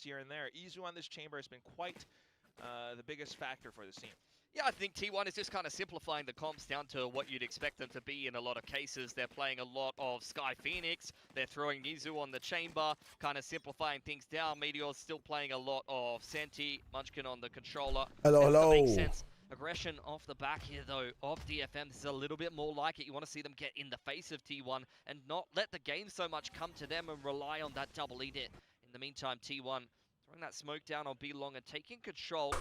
just here and there. Izu on this chamber has been quite the biggest factor for this team. Yeah, I think T1 is just kind of simplifying the comps down to what you'd expect them to be in a lot of cases. They're playing a lot of Sky Phoenix. They're throwing Izu on the chamber, kind of simplifying things down. Meteor's still playing a lot of Senti, Munchkin on the controller. Hello. Makes sense. Aggression off the back here, though, of DFM. This is a little bit more like it. You want to see them get in the face of T1 and not let the game so much come to them and rely on that double edit. In the meantime, T1 throwing that smoke down on B long and taking control.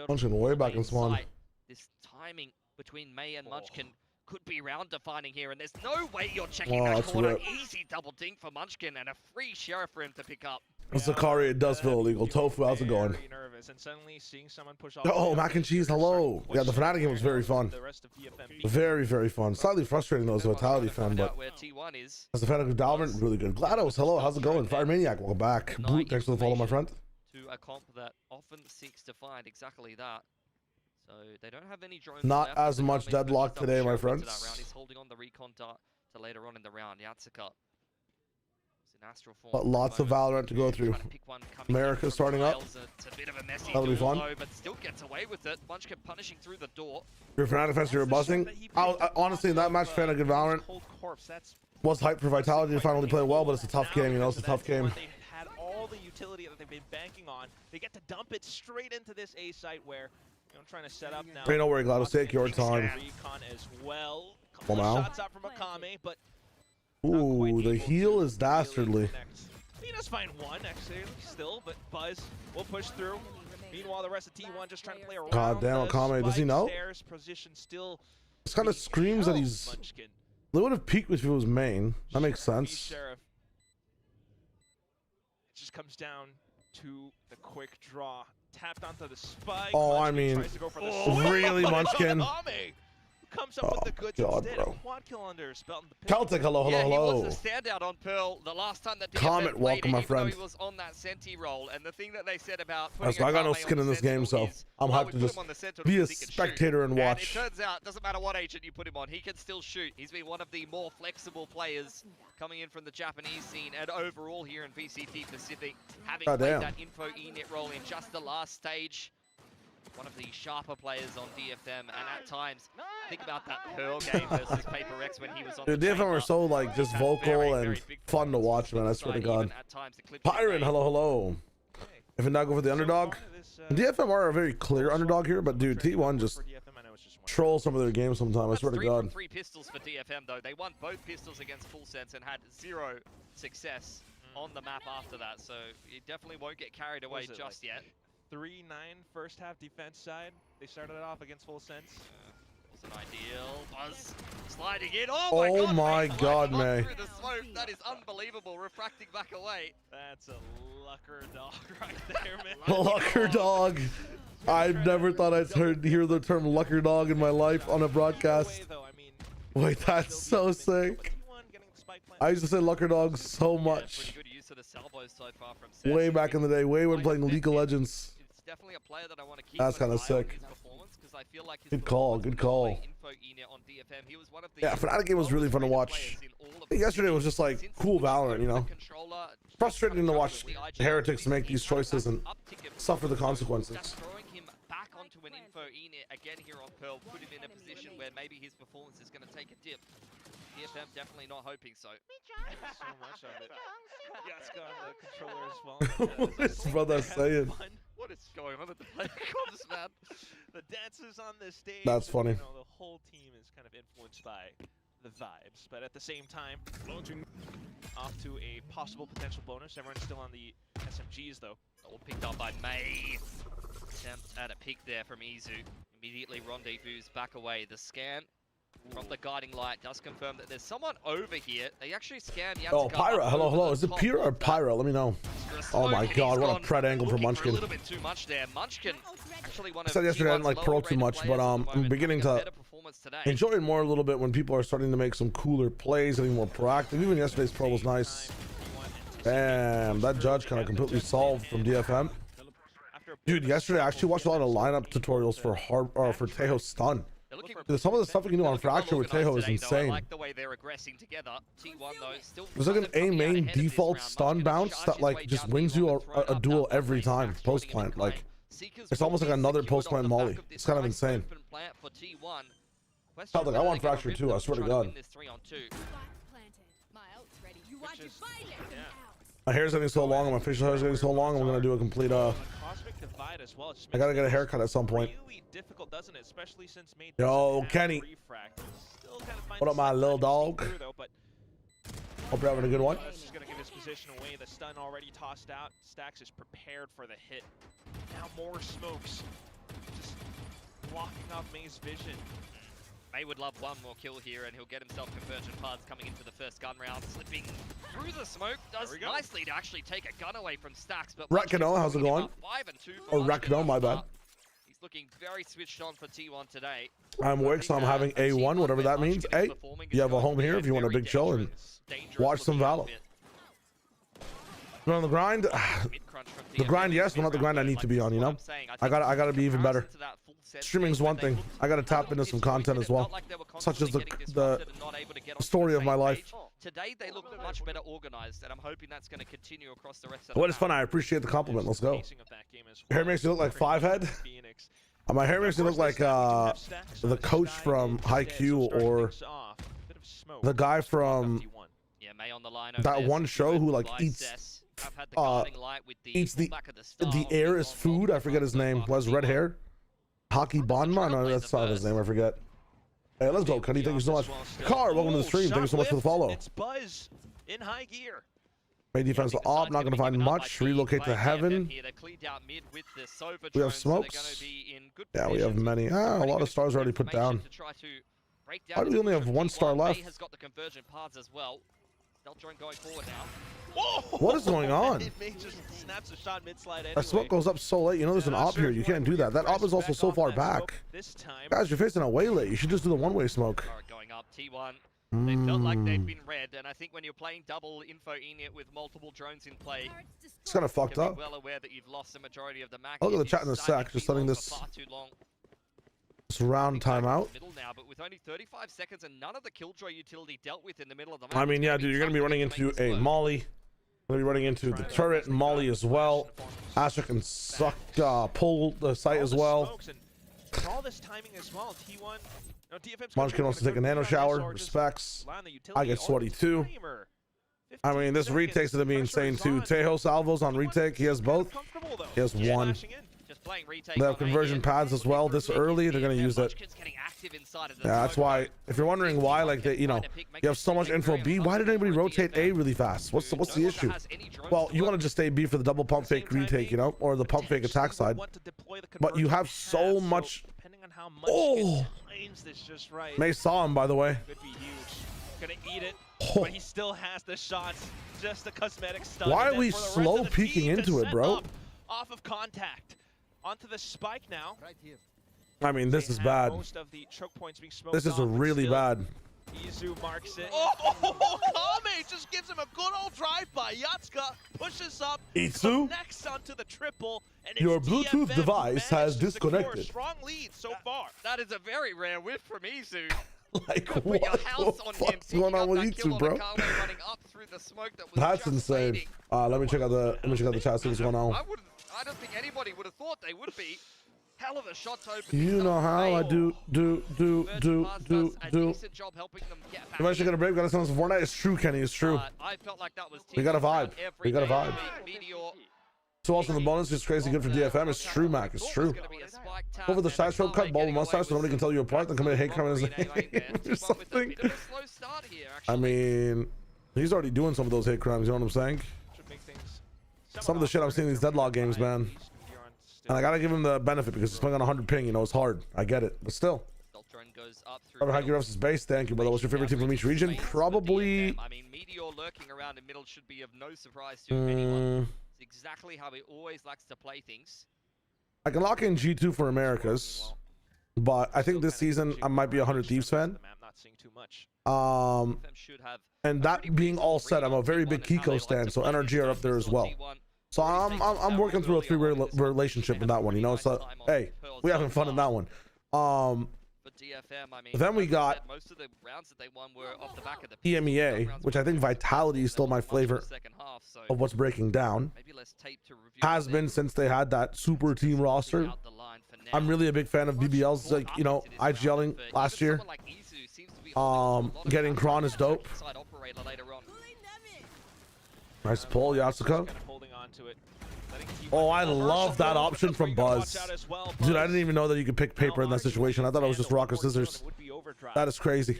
Munchkin way back in Swan. This timing between May and Munchkin could be round defining here, and there's no way you're checking that corner. Easy double dink for Munchkin and a free sheriff for him to pick up. Zakari, it does feel illegal. Tofu, how's it going? Nervous, and suddenly seeing someone push oh, mac and cheese, hello. Yeah, the Fnatic game was very fun. Very, very fun. Slightly frustrating though as a Vitality fan, but as a fan of Valorant, really good. GLaDOS, hello, how's it going? Fire Maniac, welcome back. Blue, thanks for the follow, my friend. To a comp that often seeks to find exactly that. So they don't have any drones. Not as much deadlock today, my friends. He's holding on the recon dart to later on in the round. Yatsuka. But lots of Valorant to go through. America's starting up. That'll be fun. But still gets away with it. Munchkin punishing through the door. You're a Fnatic fan, you're buzzing. Honestly, in that match, fan of good Valorant was hyped for Vitality to finally play well, but it's a tough game. You know, it's a tough game. The utility that they've been banking on, they get to dump it straight into this A site where I'm trying to set up now. Hey, don't worry, GLaDOS, take your time. Recon as well. Shots out from Akame, but ooh, the heal is dastardly. He does find one actually still, but Buzz will push through. Meanwhile, the rest of T1 just trying to play around. God damn, Akame, does he know? Position still. This kind of screams that he's. They would have peaked if it was main. That makes sense. Just comes down to the quick draw, tapped onto the spike. Oh, Munchkin I mean, really, Munchkin. Comes up with the goods instead. Quad kill under spelt in the Celtic, hello. He was a standout on Pearl the last time that DFM Comet, played welcome, my friend. he was on that Senti roll, and the thing that they said about I got no skin in this game, so I'm happy to just be a spectator and watch. And it turns out, doesn't matter what agent you put him on, he can still shoot. He's been one of the more flexible players coming in from the Japanese scene, and overall here in VCT Pacific, having played that info ENIT role in just the last stage. One of the sharper players on DFM, and at times, think about that Pearl game versus KRX when he was on the DFM were so like just vocal and fun to watch, man. I swear to God. Pyron, hello. If not, go for the underdog. DFM are a very clear underdog here, but dude, T1 just troll some of their games sometimes. I swear to God. 3 pistols for DFM though. They won both pistols against Full Sense and had 0 success on the map after that, so you definitely won't get carried away just yet. 3-9 first half defense side. They started it off against Full Sense. It's an ideal. Buzz sliding in. Oh my God, May. Through the smoke. That is unbelievable. Refracting back away. That's a lucker dog right there, man. Lucker dog. I've never thought I'd hear the term lucker dog in my life on a broadcast. Wait, that's so sick. I used to say lucker dog so much. Way back in the day, way when playing League of Legends. It's definitely a player that I want to keep. That's kind of sick. I feel like good call. Yeah, Fnatic game was really fun to watch. Yesterday was just like cool Valorant, you know. Frustrating to watch Heretics make these choices and suffer the consequences. Back onto an info again here on Pearl, put him in a position where maybe his performance is going to take a dip. DFM definitely not hoping so. So much of it. Yeah, it's got the controller as well. What is brother saying? What is going on at the play comms, man? The dancers on this stage. That's funny. You know, the whole team is kind of influenced by the vibes, but at the same time, launching off to a possible potential bonus. Everyone's still on the SMGs though. All picked up by May. Attempt at a pick there from Izu. Immediately rendezvous back away. The scan from the guiding light does confirm that there's someone over here. They actually scanned Yatsuka. Oh, Pyra, hello. Is it Pyra or Pyra? Let me know. Oh my God, what a pred angle for Munchkin. A little bit too much there. Munchkin actually I said yesterday I didn't like Pearl too much, but I'm beginning to enjoy it more a little bit when people are starting to make some cooler plays, getting more proactive. Even yesterday's Pearl was nice. Damn, that judge kind of completely solved from DFM. Dude, yesterday I actually watched a lot of lineup tutorials for Tejo Stun. Some of the stuff we can do on Fracture with Tejo is insane. I like the way they're aggressing together. T1 though still. There's like an A main default stun bounce that like just wins you a duel every time post plant. Like it's almost like another post plant molly. It's kind of insane. Like I want Fracture too. I swear to God. My hair's getting so long and my facial hair is getting so long. I'm gonna do a complete I gotta get a haircut at some point. Yo, Kenny. What up, my little dog? Hope you're having a good one. Just gonna give his position away. The stun already tossed out. Stax is prepared for the hit. Now more smokes. Just blocking off May's vision. May would love one more kill here, and he'll get himself convergent paths coming into the first gun round. Slipping through the smoke does nicely to actually take a gun away from Stax. But Rakano, how's it going? 5 and 2 or Rakano, my bad. He's looking very switched on for T1 today. I'm awake, so I'm having A1, whatever that means. Hey, you have a home here if you want a big chill and watch some Valo. But on the grind, the grind, yes, but not the grind I need to be on, you know? I gotta be even better. Streaming's one thing. I gotta tap into some content as well, such as the story of my life. Today they look much better organized, and I'm hoping that's going to continue across the rest of What is fun? I appreciate the compliment. Let's go. Hair makes you look like Fivehead. My hair makes you look like the coach from Haikyuu or the guy from that one show who like eats the air as food. I forget his name. Was red hair? Hockey Bonma? No, that's not his name. I forget. Hey, let's go, Cuddy. Thank you so much. Car, welcome to the stream. Thank you so much for the follow. It's Buzz in high gear. Main defense op, not going to find much. Relocate to heaven. We have smokes. Yeah, we have many. A lot of stars already put down. Why do we only have 1 star left? Going forward now. Whoa! What is going on? Just snaps a shot mid-slide anyway. That smoke goes up so late. You know there's an op here. You can't do that. That op is also so far back. Guys, you're facing a way late. You should just do the one-way smoke. Going up, T1. They felt like they've been read, and I think when you're playing double info ENIT with multiple drones in play, it's kind of fucked up. Well aware that you've lost the majority of the max. I'll look at the chat in a sec. Just letting this round timeout. Now, but with only 35 seconds and none of the killjoy utility dealt with in the middle of the map. I mean, yeah, dude, you're gonna be running into a molly. You're gonna be running into the turret and molly as well. Asher can suck, pull the site as well. All this timing as well. T1. Munchkin wants to take a nano shower. Respects. I get sweaty too. I mean, this retake's gonna be insane too. Tejo salvos on retake. He has both. He has one. They have conversion pads as well. This early, they're gonna use it. Yeah, that's why. If you're wondering why, like they, you know, you have so much info B. Why did anybody rotate A really fast? What's the issue? Well, you want to just stay B for the double pump fake retake, you know, or the pump fake attack side. But you have so much. Oh, May saw him, by the way. Gonna eat it, but he still has the shots. Just the cosmetic stuff. Why are we slow peeking into it, bro? Off of contact. Onto the spike now. I mean, this is bad. This is really bad. Izu marks it. Oh, Kame just gives him a good old drive-by. Yatsuka pushes up. Itsu, next onto the triple. And your Bluetooth DFM device has disconnected. Strong lead so far. That is a very rare whiff from Izu. Like, what the fuck's going on with YouTube, bro? That's insane. Let me check out the chat, see what's going on. I don't think anybody would have thought they would be. Hell of a shot to open. You know how I do. Eventually gonna break, gotta send some Fortnite. It's true, Kenny, it's true. I felt like that was we got a vibe. We got a vibe. So also the bonus is crazy good for DFM. It's true, Mac. It's true. Over the side stroke cut, ball with mustache, so nobody can tell you apart. Then commit a hate crime in his name or something. I mean, he's already doing some of those hate crimes. You know what I'm saying? Some of the shit I'm seeing in these deadlock games, man. And I gotta give him the benefit because he's playing on 100 ping. You know, it's hard. I get it, but still. His base. Thank you, brother. What's your favorite team from each region? Probably. I mean, Meteor lurking around in middle should be of no surprise to anyone. It's exactly how he always likes to play things. I can lock in G2 for Americas, but I think this season I might be a 100 Thieves fan. And that being all said, I'm a very big Kiko stan, so NRG are up there as well. So I'm working through a three-way relationship in that one. You know, it's like, hey, we having fun in that one. for DFM. I mean, Then we got most of the rounds that they won were off the back of the EMEA, which I think Vitality is still my flavor of what's breaking down. Has been since they had that super team roster. I'm really a big fan of BBL's, like, you know, IGLing last year. Getting Kron is dope. Nice pull, Yasuko. Oh, I love that option from Buzz. Dude, I didn't even know that you could pick paper in that situation. I thought it was just rock or scissors. That is crazy.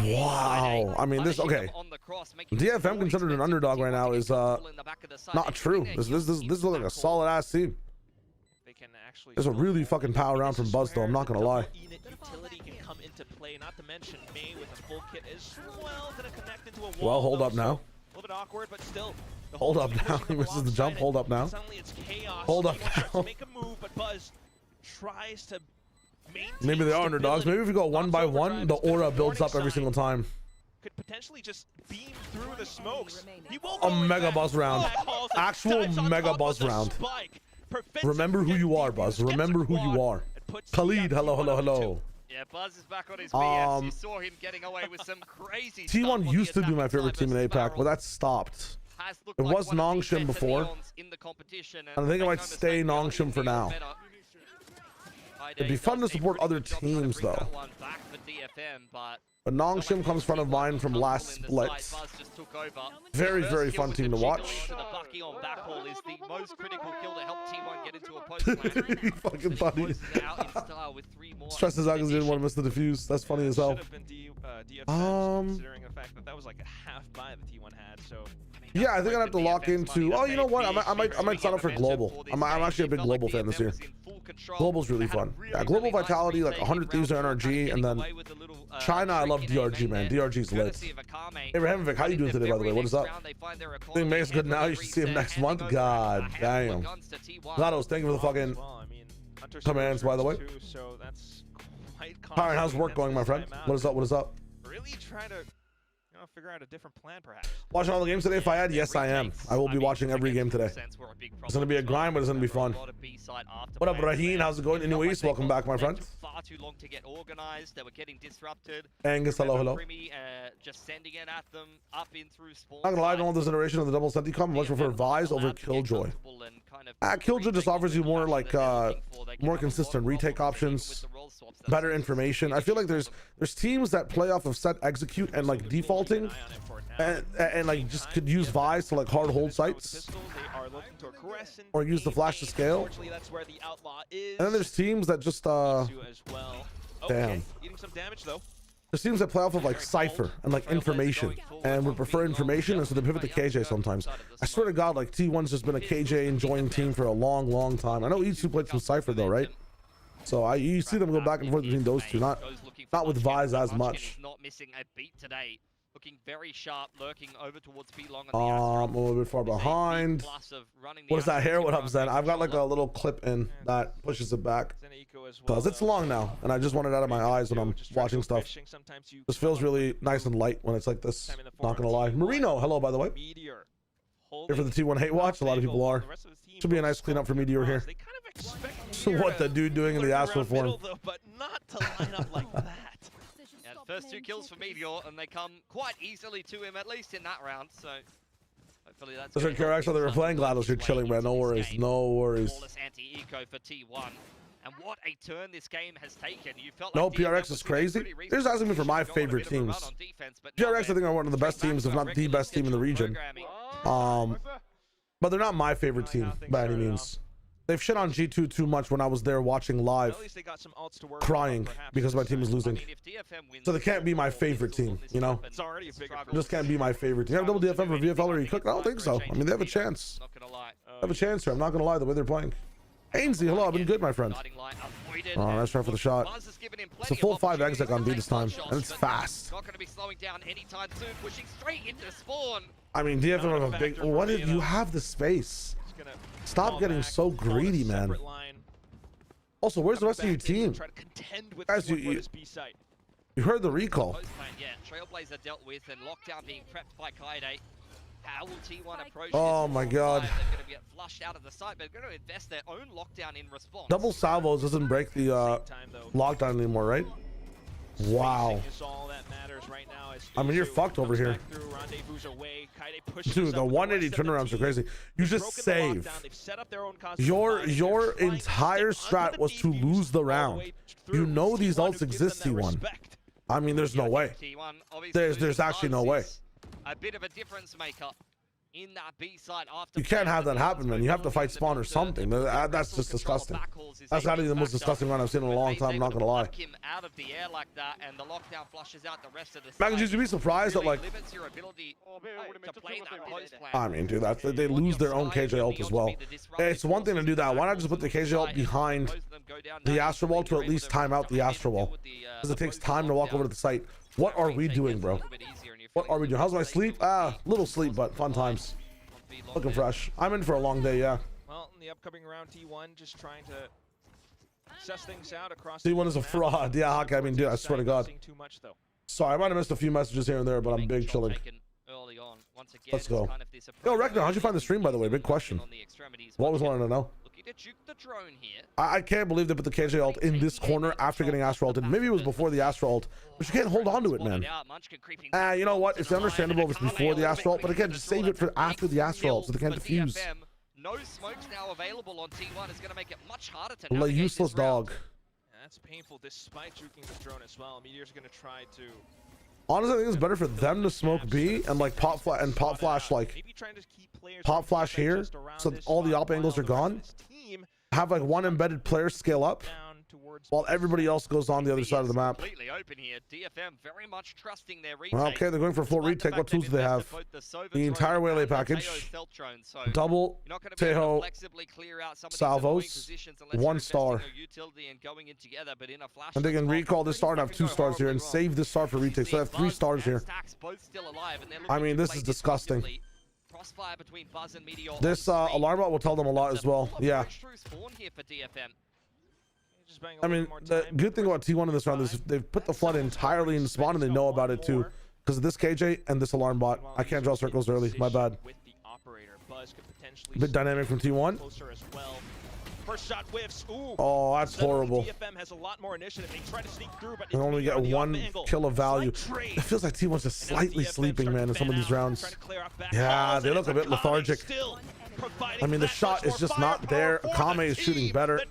Wow. I mean, this, okay. DFM considered an underdog right now is not true. This looks like a solid ass team. There's a really fucking power round from Buzz though, I'm not gonna lie. Well, hold up now. A little bit awkward, but still. Hold up now. He misses the jump. Hold up now. Hold up now. Make a move, but Buzz tries to maybe they are underdogs. Maybe if we go one by one, the aura builds up every single time. Could potentially just beam through the smokes. A mega buzz round. Actual mega buzz round. Remember who you are, Buzz. Remember who you are. Khalid, hello, hello, hello. Yeah, Buzz is back on his BS. You saw him getting away with some crazy T1 used to be my favorite team in APAC, but that's stopped. It was Nongshim before. And I think I might stay Nongshim for now. It'd be fun to support other teams though. But Nongshim comes front of mind from last split. Very, very fun team to watch. He fucking funny. Stresses out because he didn't want to miss the defuse. That's funny as hell. Considering the fact that was like a half buy the T1 had, so. Yeah, I think I'd have to lock into. Oh, you know what? I might sign up for Global. I'm actually a big Global fan this year. Global's really fun. Yeah, Global Vitality, like 100 Thieves are NRG, and then China, I love DRG, man. DRG's lit. Hey, Rahemovic, how you doing today, by the way? What is up? I think Meg's good now. You should see him next month. God damn. GLaDOS, thank you for the fucking commands, by the way. Alright, how's work going, my friend? What is up? What is up? Really try to figure out a different plan, perhaps. Watching all the games today, if I had? Yes, I am. I will be watching every game today. It's gonna be a grind, but it's gonna be fun. What up, Raheen? How's it going? Anyways, welcome back, my friend. Far too long to get organized. They were getting disrupted. Angus, hello, hello. Just sending it at them up in through spawn. Not gonna lie, I don't want this iteration of the double Sentinel. I much prefer Vise over Killjoy. Killjoy just offers you more like more consistent retake options, better information. I feel like there's teams that play off of set execute and like defaulting and like just could use Vise to like hard hold sites or use the flash to scale. And then there's teams that just damn. There's teams that play off of like Cypher and like information and would prefer information, and so they pivot to KJ sometimes. I swear to God, like T1's just been a KJ enjoying team for a long time. I know E2 played some Cypher though, right? So you see them go back and forth between those two, not with Vise as much. Not missing a beat today. Looking very sharp, lurking over towards B long. A little bit far behind. What is that hair? What up, Zen? I've got like a little clip in that pushes it back because it's long now, and I just want it out of my eyes when I'm watching stuff. This feels really nice and light when it's like this. Not gonna lie. Marino, hello, by the way. Here for the T1 hate watch. A lot of people are. Should be a nice cleanup for Meteor here. What the dude doing in the Astro form? But not to line up like that. First 2 kills for Meteor, and they come quite easily to him, at least in that round. So hopefully that's. That's KRX. So they were playing GLaDOS. You're chilling, man. No worries. No worries. Anti-eco for T1. And what a turn this game has taken. You felt no, like PRX is crazy. They're just asking me for my favorite teams. PRX, I think, are one of the best teams, if not the best team in the region. But they're not my favorite team by any means. They've shit on G2 too much when I was there watching live, crying because my team was losing. So they can't be my favorite team, you know? They just can't be my favorite team. You have double DFM for VFL or you cook? I don't think so. I mean, they have a chance. They have a chance here. I'm not going to lie, the way they're playing. Ainsley, hello, I've been good, my friend. Oh, nice try for the shot. It's a full 5 exec on B this time, and it's fast. Not going to be slowing down anytime soon, pushing straight into spawn. I mean, DFM have a big. What if you have the space? Stop getting so greedy, man. Also, where's the rest of your team? Guys, you heard the recall. Yeah, Trailblazer dealt with and lockdown being prepped by Kaide. How will T1 approach oh my God. flushed out of the site, but they're going to invest their own lockdown in response. Double salvos doesn't break the lockdown anymore, right? Wow. I mean, you're fucked over here. Dude, the 180 turnarounds are crazy. You just save. Your entire strat was to lose the round. You know these ults exist, T1. I mean, there's no way. There's actually no way. A bit of a difference maker in that B side after you can't have that happen, man. You have to fight spawn or something. That's just disgusting. That's gotta be the most disgusting run I've seen in a long time. I'm not gonna lie. Man, you'd be surprised that, like, I mean, dude, they lose their own KJ ult as well. It's one thing to do that. Why not just put the KJ ult behind the Astro Wall to at least time out the Astro Wall? Because it takes time to walk over to the site. What are we doing, bro? What are we doing? How's my sleep? Little sleep, but fun times. Looking fresh. I'm in for a long day, yeah. Well, in the upcoming round, T1 just trying to suss things out across. T1 is a fraud. Yeah, Hawk, I mean, dude, I swear to God. Sorry, I might have missed a few messages here and there, but I'm big chilling. Let's go. Yo, Rekner, how'd you find the stream, by the way? Big question. I've always wanted to know. I can't believe they put the KJ ult in this corner after getting Astro ulted. Maybe it was before the Astro ult, but you can't hold on to it, man. You know what? It's understandable if it's before the Astro ult, but again, just save it for after the Astro ult so they can't defuse. No smokes now available on T1 is going to make it much harder to navigate useless dog. That's painful despite juking the drone as well. Meteor's going to try to. Honestly, I think it's better for them to smoke B and like pop flash like pop flash here, so all the op angles are gone. Have like one embedded player scale up while everybody else goes on the other side of the map. Completely open here. DFM very much trusting their retake. Well, okay, they're going for full retake. What tools do they have? The entire Waylay package. Double Teho salvos. 1 star. And they can recall this star and have 2 stars here and save this star for retake. So they have 3 stars here. I mean, this is disgusting. This alarm bot will tell them a lot as well. Yeah. I mean, the good thing about T1 in this round is they've put the flood entirely in spawn and they know about it too. Because of this KJ and this alarm bot. I can't draw circles early. My bad. Bit dynamic from T1. First shot whiffs. Ooh. Oh, that's horrible. DFM has a lot more initiative. They try to sneak through, but they only get 1 kill of value. It feels like T1's just slightly sleeping, man, in some of these rounds. Yeah, they look a bit lethargic. I mean, the shot is just not there. Akame is shooting better.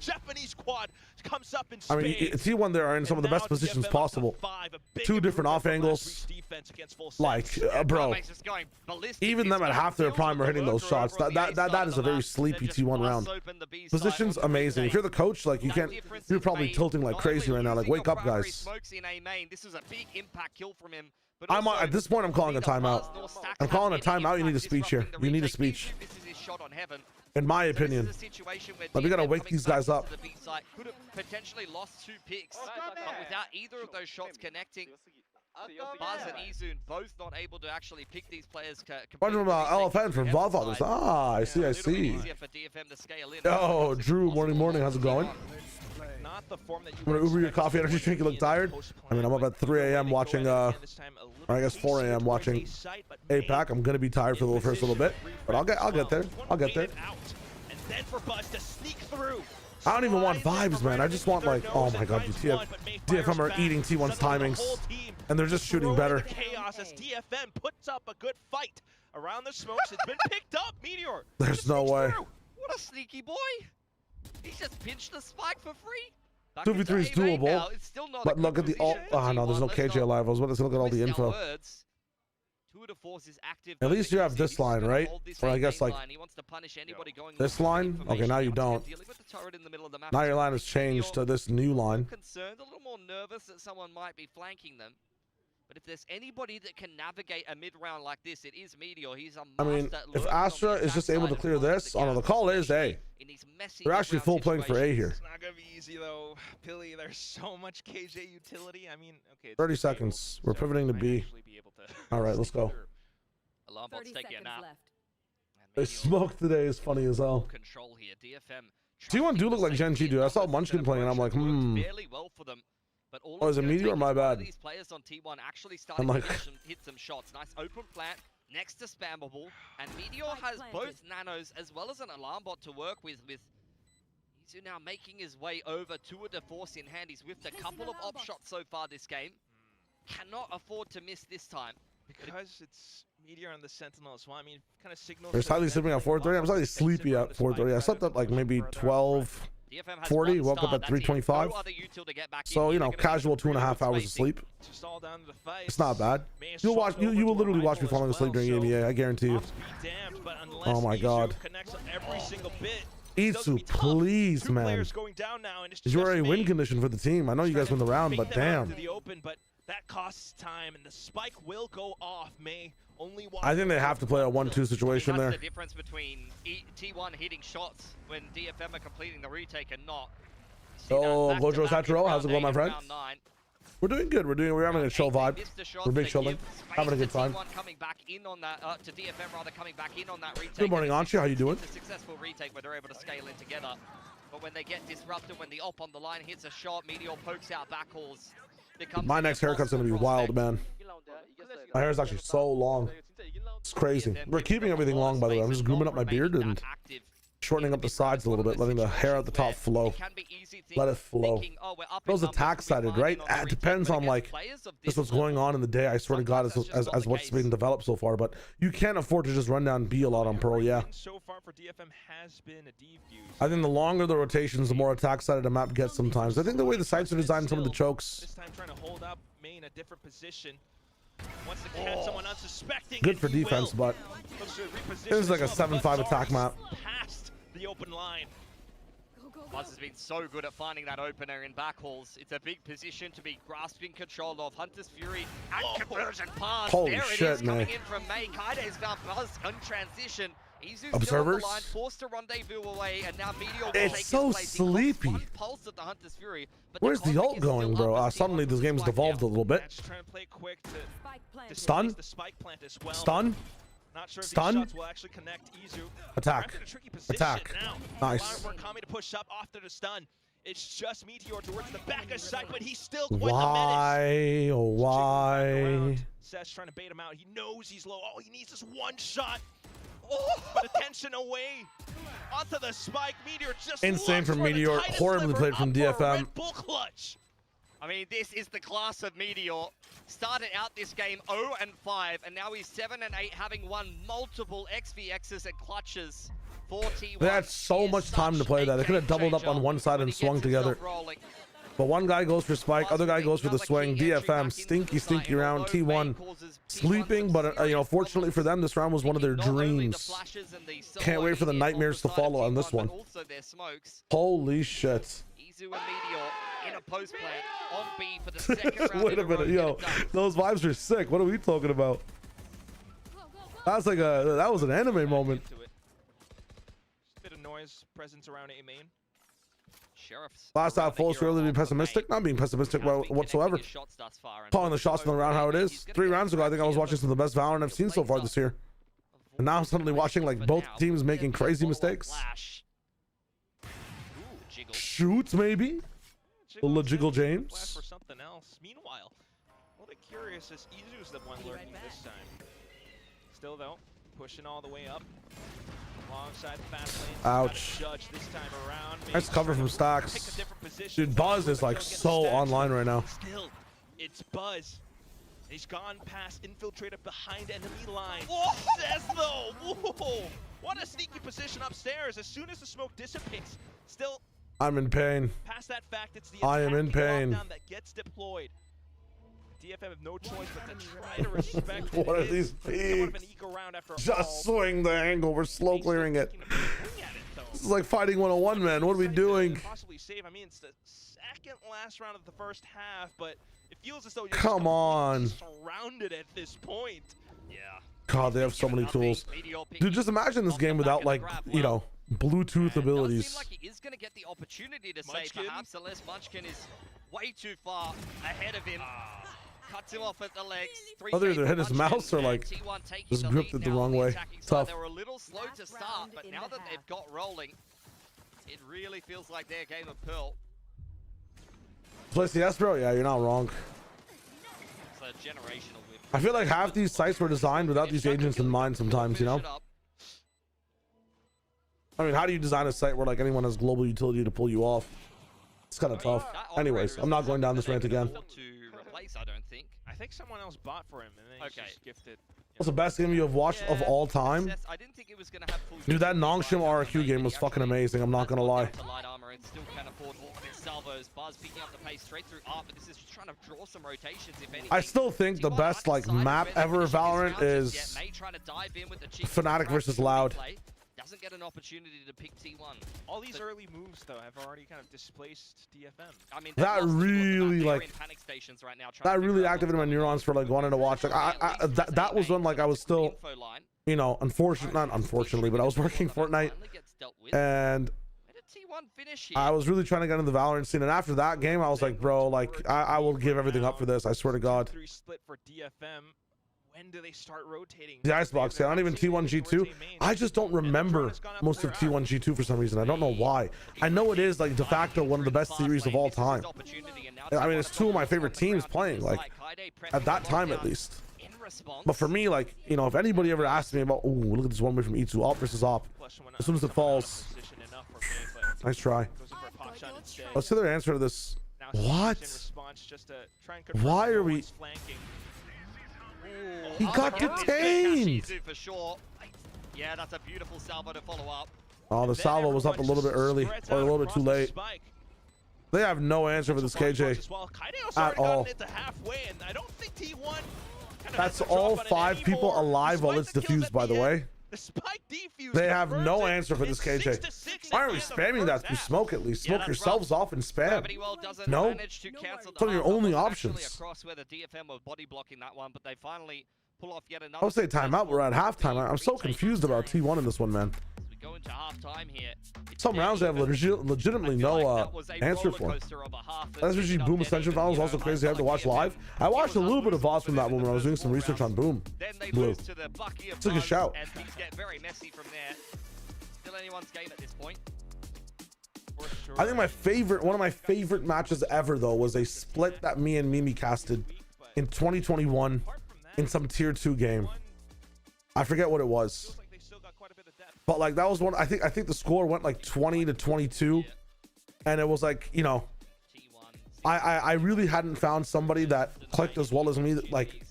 I mean, T1 there are in some of the best positions possible. 2 different off angles. Like, bro, even them at half their prime are hitting those shots. That is a very sleepy T1 round. Position's amazing. If you're the coach, like, you can't, you're probably tilting like crazy right now. Like, wake up, guys. At this point, I'm calling a timeout. I'm calling a timeout. You need a speech here. You need a speech. In my opinion, we gotta wake these guys up. Could have potentially lost 2 picks, but without either of those shots connecting, Buzz and Izun both not able to actually pick these players. Wondering about LFN from Godfathers. Ah, I see. Oh, Drew, morning. How's it going? I'm gonna Uber your coffee energy drink. You look tired. I mean, I'm up at 3 a.m. watching, or I guess 4 a.m. watching APAC. I'm gonna be tired for the first little bit, but I'll get there. I'll get there. I don't even want vibes, man. I just want, like, oh my God, DFM are eating T1's timings, and they're just shooting better. Chaos as DFM puts up a good fight around the smokes. It's been picked up. Meteor. There's no way. What a sneaky boy. He just pinched the spike for free. 2v3 is doable, but look at the ult. Oh no, there's no KJ alive. I was about to look at all the info. At least you have this line, right? Or I guess like this line. Okay, now you don't. Now your line has changed to this new line. Concerned, a little more nervous that someone might be flanking them. But if there's anybody that can navigate a mid-round like this, it is Meteor. He's a master. I mean, if Astra is just able to clear this, oh no, the call is A. They're actually full playing for A here. It's not gonna be easy though, Pilly. There's so much KJ utility. I mean, okay. 30 seconds. We're pivoting to B. All right, let's go. Alarm bot's taking a nap. They smoked today is funny as hell. Control here. DFM. T1 do look like Gen G, dude. I saw Munchkin playing, and I'm like, Barely well for them. But all is it Meteor or my bad? These players on T1 actually I'm like, hit some shots. Nice open plant. next to Spammable, and Meteor has both nanos as well as an alarm bot to work with Izu now making his way over to a DeForce in hand. He's whiffed a couple of op shots so far this game. Cannot afford to miss this time. Because it's Meteor on the Sentinel as well. I mean, kind of signals. We're slightly sleeping at 4:30. I'm slightly sleepy at 4:30. I slept at like maybe 12:40. Woke up at 3:25. So, you know, casual 2.5 hours of sleep. It's not bad. You'll watch. You will literally watch me falling asleep during game. Yeah, I guarantee you. Oh my God. Izu, please, man. You are a win condition for the team. I know you guys win the round, but damn. That costs time, and the spike will go off. I think they have to play a 1-2 situation there. The difference between T1 hitting shots when DFM are completing the retake and not. Oh, Gojo Saturo, how's it going, my friend? We're doing good. We're having a chill vibe. We're big chilling, having a good time. Coming back in on that, to DFM rather, coming back in on that retake. Good morning, Anchi. How you doing? It's a successful retake where they're able to scale in together. But when they get disrupted, when the op on the line hits a shot, Meteor pokes out backhauls. My next haircut's gonna be wild, man. My hair is actually so long. It's crazy. We're keeping everything long, by the way. I'm just grooming up my beard and shortening up the sides a little bit, letting the hair at the top flow. Let it flow. Those attack sided, right? It depends on like just what's going on in the day. I swear to God, as what's been developed so far. But you can't afford to just run down B a lot on Pearl. Yeah. I think the longer the rotations, the more attack sided a map gets sometimes. I think the way the sites are designed, some of the chokes. This time trying to hold up main a different position. Wants to catch someone unsuspecting. Good for defense, but this is like a 7-5 attack map. Past the open line. Buzz has been so good at finding that opener in backhauls. It's a big position to be grasping control of. Hunter's Fury and conversion pass. Holy there shit, it is, man. coming in from May. Kaide's found Buzz on transition. Izu's Observers? still on the line, forced to rendezvous away, and now Meteor will It's take so his place. sleepy. One pulse at the Hunter's Fury, but Where's the ult going, bro? Suddenly this game's devolved a little bit. Just trying to play quick to Stun? the spike plant as well. Stun? Not sure if Stun? these shots will actually connect Izu. Attack. Attack. Now. Nice. Kami to push up after the stun. It's just Meteor towards the back of sight, but he's still quite the menace. Why? Oh, why? Seth's trying to bait him out. He knows he's low. All he needs is one shot. Oh, but attention away onto the spike. Meteor just insane from Meteor. Horribly played from DFM. Red Bull clutch. I mean, this is the class of Meteor. Started out this game 0-5, and now he's 7-8, having won multiple XVXs and clutches. They had so much time to play that. They could have doubled up on one side and swung together. But one guy goes for spike, other guy goes for the swing. DFM, stinky round. T1 sleeping, but you know, fortunately for them, this round was one of their dreams. Can't wait for the nightmares to follow on this one. Holy shit. Izu and Meteor in a post plant on B for the second round. Wait a minute, yo, those vibes are sick. What are we talking about? That's like that was an anime moment. Bit of noise presence around A main. Last out full scale to be pessimistic. Not being pessimistic whatsoever. Calling the shots in the round how it is. 3 rounds ago, I think I was watching some of the best Valorant I've seen so far this year. And now I'm suddenly watching like both teams making crazy mistakes. Shoots maybe? Little Jiggle James. For something else. Meanwhile, a little bit curious as Izu's the one lurking this time. Still though, pushing all the way up. Alongside the fast lane. Ouch. Judge this time around. Nice cover from Stacks. Dude, Buzz is like so online right now. Still, it's Buzz. He's gone past, infiltrated behind enemy lines. Says though, whoa, what a sneaky position upstairs. As soon as the smoke dissipates, still. I'm in pain. Past that fact, it's the I am in pain. That gets deployed. DFM have no choice but to try to respect. What are these peaks? Just swing the angle. We're slow clearing it. This is like fighting 101, man. What are we doing? Possibly save. I mean, it's the second last round of the first half, but it feels as though you're come on surrounded at this point. Yeah. God, they have so many tools. Dude, just imagine this game without like, you know, Bluetooth abilities. Seems like he is going to get the opportunity to say perhaps unless Munchkin is way too far ahead of him. Cuts him off at the legs. Either they hit his mouse or like just gripped it the wrong way. Tough. They were a little slow to start, but now that they've got rolling, it really feels like their game of Pearl. Play CS, bro? Yeah, you're not wrong. It's a generational win I feel like half these sites were designed without these agents in mind sometimes, you know? I mean, how do you design a site where like anyone has global utility to pull you off? It's kind of tough. Anyways, I'm not going down this rant again. I think someone else bought for him and then he's just gifted. What's the best game you have watched of all time? Dude, that Nongshim RQ game was fucking amazing. I'm not gonna lie. I still think the best like map ever Valorant is Fnatic versus Loud. Doesn't get an opportunity to pick T1. All these early moves though have already kind of displaced DFM. I mean, that really like right now, that really activated my neurons for like wanting to watch. Like that was when like I was still, you know, not unfortunately, but I was working Fortnite and I was really trying to get into the Valorant scene. And after that game, I was like, bro, like I will give everything up for this. I swear to God. 3 split for DFM. When do they start rotating? The Icebox, yeah, not even T1 G2. I just don't remember most of T1 G2 for some reason. I don't know why. I know it is like de facto one of the best series of all time. I mean, it's two of my favorite teams playing, like at that time at least. But for me, like, you know, if anybody ever asked me about, oh, look at this one way from E2, op versus op. As soon as it falls, nice try. Let's see their answer to this. What? Why are we? He got detained. For sure. Yeah, that's a beautiful salvo to follow up. Oh, the salvo was up a little bit early or a little bit too late. They have no answer for this KJ at all. That's all 5 people alive while it's defused, by the way. They have no answer for this KJ. Why are we spamming that through smoke at least? Smoke yourselves off and spam. No, it's one of your only options. I would say timeout. We're at halftime. I'm so confused about T1 in this one, man. Some rounds they have legitimately no answer for. That's usually Boom Ascension Finals. Also crazy. I have to watch live. I watched a little bit of VODs from that one when I was doing some research on Boom. Blue. Took a shout. I think one of my favorite matches ever though was a split that me and Mimi casted in 2021 in some tier 2 game. I forget what it was. But like that was one. I think the score went like 20-22, and it was like, you know, I really hadn't found somebody that clicked as well as me, like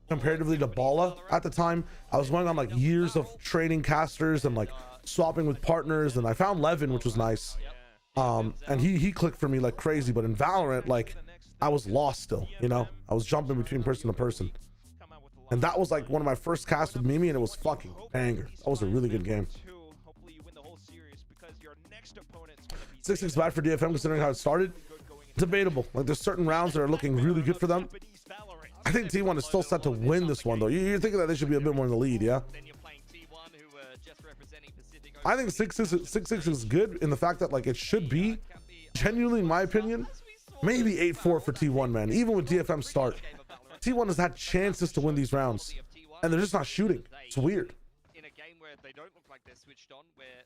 comparatively to Bala at the time. I was going on like years of training casters and like swapping with partners, and I found Levin, which was nice. And he clicked for me like crazy. But in Valorant, like I was lost still, you know. I was jumping between person to person. And that was like one of my first casts with Mimi, and it was fucking banger. That was a really good game. 6-6 bad for DFM considering how it started. Debatable. Like there's certain rounds that are looking really good for them. I think T1 is still set to win this one though. You're thinking that they should be a bit more in the lead, yeah? I think 6-6 is good in the fact that like it should be, genuinely in my opinion, maybe 8-4 for T1, man. Even with DFM start. T1 has had chances to win these rounds, and they're just not shooting. It's weird.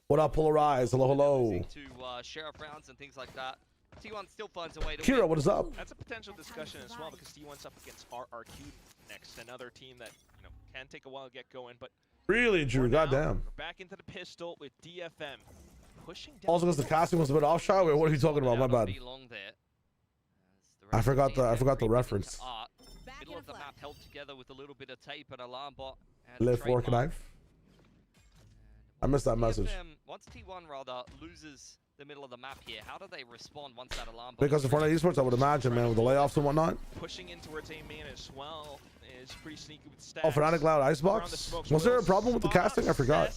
What up, Polarize? Hello, hello. Kira, what is up? That's a potential discussion as well because T1's up against RRQ next, another team that, you know, can take a while to get going. But really, Drew, goddamn. We're back into the pistol with DFM pushing down. Also, because the casting was a bit off shot. Wait, what are you talking about? My bad. I forgot the reference. Middle of the map held together with a little bit of tape and alarm bot. Lift, fork, knife. I missed that message. Once T1 rather loses the middle of the map here, how do they respond once that alarm bot? Because of Fortnite Esports, I would imagine, man, with the layoffs and whatnot. Pushing in towards A main as well is pretty sneaky with stats. Oh, Fnatic Loud Icebox? Was there a problem with the casting? I forgot.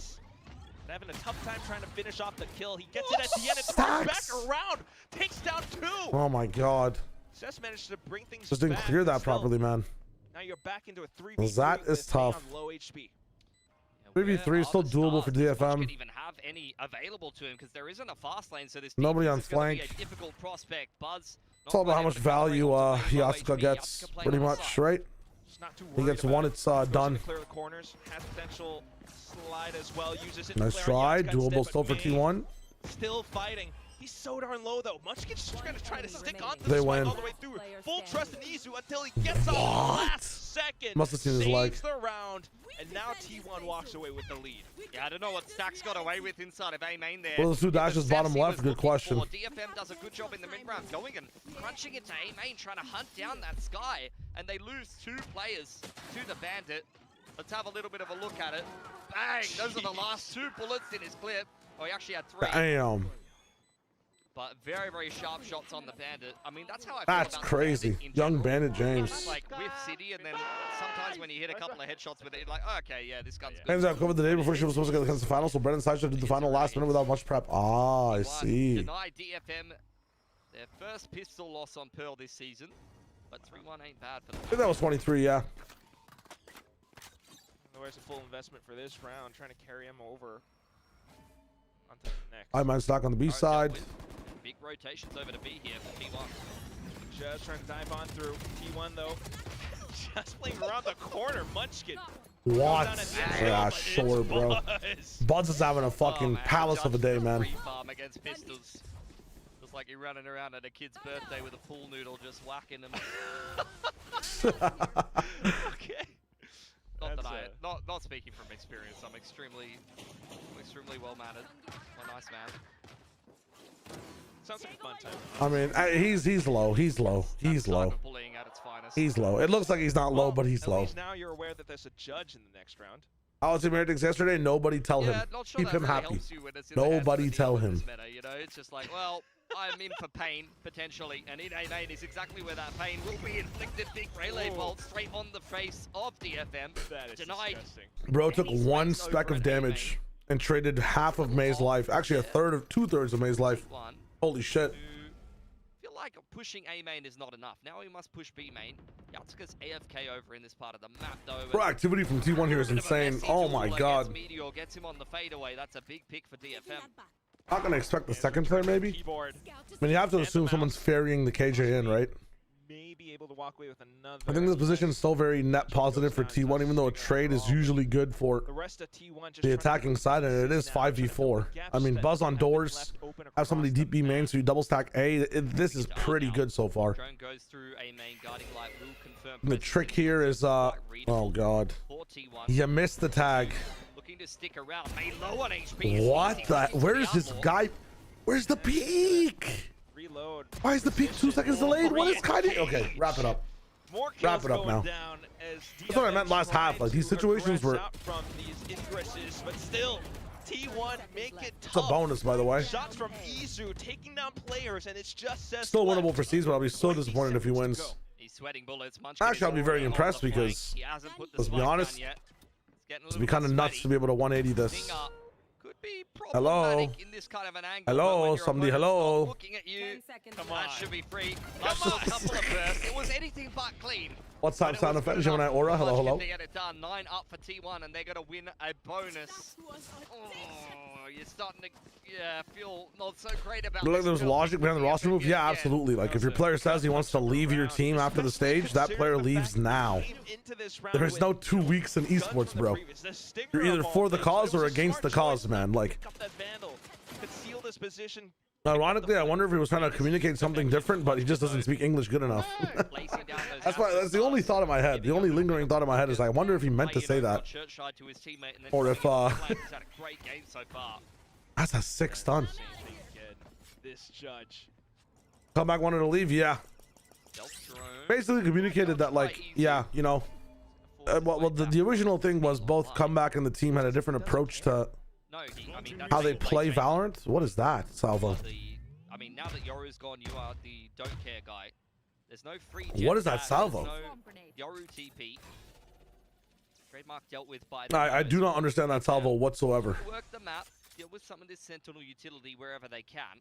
Having a tough time trying to finish off the kill. He gets it at the end. It turns back around. Takes down 2. Oh my god. Cess managed to bring things just didn't clear that properly, man. Now you're back into a 3v3. That is tough. Low HP. 3v3 is still doable for DFM. Could even have any available to him because there isn't a fast lane, so this nobody on flank. A difficult prospect. Buzz, it's all about how much value Yasuka gets, pretty much, right? He gets one, it's done. Clear the corners. Has potential slide as well. Uses it. Nice try. Doable still for T1. Still fighting. He's so darn low though. Munchkin's just gonna try to stick onto They the win. spike all the way through. Full trust in Izu until he gets off last second. Must have seen his leg. Saves the round, and now T1 walks away with the lead. Yeah, I don't know what Stack's got away with inside of A main there. Well, the two dashes bottom left. Good question. DFM does a good job in the mid round, going and crunching into A main, trying to hunt down that Sky, and they lose 2 players to the Bandit. Let's have a little bit of a look at it. Bang! Those are the last 2 bullets in his clip. Oh, he actually had 3. Damn. But very, very sharp shots on the Bandit. I mean, that's how I feel That's about crazy. The Bandit in Young general. Bandit James. It's like with City, and then sometimes when you hit a couple of headshots with it, you're like, oh, okay, yeah, this gun's good. Hands out covered the day before she was supposed to get against the final, so Brennan Sideshow did the final last minute without much prep. Ah, I see. Deny DFM their first pistol loss on Pearl this season, but 3-1 ain't bad for them. I think that was 23, yeah. Where's a full investment for this round, trying to carry him over onto the next. I man stock on the B side. Big rotations over to B here for T1. Just trying to dive on through. T1 though, just playing around the corner. Munchkin. What? Yeah, but sure, it bro. was. Buds is having a fucking palace of a day, man. Free farm against pistols. Looks like you're running around at a kid's birthday with a pool noodle, just whacking them. Okay. Not speaking from experience. I'm extremely well mannered. A nice man. Sounds like a fun time. I mean, he's low. He's low. He's low. Bullying at its finest. He's low. It looks like he's not low, but he's At low. least now you're aware that there's a judge in the next round. I was in Meritix yesterday. Nobody tell him. Not sure Keep that him really happy. helps you when it's in the hands of Nobody the tell team in him. this meta, you know, it's just like, well, I'm in for pain, potentially, and in A-main is exactly where that pain will be inflicted. Big Relay Bolt straight on the face of DFM. That is Denied. disgusting. Bro took Any one space speck over of at A-main. damage and traded half of May's life. Actually, two-thirds of May's life. One. Holy shit. Feel like pushing A main is not enough. Now we must push B main. Yatsuka's AFK over in this part of the map though. Bro, activity from T1 here is insane. Oh my god. Meteor gets him on the fadeaway. That's a big pick for DFM. Not gonna expect the second player, maybe. Keyboard. I mean, you have to assume someone's ferrying the KJ in, right? May be able to walk away with another. I think this position is still very net positive for T1, even though a trade is usually good for The rest of T1 just the attacking side, and it is 5v4. I mean, buzz on doors, have somebody deep B main, so you double stack A. This is pretty good so far. Drone goes through A main, guarding light will confirm. The trick here is, oh god, you missed the tag. Looking to stick around. May low on HP. What the? Where's this guy? Where's the peak? Reload. Why is the peak 2 seconds delayed? What is kind of? Okay, wrap it up. More Wrap it up kills now. going down as That's what I meant last half. Like, these DFM situations were- out from these ingresses, but still, T1 make it It's a tough. bonus, by the way. Shots from Izu taking down players, and it's just says Still left. winnable for C's, but I'll be so 20 disappointed if he seconds to wins. go. He's sweating bullets. Munchkin Actually, I'll be very is impressed on the flank. because, He hasn't put the let's be spike honest, down yet. It's getting a it'd be little kind of bit nuts sweaty. to be able to 180 this. Zinger could be Hello? problematic in this kind of an angle. Hello? but when your Somebody, opponent's hello? not looking at you, Come that on. should be free. Last little couple of bursts. It was anything but clean. What's up, But it sound was effect? good Gemini enough Aura, for hello, Munchkin hello. to get it done. 9 up for T1, and they're going to win a bonus. Oh, you're starting to feel not so great about Look, this there's build. logic behind the roster move. Yeah, Yeah. absolutely. Like, if your player says he wants to leave your team after the stage, that player leaves now. There is no 2 weeks in esports, bro. You're either for the cause or against the cause, man. Like, ironically, I wonder if he was trying to communicate something different, but he just doesn't speak English good enough. That's the only thought in my head. The only lingering thought in my head is I wonder if he meant to say that. Or if, That's a 6 stun. This judge. Comeback wanted to leave, yeah. Basically communicated that, like, yeah, you know. Well, the original thing was both Comeback and the team had a different approach to how they play Valorant. What is that, Salvo? I mean, now that Yoru's gone, you are the don't care guy. There's no free. What is that, Salvo? Yoru TP. Trademark dealt with by. I do not understand that salvo whatsoever. Work the map. Deal with some of this Sentinel utility wherever they can.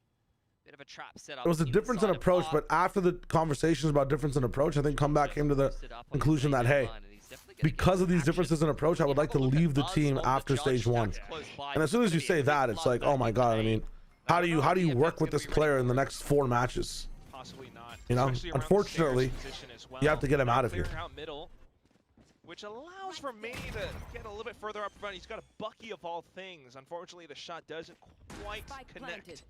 Bit of a trap set up. There was a difference in approach, but after the conversations about difference in approach, I think Comeback came to the conclusion that, hey, because of these differences in approach, I would like to leave the team after stage 1. And as soon as you say that, it's like, oh my god, I mean, how do you work with this player in the next 4 matches? Possibly not. You know, Especially around the unfortunately, stairs position as well. you have to get him out of here. Clear out middle, which allows for Manny to get a little bit further up front. He's got a Bucky of all things. Unfortunately, the shot doesn't quite connect.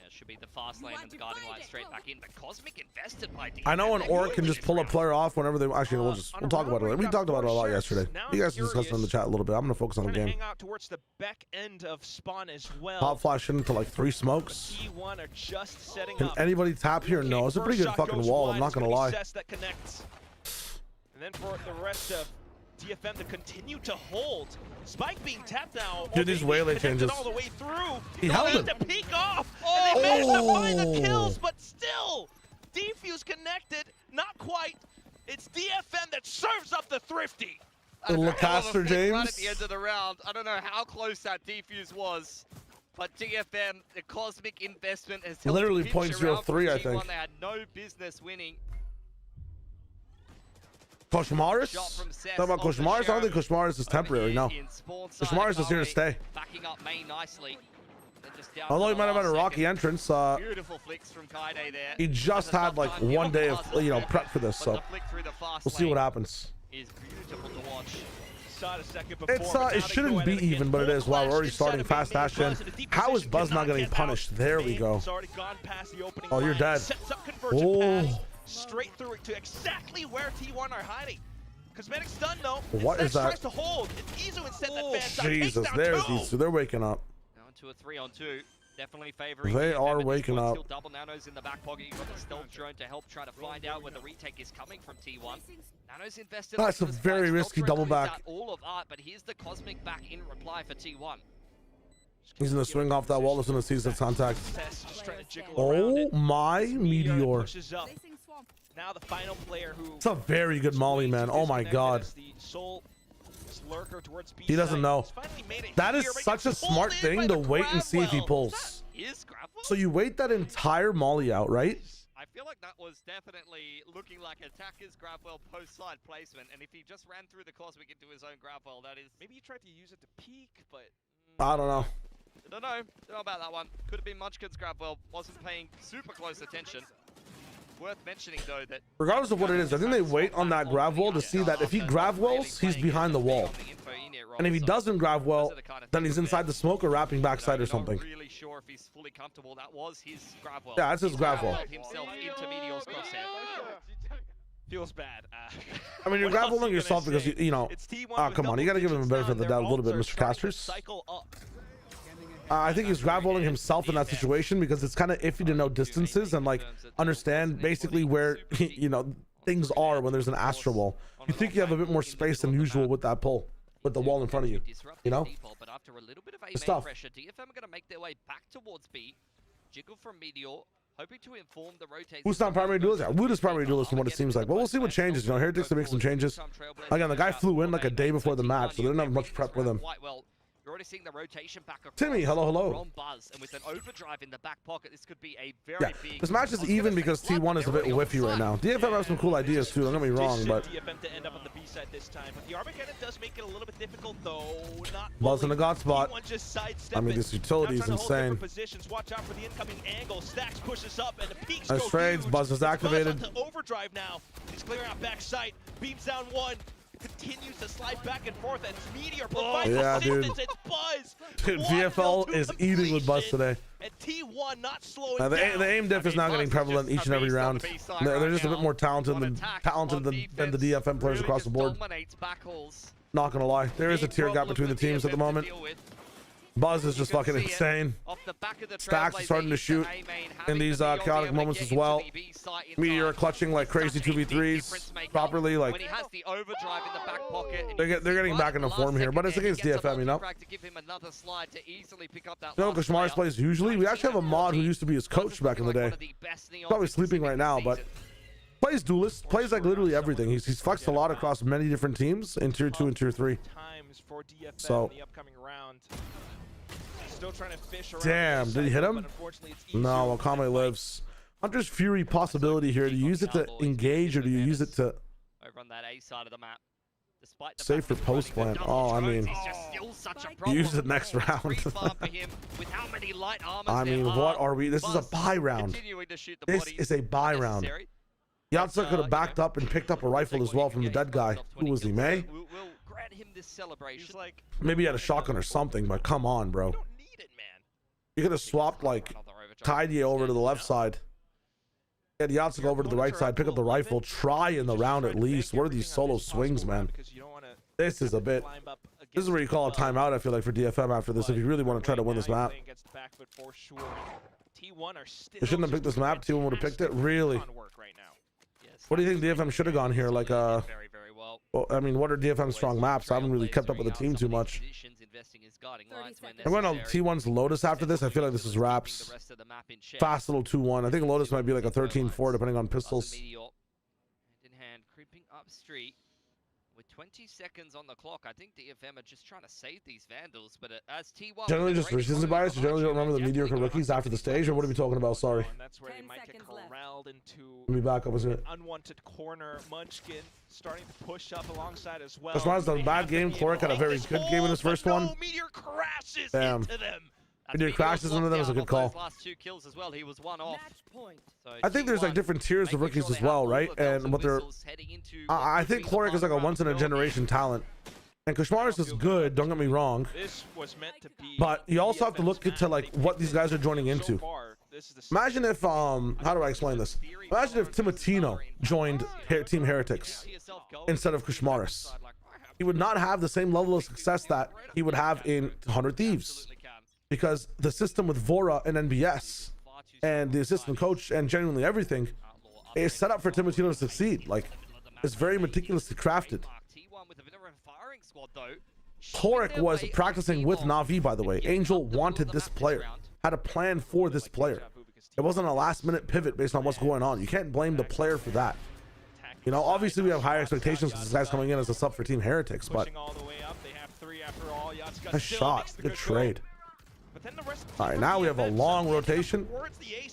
Yeah, it should be the fast lane and the guarding light straight back in. But Cosmic invested by DFM. I know an orc can just pull a player off whenever they. Actually, we'll talk about it. We talked about it a lot yesterday. You guys discussed it in the chat a little bit. I'm gonna focus on the game. Hang out towards the back end of spawn as well. Pop flash into like 3 smokes. T1 are just setting Can up. anybody tap here? No, it's a pretty good fucking wall. I'm not gonna lie. That connects. And then for the rest of DFM to continue to hold. Spike being tapped now. Dude, these waylay changes. All the way through. He held it. To peek off. And they managed to find the kills, but still. Defuse connected. Not quite. It's DFM that serves up the thrifty. The Lacaster James. Right at the end of the round. I don't know how close that defuse was. But DFM, the Cosmic investment has helped literally pinch around 0.03, I T1. think. They had no business winning. Koshmaris? Talk about Koshmaris? I don't think Koshmaris is temporary, no. Koshmaris is here to stay. Backing up main nicely. Although he might have had a rocky entrance, Beautiful flicks from Kaide there. he just had like 1 day of prep for this, so we'll see what happens. Is beautiful to watch. It shouldn't be even, but it is. Wow, we're already starting fast dash in. How is Buzz not getting punished? There we go. Oh, you're dead. Oh. Straight through it to exactly where T1 are hiding. Cosmetic's done though. What is that? Tries to hold. It's Izu instead that fans out. Jesus, there's Izu. They're waking up. Now into a 3-on-2. Definitely favoring. They are waking up. Still double nanos in the back pocket. You've got the stealth drone to help try to find out where the retake is coming from T1. Nanos invested. That's a very risky double back. All of art, but here's the Cosmic back in reply for T1. He's gonna swing off that wall as soon as he sees that contact. Oh my meteor. Now the final player who It's a very good molly, man. Oh my god. He doesn't know. That is such a smart thing to wait and see if he pulls. So you wait that entire molly out, right? I feel like that was definitely looking like attacker's grab well post side placement, and if he just ran through the Cosmic into his own grab well, that is. Maybe he tried to use it to peek, but I don't know. I don't know about that one. Could have been Munchkin's grab well. Wasn't paying super close attention. Worth mentioning though that regardless of what it is, I think they wait on that grab wall to see that if he grab wells, he's behind the wall. And if he doesn't grab well, then he's inside the smoke or wrapping backside or something. I'm not really sure if he's fully comfortable. That was his grab well. Yeah, that's his grab well. Himself into Meteor's crosshair. Feels bad. I mean, you're grab welling yourself because you know. Come on, you got to give him a benefit of the doubt a little bit, Mr. Casters. I think he's grab welling himself in that situation because it's kind of iffy to know distances and like understand basically where things are when there's an astral wall. You think you have a bit more space than usual with that pull, with the wall in front of you. But after a little bit of it's tough. pressure, DFM are going to make their way back towards B. Jiggle from Meteor, hoping to inform the rotate. Who's not primary duelist? Yeah, Wood is primary duelist from what it seems like. But we'll see what changes. Heretic's to make some changes. Again, the guy flew in like a day before the match, so they didn't have much prep with him. You're already seeing the rotation back across. Timmy, hello. From Buzz, and with an overdrive in the back pocket, this could be a very big. This match is even because T1 is a bit whiffy right now. DFM has some cool ideas too. Don't get me wrong, but DFM to end up on the B side this time. But the Armageddon does make it a little bit difficult, though. Not Buzz in the god spot. I mean, this utility is insane. Positions. Watch out for the incoming angle. Stacks pushes up, and the peaks nice trades. Buzz is activated. Buzz onto overdrive now. He's clearing out back sight. Beams down one. Continues to slide back and forth, and Meteor provides assistance. It's Buzz. Dude, VFL is eating with Buzz today. And T1 not slowing down. The aim diff is now getting prevalent each and every round. They're just a bit more talented than the DFM players across the board. Not gonna lie, there is a tier gap between the teams at the moment. Buzz is just fucking insane. Stacks is starting to shoot in these chaotic moments as well. Meteor clutching like crazy 2v3s properly. Like they're getting back into form here, but it's against DFM, you know. Koshmaris plays usually. We actually have a mod who used to be his coach back in the day. Probably sleeping right now, but plays duelist. Plays like literally everything. He's flexed a lot across many different teams in tier 2 and tier 3. So. Damn, did he hit him? No, Wakame lives. Hunter's Fury possibility here. Do you use it to engage or do you use it to over on that A side of the map? Save for post plant. Oh, I mean, use it next round. I mean, what are we? This is a buy round. This is a buy round. Yatsa could have backed up and picked up a rifle as well from the dead guy. Who was he, May? Maybe he had a shotgun or something, but come on, bro. You could have swapped like tide you over to the left side. Get Yachts to go over to the right side, pick up the rifle, try in the round at least. What are these solo swings, man? This is a bit. This is where you call a timeout, I feel like, for DFM after this, if you really want to try to win this map. They shouldn't have picked this map. T1 would have picked it. Really? What do you think DFM should have gone here? Like, well, I mean, what are DFM's strong maps? I haven't really kept up with the team too much. I'm going to T1's Lotus after this. I feel like this is wraps. Fast little 2-1. I think Lotus might be like a 13-4 depending on pistols. Creeping up street with 20 seconds on the clock. I think DFM are just trying to save these Vandals, but as T1 generally just recency bias. You generally don't remember the mediocre rookies after the stage, or what are we talking about? Sorry. And that's where they might get corralled into Let me back up. An unwanted corner. Munchkin starting to push up alongside as well. Kashmara's done a bad game. KRX had a very good game in his first one. Meteor crashes Damn. into them. Meteor crashes into them was a good call. Last 2 kills as well. He was 1 off. I think there's like different tiers of rookies as well, right? And what they're, I think KRX is like a once-in-a-generation talent, and Kashmara's is good. Don't get me wrong. This was meant to be, but you also have to look into like what these guys are joining into. Imagine if how do I explain this? Imagine if Timotino joined Team Heretics instead of Kashmaris. He would not have the same level of success that he would have in 100 Thieves, because the system with Vora and NBS and the assistant coach and genuinely everything is set up for Timotino to succeed. Like, it's very meticulously crafted. KRX was practicing with Na'Vi, by the way. Angel wanted this player, had a plan for this player. It wasn't a last-minute pivot based on what's going on. You can't blame the player for that. You know, obviously we have higher expectations because this guy's coming in as a sub for Team Heretics, but nice shot, good trade. All right, now we have a long rotation.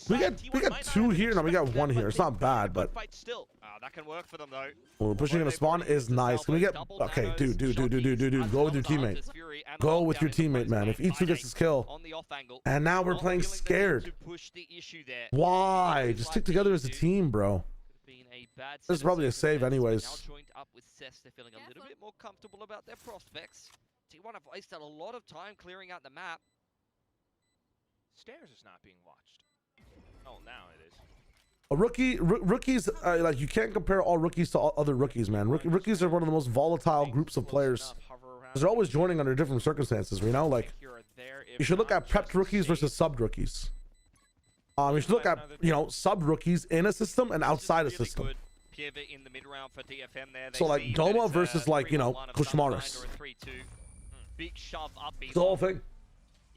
We got 2 here, now we got 1 here. It's not bad, but that can work for them though. well, pushing in a spawn is nice. Can we get okay, dude, go with your teammate. Go with your teammate, man. If E2 gets his kill, and now we're playing scared. Why? Just stick together as a team, bro. This is probably a save anyways. Joined up with Cess, they're feeling a little bit more comfortable about their prospects. T1 have wasted a lot of time clearing out the map. Stairs is not being watched. Oh, now it is. A rookies, like, you can't compare all rookies to all other rookies, man. Rookies are one of the most volatile groups of players. They're always joining under different circumstances, you know? Like, you should look at prepped rookies versus subbed rookies. You should look at, you know, sub rookies in a system and outside a system. So like Doma versus like, you know, Kushmaris. It's the whole thing.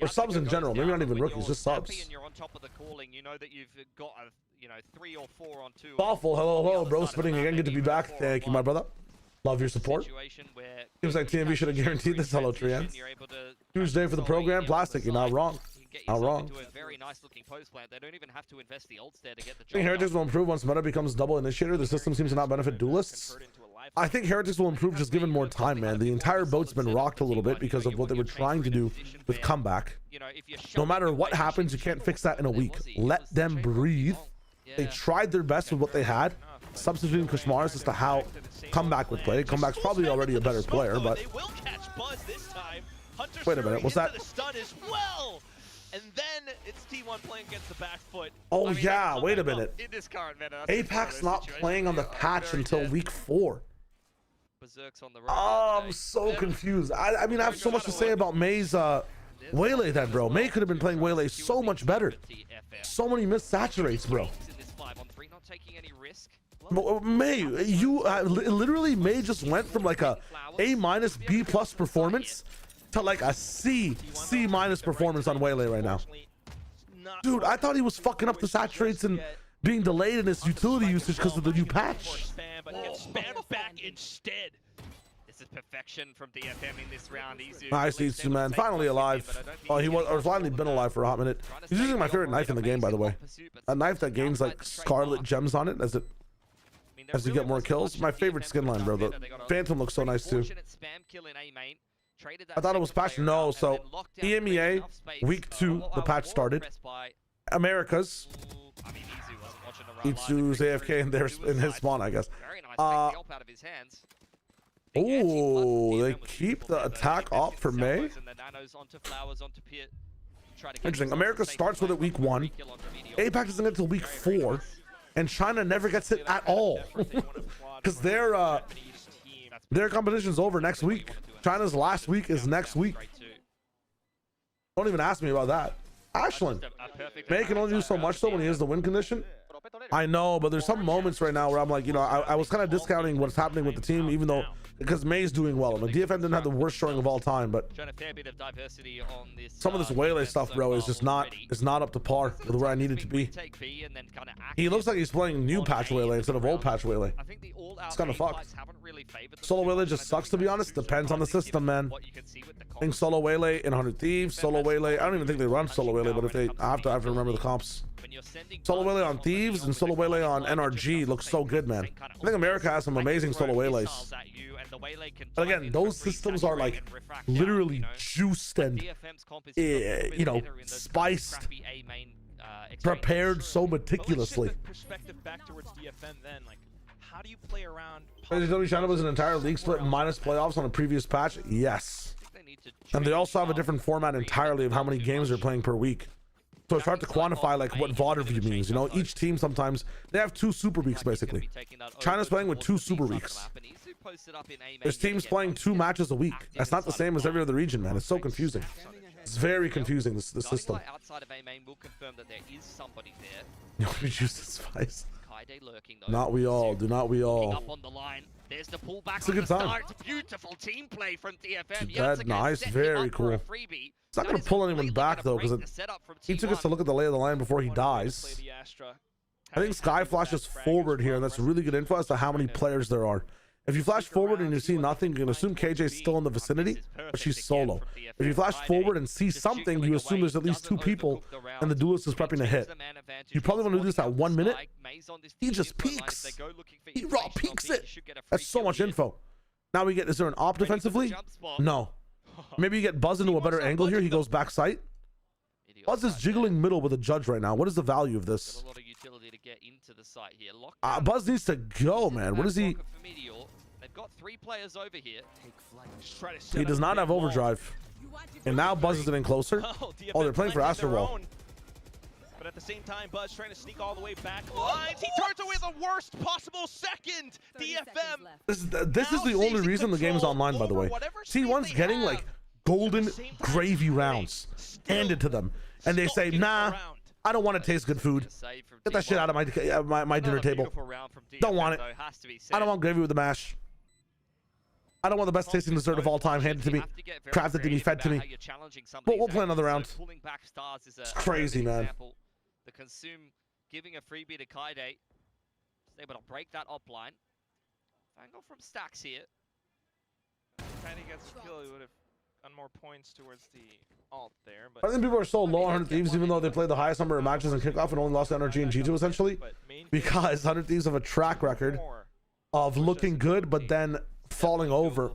Or subs in general, maybe not even rookies, just subs. You're on top of the calling, you know that you've got a, you know, 3 or 4 on 2. Awful. Hello, bro. Spinning again. Good to be back. Thank you, my brother. Love your support. Seems like TMV should have guaranteed this. Hello, Trians. Huge day for the program. Plastic, you're not wrong. Not wrong. I think Heretics will improve once meta becomes double initiator. The system seems to not benefit duelists. I think Heretics will improve just given more time, man. The entire boat's been rocked a little bit because of what they were trying to do with comeback. No matter what happens, you can't fix that in a week. Let them breathe. They tried their best with what they had, substituting Kashmaris as to how comeback would play. Comeback's probably already a better player, but wait a minute, what's that? And then it's T1 playing against the back foot. Oh, I mean, yeah, wait a minute. In this current meta, APAC's not playing on the patch until week 4. Oh, I'm so confused. I mean, I have so much to say about May's Waylay then, bro. May could have been playing Waylay so much better. So many missed saturates, bro. May, you literally, May just went from like a A-, B+ performance to like a C- performance on Waylay right now. Dude, I thought he was fucking up the saturates and being delayed in his utility usage because of the new patch. This is perfection from DFM in this round. Nice, Isu, man. Finally alive. Oh, he was, or finally been alive for a hot minute. He's using my favorite knife in the game, by the way. A knife that gains like scarlet gems on it as you get more kills. My favorite skin line, bro. The Phantom looks so nice too. I thought it was patched. No, so EMEA week 2, the patch started. Americas. Itsu's AFK in his spawn, I guess. Oh, they keep the attack off for May. Interesting. America starts with it week 1. APAC doesn't get till week 4, and China never gets it at all because their competition's over next week. China's last week is next week. Don't even ask me about that. Ashland, May can only do so much though when he is the win condition. I know, but there's some moments right now where I'm like, you know, I was kind of discounting what's happening with the team, even though because May's doing well. Like DFM didn't have the worst showing of all time, but some of this Waylay stuff, bro, is just not up to par with where I need it to be. He looks like he's playing new patch Waylay instead of old patch Waylay. It's kind of fucked. Solo Waylay just sucks, to be honest. Depends on the system, man. I think solo Waylay in 100 Thieves, solo Waylay. I don't even think they run solo Waylay, but if they, I have to remember the comps. Solo Waylay on Thieves and solo Waylay on NRG looks so good, man. I think America has some amazing solo Waylays. But again, those systems are like literally juiced and, you know, spiced, prepared so meticulously. Perspective back towards DFM then, like, how do you play around? China was an entire league split minus playoffs on a previous patch. Yes, and they also have a different format entirely of how many games they're playing per week. So it's hard to quantify like what VOD review means. You know, each team sometimes they have 2 super weeks basically. China's playing with 2 super weeks. There's teams playing 2 matches a week. That's not the same as every other region, man. It's so confusing. It's very confusing, this system. Outside of A main will confirm that there is somebody there. Nobody uses Spice. Not we all. Do not we all. Up on the line. There's the pullback. It's a good time. Beautiful team play from DFM. That nice, very cool. It's not going to pull anyone back though, because he took us to look at the lay of the land before he dies. I think Sky flashes forward here, and that's really good info as to how many players there are. If you flash forward and you see nothing, you can assume KJ's still in the vicinity, but she's solo. If you flash forward and see something, you assume there's at least 2 people, and the duelist is prepping to hit. You probably want to do this at 1 minute. He just peeks. He raw peeks it. That's so much info. Now we get, is there an op defensively? No. Maybe you get Buzz into a better angle here. He goes back sight. Buzz is jiggling middle with a judge right now. What is the value of this? Buzz needs to go, man. What is he? They've got 3 players over here. He does not have overdrive. And now Buzz is getting closer. Oh, they're playing for Astro Wall. But at the same time, Buzz trying to sneak all the way back lines. He turns away the worst possible second. DFM. This is the only reason the game is online, by the way. T1's getting like golden gravy rounds handed to them, and they say, nah, I don't want to taste good food. Get that shit out of my dinner table. Don't want it. I don't want gravy with the mash. I don't want the best tasting dessert of all time handed to me, crafted to me, fed to me. But we'll play another round. It's crazy, man. The Consume giving a freebie to Kaide. Just able to break that up line. Angle from Stacks here. Kaide gets a kill, he would have gotten more points towards the alt there. But I think people are so low on 100 Thieves, even though they played the highest number of matches in kickoff and only lost to NRG and G2 essentially. Because 100 Thieves have a track record of looking good, but then falling over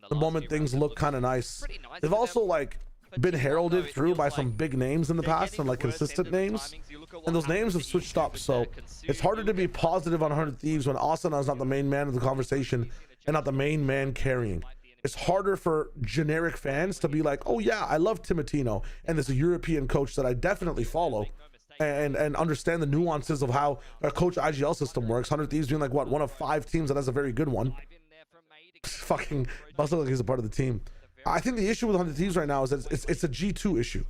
the moment things look kind of nice. They've also like been heralded through by some big names in the past and like consistent names, and those names have switched up, so it's harder to be positive on 100 Thieves when Asana is not the main man of the conversation and not the main man carrying. It's harder for generic fans to be like, oh yeah, I love Timotino and there's a European coach that I definitely follow and understand the nuances of how a coach IGL system works. 100 Thieves being like what, one of 5 teams that has a very good one. Fucking must look like he's a part of the team. I think the issue with 100 Thieves right now is that it's a G2 issue.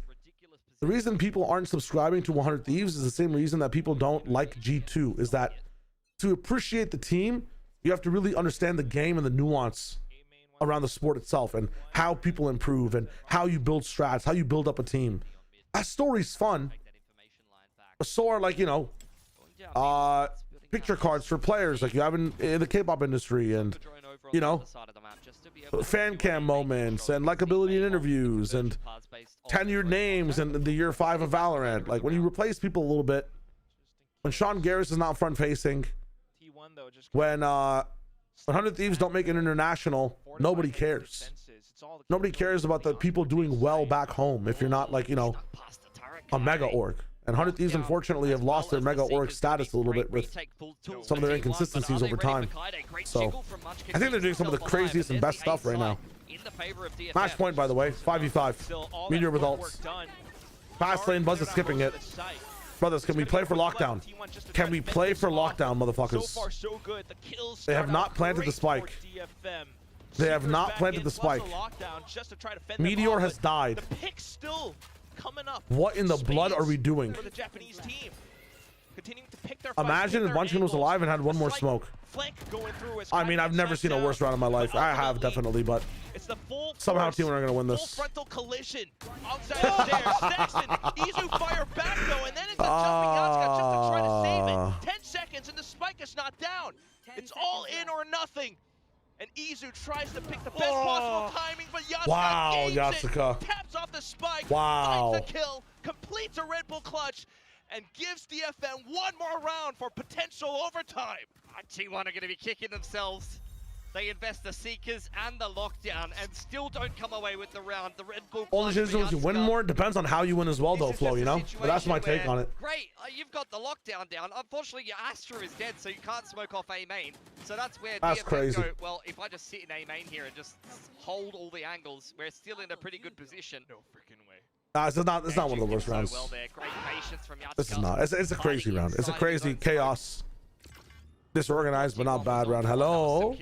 The reason people aren't subscribing to 100 Thieves is the same reason that people don't like G2, is that to appreciate the team, you have to really understand the game and the nuance around the sport itself and how people improve and how you build strats, how you build up a team. That story's fun. But so are, like, you know, picture cards for players like you have in the K-pop industry, and you know, fan cam moments and likability in interviews and tenured names and the year 5 of Valorant. Like when you replace people a little bit, when Sean Garris is not front facing, when 100 Thieves don't make it international, nobody cares. Nobody cares about the people doing well back home if you're not, like, you know, a mega org. And 100 Thieves unfortunately have lost their mega org status a little bit with some of their inconsistencies over time. So I think they're doing some of the craziest and best stuff right now. Match point, by the way, 5v5. Meteor with ults. Fast lane, Buzz is skipping it. Brothers, can we play for lockdown? Can we play for lockdown, motherfuckers? So far, so good. The kills they have not planted the spike. They have not planted the spike. Meteor has died. The pick still coming up. What in the blood are we doing? For the Japanese team. Continuing to pick their Imagine if Bunchkin was alive and had one more smoke. I mean, I've never seen a worse round in my life. I have, definitely, but somehow Team are going to win this. Full frontal collision. Outside the stairs. Saxon. Izu fire back, though, and then it's a jumping Yatsuka just to try to save it. 10 seconds, and the spike is not down. It's all in or nothing. And Izu tries to pick the best possible timing, but Yatsuka taps off the spike, finds the kill, completes a Red Bull clutch, and gives DFM one more round for potential overtime. T1 are going to be kicking themselves. They invest the Seekers and the Lockdown and still don't come away with the round. The Red Bull only is you win more. Depends on how you win as well, though, Flo, you know? But that's my take on it. Great, you've got the Lockdown down. Unfortunately, your Astra is dead, so you can't smoke off A main. So that's where DFM crazy. Go, well, if I just sit in A main here and just hold all the angles, we're still in a pretty good position. No freaking way. It's not one of the worst rounds. Well there. Great patience from Yatsuka. This is not. It's a crazy round. It's a crazy chaos. Disorganized, but not bad round. Hello.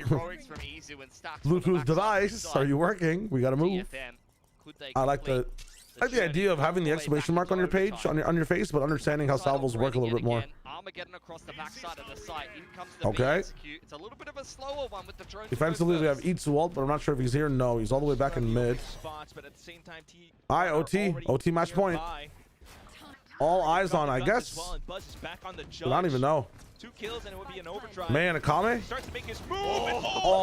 Bluetooth device. Are you working? We gotta move. I like the idea of having the exclamation mark on your page, on your face, but understanding how salvos work a little bit more. Okay. It's a little bit of a slower one with the drone. Defensively, we have Itsu ult, but I'm not sure if he's here. No, he's all the way back in mid. Hi, OT. OT match point. All eyes on, I guess. But I don't even know. 2 kills and it would be an overdrive. Man, Akame. Starts to make his move. Oh.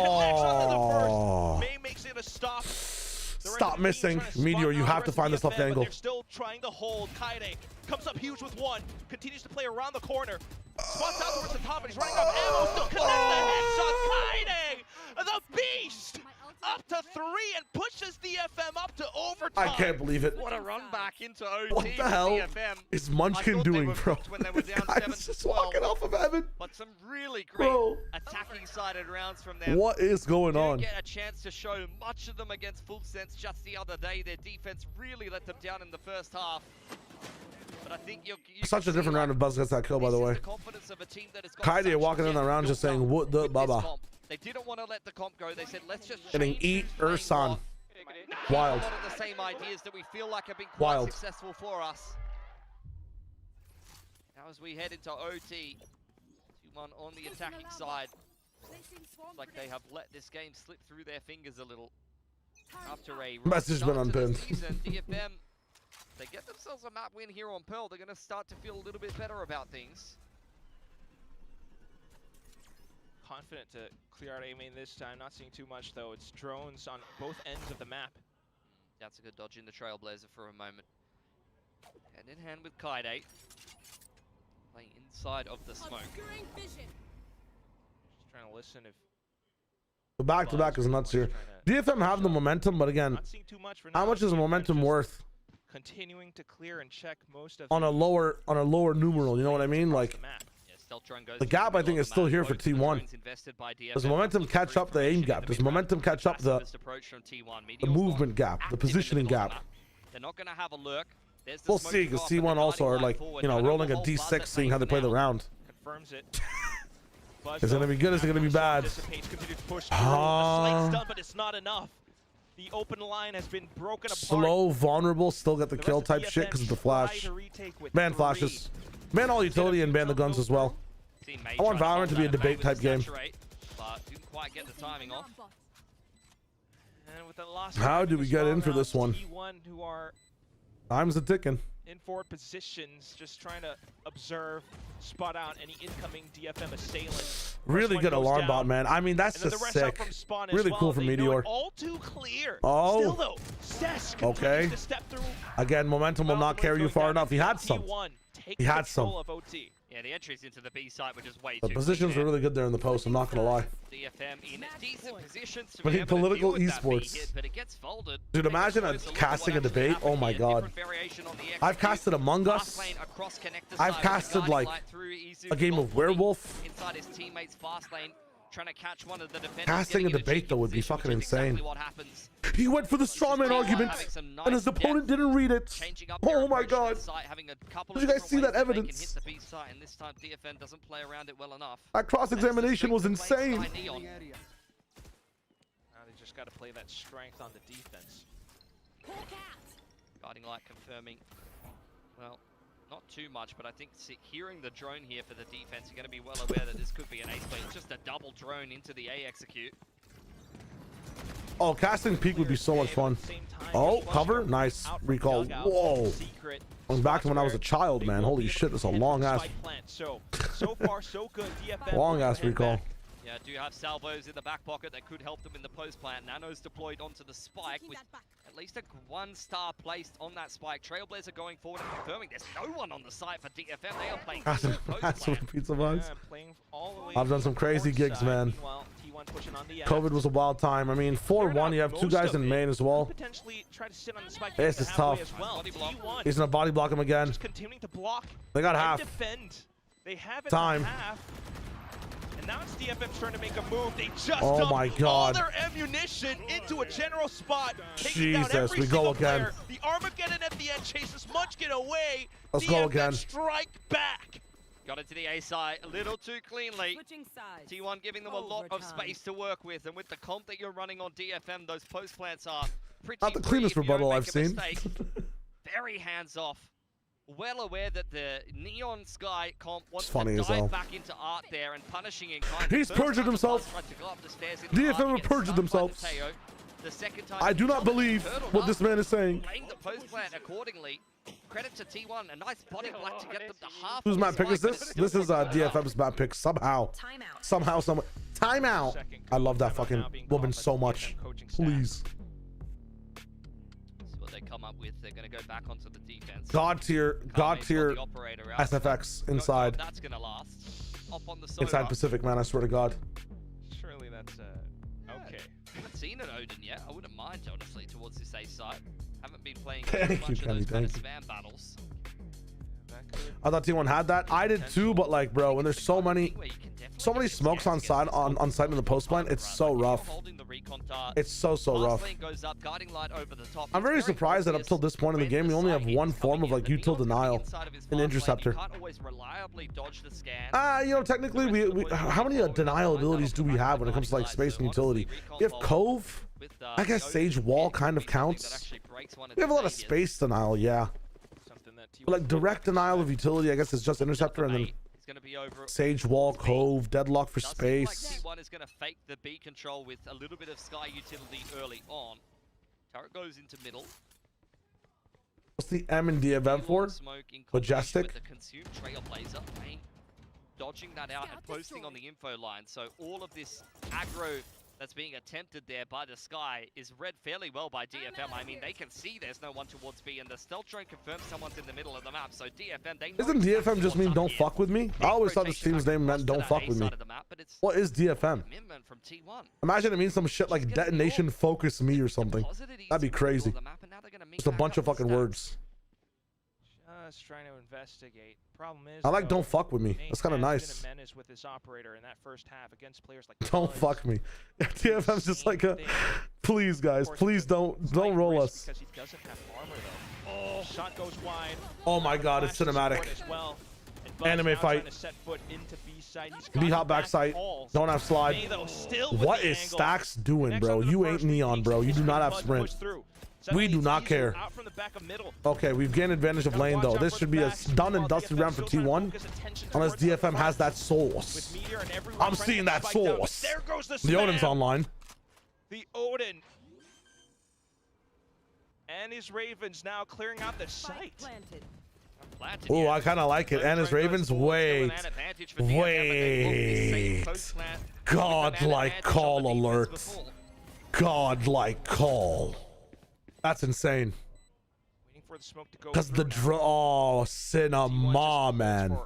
May makes it a stop. Stop missing. Meteor, you have to find this left angle. They're still trying to hold. Kaide comes up huge with 1. Continues to play around the corner. Spots out towards the top and he's running up ammo. Still connects the headshot. Kaide, the beast. Up to 3 and pushes DFM up to overtime. I can't believe it. What a run back into OT. What the hell DFM. is Munchkin doing, bro? When they were down 7-12, just walking off of heaven. But some really great attacking sided rounds from them. What is going on? Didn't get a chance to show much of them against Full Sense just the other day. Their defense really let them down in the first half. But I think you such a different round if Buzz gets that kill, by the way. Kaide walking in the round just saying, what the baba. They didn't want to let the comp go. They said, let's just getting eat Ursan. Wild. One of the same ideas that we feel like have been quite successful for us. Now as we head into OT, 2-1 on the attacking side. It's like they have let this game slip through their fingers a little. After a message been unpinned. DFM, they get themselves a map win here on Pearl. They're going to start to feel a little bit better about things. Confident to clear out A main this time. Not seeing too much though. It's drones on both ends of the map. That's a good dodge in the Trailblazer for a moment. Hand in hand with Kaide. Play inside of the smoke. Just trying to listen if the back-to-back is nuts here. DFM have the momentum, but again, how much is the momentum worth? Continuing to clear and check most of on a lower numeral, you know what I mean? Like the gap I think is still here for T1. Does momentum catch up the aim gap? Does momentum catch up the movement gap, the positioning gap? They're not going to have a lurk. We'll see, because T1 also are like, you know, rolling a D6, seeing how they play the round. Confirms it. Is it gonna be good? Is it gonna be bad? But it's not enough. The open line has been broken apart. Slow, vulnerable, still get the kill type shit because of the flash. Ban flashes. Ban all utility and ban the guns as well. I want Valorant to be a debate type game. How do we get in for this one? Time's a ticking. In forward positions, just trying to observe, spot out any incoming DFM assailants. Really good alarm bot, man. I mean, that's just sick. Really cool from Meteor. All too clear. Oh. Still though, Cess okay. to step through. Again, momentum will not carry you far enough. He had some. He had some. Yeah, the entries into the B site were just way too. The positions were really good there in the post. I'm not gonna lie. DFM in decent positions to be political esports. Hit, but it gets folded. Dude, imagine casting a debate. Oh my god. I've casted Among Us. I've casted like a game of Werewolf. Inside his teammates fast lane. trying to catch one of the defenders. Casting a debate though would be fucking insane. Exactly what happens. He went for the strawman argument, and his opponent didn't read it. Oh my god! Did you guys see that evidence? And this time DFM doesn't play around it well enough. That cross-examination was insane. Now they just got to play that strength on the defense. Guiding Light confirming, well, not too much, but I think hearing the drone here for the defense, you're going to be well aware that this could be an ace play. It's just a double drone into the A execute. Oh, casting peak would be so much fun. Oh, cover, nice recall. Whoa, I'm back to when I was a child, man. Holy shit, that's a long ass, long ass recall. Yeah, do have salvos in the back pocket that could help them in the post plant. Nano's deployed onto the spike with at least a 1-star placed on that spike. Trailblazer going forward and confirming there's no one on the site for DFM. They are playing Pizza bugs. I've done some crazy gigs, man. COVID was a wild time. I mean, 4-1, you have 2 guys in main as well. This is tough. He's gonna body block him again. They got half. Time. And now it's DFM trying to make a move. They just oh my god, all their ammunition into a general spot. Jesus, we go again. The Armageddon at the end chases Munchkin away. Let's go again. Strike back. Got into the A side a little too cleanly. T1 giving them a lot of space to work with, and with the comp that you're running on DFM, those post plants are pretty not the cleanest rebuttal I've seen. Very hands off. Well aware that the Neon Sky comp wants to dive back into art there and punishing in kind. He's perjured himself. DFM have perjured themselves. The second time I do not believe what this man is saying. Playing the post plant accordingly. Credit to T1, a nice body block to get them to half. Whose map pick is this? This is DFM's map pick somehow. Somehow, timeout. I love that fucking woman so much. Please. They come up with, they're going to go back onto the defense. God tier SFX inside. That's going to last. Up on the inside Pacific, man, I swear to God. Surely that's okay. I haven't seen an Odin yet. I wouldn't mind, honestly, towards this A side. Haven't been playing much of those kind of spam battles. I thought T1 had that. I did too, but like, bro, when there's so many smokes on site in the post plant, it's so rough. It's so rough. I'm very surprised that up till this point in the game, we only have one form of like util denial, an interceptor. You know, technically, we how many denial abilities do we have when it comes to like space and utility? We have Cove. I guess Sage Wall kind of counts. We have a lot of space denial, yeah. But like direct denial of utility, I guess it's just interceptor and then Sage Wall, Cove, Deadlock for space. T1 is going to fake the B control with a little bit of Sky utility early on. Turret goes into middle. What's the M and DFM for? Majestic. The consumed Trailblazer, dodging that out and posting on the info line. So all of this aggro that's being attempted there by the Sky is read fairly well by DFM. I mean, they can see there's no one towards B, and the stealth drone confirms someone's in the middle of the map. So DFM, they doesn't DFM just mean don't fuck with me? I always thought this team's name meant don't fuck with me. What is DFM? Imagine it means some shit like detonation focus me or something. That'd be crazy. Just a bunch of fucking words. Just trying to investigate. Problem is, I like don't fuck with me. That's kind of nice. With this operator in that first half against players like don't fuck me. DFM's just like a please guys, please don't roll us. Because he doesn't have armor though. Oh, shot goes wide. Oh my god, it's cinematic. Anime fight. B hop back sight. Don't have slide. What is Stacks doing, bro? You ain't Neon, bro. You do not have sprint. We do not care. Okay, we've gained advantage of lane though. This should be a done and dusted round for T1, unless DFM has that sauce. I'm seeing that sauce. The Odin's online. The Odin and his Ravens now clearing out the site. Oh, I kind of like it. And his Ravens. Wait. Godlike call alert. Godlike call. That's insane. Because the oh, cinema, man.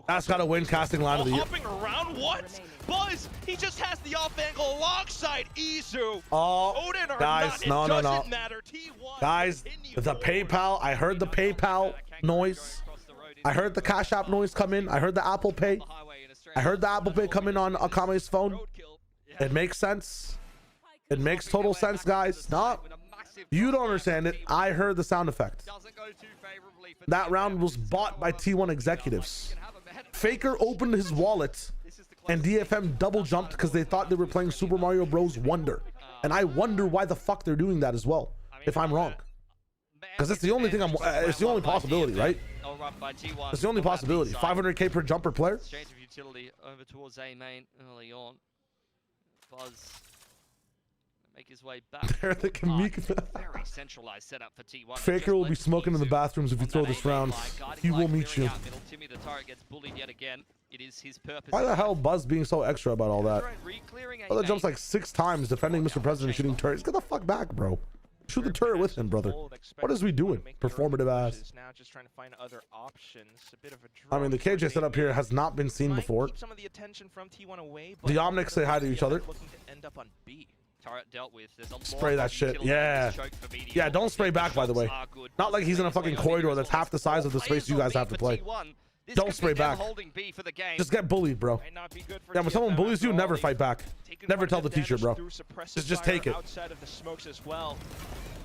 That's got to win casting line of the year. Hopping around, what? Buzz, he just has the off angle alongside Izu. Oh, Odin or guys, not, no. matter. T1 guys, the PayPal, I heard the PayPal noise. I heard the Cash App noise come in. I heard the Apple Pay. I heard the Apple Pay come in on Akame's phone. It makes sense. It makes total sense, guys. No, you don't understand it. I heard the sound effect. That round was bought by T1 executives. Faker opened his wallet and DFM double jumped because they thought they were playing Super Mario Bros. Wonder. And I wonder why the fuck they're doing that as well, if I'm wrong. Because it's the only thing it's the only possibility, right? It's the only possibility. 500k per jumper player. Exchange of utility over towards A main early on. Buzz make his way back. They're the Kamik. Very centralized setup for T1. Faker will be smoking in the bathrooms if you throw this round. He will meet you. Timmy the turret gets bullied yet again. It is his purpose. Why the hell Buzz being so extra about all that? Buzz jumps like 6 times defending Mr. President shooting turrets. Get the fuck back, bro. Shoot the turret with him, brother. What is we doing? Performative ass. Now just trying to find other options. A bit of I mean, the KJ setup here has not been seen before. Some of the attention from T1 away, the Omnics say hi to each other. Looking to end up on B. Turret dealt with. Spray that shit. Yeah. Yeah, don't spray back, by the way. Not like he's in a fucking corridor that's half the size of the space you guys have to play. Don't spray back. Just get bullied, bro. Yeah, when someone bullies you, never fight back. Never tell the teacher, bro. Just take it. Outside of the smokes as well.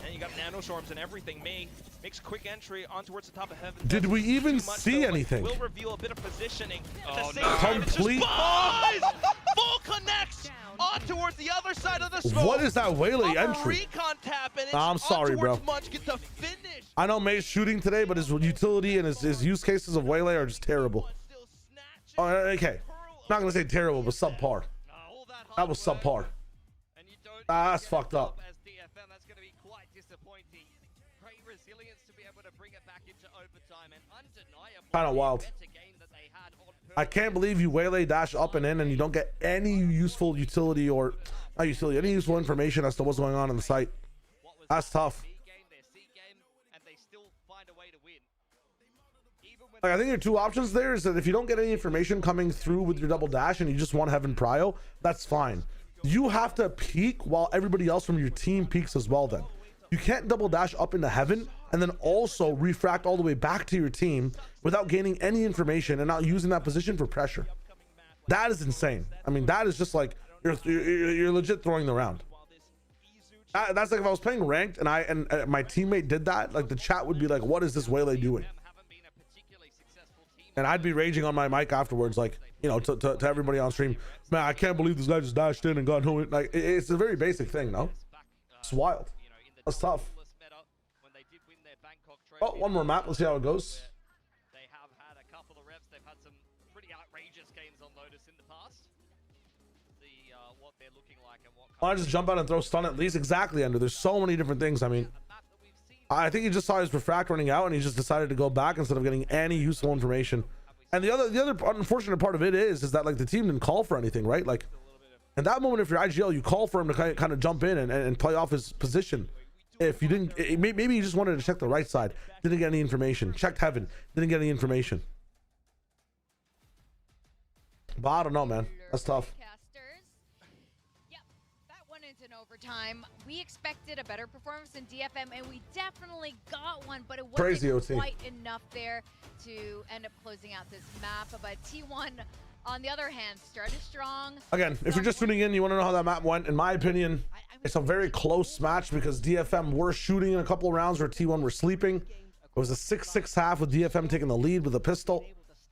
And you got nanostorms and everything. Makes quick entry on towards the top of heaven. Did we even see anything? Will reveal a bit of positioning. Oh, no. Complete. Full connects on towards the other side of the smoke. What is that Waylay entry? Recon tap and it's I'm sorry, bro. Munch get the finish. I know May's shooting today, but his utility and his use cases of Waylay are just terrible. Oh, okay. Not gonna say terrible, but subpar. That was subpar. That's fucked up. As DFM, that's going to be quite disappointing. Great resilience to be able to bring it back into overtime and undeniable. Kind of wild. I can't believe you Waylay dash up and in and you don't get any useful utility or not utility, any useful information as to what's going on in the site. That's tough. Like, I think there are 2 options there. Is that if you don't get any information coming through with your double dash and you just want Heaven Prio, that's fine. You have to peek while everybody else from your team peeks as well. Then you can't double dash up into Heaven and then also refract all the way back to your team without gaining any information and not using that position for pressure. That is insane. I mean, that is just like you're legit throwing the round. That's like if I was playing ranked and my teammate did that, like the chat would be like, what is this Waylay doing? And I'd be raging on my mic afterwards, like, you know, to everybody on stream, man, I can't believe this guy just dashed in and got home. Like, it's a very basic thing, no? It's wild. That's tough. Oh, one more map. Let's see how it goes. They have had a couple of reps. They've had some pretty outrageous games on Lotus in the past. See what they're looking like and what. I just jump out and throw stun at least. Exactly, Ender. There's so many different things. I mean, I think he just saw his refract running out and he just decided to go back instead of getting any useful information. And the other unfortunate part of it is that like the team didn't call for anything, right? Like in that moment, if you're IGL, you call for him to kind of jump in and play off his position. If you didn't, maybe you just wanted to check the right side, didn't get any information. Checked Heaven, didn't get any information. But I don't know, man. That's tough. Overtime. We expected a better performance in DFM, and we definitely got one, but it wasn't quite enough there to end up closing out this map. But T1, on the other hand, started strong. Again, if you're just tuning in, you want to know how that map went. In my opinion, it's a very close match because DFM were shooting in a couple of rounds where T1 were sleeping. It was a 6-6 half with DFM taking the lead with a pistol.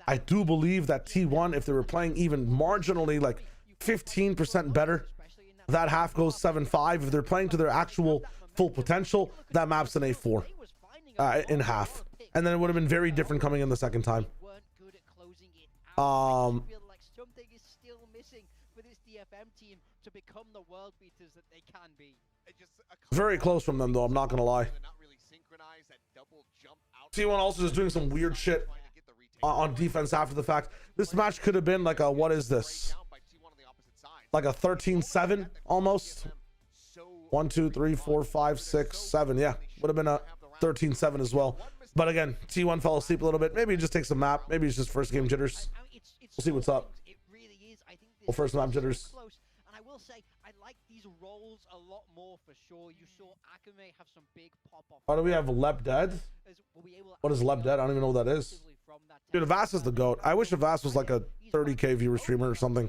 I do believe that T1, if they were playing even marginally like 15% better, that half goes 7-5. If they're playing to their actual full potential, that map's an A4 in half. And then it would have been very different coming in the second time. Very close from them, though. I'm not going to lie. T1 also just doing some weird shit on defense after the fact. This match could have been like a, what is this? Like a 13-7 almost. 1, 2, 3, 4, 5, 6, 7. Yeah, would have been a 13-7 as well. But again, T1 fell asleep a little bit. Maybe he just takes a map. Maybe it's just first game jitters. We'll see what's up. Well, first map jitters. And I will say, I like these roles a lot more for sure. You saw Akame have some big pop off. Why do we have Lep Dead? What is Lep Dead? I don't even know what that is. From that Dude, Avast is the GOAT. I wish Avast was like a 30K viewer streamer or something.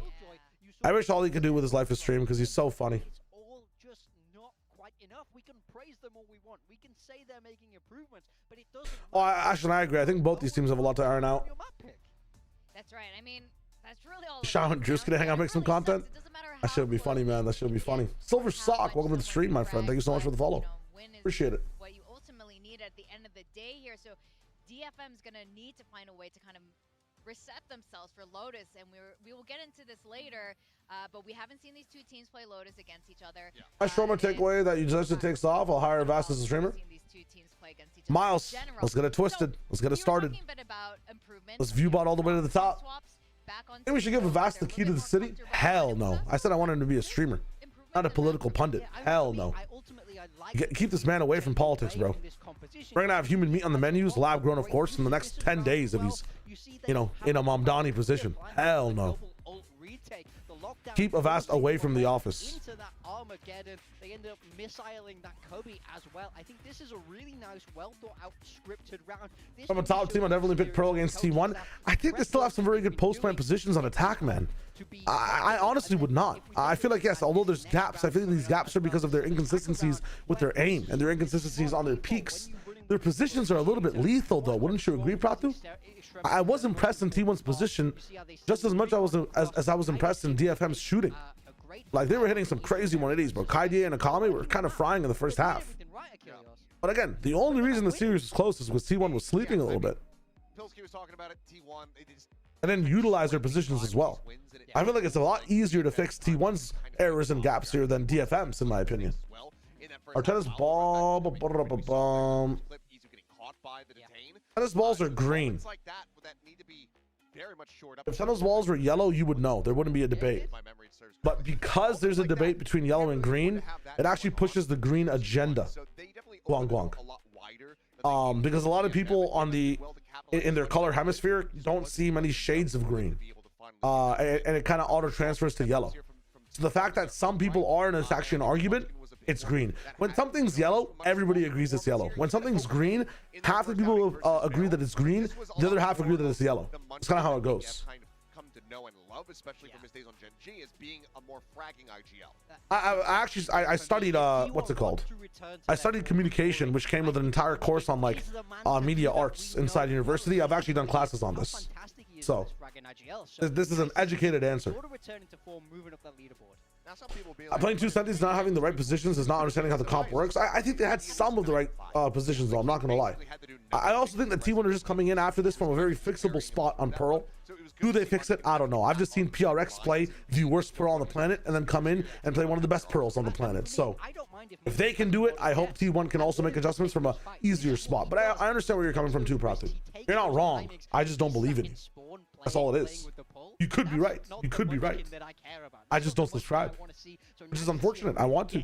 I wish all he could do with his life is stream because he's so funny. It's all just not quite enough. We can praise them all we want. We can say they're making improvements, but it doesn't. Oh, actually, I agree. I think both these teams have a lot to iron out. That's right. I mean, that's really all. Shaw and Drew's gonna hang out, make some content. That should be funny, man. That should be funny. Silver Sock, welcome to the stream, my friend. Thank you so much for the follow. Appreciate it. What you ultimately need at the end of the day here. So DFM's gonna need to find a way to kind of reset themselves for Lotus, and we will get into this later, but we haven't seen these two teams play Lotus against each other. I show my takeaway that you just takes off. I'll hire Avast as a streamer. Miles, let's get it twisted. Let's get it started. Let's viewbot all the way to the top. Think we should give Avast the key to the city? Hell no. I said I want him to be a streamer, not a political pundit. Hell no. Keep this man away from politics, bro. We're gonna have human meat on the menus, lab grown, of course, in the next 10 days if he's, you know, in a Mamdani position. Hell no. Keep Avast away from the office. Into that Armageddon, they ended up missiling that Kobe as well. I think this is a really nice, well thought out, scripted round. From a top team, I'd definitely pick Pearl against T1. I think they still have some very good post-plant positions on attack, man. I honestly would not. I feel like, yes, although there's gaps, I feel like these gaps are because of their inconsistencies with their aim and their inconsistencies on their peaks. Their positions are a little bit lethal, though. Wouldn't you agree, Pratu? I was impressed in T1's position just as much as I was impressed in DFM's shooting. Like, they were hitting some crazy 180s, bro. Kaide and Akame were kind of frying in the first half. But again, the only reason the series was close is because T1 was sleeping a little bit. And then utilize their positions as well. I feel like it's a lot easier to fix T1's errors and gaps here than DFM's, in my opinion. Arteta's ball. Tennis balls are green. If tennis balls were yellow, you would know. There wouldn't be a debate. But because there's a debate between yellow and green, it actually pushes the green agenda. Guang. Because a lot of people on in their color hemisphere don't see many shades of green. And it kind of auto transfers to yellow. So the fact that some people are, and it's actually an argument, it's green. When something's yellow, everybody agrees it's yellow. When something's green, half the people agree that it's green, the other half agree that it's yellow. It's kind of how it goes. Especially from his days on Gen G, as being a more fragging IGL. I studied what's it called? I studied communication, which came with an entire course on like media arts inside university. I've actually done classes on this. So this is an educated answer. Playing two sentinels, not having the right positions, is not understanding how the comp works. I think they had some of the right positions, though. I'm not gonna lie. I also think that T1 are just coming in after this from a very fixable spot on Pearl. Do they fix it? I don't know. I've just seen KRX play the worst Pearl on the planet and then come in and play one of the best Pearls on the planet. So if they can do it, I hope T1 can also make adjustments from a easier spot. But I understand where you're coming from too, Pratu. You're not wrong. I just don't believe in you. That's all it is. You could be right. You could be right. I just don't subscribe, which is unfortunate. I want to.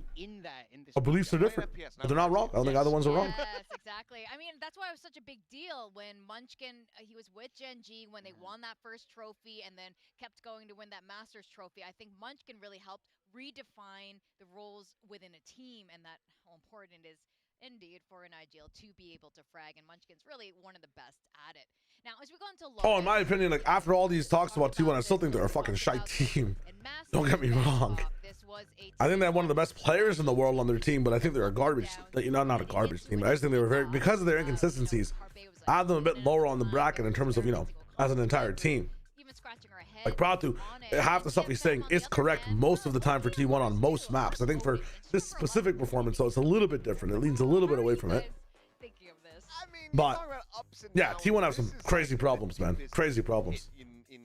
Our beliefs are different, but they're not wrong. I don't think either ones are wrong. Yes, exactly. I mean, that's why it was such a big deal when Munchkin, he was with Gen G when they won that first trophy and then kept going to win that Masters trophy. I think Munchkin really helped redefine the roles within a team and that how important it is indeed for an IGL to be able to frag, and Munchkin's really one of the best at it. Now, as we go into Lotus, in my opinion, like after all these talks about T1, I still think they're a fucking shite team. Don't get me wrong. I think they have one of the best players in the world on their team, but I think they're a garbage, not a garbage team. I just think they were because of their inconsistencies, I have them a bit lower on the bracket in terms of, as an entire team. Like Pratu, half the stuff he's saying is correct most of the time for T1 on most maps. I think for this specific performance, though, it's a little bit different. It leans a little bit away from it. But yeah, T1 have some crazy problems, man. Crazy problems.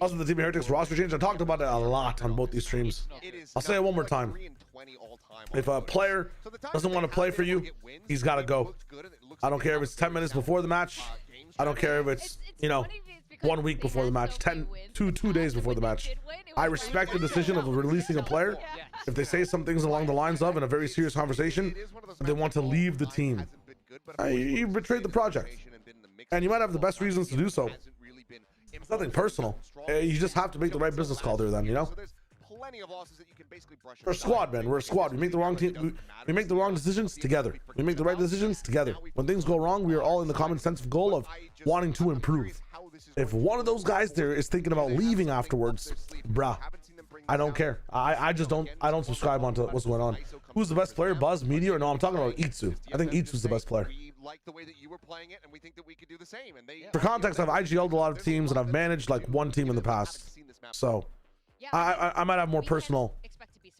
Also, the Team Heretics roster change. I talked about it a lot on both these streams. I'll say it one more time. If a player doesn't want to play for you, he's got to go. I don't care if it's 10 minutes before the match. I don't care if it's, 1 week before the match, 2 days before the match. I respect the decision of releasing a player if they say some things along the lines of, in a very serious conversation, they want to leave the team. You betrayed the project, and you might have the best reasons to do so. It's nothing personal. You just have to make the right business call there then, We're a squad, man. We're a squad. We make the wrong team. We make the wrong decisions together. We make the right decisions together. When things go wrong, we are all in the common sense of goal of wanting to improve. If one of those guys there is thinking about leaving afterwards, bruh, I don't care. I just don't subscribe onto what's going on. Who's the best player? Buzz, Meteor? No, I'm talking about Itsu. I think Itsu's the best player. We like the way that you were playing it, and we think that we could do the same. And For context, I've IGL'd a lot of teams, and I've managed like one team in the past. So I might have more personal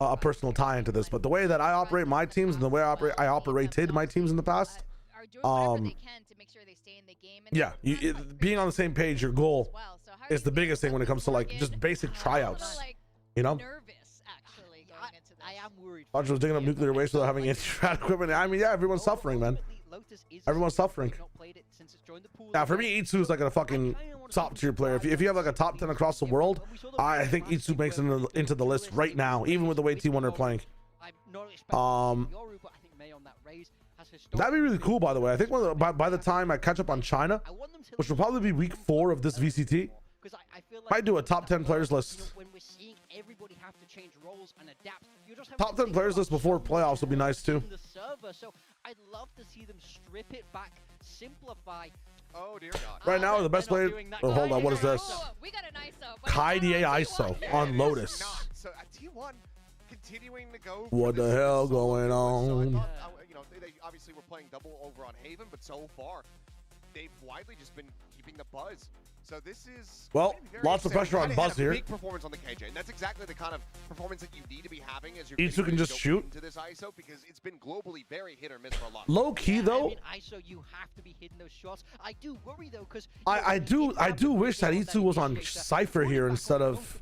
a personal tie into this, but the way that I operate my teams and the way I operated my teams in the past, yeah, being on the same page, your goal is the biggest thing when it comes to like just basic tryouts, you know. I am worried. Roger was digging up nuclear waste without having anti-strat equipment. I mean, yeah, everyone's suffering, man. Everyone's suffering. Now, for me, Itsu is like a fucking top tier player. If you have like a top 10 across the world, I think Itsu makes it into the list right now, even with the way T1 are playing. That'd be really cool, by the way. I think by the time I catch up on China, which will probably be week 4 of this VCT, might do a top 10 players list. Top 10 players list before playoffs will be nice too. So I'd love to see them strip it back, simplify. Oh dear God. Right now, the best player. Oh, hold on, what is this? We got an ISO. KRX ISO on Lotus. So at T1, continuing to go. What the hell going on? You know, they obviously were playing double over on Haven, but so far, they've widely just been keeping the buzz. So this is lots of pressure on Buzz here. Big performance on the KJ, and that's exactly the kind of performance that you need to be having as you're Itsu can just shoot into this ISO, because it's been globally very hit or miss for a lot. Low key though. I mean, ISO, you have to be hitting those shots. I do worry though, because I do wish that Itsu was on Cypher here instead of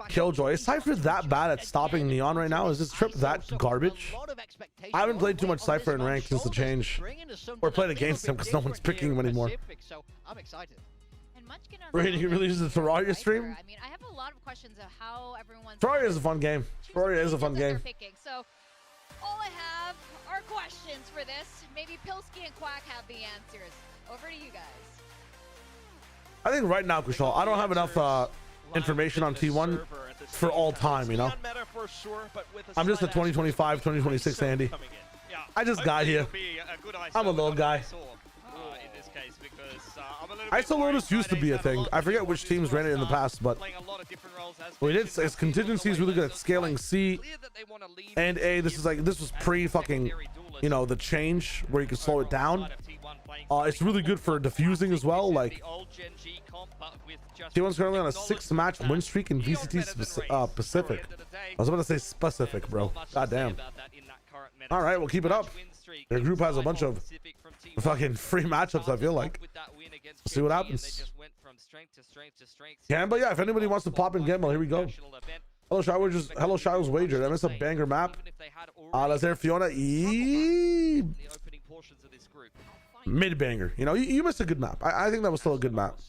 Killjoy. Is Cypher that bad at stopping Neon right now? Is this trip that garbage? I haven't played too much Cypher in ranked since the change, or played against him because no one's picking him anymore. So I'm excited. Brady, you really use the Terraria stream? I mean, I have a lot of questions of how everyone's. Terraria is a fun game. Terraria is a fun game. So all I have are questions for this. Maybe Pilsky and Quack have the answers. Over to you guys. I think right now, Kushal, I don't have enough information on T1 for all time, you know? I'm just a 2025, 2026 Andy. I just got here. I'm a little guy. ISO Lotus used to be a thing. I forget which teams ran it in the past, but we did. Its contingency is really good at scaling C and A. This was pre fucking, you know, the change where you can slow it down. It's really good for diffusing as well. Like T1's currently on a 6-match win streak in VCT Pacific. I was about to say specific, bro. God damn. All right, we'll keep it up. Their group has a bunch of fucking free matchups, I feel like. See what happens. Gamble, yeah, if anybody wants to pop in Gamble, here we go. Hello, Showers Wager. Did I miss a banger map? Let's hear Fiona. Mid banger. You know, you missed a good map. I think that was still a good map.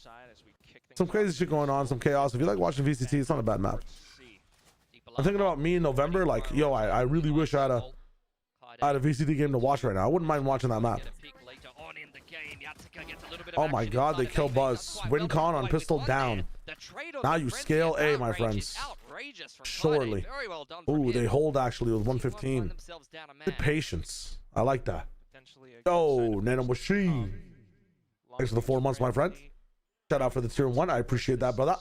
Some crazy shit going on, some chaos. If you like watching VCT, it's not a bad map. I'm thinking about me in November. Like, yo, I really wish I had a VCT game to watch right now. I wouldn't mind watching that map. Oh my God, they kill Buzz. WinCon on pistol down. Now you scale A, my friends. Surely. Ooh, they hold actually with 115. Good patience. I like that. Oh, Nano Machine. Thanks for the 4 months, my friend. Shout out for the tier 1. I appreciate that, brother.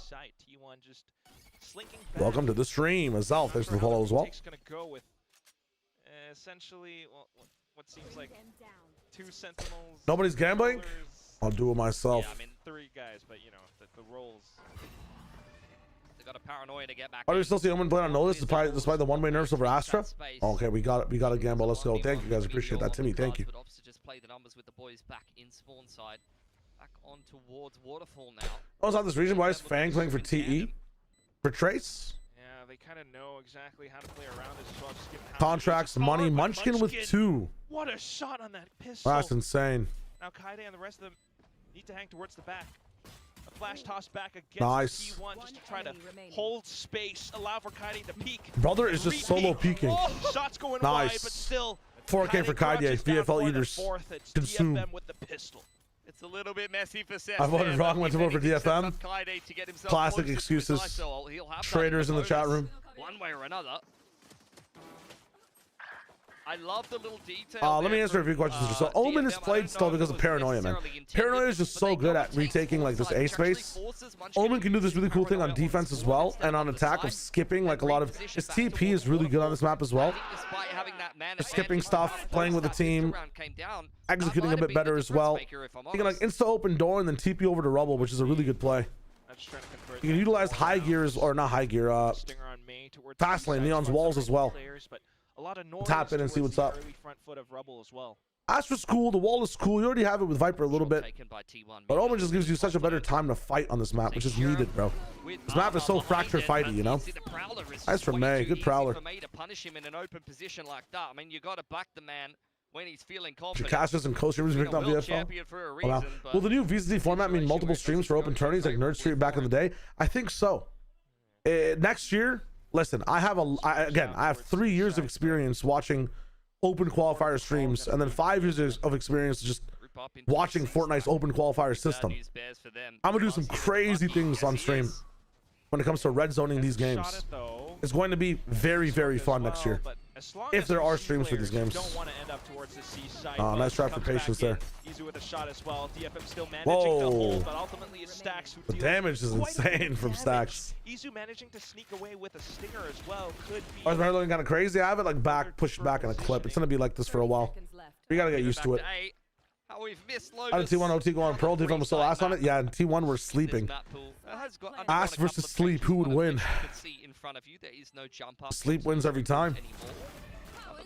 Welcome to the stream. Azal, thanks for the follow as well. Essentially, what seems like 2 Sentinels. Nobody's gambling? I'll do it myself. Yeah, I mean 3 guys, but you know, the roles. They got a paranoia to get back. Are we still see Omen play on Notice despite the one-way nerfs over Astra? Okay, we got a gamble. Let's go. Thank you guys. Appreciate that, Timmy. Thank you. Just play the numbers with the boys back in spawn side. Back on towards Waterfall now. I was on this region. Why is Fang playing for TE? For Trace? Yeah, they kind of know exactly how to play around this. So Contracts, money, Munchkin with 2. What a shot on that pistol. That's insane. Now Kaide and the rest of them need to hang towards the back. A flash toss back against T1 just to try to hold space, allow for Kaide to peek. Brother is just solo peeking. Oh, shots going wide, but still 4K for Kaide. VFL eaters consume. With the pistol. It's a little bit messy for Seth. I voted wrong, went to vote for DFM. Classic excuses. Traders in the chat room. One way or another. I love the little detail. Let me answer a few questions. So Omen is played still because of Paranoia, man. Paranoia is just so good at retaking like this A space. Omen can do this really cool thing on defense as well, and on attack of skipping like a lot of his TP is really good on this map as well. Skipping stuff, playing with the team, executing a bit better as well. You can like insta open door and then TP over to rubble, which is a really good play. You can utilize high gears, or not high gear, fast lane, Neon's walls as well. Tap in and see what's up. Astra's cool, the wall is cool. You already have it with Viper a little bit. But Omen just gives you such a better time to fight on this map, which is needed, bro. This map is so fracture fighty, you know? Nice for May, good Prowler. To punish him in an open position like that. I mean, you got to back the man when he's feeling confident. Casters and co-streamers picked up VFL. Oh, wow. Will the new VCT format mean multiple streams for open tourneys like Nerd Street back in the day? I think so. Next year, listen, I have 3 years of experience watching open qualifier streams, and then 5 years of experience just watching Fortnite's open qualifier system. I'm gonna do some crazy things on stream when it comes to red zoning these games. It's going to be very, very fun next year. If there are streams for these games. Nice try for patience there. Whoa. The damage is insane from Stacks. Izu managing to sneak away with a stinger as well could be. Oh, is my hair looking kind of crazy? I have it like pushed back in a clip. It's gonna be like this for a while. We gotta get used to it. How did T1 OT go on Pearl? DFM was so ass on it? Yeah, in T1 we're sleeping. Ass versus sleep, who would win? Sleep wins every time.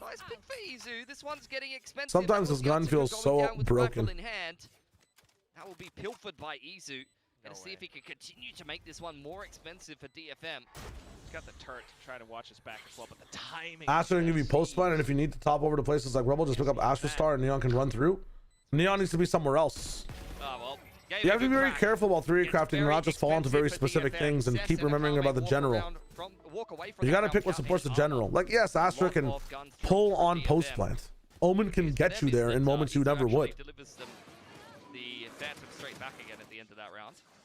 Nice pick for Izu. This one's getting expensive. Sometimes his gun feels so broken. That will be pilfered by Izu. Gonna see if he can continue to make this one more expensive for DFM. He's got the turret to try to watch us back as well, but the timing. Astra can give you post spine, and if you need to top over to places like Rebel, just pick up Astra Star and Neon can run through. Neon needs to be somewhere else. You have to be very careful while 3 crafting and not just fall into very specific things and keep remembering about the general. You gotta pick what supports the general. Like, yes, Astra can pull on post plant. Omen can get you there in moments you never would.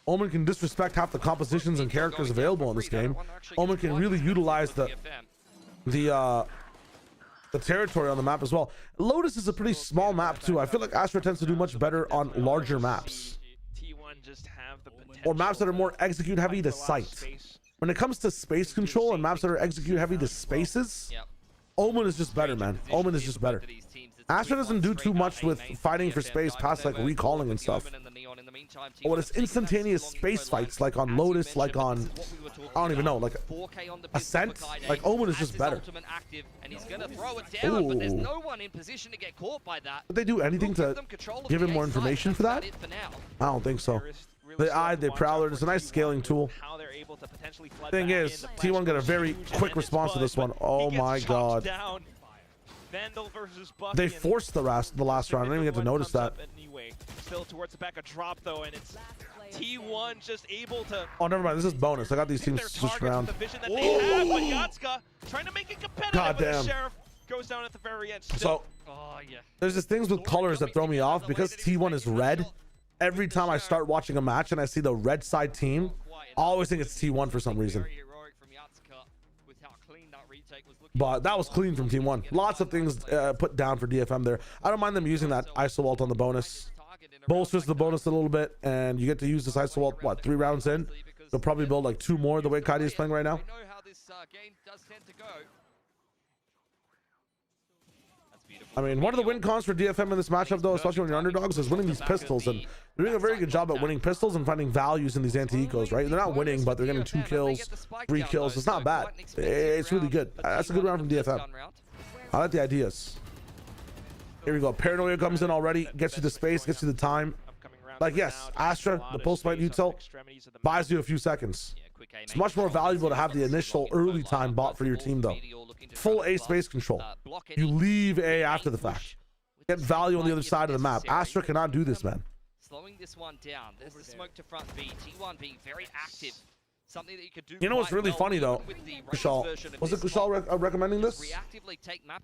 Omen can disrespect half the compositions and characters available in this game. Omen can really utilize the territory on the map as well. Lotus is a pretty small map too. I feel like Astra tends to do much better on larger maps, or maps that are more execute heavy to sight. When it comes to space control and maps that are execute heavy to spaces, Omen is just better, man. Omen is just better. Astra doesn't do too much with fighting for space past like recalling and stuff. But when it's instantaneous space fights, like on Lotus, like on, I don't even know, like Ascent, like Omen is just better. Ooh. Did they do anything to give him more information for that? I don't think so. They Prowler. It's a nice scaling tool. Thing is, T1 got a very quick response to this one. Oh my god. They forced the last round. I didn't even get to notice that. Still towards the back, a drop though, and it's T1 just able to. Oh, never mind. This is bonus. I got these teams switched around. The vision that they have, but Yatska trying to make it competitive. God damn. But the Sheriff goes down at the very end. So there's just things with colors that throw me off because T1 is red. Every time I start watching a match and I see the red side team, I always think it's T1 for some reason. But that was clean from Team 1. Lots of things put down for DFM there. I don't mind them using that ISO ult on the bonus. Bolsters the bonus a little bit, and you get to use this ISO ult, what, 3 rounds in? They'll probably build like 2 more the way Kaidi is playing right now. I mean, one of the win cons for DFM in this matchup, though, especially when you're underdogs, is winning these pistols. And they're doing a very good job at winning pistols and finding values in these anti-ecos, right? They're not winning, but they're getting 2 kills, 3 kills. It's not bad. It's really good. That's a good round from DFM. I like the ideas. Here we go. Paranoia comes in already. Gets you the space, gets you the time. Like, yes, Astra, the post-fight util, buys you a few seconds. It's much more valuable to have the initial early time bought for your team, though. Full A space control. You leave A after the fact. Get value on the other side of the map. Astra cannot do this, man. Slowing this one down. There's the smoke to front B. T1 being very active. Something that you could do. You know what's really funny though? Kushal. Was it Kushal recommending this?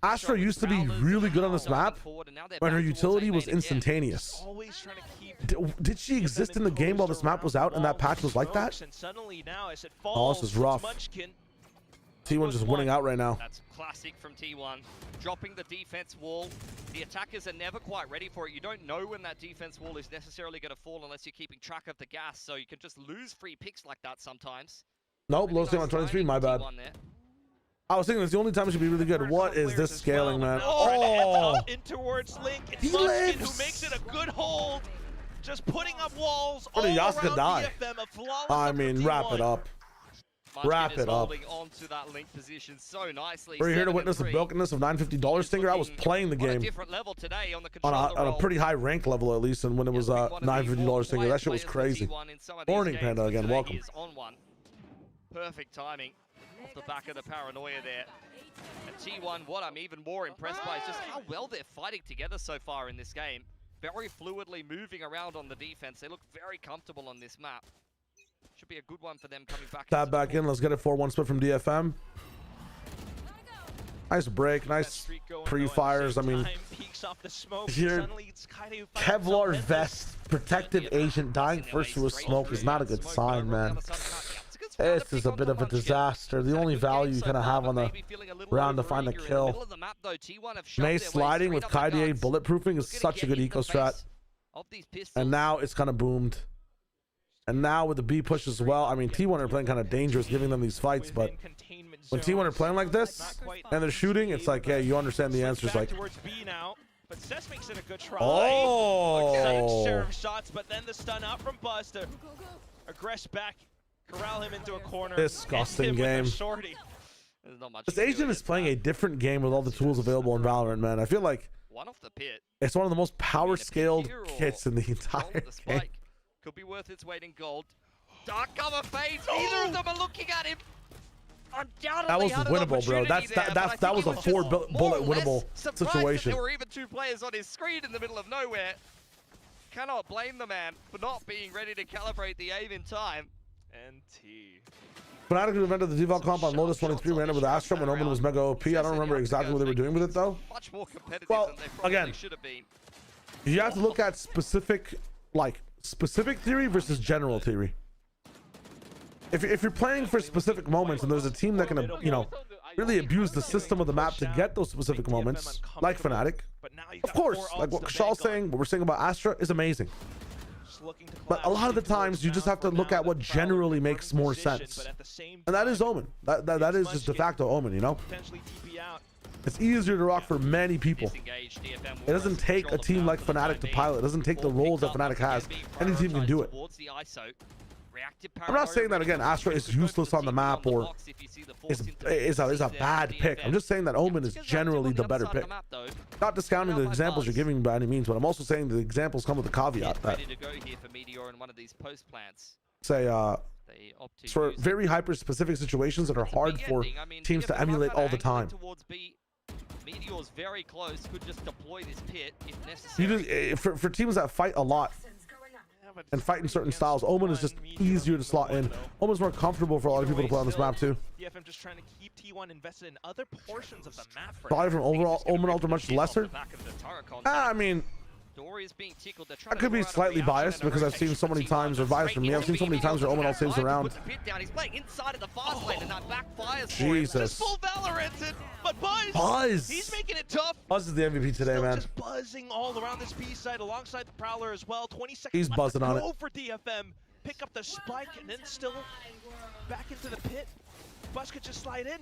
Astra used to be really good on this map when her utility was instantaneous. Did she exist in the game while this map was out and that patch was like that? Oh, this is rough. T1 just winning out right now. That's classic from T1. Dropping the defense wall. The attackers are never quite ready for it. You don't know when that defense wall is necessarily going to fall unless you're keeping track of the gas, so you can just lose free picks like that sometimes. Nope, low team on 23, my bad. I was thinking it's the only time it should be really good. What is this scaling, man? Oh! In towards Link. It's He Muskin lives. who makes it a good hold. Just putting up walls all What did around Yaska die? DFM. A flawless I effort mean, from wrap T1. it up. Munchkin Wrap is it up. holding on to that Link position so nicely. We're here to 7 witness the and 3. brokenness of $950 Stinger. I was playing the On a game different level today on the on controller a roll. pretty high rank level, at least, and when it was $950 Stinger. That shit was crazy. Morning, Panda, again. Welcome. He is on one. Perfect timing off the back of the paranoia there. And T1, what I'm even more impressed by is just how well they're fighting together so far in this game. Very fluidly moving around on the defense. They look very comfortable on this map. Should be a good one for them coming back. Tap back in. Let's get it 4-1 split from DFM. Nice break. Nice pre-fires. I mean, here, Kevlar vest, protective agent dying first to a smoke is not a good sign, man. This is a bit of a disaster. The only value you kind of have on the round to find a kill. May sliding with Kaide bulletproofing is such a good eco strat. And now it's kind of boomed. And now with the B push as well, I mean, T1 are playing kind of dangerous, giving them these fights, but when T1 are playing like this and they're shooting, it's like, yeah, you understand the answers. Like, But Cess makes it a good try. oh, Serve shots, but then the stun out from Buzz to aggress back, corral him into a corner. Disgusting game. This agent is playing a different game with all the tools available in Valorant, man. I feel like it's one of the most power scaled kits in the entire game. Could be worth its weight in gold. Dark cover fades. Neither of them are looking at him. That was winnable, bro. That was a 4-bullet winnable situation. There were even 2 players on his screen in the middle of nowhere. Cannot blame the man for not being ready to calibrate the aim in time. NT. Fnatic invented the default comp on Lotus 23 ran it with Astra when Omen was mega OP. I don't remember exactly what they were doing with it though. Much more competitive Well, than they probably again, should have been. You have to look at specific theory versus general theory. If you're playing for specific moments and there's a team that can, you know, really abuse the system of the map to get those specific moments, like Fnatic, of course, like what Shaw's saying, what we're saying about Astra is amazing. But a lot of the times you just have to look at what generally makes more sense, and that is Omen. That is just de facto Omen, you know. It's easier to rock for many people. It doesn't take a team like Fnatic to pilot. It doesn't take the roles that Fnatic has. Any team can do it. I'm not saying that, again, Astra is useless on the map or is a bad pick. I'm just saying that Omen is generally the better pick. Not discounting the examples you're giving by any means, but I'm also saying the examples come with a caveat that, say, for very hyper-specific situations that are hard for teams to emulate all the time. Meteor's very close, could just deploy this pit if necessary. For teams that fight a lot and fight in certain styles, Omen is just easier to slot in. Omen's more comfortable for a lot of people to play on this map too. DFM just trying to keep T1 invested in other portions of the map. Probably from overall Omen Ultra much lesser. I mean, I could be slightly biased because I've seen so many times, or biased from me, I've seen so many times where Omen Ult saves around. Jesus. But Buzz! Buzz! He's making it tough. Buzz is the MVP today, Still man. Just buzzing all around this B side alongside the Prowler as well. 20 seconds He's left buzzing to on go it. for DFM. Pick up the spike and then still back into the pit. Buzz could just slide in.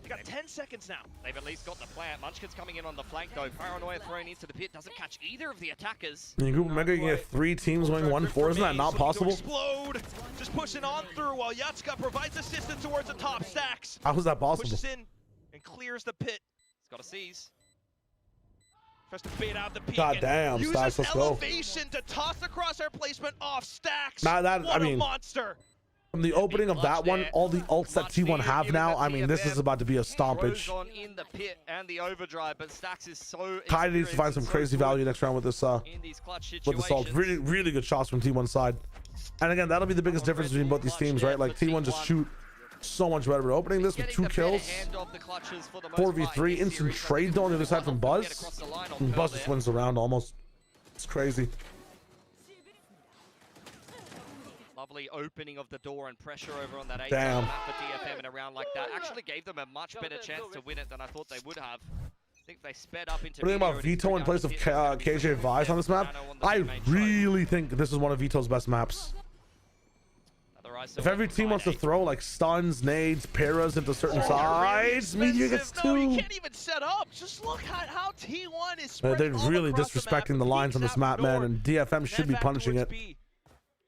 You got 10 seconds now. They've at least got the plant. Munchkin's coming in on the flank though. Paranoia thrown into the pit. Doesn't catch either of the attackers. In Group Mega, you can get 3 teams winning 1-4. Isn't that not possible? Explode. Just pushing on through while Yatska provides assistance towards the top stacks. How is that possible? Pushes in and clears the pit. He's got a seize. Tries to bait out the peak. God damn, Stacks, let's go. Elevation to toss the crosshair placement off Stacks. What I mean, a monster. From the opening of that one, all the ults that T1 have now, I mean, this is about to be a stompage. In the pit and the overdrive, but Stacks is so Kaide needs to find some crazy value next round with this ult. Really, really good shots from T1 side. And again, that'll be the biggest difference between both these teams, right? Like T1 just shoot so much better. We're opening this with 2 kills, 4v3, instant trade on the other side from Buzz. And Buzz just wins the round almost. It's crazy. Lovely opening of the door and pressure over on that A Damn. map for DFM in a round like that. Actually gave them a much better chance to win it than I thought they would have. I think they sped up into. What do you think about Vito in place of KJ Vice on this map? I really think this is one of Vito's best maps. If every team wants to throw like stuns, nades, paras into certain sides, Meteor gets two. You can't even set up. Just look at how T1 is spread They're all really across disrespecting the map. lines on this map, man, and DFM should be punishing it.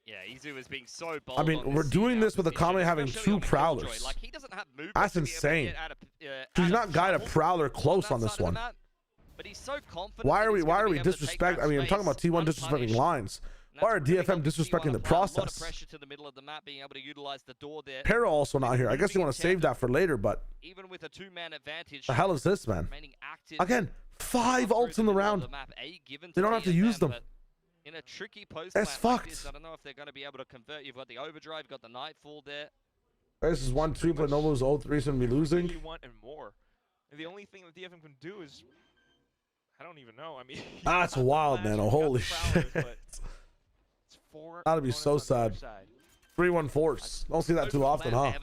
Yeah, Izu is being so bold. I mean, we're doing this with Akame having two prowlers. Like, he doesn't have movement. That's insane. He's not got a prowler close on this one. But he's so confident. Why are we disrespecting? I mean, I'm talking about T1 disrespecting lines. Why are DFM disrespecting the process? Para also not here. I guess you want to save that for later, but even with a two-man advantage, the hell is this, man? Again, 5 ults in the round. They don't have to use them. In a tricky post That's fucked. like this, I don't know if they're going to be able to convert. You've got the overdrive, you've got the nightfall there. This is 1-2, but Novo's 0-3 is going to be losing. You want and more. And the only thing that DFM can do is, I don't even know. I mean, that's wild, man. Oh, holy shit. That'd be so sad. 3-1 force. Don't see that too often, huh?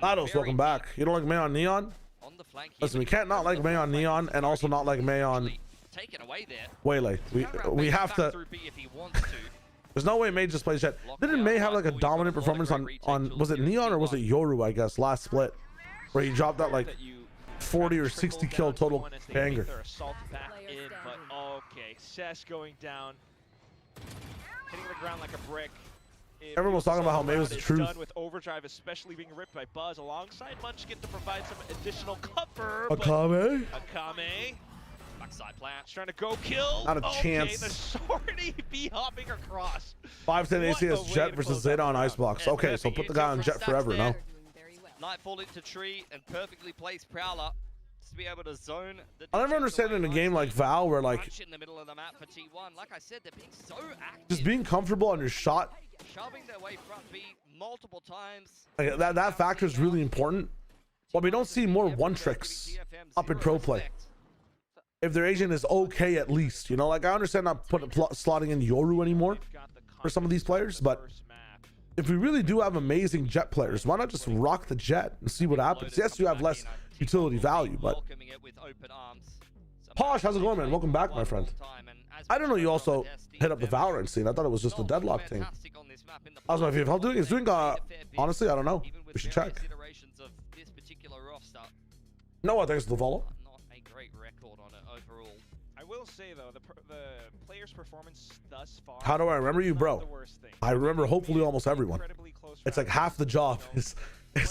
Lados, welcome back. You don't like May on Neon? Listen, we can't not like May on Neon and also not like May on Waylay. We have to. There's no way May just plays Jet. Didn't May have like a dominant performance on was it Neon or was it Yoru, I guess, last split? Where he dropped that like 40 or 60 kill total banger. But okay, Sess going down. Hitting the ground like a brick. Everyone was talking about how May was the truth. Done with overdrive, especially being ripped by Buzz alongside Munchkin to provide some additional cover. Akame. Backside plant. Trying to go kill. Not a chance. The Shorty be hopping across. 5-10 ACS Jet versus Zeta on Icebox. Okay, so put the guy on Jet forever, no? Nightfall into tree and perfectly placed Prowler to be able to zone. I never understand in a game like Val where like in the middle of the map for T1. Like I said, they're being so active. Just being comfortable on your shot. Shoving their way front B multiple times. Like, that factor is really important. But we don't see more one tricks up in pro play. If their agent is okay, at least, you know, like I understand not slotting in Yoru anymore for some of these players, but if we really do have amazing Jet players, why not just rock the Jet and see what happens? Yes, you have less utility value, but Posh, how's it going, man? Welcome back, my friend. I don't know you also hit up the Valorant scene. I thought it was just a deadlock thing. How's my VFL doing? It's doing honestly, I don't know. We should check. No, thanks to the follow. I will say though, the player's performance thus far. How do I remember you, bro? I remember hopefully almost everyone. It's like half the job is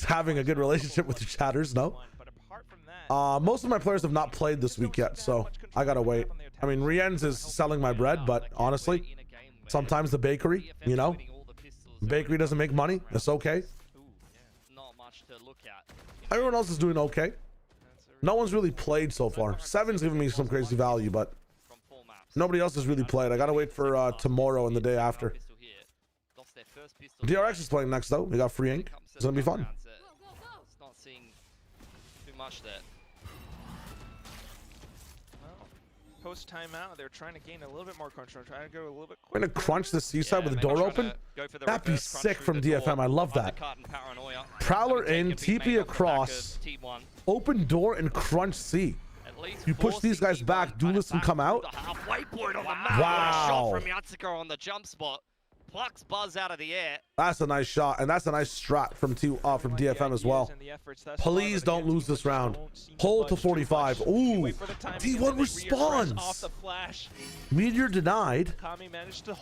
having a good relationship with your chatters. No. Most of my players have not played this week yet, so I gotta wait. I mean, Rien's is selling my bread, but honestly, sometimes the bakery, you know, bakery doesn't make money. It's okay. Everyone else is doing okay. No one's really played so far. Seven's giving me some crazy value, but nobody else has really played. I gotta wait for tomorrow and the day after. DRX is playing next though. We got free ink. It's gonna be fun. Not seeing too much there. Post timeout, they're trying to gain a little bit more control, trying to go a little bit quicker. We're gonna crunch the seaside with the door open. That'd be sick from DFM. I love that. Prowler in, TP across, open door and crunch C. You push these guys back, Duelist can come out. Wow. From Yatsuko on the jump spot. Plucks Buzz out of the air. That's a nice shot, and that's a nice strat from DFM as well. Please don't lose this round. Hold to 45. Ooh, T1 responds. Meteor denied.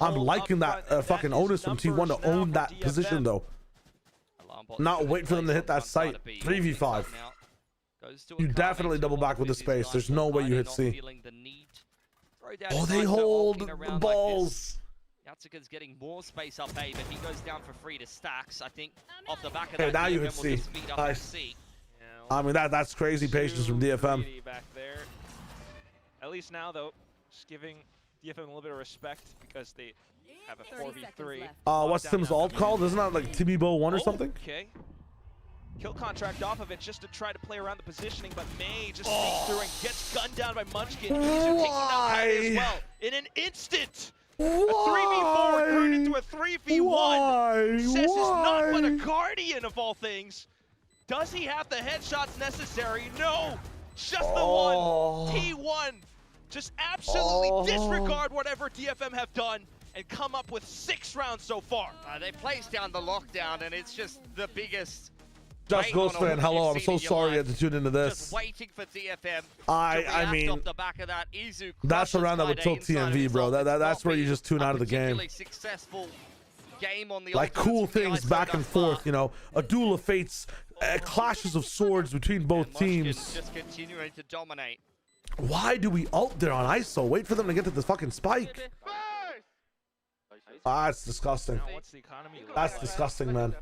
I'm liking that fucking onus from T1 to own that position though. Not wait for them to hit that site. 3v5. You definitely double back with the space. There's no way you hit C. Oh, they hold the balls. Yatsuka's getting more space up A, but he goes down for free to Stacks. I think off the back of that, now you can see. Nice. I mean, that's crazy patience from DFM. Back there. At least now, though, just giving DFM a little bit of respect because they have a 4v3. What's Tim's ult called? Isn't that like TB-Bo 1 or something? Okay. Kill contract off of it just to try to play around the positioning, but May just sneaks through and gets gunned down by Munchkin. He's taking down Kyrie as well in an instant. 3v4 turned into a 3v1. Why? Cess is not but a guardian of all things. Does he have the headshots necessary? No, just the one. T1 just absolutely disregard whatever DFM have done and come up with 6 rounds so far. They placed down the lockdown, and it's just the biggest. Just Ghost fan, hello. I'm so sorry you had to tune into this. Just waiting for DFM. I mean, off the back of that. Izu that's the round that would tilt TMV, bro. That's where you just tune out of the game. Successful game on the like cool things back and forth, you know, a duel of fates, clashes of swords between both teams. Just continuing to dominate. Why do we ult there on ISO? Wait for them to get to the fucking spike. Ah, it's disgusting. What's the economy like? That's disgusting, man.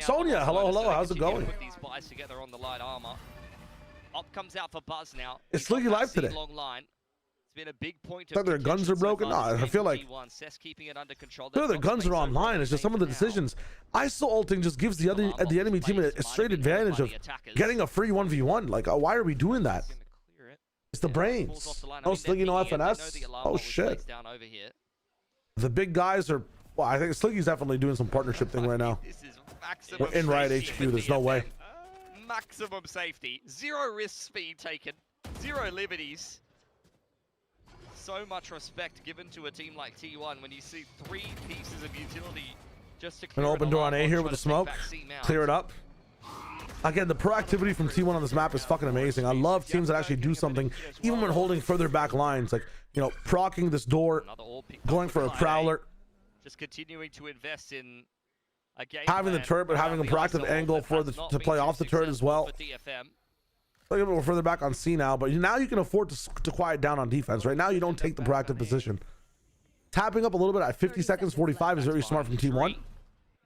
Sonia, hello, how's it going? Put these buys together on the light armor. Op comes out for Buzz now. It's Sliggy live today. Long line. It's been a big point. Thought their guns are broken. No, I feel like keeping it under control. their guns are online. It's just some of the decisions. ISO ulting just gives the enemy team a straight advantage of getting a free 1v1. Like, why are we doing that? It's the brains. No Sliggy, no FNS. Oh shit. The big guys are. Well, I think Sliggy's definitely doing some partnership thing right now. We're in Riot HQ. There's no way. Maximum safety. 0 risk speed taken. 0 liberties. So much respect given to a team like T1 when you see 3 pieces of utility just to clear an open door on A here with the smoke. Clear it up. Again, the proactivity from T1 on this map is fucking amazing. I love teams that actually do something, even when holding further back lines. Like, you know, proccing this door, going for a prowler. Just continuing to invest in a game having the turret, but having a proactive angle for to play off the turret as well. Look, we're further back on C now, but now you can afford to quiet down on defense. Right now, you don't take the proactive position. Tapping up a little bit at 50 seconds, 45 is very smart from T1.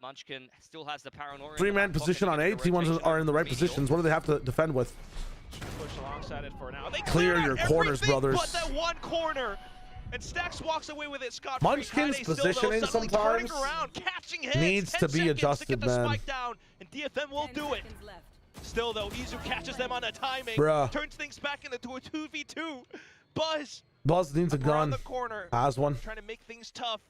Munchkin still has the paranoia. 3-man position on A. T1s are in the right positions. What do they have to defend with? Push alongside it for now. They clear your corners, brothers. But that one corner. And Stacks walks away with it. Scott Munchkin's positioning sometimes needs to be adjusted, man. Down, and DFM will do it. Still though, Izu catches them on a timing. Bruh. Turns things back into a 2v2. Buzz needs a gun. The corner, has one. Trying to make things tough.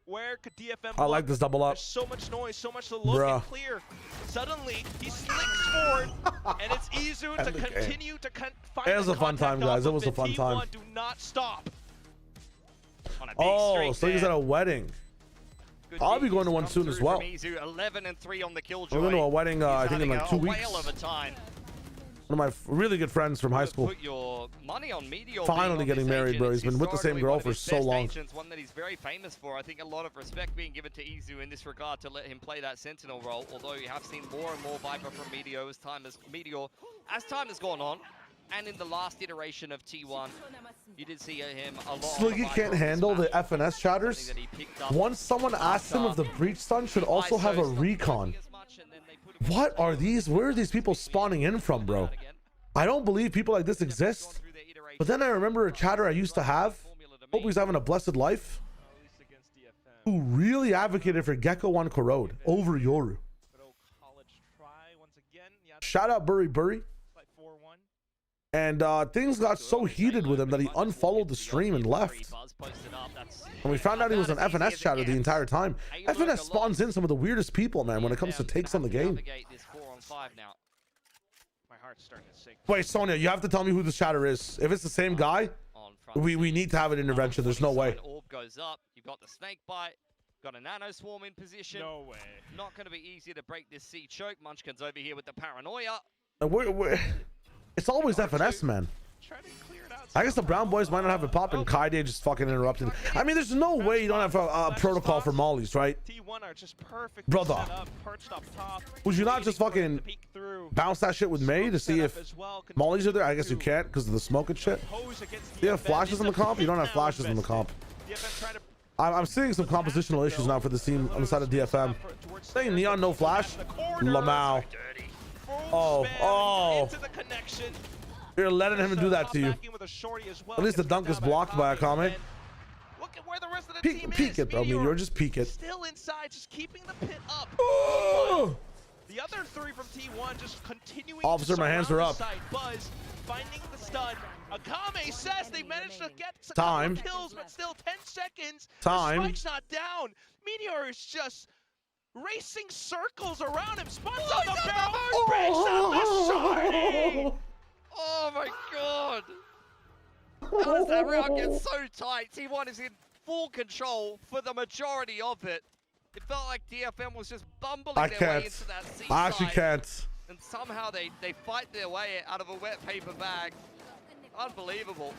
Where could DFM I like this double up. There's so much noise, so much to look and clear. Suddenly, he slinks forward, and it's Izu to continue to find it was a fun time, guys. It was a fun time. Do not stop. Oh, so he's at a wedding. I'll be going to one soon as well. 11 and 3 on the kill. We're going to a wedding, I think in like 2 weeks. One of my really good friends from high school. Put your money on Meteor finally getting married, bro. He's been with the same girl for so long. One that he's very famous for. I think a lot of respect being given to Izu in this regard to let him play that Sentinel role. Although you have seen more and more Viper from Meteor as time has gone on. And in the last iteration of T1, you did see him a lot. Sliggy can't handle the FNS chatters. Once someone asks him if the breach stun should also have a recon. What are these? Where are these people spawning in from, bro? I don't believe people like this exist. But then I remember a chatter I used to have. Hope he's having a blessed life. Who really advocated for Gecko on Corrode over Yoru. Shout out Burry. And things got so heated with him that he unfollowed the stream and left. And we found out he was an FNS chatter the entire time. FNS spawns in some of the weirdest people, man, when it comes to takes on the game. Wait, Sonia, you have to tell me who this chatter is. If it's the same guy, we need to have an intervention. There's no way. Orb goes up. You've got the snake bite. Got a nano swarm in position. No way. Not going to be easy to break this C choke. Munchkin's over here with the paranoia. It's always FNS, man. I guess the Brown boys might not have it popping. Kaide just fucking interrupted. I mean, there's no way you don't have a protocol for mollies, right? Brother, would you not just fucking bounce that shit with May to see if mollies are there? I guess you can't because of the smoke and shit. Do you have flashes in the comp? You don't have flashes in the comp. I'm seeing some compositional issues now for this team on the side of DFM. Saying Neon no flash. Lamau. Oh. You're letting him do that to you. At least the dunk is blocked by a comment. Peek it, bro. Meteor, just peek it. Still inside, just keeping the pit up. Oh! The other 3 from T1 just continuing. Officer, my hands are up. Buzz finding the stun. Akame says they managed to get a Time. couple kills, but still 10 seconds. Time. The spike's not down. Meteor is just racing circles around him. Spots Oh, on the he's on barrel. the Breaks out the shorty. Oh my god! How does that round get so tight? T1 is in full control for the majority of it. It felt like DFM was just bumbling I their can't. way into that C I actually side, can't. and somehow they fight their way out of a wet paper bag. Unbelievable.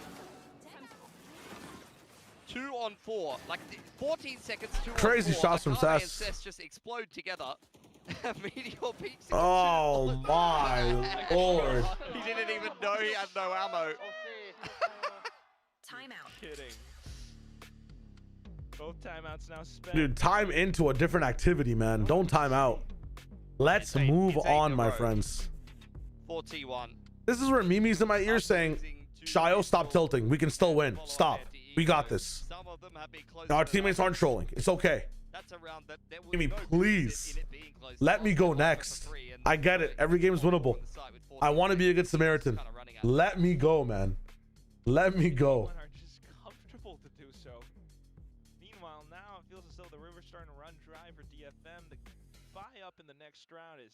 2 on 4, like 14 seconds, 2 Crazy on 4. shots from Akame and Sess. Sess just explode together. Meteor peaks. Oh my lord. He didn't even know he had no ammo. Timeout. Kidding. Both timeouts now spent. Dude, time into a different activity, man. Don't time out. Let's move it's on, eight my in a row. friends. For T1. This is where Mimi's in my ear saying, Shio, stop tilting. We can still win. Stop. We got this. Some of them have been close Our to teammates aren't trolling. It's okay. That's a round that there was Mimi, no please. in it being close. Let me go One next. for three, and I get it. Every game is winnable. I want to be a good Samaritan. Kinda running out of Let me go, man. Let me go. Are just comfortable to do so. Meanwhile, now it feels as though the river's starting to run dry for DFM. The buy up in the next round is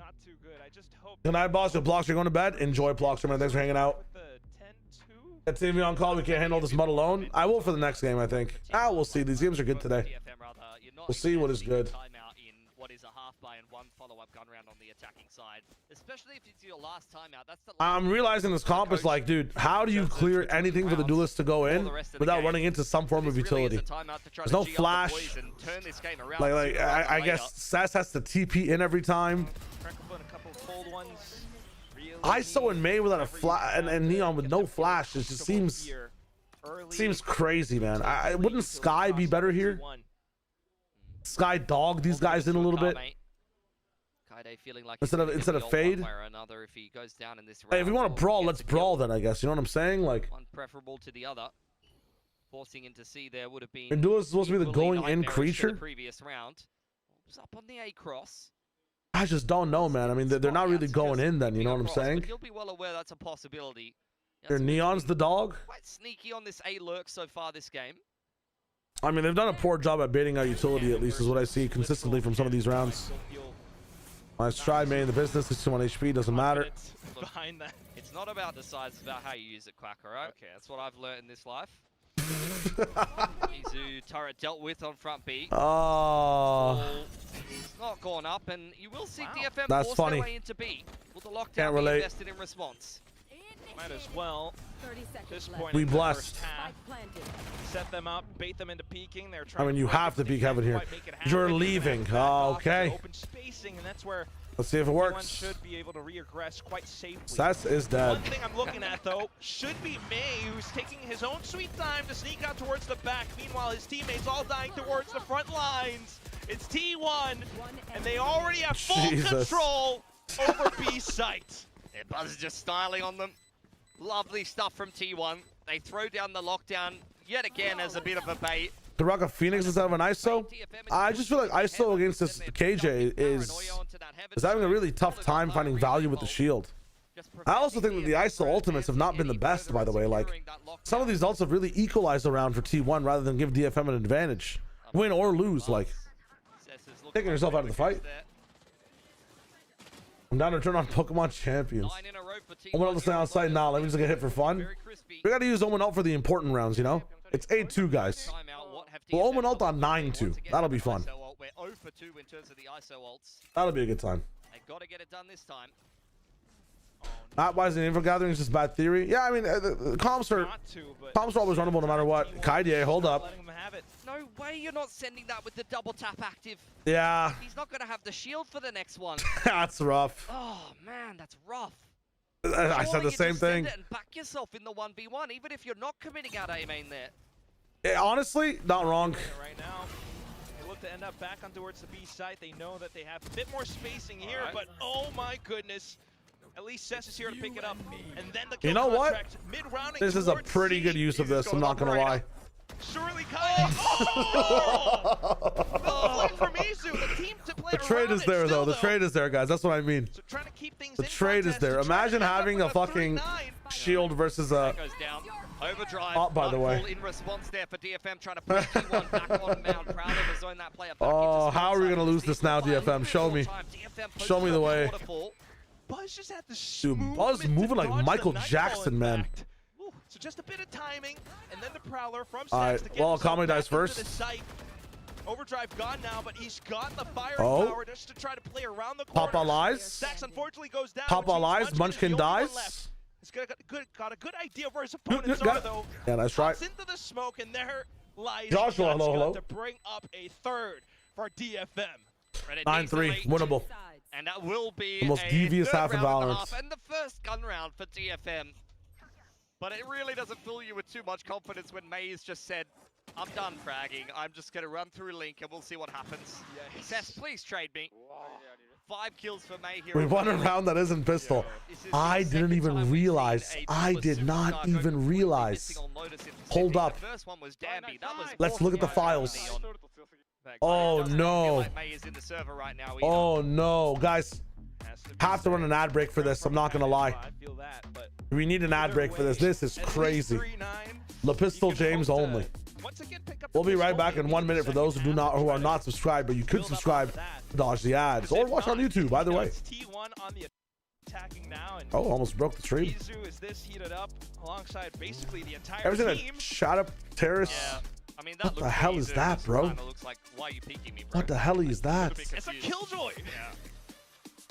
not too good. I just hope. Good night, boss. If Blocks, you're going to bed. Enjoy, Blocks, man. Thanks for hanging out. With the 10-2. That's TV on call. We can't handle this mud alone. I will for the next game, I think. We'll see. These games are good today. DFM, rather, you're not We'll see what is good. timeout in what is a half buy and one follow-up gun round on the attacking side, especially if it's your last timeout. That's the I'm realizing this comp is like, dude, how do you clear anything for the duelist to go in without running into some form of utility? There's no flash. Like I guess Sass has to TP in every time. Frecklefoot, a couple of cold ones. ISO and May without a flash and Neon with no flash. It just seems crazy, man. Wouldn't Sky be better here? Sky dog these guys in a little bit instead of Fade. If he goes down in this round, Hey, if we want to brawl, let's brawl then, I guess. You know what I'm saying? Like, one preferable to the other. Forcing into C there would have been. and Duelist is supposed to be the equally going in nightmarish to the creature. previous round. Was up on the A cross. I just don't know, man. I mean, they're not really going in then. You know what I'm saying? But he'll be well aware that's a possibility. Their Neon's the dog. Quite sneaky on this A lurk so far this game. I mean, they've done a poor job at baiting out utility, at least is what I see consistently from some of these rounds. Nice try, man. The business, 61 HP, doesn't matter. Behind that. It's not about the size, it's about how you use it, Quack, alright? Okay, that's what I've learned in this life. Izu turret dealt with on front B. Oh, It's not gone up, and you will see DFM That's force funny. their way into B. Will the lockdown Can't be relate. invested in response? Might as well. 30 At seconds this left. point, We in the blessed. first half, Spike planted. set them up, bait them into peeking. They're trying. I mean, you break have it, to they peek can't Heaven here. quite make it happen. You're They're gonna leaving. have to back off into Okay. Open spacing, and that's where let's see if it everyone works. should be able to regress quite safely. Sass is dead. One thing I'm looking at, though, should be May, who's taking his own sweet time to sneak out towards the back. Meanwhile, his teammates all dying towards the front lines. It's T1, and they already have full Jesus. control over B site. Their Buzz is just styling on them. Lovely stuff from T1. They throw down the lockdown yet again as a bit of a bait. The Rock of Phoenix instead of an ISO. I just feel like ISO against this KJ is having a really tough time finding value with the shield. I also think that the ISO ultimates have not been the best, by the way. Like, some of these ults have really equalized around for T1 rather than give DFM an advantage. Win or lose, like, taking yourself out of the fight. I'm down to turn on Pokemon Champions. Omen ult to stay outside now. Let me just get hit for fun. We gotta use Omen ult for the important rounds, you know? It's 8-2, guys. Well, Omen ult on 9-2. That'll be fun. We're 0 for 2 in terms of the ISO ults. That'll be a good time. They got to get it done this time. Not wise in info gathering is just bad theory. Yeah, I mean, the comps are always runnable no matter what. Kaide, hold up. Letting them have it. No way you're not sending that with the double tap active. Yeah, He's not going to have the shield for the next one. that's rough. Oh, man, that's rough. I said Surely the you same just send thing. it and back yourself in the 1v1, even if you're not committing out A main there. Yeah, honestly, not wrong. Right now, they look to end up back on towards the B site. They know that they have a bit more spacing here, but oh my goodness. At least Sess is here to pick it up. And then the kill You know what? contract, mid-rounding This is a towards pretty C. good use of this, I'm not gonna lie. Surely Kaide. Oh! one from Izu, the team to play The trade around is it there, still, though. The trade is there, guys. That's what I mean. So trying to keep things The in trade is contest, there. to try Imagine to end up having with a fucking 3-9. shield versus That goes down. Overdrive. Oh, by the way. Nightfall in response there for DFM, trying to push T1 back on Mount. Proud of the zone that player back Oh, into how are we side gonna of the lose this season. now, DFM? Show me. DFM Show me the way. waterfall. Buzz just had the Dude, Buzz moving like Michael Jackson, man. Ooh, so just a bit of timing, and then the Prowler from All right, Sax to get well, himself Kamui dies back into first. the site. Overdrive gone now, but he's got the firing Oh. power just to try to play around the corner. Papa lies. Sax unfortunately goes down. Papa which means lies. is the Munchkin only one dies. left. He's got a good idea of where his opponents got are, it. though. Yeah, that's right. Pops into the smoke, and there lies Joshua, hello, hello. to bring up a third for DFM. 9-3, winnable. And that will be The most devious third half in round and a Valorant. half, and the first gun round for DFM. But it really doesn't fill you with too much confidence when Maze just said, I'm done fragging. I'm just going to run through Link and we'll see what happens. Yes. Seth, please trade me. 5 kills for May here. We won a round that isn't pistol. This is I the didn't second even time we've seen realize. a I proper did not superstar go even completely realize. missing on Lotus in Hold Pacific. up. The first one was Danby. That was Let's look at the awesome. files. Back Oh, doesn't no. feel like May is in the server right now either. Oh no, guys. Have to run an ad break for this. I'm not gonna lie. I feel that, but We need an ad break for this. This is at least crazy. 3-9, La Pistol you can James hope to only. once again pick up We'll the be right pistol, back in maybe 1 minute for those who are not subscribed, but you could build up subscribe off of that. to dodge the ads or watch on YouTube. Either way. It's T1 on the attacking now, and Oh, almost broke the stream. Izu is this heated up alongside basically the entire Everything team. that shot up terrace. Yeah. I mean, that What the looks hell easy. is that, This bro? kinda looks like, why are you peeking me, bro? What the hell is that? It's a killjoy. Yeah.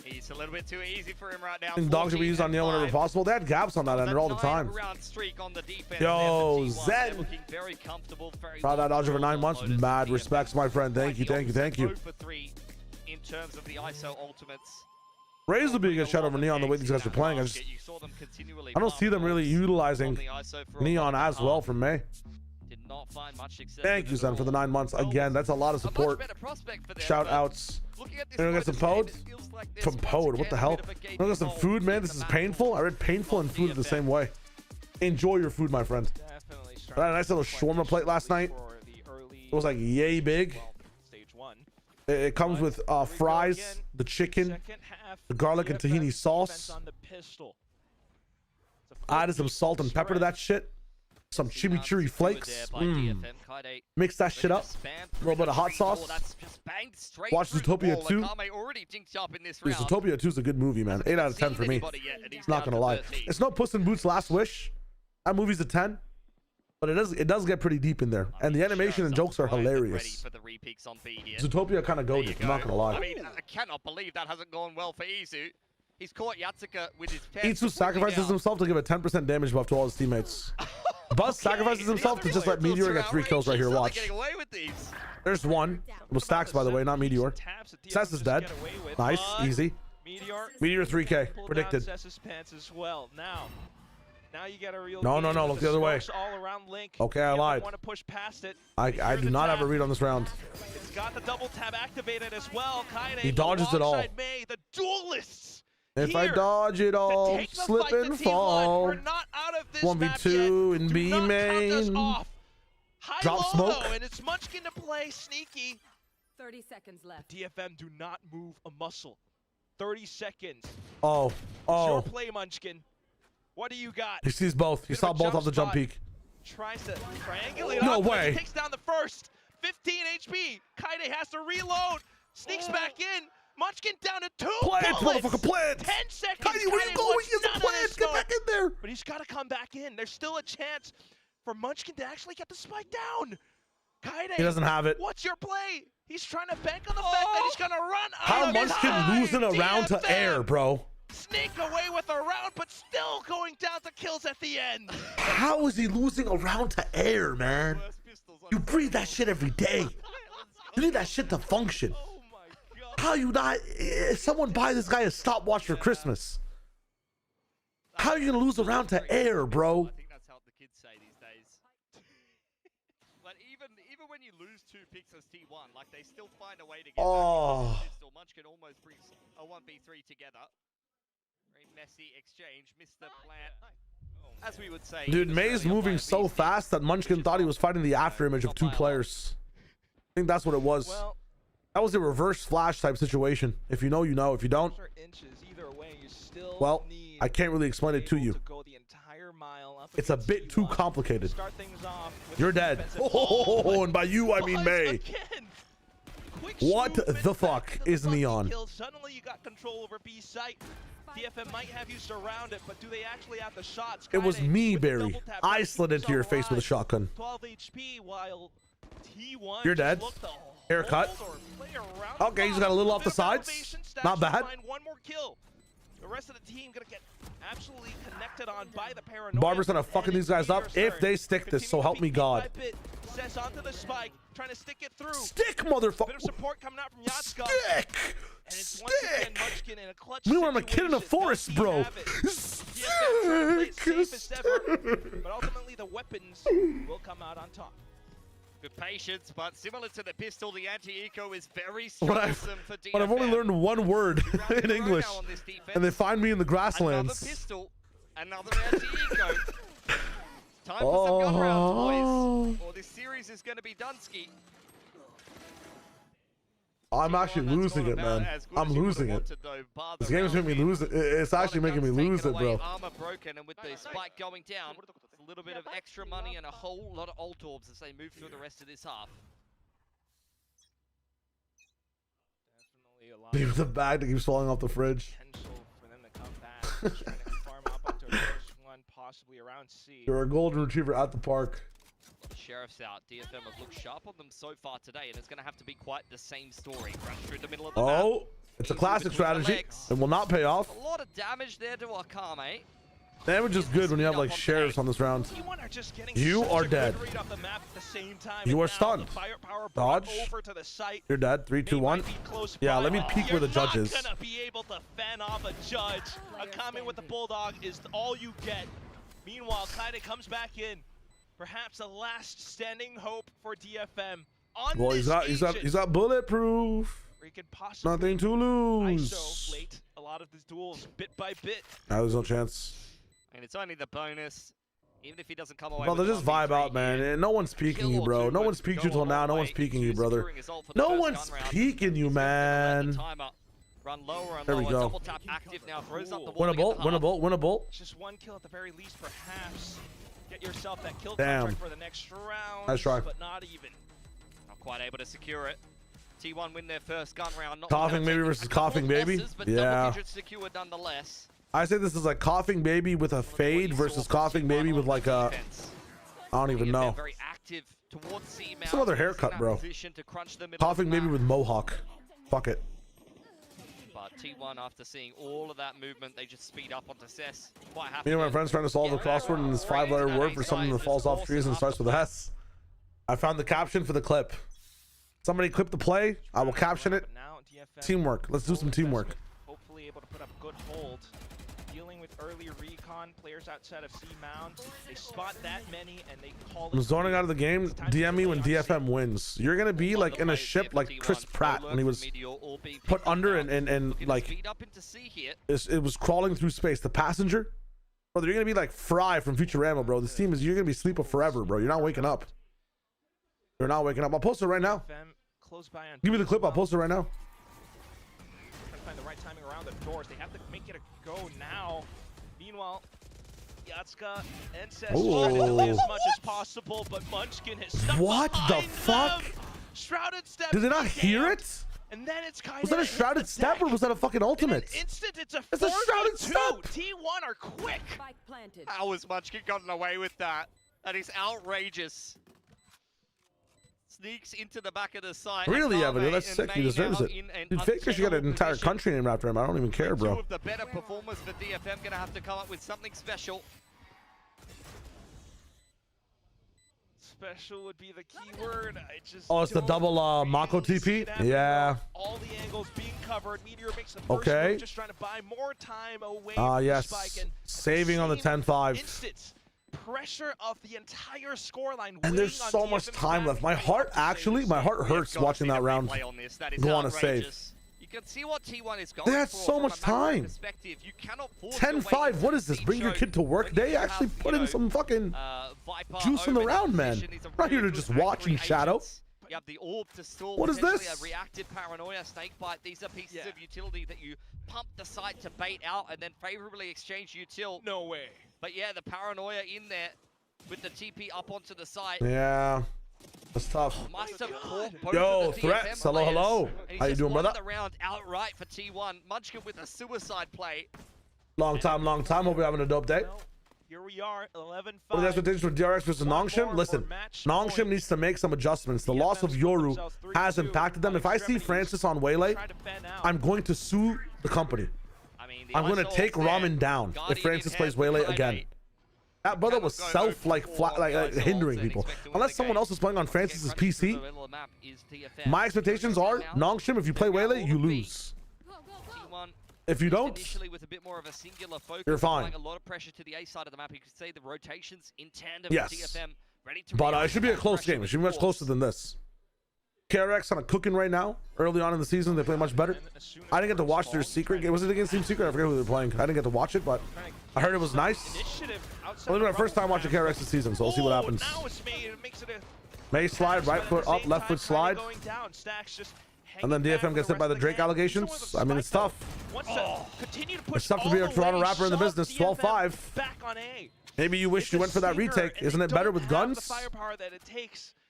He's a little bit too easy for him right now. Dogs should be used on Neil whenever 14-5. possible. They had gaps on that ender all the That's a time. 9-round streak on the defense Yo, there for T1. Zen. They're looking very comfortable, very Proud that dodge over 9 months. Lotus Mad and respects, my friend. Thank you, thank you, thank you. 0 for 3 in terms of the ISO ultimates. Raze will be a good shot over Neon the way these guys are playing. I don't see them really utilizing Neon as well from May. Did not find much success. Thank you, Zen, for the 9 months. Again, that's a lot of support. Shout outs. Gonna get some Pode? From Pode, what the hell? Gonna get some food, man. This is painful. I read painful and food the same way. Enjoy your food, my friend. Definitely I had a nice little shawarma plate last night. It was like yay big. Stage 1. It comes with fries, the chicken, the garlic and tahini sauce. On the pistol. I added some salt and pepper to that shit. Some chimichurri flakes. Mix that shit up. A little bit of hot sauce. Watch Zootopia 2. Dude, Zootopia 2 is a good movie, man. 8 out of 10 for me. Not gonna lie. It's no Puss in Boots Last Wish. That movie's a 10. But it does get pretty deep in there. And the animation and jokes are hilarious. Zootopia kind of goated, I'm not gonna lie. I mean, I cannot believe that hasn't gone well for Izu. He's caught Yatsuka with his pants Itsu sacrifices himself to give a 10% damage buff to all his teammates. Buzz sacrifices himself to just let Meteor get 3 kills right here. Watch. There's one. It was Stacks, by the way, not Meteor. Sess is dead. Nice, easy. Meteor 3K, predicted. As well. Now you get a real No, look the other way. All around Link. Okay, I lied. Want to push past it. I do not have a read on this round. It's got the double tab activated as well. Kaide He dodges it all. alongside May, the duelists. If I dodge it all, slip and fall. We're not out of this 1v2 in B main. Drop High smoke. and it's Munchkin to play sneaky. 30 seconds left. DFM do not move a muscle. 30 seconds. Oh, It's your oh. play, Munchkin. What do you got? He sees both. He Bit of saw a both off the jump spot. peak. Tries to triangulate No up, but way. he takes down the first. 15 HP. Kaide has to reload. Sneaks back in. Munchkin down to 2 Plant, bullets. motherfucker, plant. 10 seconds. Kaide, where you Kaide going? wants He has none a of plant. this Get smoke. back in there. But he's got to come back in. There's still a chance for Munchkin to actually get the spike down. Kaide, He doesn't have it. what's your play? He's trying to bank on the fact that he's going to run out How of his Munchkin high. losing a round to DFM air, bro? Sneak away with a round, but still going down to kills at the end. How is he losing a round to air, man? You breathe that shit every day. You need that shit to function. Oh my god. How you not? Someone buy this guy a stopwatch for Christmas. How are you gonna lose a round to air, bro? I think that's how the kids say these days. But even when you lose 2 picks as T1, like they still find a way to get Oh. back. Still, Munchkin almost brings a 1v3 together. Very messy exchange. Missed the plant. As we would say. Dude, May's moving so fast that Munchkin thought he was fighting the after image of 2 players. I think that's what it was. Well, That was a reverse flash type situation. If you know, you know. If you don't, well, I can't really explain it to you. It's a bit too complicated. You're dead. Oh, and by you, I mean May. What the fuck is Neon? Suddenly you got control over B site. DFM might have you surrounded, but do they actually have the shots? It was me, Barry. I slid into your face with a shotgun. 12 HP while T1 You're dead. Haircut. Okay, he's got a little off the sides. Not bad. One more kill. The rest of the team gonna get absolutely connected on by the paranoia. Barber's gonna fucking these guys up if they stick this, so help me God. Says onto the spike, trying to stick it through. Stick, motherfucker. Bit of support coming out from Yatska. Stick. And it's once again Munchkin in a clutch meanwhile, I'm a kid in the forest, bro. Safest ever, but ultimately the weapons will come out on top. Good patience, but similar to the pistol, the anti-eco is very troublesome for DFM. But I've only learned one word in English, and they find me in the grasslands. Another pistol, another anti-eco. Time for some gun rounds, boys, or this series is going to be done, Ski. I'm actually losing it, man. I'm losing it. This game's making me lose it. It's actually making me lose it, bro. Armor broken, and with the spike going down, a little bit of extra money and a whole lot of ult orbs as they move through the rest of this half. Definitely a lot Leave the bag that keeps falling off the fridge. potential for them to come back. Just trying to farm up onto a first one, possibly around C. You're a golden retriever at the park. Sheriff's out. DFM have looked sharp on them so far today, and it's going to have to be quite the same story. Crunch through the middle of the map. It's a classic strategy. It will not pay off. A lot of damage there to Akame. Damage is good when you have like sheriffs on this round. You are dead. You are stunned. Dodge. You're dead. 3, 2, 1. Yeah, let me peek where the judge is. Gonna be able to fend off a judge. Akame with the bulldog is all you get. Meanwhile, Kaide comes back in. Perhaps a last standing hope for DFM. Well, he's got bulletproof. Nothing to lose. ISO late a lot of these duels bit by bit. Now there's no chance. And it's only the bonus. Even if he doesn't come away. Bro, they just vibe out, man. And no one's peeking you, bro. No one's peeked you till now. No one's peeking you, brother. No one's peeking you, man. Run lower and there we lower. go. Double tap active now. Throws up the winnable, winnable, winnable. Just one kill at the very least, perhaps. Get yourself that kill Damn. contract for the next round. Nice try. But not even. Not quite able to secure it. T1 win their first gun round. Not Coughing baby versus coughing baby. Losses, but yeah. Secured nonetheless. I say this is like coughing baby with a fade versus coughing baby with like a. I don't even know. Very active towards C some other haircut, bro. Coughing baby with mohawk. Fuck it. But T1, after seeing all of that movement, they just speed up onto Cess. Quite happy. Me and my friends trying to solve a crossword in this 5-letter word for something that falls off trees and starts with S. I found the caption for the clip. Somebody clip the play. I will caption it. Teamwork. Let's do some teamwork. Hopefully able to put up good hold. Dealing with early recon players outside of C Mound. They spot that many and they call. I'm zoning out of the game. DM me when DFM wins. You're gonna be like in a ship like Chris Pratt when he was put under and like it was crawling through space. The passenger, brother. You're gonna be like Fry from Futurama, bro. This team is you're gonna be sleeping forever, bro. You're not waking up. You're not waking up. I'll post it right now. Give me the clip. I'll post it right now. Find the right timing around the doors. They have to make it a go now. Meanwhile, Yatska and Cess trying to delay as much as possible, but Munchkin has stuck what the fuck? Them. Shrouded step. Did they not hear it? And then it's kind was that a shrouded step or was that a fucking ultimate? Instant, it's a shrouded step. T1 are quick. How has Munchkin gotten away with that? That is outrageous. Sneaks into the back of the site. Really, Evan? That's sick. He deserves it. Dude, Faker should get an entire country named after him. I don't even care, bro. Two of the better performers for DFM gonna have to come up with something special. Special would be the key word. I just it's the double Mako TP? Yeah. All the angles being covered. Meteor makes the first move, just trying to buy more time away from yes. Spike and saving on the 10-5. Pressure of the entire scoreline. And there's so much time left. My heart hurts watching that round go on a save. You can see what T1 is going they had so much time. 10-5. What is this? Bring your kid to work day? Actually put in some fucking juice in the round, man. I'm not here to just watch in shadow. You have the orb to stall. What is potentially this? A reactive paranoia snakebite. These are pieces of utility that you pump the site to bait out and then favorably exchange util. No way. But yeah, the paranoia in there with the TP up onto the site. Yeah. That's tough. Must have caught both Yo, of the threats. DFM Hello, players. hello. And he's How you just doing, won brother? the round outright for T1. Munchkin with a suicide play. Long time. Hope you're having a dope day. Well, here we are, 11-5. What are the expectations for DRX versus Nongshim? Listen, Nongshim needs to make some adjustments. The loss of Yoru has impacted them. If I see Francis on Waylay, I'm going to sue the company. I mean, I'm going to take Ramen down if Francis plays Waylay again. That brother was hindering people. Unless someone else is playing on Francis's PC, my expectations are Nongshim, if you play Waylay, you lose. If you don't, with a bit more of a singular focus, you're fine. applying a lot of pressure to the A side of the map. You could say the rotations in tandem. Yes. DFM ready to But it should be a close game. It should be much closer than this. KRX kind of cooking right now. Early on in the season, they play much better. I didn't get to watch their secret game. Was it against Team Secret? I forget who they were playing. I didn't get to watch it, but I heard it was nice. Well, this is my first time watching KRX this season, so we'll see what happens. May slide, right foot up, left foot slide. And then DFM gets hit by the Drake allegations. I mean, it's tough. It's tough to be a Toronto rapper in the business. 12-5. Maybe you wish you went for that retake. Isn't it better with guns?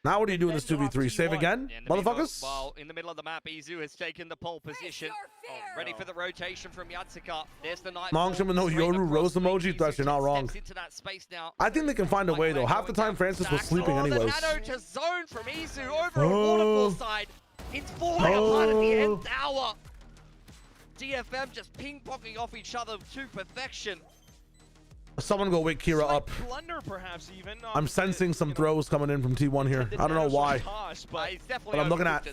Now what do you do in this 2v3? Save again? Motherfuckers? Well, in the middle of the map, Izu has taken the pole position. Ready for the rotation from Yatsuka. There's the night. Nongshim with no Yoru Rose emoji? Threats, you're not wrong. I think they can find a way, though. Half the time, Francis was sleeping anyways. The nano to zone from Izu over on Waterfall side. It's falling apart at the end hour. DFM just ping-ponging off each other to perfection. Someone go wake Kira up. Blunder, perhaps, even. I'm sensing some throws coming in from T1 here. I don't know why. But I'm looking at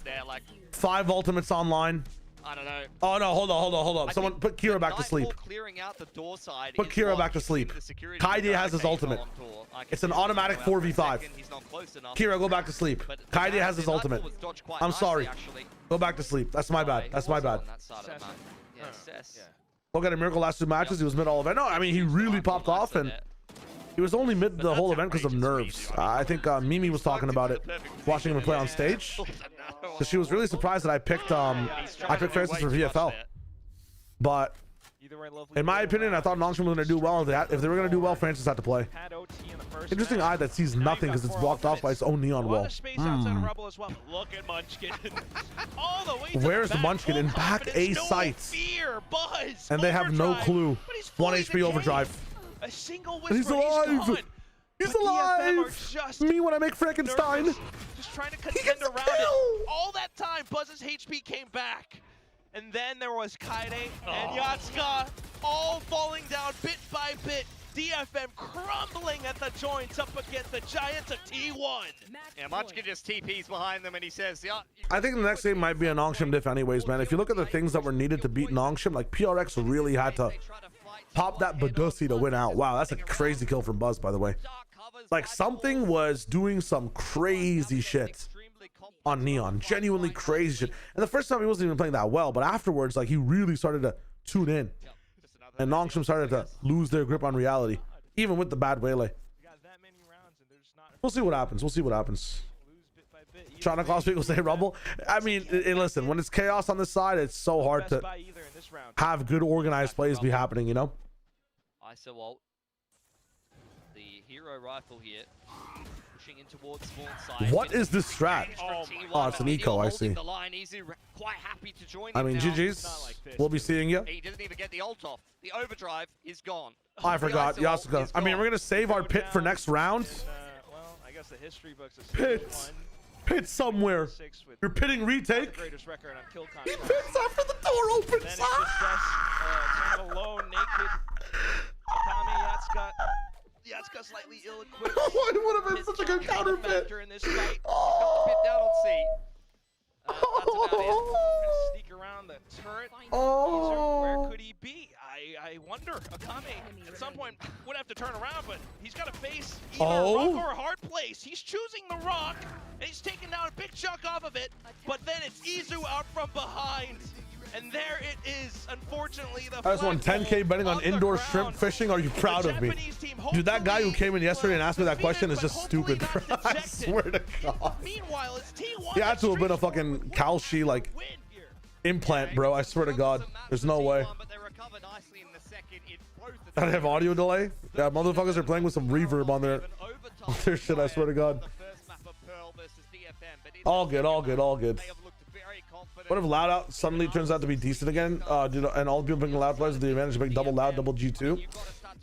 5 ultimates online. I don't know. Oh no, hold on. Someone put Kira back to sleep. Put Kira back to sleep. Kaide has his ultimate. It's an automatic 4v5. Kira, go back to sleep. Kaide has his ultimate. I'm sorry. Go back to sleep. That's my bad. That's my bad. Look at a Miracle last 2 matches. He was mid all event. No, I mean, he really popped off, and he was only mid the whole event because of nerves. I think Mimi was talking about it, watching him play on stage. Because she was really surprised that I picked Francis for VFL. But in my opinion, I thought Nongshim was going to do well. If they were going to do well, Francis had to play. Interesting eye that sees nothing because it's blocked off by its own neon wall. Where's the Munchkin? In back A sites. And they have no clue. 1 HP overdrive. A single and he's alive! He's alive! Me when I make Frankenstein! Just trying to contend around it. All that time, Buzz's HP came back. And then there was Kaide and Yatsuka all falling down bit by bit. DFM crumbling at the joints up against the Giants of T1. Yeah, Munchkin just TPs behind them and he says, yeah. I think the next game might be a Nongshim diff anyways, man. If you look at the things that were needed to beat Nongshim, like PRX really had to pop that Badusi to win out. Wow, that's a crazy kill from Buzz, by the way. Like, something was doing some crazy shit on Neon. Genuinely crazy shit. And the first time he wasn't even playing that well, but afterwards, like, he really started to tune in. And Nongshim started to lose their grip on reality, even with the bad Waylay. We'll see what happens. We'll see what happens. Trying to cause people say Rumble. I mean, listen, when it's chaos on this side, it's so hard to have good organized plays be happening, you know? Isowalt, the hero rifle here, pushing in towards spawn side. What is this strat? Oh, it's an eco, I see. I mean, GG's. We'll be seeing you. He doesn't even get the ult off. The overdrive is gone. I forgot. Yasuka. I mean, we're going to save our pit for next round. Well, I guess the history books Pit. Pit somewhere. You're pitting retake. He pits after the door opens. Kind of alone, naked. Akami, Yatsuka slightly ill-equipped. Oh, it would have been such a good counter pit. In this fight. Oh. Pit down on C. That's about it. Sneak around the turret. Oh. Where could he be? I wonder. Akami at some point would have to turn around, but he's got to face either a rock or a hard place. He's choosing the rock, and he's taking down a big chunk off of it, but then it's Izu out from behind. And there it is, unfortunately. The I just won 10K betting on indoor shrimp fishing. Are you proud of me? Dude, that guy who came in yesterday and asked me that question is just stupid. I swear to God. Meanwhile, it's T1. He had to have been a fucking Kalshi like implant, bro. I swear to God. There's no way. Did I have audio delay? Yeah, motherfuckers are playing with some reverb on their shit, I swear to God. All good, all good, all good. What if loadout suddenly turns out to be decent again? And all the people picking loud players with the advantage of being double loud, double G2.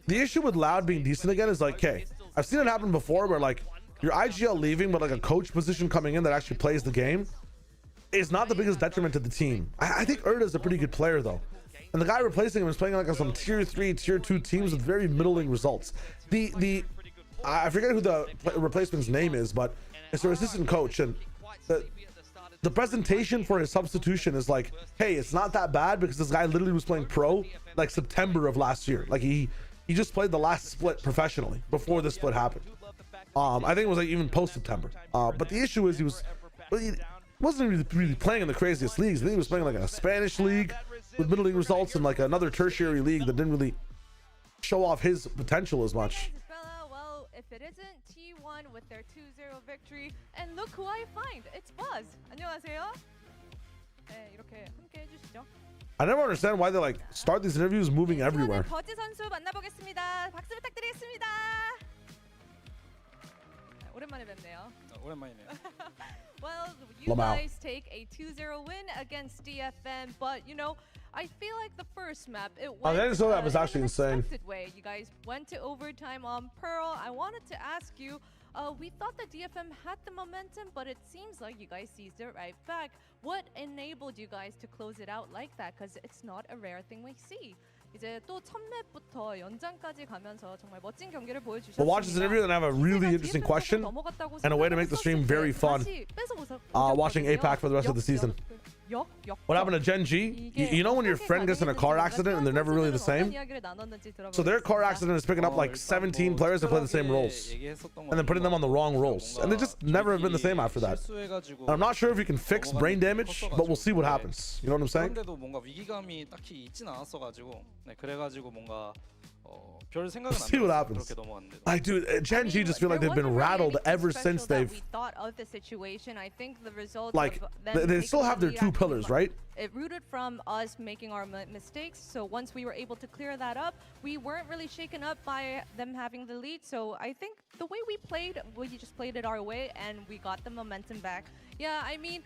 The issue with loud being decent again is like, okay, I've seen it happen before where like your IGL leaving, but like a coach position coming in that actually plays the game is not the biggest detriment to the team. I think Erda's a pretty good player though. And the guy replacing him is playing like on some tier 3, tier 2 teams with very middling results. I forget who the replacement's name is, but it's their assistant coach, and the presentation for his substitution is like, hey, it's not that bad because this guy literally was playing pro like September of last year. Like he just played the last split professionally before the split happened. I think it was like even post September. But the issue is he wasn't really playing in the craziest leagues. I think he was playing like a Spanish league with middling results and like another tertiary league that didn't really show off his potential as much. Well, if it isn't T1 with their 2-0 victory, and look who I find, it's Buzz. 안녕하세요. 네, 이렇게 함께 해주시죠. I never understand why they like start these interviews moving everywhere. 버즈 선수 만나보겠습니다. 박수 부탁드리겠습니다. 오랜만에 뵙네요. 오랜만이네요. Well, you guys take a 2-0 win against DFM, but you know, I feel like the first map, it went that was actually in an insane. unexpected way. You guys went to overtime on Pearl. I wanted to ask you, we thought that DFM had the momentum, but it seems like you guys seized it right back. What enabled you guys to close it out like that? Because it's not a rare thing we see. 이제 또 첫 맵부터 연장까지 가면서 정말 멋진 경기를 보여주셨습니다. We'll watch this interview and have a really interesting question and a way to make the stream very fun. Watching APAC for the rest of the season. What happened to Gen G? You know when your friend gets in a car accident and they're never really the same? So their car accident is picking up like 17 players that play the same roles and then putting them on the wrong roles. And they just never have been the same after that. And I'm not sure if you can fix brain damage, but we'll see what happens. You know what I'm saying? We'll see what happens. Like, dude, Gen G just feel like they've been rattled ever since they've. We thought of the situation. I think the result. Like, of they still have their two pillars, right? It rooted from us making our mistakes. So once we were able to clear that up, we weren't really shaken up by them having the lead. So I think the way we played, we just played it our way, and we got the momentum back. Yeah, I mean.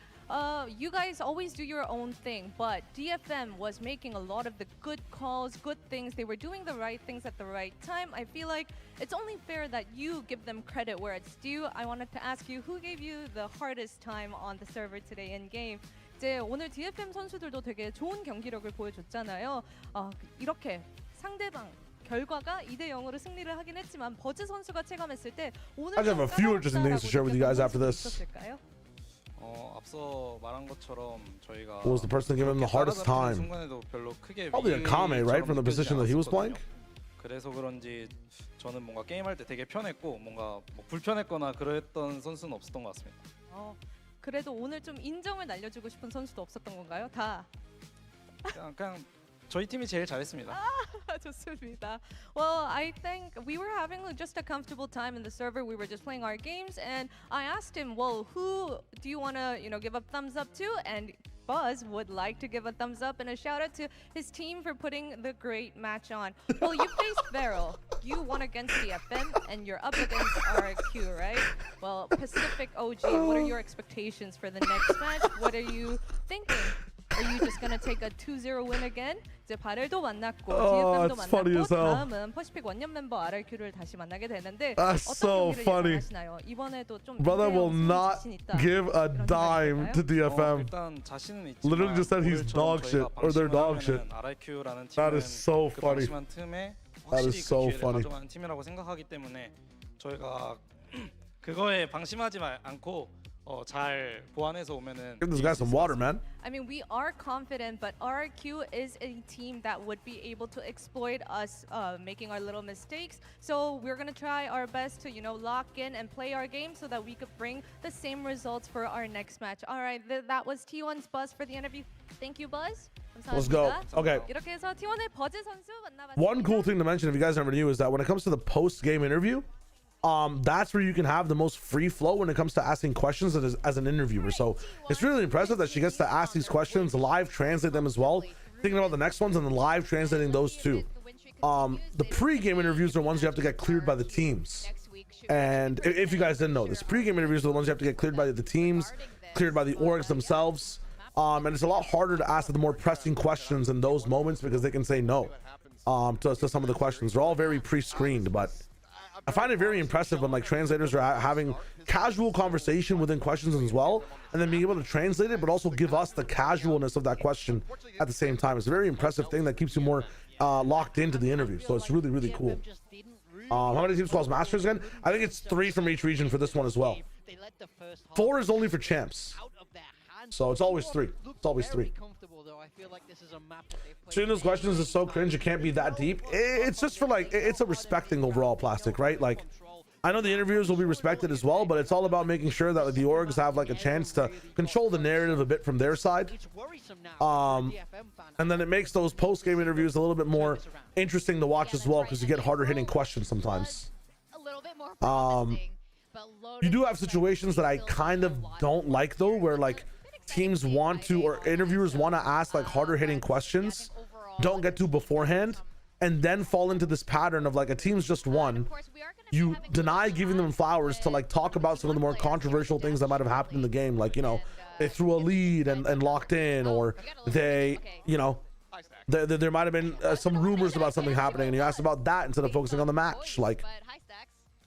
You guys always do your own thing, but DFM was making a lot of the good calls, good things. They were doing the right things at the right time. I feel like it's only fair that you give them credit where it's due. I wanted to ask you, who gave you the hardest time on the server today in game? 이제 오늘 DFM 선수들도 되게 좋은 경기력을 보여줬잖아요. 이렇게 상대방 결과가 2대0으로 승리를 하긴 했지만 버즈 선수가 체감했을 때 오늘 I have a few interesting things to share with you guys after this. 앞서 말한 것처럼 저희가 What was the person giving him the hardest time? Probably a Kame, right? From the position that he was playing? 그래서 그런지 저는 뭔가 게임할 때 되게 편했고 뭔가 뭐 불편했거나 그랬던 선수는 없었던 것 같습니다. 그래도 오늘 좀 인정을 날려주고 싶은 선수도 없었던 건가요? 다. 그냥 저희 팀이 제일 잘했습니다. 좋습니다. Well, I think we were having just a comfortable time in the server. We were just playing our games, and I asked him, "Well, who do you want to, give a thumbs up to?" And Buzz would like to give a thumbs up and a shout out to his team for putting the great match on. Well, you faced Beryl. You won against DFM, and you're up against RQ, right? Well, Pacific OG, what are your expectations for the next match? What are you thinking? Are you just gonna take a 2-0 win again? 이제 바렐도 만났고 DFM도 만났고 다음은 퍼시픽 원년 멤버 RRQ를 다시 만나게 되는데 어떤 경기를 예상하시나요? 이번에도 좀 Brother will not give a dime to DFM. 일단 자신은 있지만 Literally just said he's dog shit or they're dog shit. RRQ라는 That 팀은 is so 그 funny. 방심한 틈에 That 확실히 is so 그 기회를 funny. 가져가는 팀이라고 생각하기 때문에 저희가 그거에 방심하지 않고 잘 보완해서 오면은 Give this guy some water, man. I mean, we are confident, but RRQ is a team that would be able to exploit us making our little mistakes. So we're going to try our best to, lock in and play our game so that we could bring the same results for our next match. All right, that was T1's Buzz for the interview. Thank you, Buzz. Let's go. Okay. 이렇게 해서 T1의 버즈 선수 만나봤습니다. One cool thing to mention, if you guys never knew, is that when it comes to the post-game interview, that's where you can have the most free flow when it comes to asking questions as an interviewer. So it's really impressive that she gets to ask these questions, live translate them as well, thinking about the next ones and then live translating those too. The pre-game interviews are ones you have to get cleared by the teams. And if you guys didn't know this, pre-game interviews are the ones you have to get cleared by the teams, cleared by the orgs themselves. And it's a lot harder to ask the more pressing questions in those moments because they can say no to some of the questions. They're all very pre-screened, but I find it very impressive when translators are having casual conversation within questions as well, and then being able to translate it, but also give us the casualness of that question at the same time. It's a very impressive thing that keeps you more locked into the interview. So it's really, really cool. How many teams calls Masters again? I think it's 3 from each region for this one as well. 4 is only for champs. So it's always 3. It's always 3. Shooting those questions is so cringe. It can't be that deep. It's just for it's a respecting overall, Plastic, right? I know the interviewers will be respected as well, but it's all about making sure that the orgs have a chance to control the narrative a bit from their side. And then it makes those post-game interviews a little bit more interesting to watch as well because you get harder hitting questions sometimes. You do have situations that I kind of don't like though, where teams want to, or interviewers want to ask harder hitting questions, don't get to beforehand, and then fall into this pattern of a team's just won. You deny giving them flowers to talk about some of the more controversial things that might have happened in the game, they threw a lead and locked in, or they, there might have been some rumors about something happening, and you asked about that instead of focusing on the match. You're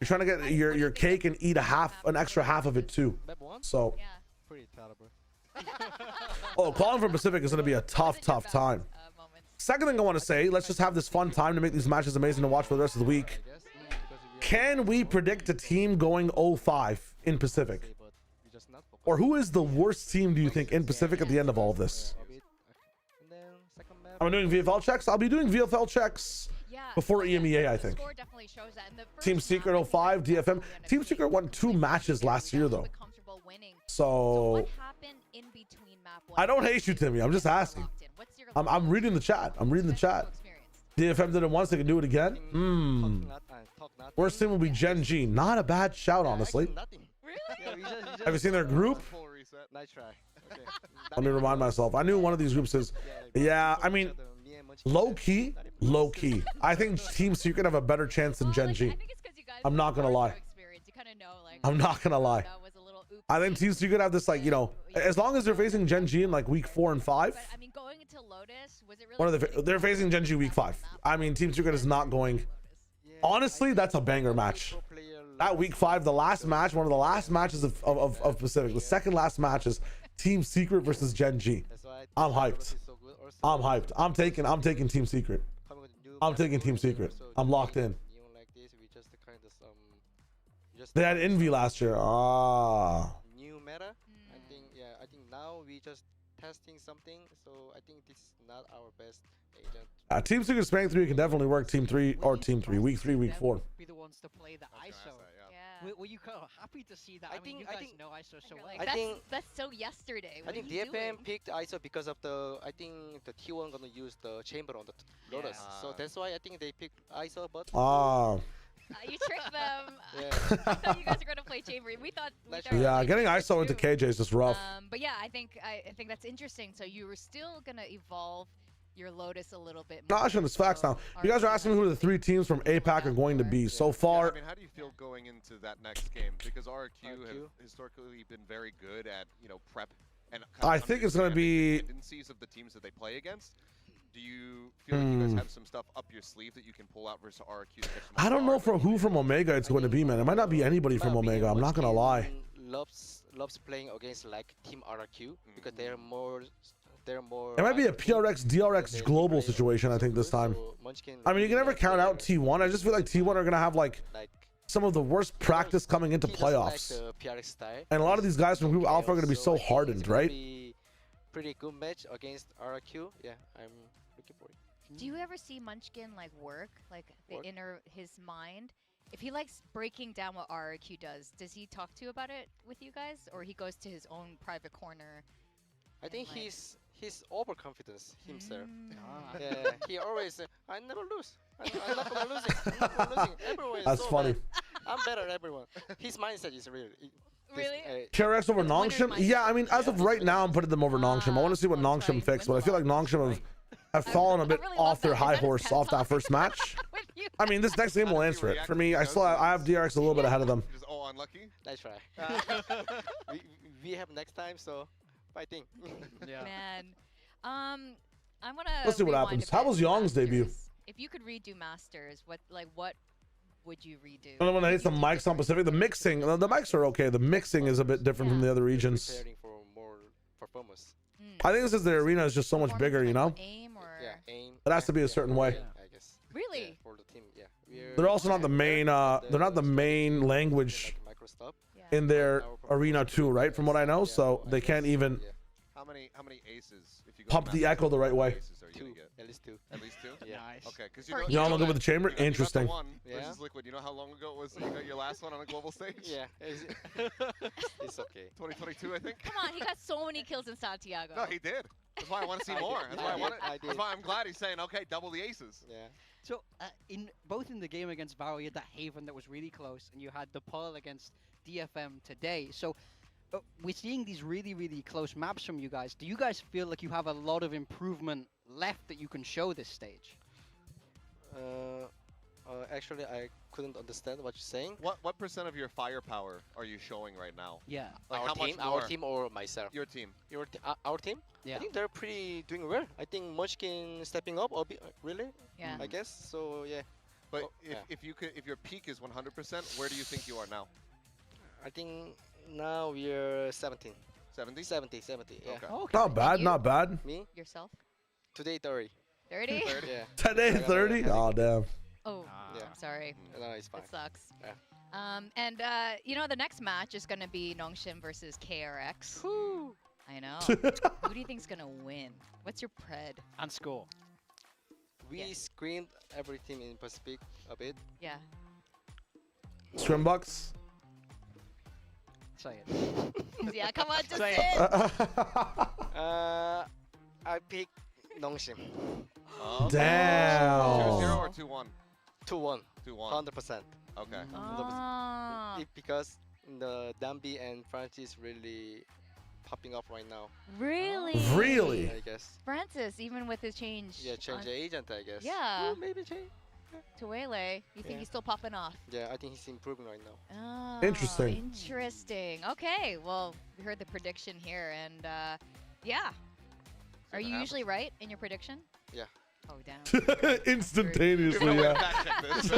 trying to get your cake and eat an extra half of it too. So. Oh, calling for Pacific is going to be a tough time. Second thing I want to say, let's just have this fun time to make these matches amazing to watch for the rest of the week. Can we predict a team going 0-5 in Pacific? Or who is the worst team, do you think, in Pacific at the end of all of this? I'm doing VFL checks. I'll be doing VFL checks before EMEA, I think. Team Secret 05, DFM. Team Secret won 2 matches last year, though. So I don't hate you, Timmy. I'm just asking. I'm reading the chat. DFM did it once. They can do it again. Worst team will be Gen G. Not a bad shout, honestly. Have you seen their group? Let me remind myself. I knew one of these groups is. Yeah, I mean, low key. I think Team Secret have a better chance than Gen G. I'm not gonna lie. I think Team Secret have this as long as they're facing Gen G in week 4 and 5. But, I mean, going into Lotus, was it really they're facing Gen G week 5. I mean, Team Secret is not going. Honestly, that's a banger match. That week 5, the last match, one of the last matches of Pacific, the second last match is Team Secret versus Gen G. I'm hyped. I'm taking Team Secret. I'm locked in. They had Envy last year. New meta. I think now we just testing something. So I think this is not our best agent. Team Secret Spank 3 can definitely work. Team 3 or Team 3 week 3 week 4. Be the ones to play the ISO. Were you kind of happy to see that? I mean, you guys know ISO so well. That's so yesterday. I think DFM picked ISO because of I think the T1 gonna use the chamber on the Lotus. So that's why I think they picked ISO. But you tricked them. I thought you guys were gonna play chamber. We thought. Yeah, getting ISO into KJ is just rough. But yeah, I think that's interesting. So you were still gonna evolve your Lotus a little bit more. Gosh, and it's facts now. You guys are asking me who the 3 teams from APAC are going to be so far. I mean, how do you feel going into that next game? Because RRQ have historically been very good at prep and. I think it's going to be tendencies of the teams that they play against. Do you feel like you guys have some stuff up your sleeve that you can pull out versus RRQ? I don't know who from Omega it's going to be, man. It might not be anybody from Omega. I'm not going to lie. Loves playing against Team RRQ because they're more. It might be a PRX DRX global situation, I think, this time. I mean, you can never count out T1. I just feel like T1 are gonna have some of the worst practice coming into he doesn't like playoffs. the PRX style. And a lot of these guys from Group Alpha are going to be so I think hardened, it's gonna right? be pretty good match against RQ. Yeah, I'm looking for it. Do you ever see Munchkin like work, like the Work? inner his mind? If he likes breaking down what RRQ does he talk to you about it with you guys, or he goes to his own private corner? I think like- he's overconfidence himself. Ah. Yeah, he always say, I never lose. I'm not gonna lose it. I'm not gonna lose it. Everyone is That's so funny. bad. I'm better than everyone. His mindset is really. Really? KRX over The winner's Nongshim? mindset. Yeah, I mean, as of right now, I'm putting them over Nongshim. I want to see what Well, that's Nongshim right. fixed, but I Wins feel a like lot. Nongshim have fallen a bit really off love their that. high Is that his horse pep off that talk? first match. With you. I mean, this next game will answer it. For me, I have DRX a little bit ahead of them. Just unlucky. Nice try. we have next time, so fighting. Yeah. Man, I want to. Let's see what happens. How was Young's debut? If you could redo Masters, what would you redo? I don't want to hate some mics on Pacific. The mixing, the mics are okay. The mixing is a bit different from the other regions. Preparing for more performance. I think it's because the arena is just so much bigger, you know? Aim or Yeah, aim. It has to be a certain way. I guess. really? Yeah, for the team, yeah. They're also not the main, they're not the main language Like micro stop. Yeah. in their arena too, right? From what I know, so they can't even Yeah. How many aces? If you go pump to the Masters, echo the right how many way. aces are you Two, gonna get? at least two. At least two? Yeah. Nice. Okay, because For You all each wanna go with the chamber? you got the Interesting. one Yeah. versus Liquid. You know how long ago it was that you got your last one on a global stage? Yeah, it's okay. 2022, I think. Come on, he got so many kills in Santiago. No, he did. That's why I want to see I more. did. That's why I want I it. did. That's why I'm glad he's saying, okay, double the aces. Yeah. So, both in the game against Varo, you had that Haven that was really close, and you had the Pearl against DFM today. So, we're seeing these really, really close maps from you guys. Do you guys feel like you have a lot of improvement left that you can show this stage? Actually, I couldn't understand what you're saying. What percent of your firepower are you showing right now? Yeah. Like our how team, much more? our team, or myself? Your team. Our team? Yeah. I think they're pretty doing well. I think Munchkin stepping up a bit, really. Yeah. I guess so. Yeah. But Oh, yeah. if your peak is 100%, where do you think you are now? I think now we're 17. 70? 70. Yeah. Okay. Okay. Not bad, you? not bad. Me? Yourself? Today 30. 30? 30? Yeah. Today 30? Oh damn. Oh, Yeah. I'm sorry. No, it's fine. That sucks. Yeah. And you know, the next match is gonna be Nongshim versus KRX. I know. Who do you think's gonna win? What's your pred? And score. We Yeah. screened every team in Pacific a bit. Yeah. Scrimbucks? Say it. Yeah, come on, just Say say it. it. I picked Nongshim. Oh. 2-0 Damn. or 2-1? 2-1. 2-1. 100%. Okay. Ah, Because the Dambi and Francis really popping up right now. really? Really? I guess. Francis, even with his change. Yeah, change the agent, I guess. Yeah. Maybe change. To Wele, you think Yeah. he's still popping off? Yeah, I think he's improving right now. Oh, Interesting. Interesting. Okay, well, we heard the prediction here, and yeah. Are you happen. usually right in your prediction? Yeah. Oh, damn. Instantaneously, We're gonna yeah. fact check this.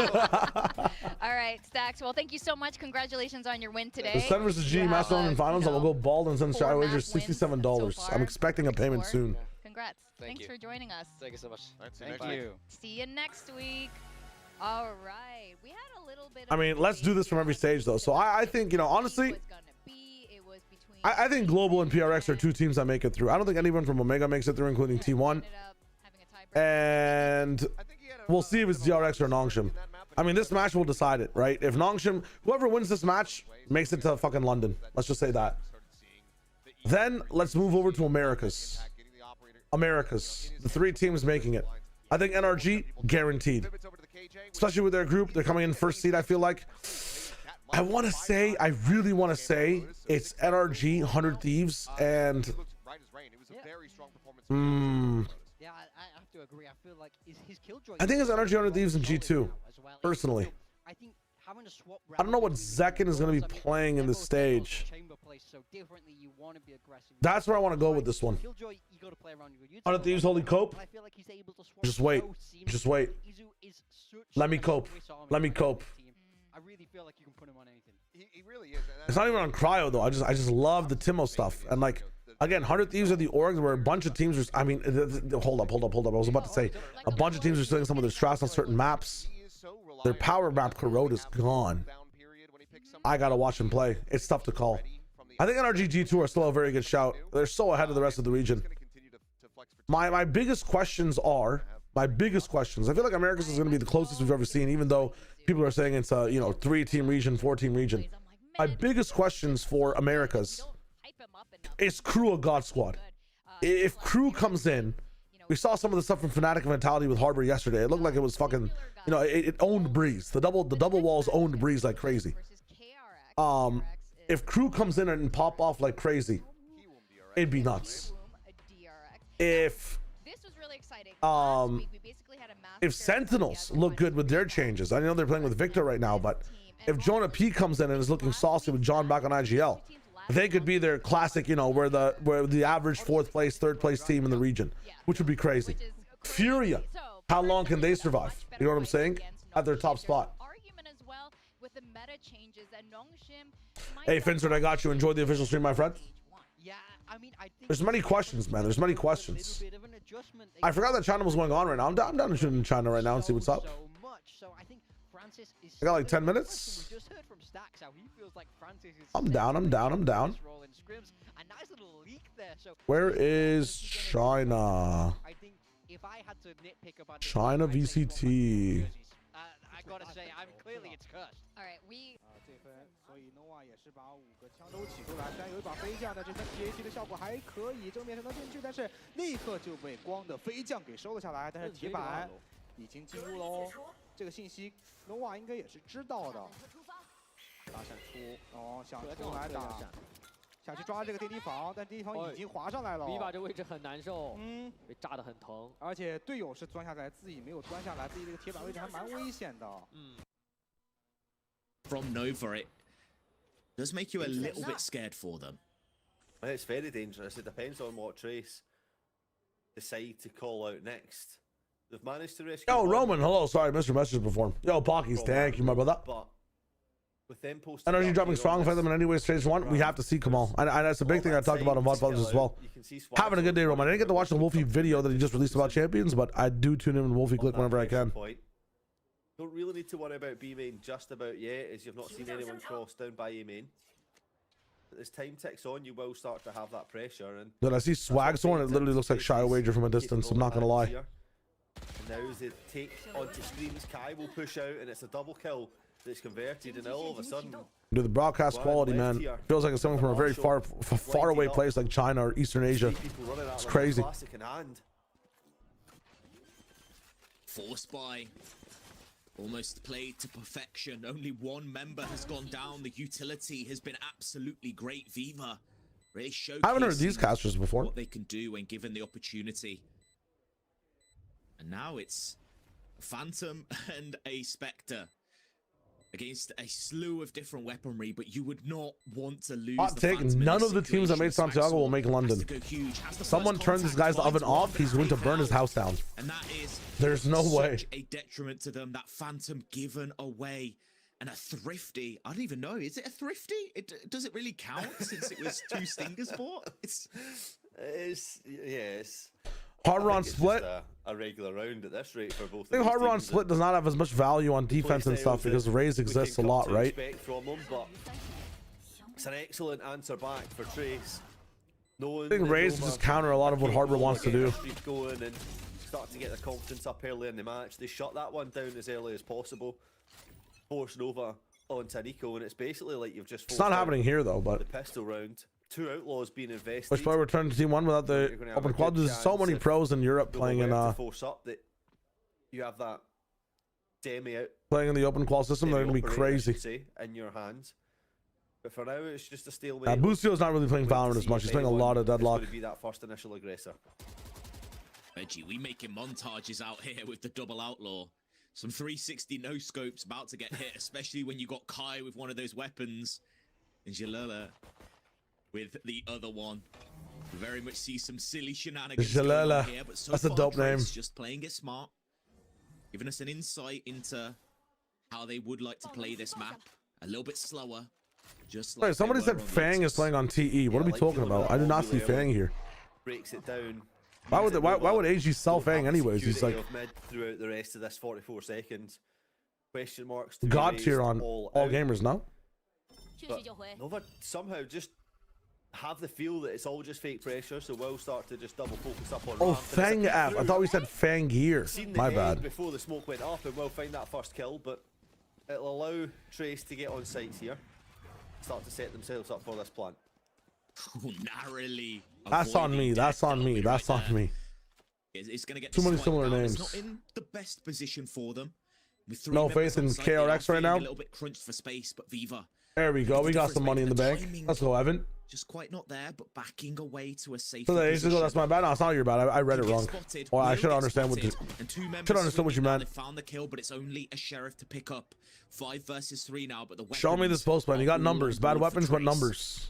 All right, Stacks. Well, thank you so much. Congratulations on your win today. The Sun versus G, You Master have, in finals. I will go bald and send four Shy Wager map wins $67. so I'm far. expecting a Good payment score. soon. Congrats. Thank Thanks you. for joining us. Thank you so much. All right, see you Thank next week. you. See you next week. All right. We had a little bit I of mean, a let's do debate this from every on stage, though. So I think, you know, who honestly, was gonna be. It was between I think Global and PRX are two teams that make it through. I don't think anyone from Omega makes it through, including T1. ended up having a tiebreaker. And I think he had a- we'll see if it's DRX or Nongshim. in that map I mean, this match will decide it, right? If Nongshim, whoever wins this match, makes it to fucking London. Let's just say that. Then let's move over to Americas. Americas, the three teams making it. I think NRG guaranteed, especially with their group. They're coming in first seed. I feel like I want to say, I really want to say it's NRG, 100 Thieves, and Yeah, I have to agree. I feel like his killjoy. I think it's NRG, 100 Thieves, and G2. as well. Personally. I think having a swap. I don't know what Zekin is going to be playing in this stage. Chamber plays so differently. You want to be aggressive. That's where I want to go with this one. Killjoy, you got to play around your 100 Thieves, holy cope. I feel like he's able to swap Just wait. so Just wait. seamlessly. Izu is such Let me a cope. Swiss Army Let me knife cope. team. I really feel like you can put him on anything. He really is. and It's not even on cryo though. I just love the Timo stuff. And like again, 100 Thieves are the orgs where a bunch of teams are. I mean, hold up. I was about to say a bunch of teams are selling some of their strats on certain maps. he is so Their reliable power on map that corrode is down gone. I gotta watch him play. It's tough to call. I think NRG G2 are still a very good shout. They're so ahead of the rest of the region. My biggest questions are, I feel like Americas is going to be the closest we've ever seen, even though people are saying it's a, 3-team region, 4-team region. My biggest questions for Americas is Crew a God Squad. If Crew comes in, we saw some of the stuff from Fnatic and Mentality with Harbor yesterday. It looked like it was fucking, it owned Breeze. The double walls owned Breeze like crazy. If Crew comes in and pop off like crazy, it'd be nuts. If Sentinels look good with their changes, I know they're playing with Victor right now, but if Jonah P comes in and is looking saucy with John back on IGL, they could be their classic, where the average 4th place, 3rd place team in the region, which would be crazy. Furia, how long can they survive? You know what I'm saying? At their top spot. Hey Finster, I got you. Enjoy the official stream, my friend. There's many questions, man. There's many questions. I forgot that China was going on right now. I'm down to shoot in China right now and see what's up. I got like 10 minutes. I'm down. Where is China? China VCT. I gotta say, clearly it's cursed. All right, 所以 Nova 也是把5个枪都起出来，但有一把飞将的这份 TAT 的效果还可以，正面上能进去，但是立刻就被光的飞将给收了下来。但是铁板已经进入喽，这个信息 Nova 应该也是知道的。打闪出，哦，想出来打，想去抓这个电梯房，但电梯房已经滑上来了。Viva 这位置很难受，被炸得很疼，而且队友是钻下来，自己没有钻下来，自己这个铁板位置还蛮危险的。From Nova, it does make you a little bit scared for them. It's very dangerous. It depends on what Trace decide to call out next. They've managed to rescue. Yo, Roman, hello. Sorry, I missed your message before. Yo, Pockies, thank you, my brother. But with them posting, NRG dropping strong for them in any way, stage 1. We have to see Kamal. And that's a big thing I talked about on VOD Fathers as well. Having a good day, Roman. I didn't get to watch the Wolfie video that he just released about champions, but I do tune in with Wolfie Click whenever I can. Don't really need to worry about B main just about yet, as you've not seen anyone cross down by A main. But as time ticks on, you will start to have that pressure. And then I see Swag Zorn, it literally looks like Shy Wager from a distance. I'm not gonna lie. And now as they take onto screens, Kai will push out, and it's a double kill that's converted, and all of a sudden, dude, the broadcast quality, man, feels like it's coming from a very far away place like China or Eastern Asia. It's crazy. Forced by. Almost played to perfection. Only one member has gone down. The utility has been absolutely great. Viva really showcasing I haven't heard these casters before. What they can do when given the opportunity. And now it's a Phantom and a Spectre against a slew of different weaponry, but you would not want to lose. Hot take, none of the teams that made Santiago will make London. Someone turns this guy's oven off, he's going to burn his house down. And that is there's no way. A detriment to them. That Phantom given away. And a Thrifty, I don't even know, is it a Thrifty? Does it really count since it was 2 Stingers bought? Yes. Hard Ron Split. A regular round at this rate for both. I think Hard Ron Split does not have as much value on defense and stuff because Raze exists a lot, right? From them, but it's an excellent answer back for Trace. I think Raze just counter a lot of what Harbor wants to do. Going and start to get their confidence up early in the match. They shut that one down as early as possible. Force Nova onto Nico, and it's basically like you've just. It's not happening here though, but the pistol round. 2 outlaws being invested. Which player returned to Team 1 without the open quad? There's so many pros in Europe playing in force up that you have that demi out playing in the open qual system. They're gonna be crazy. In your hands. But for now, it's just a stalemate. Bustio's not really playing Valorant as much. He's playing a lot of Deadlock. Going to be that first initial aggressor. Reggie, we making montages out here with the double outlaw. Some 360 no scopes about to get hit, especially when you got Kai with one of those weapons, and Jalala with the other one. We very much see some silly shenanigans going on here, but so that's a dope name. Just playing it smart, giving us an insight into how they would like to play this map. A little bit slower. Just like somebody said Fang is playing on TE. What are we talking about? I do not see Fang here. Breaks it down. Why would AG sell Fang anyways? He's like mid throughout the rest of this 44 seconds. Question marks. God tier on all gamers, no? But Nova somehow just have the feel that it's all just fake pressure, so we'll start to just double focus up on Oh, ramp. And Fang it's a app. I thought we said Fang gear. seen the My egg bad. before the smoke went up, and we'll find that first kill, but it'll allow Trace to get on sites here, start to set themselves up for this plant. Narrowly. That's on me. That's on me. That's on me. It's going to get Too many similar down. names. It's not in the best position for them. With 3 No members faith in on site, they are KRX right feeling now. A little bit crunched for space, but Viva. There we go. We got some money in the bank. timing Let's go, Evan. Just quite not there, but backing away to a safe. So there, that's my bad. No, it's not your bad. I read it wrong. Well, I should understand what. Should understand what you meant. They found the kill, but it's only a sheriff to pick up. 5 versus 3 now, but the Show me this post plan. You got numbers. Bad weapons, but numbers.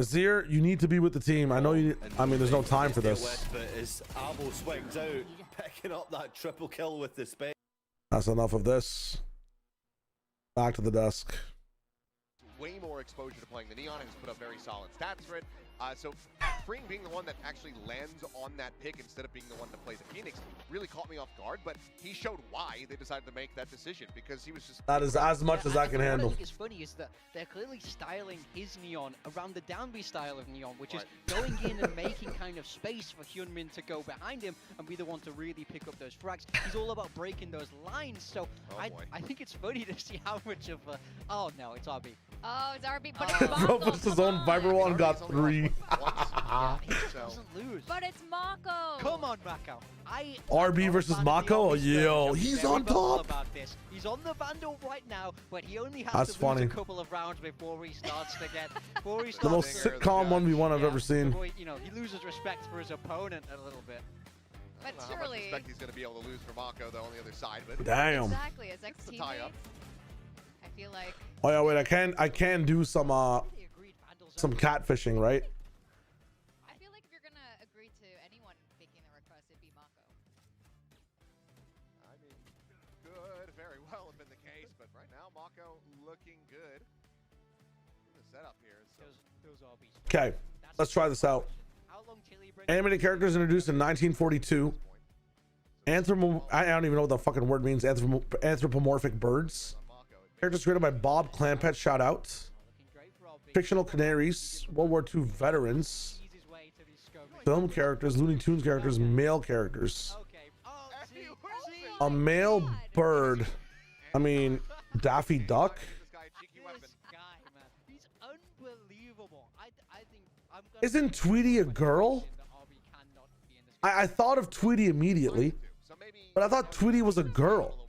Azir, you need to be with the team. I know you. I mean, there's no time for this. But as Abo swings out, picking up that triple kill with the spec. That's enough of this. Back to the desk. Way more exposure to playing the Neon, has put up very solid stats for it. So Freeing being the one that actually lands on that pick instead of being the one that plays a Phoenix really caught me off guard, but he showed why they decided to make that decision, because he was just... That is as much as I can handle. What I think is funny is that they're clearly styling his Neon around the down B style of Neon, which is going in and making kind of space for Hyunmin to go behind him and be the one to really pick up those frags. He's all about breaking those lines, so I think it's funny to see how much of a... Oh no, it's RB. Oh, it's RB, but it's Mako. Bro puts his own Viper one, got 3. He just doesn't lose. But it's Mako. Come on, Mako. RB versus Mako? Yo, he's on top. About this. He's on the Vandal right now, but he only has That's to funny. lose a couple of rounds before he starts to get... The most sitcom 1v1 I've ever seen. Before he, he loses respect for his opponent a little bit. But I don't know how much respect he's going to be able to lose for Mako, though, on the other side. But Damn. Exactly, as ex-teammates, I feel like... Oh yeah, wait. I can do some catfishing, right? I feel like if you're gonna agree to anyone making the request, it'd be Mako. I mean, could very well have been the case, but right now Mako looking good in the setup here. So. Okay, let's try this out. Animated characters introduced in 1942. I don't even know what the fucking word means. Anthropomorphic birds. Characters created by Bob Clampett. Shout out. Fictional canaries. World War II veterans. Film characters. Looney Tunes characters. Male characters. A male bird. I mean, Daffy Duck. Isn't Tweety a girl? I thought of Tweety immediately, but I thought Tweety was a girl.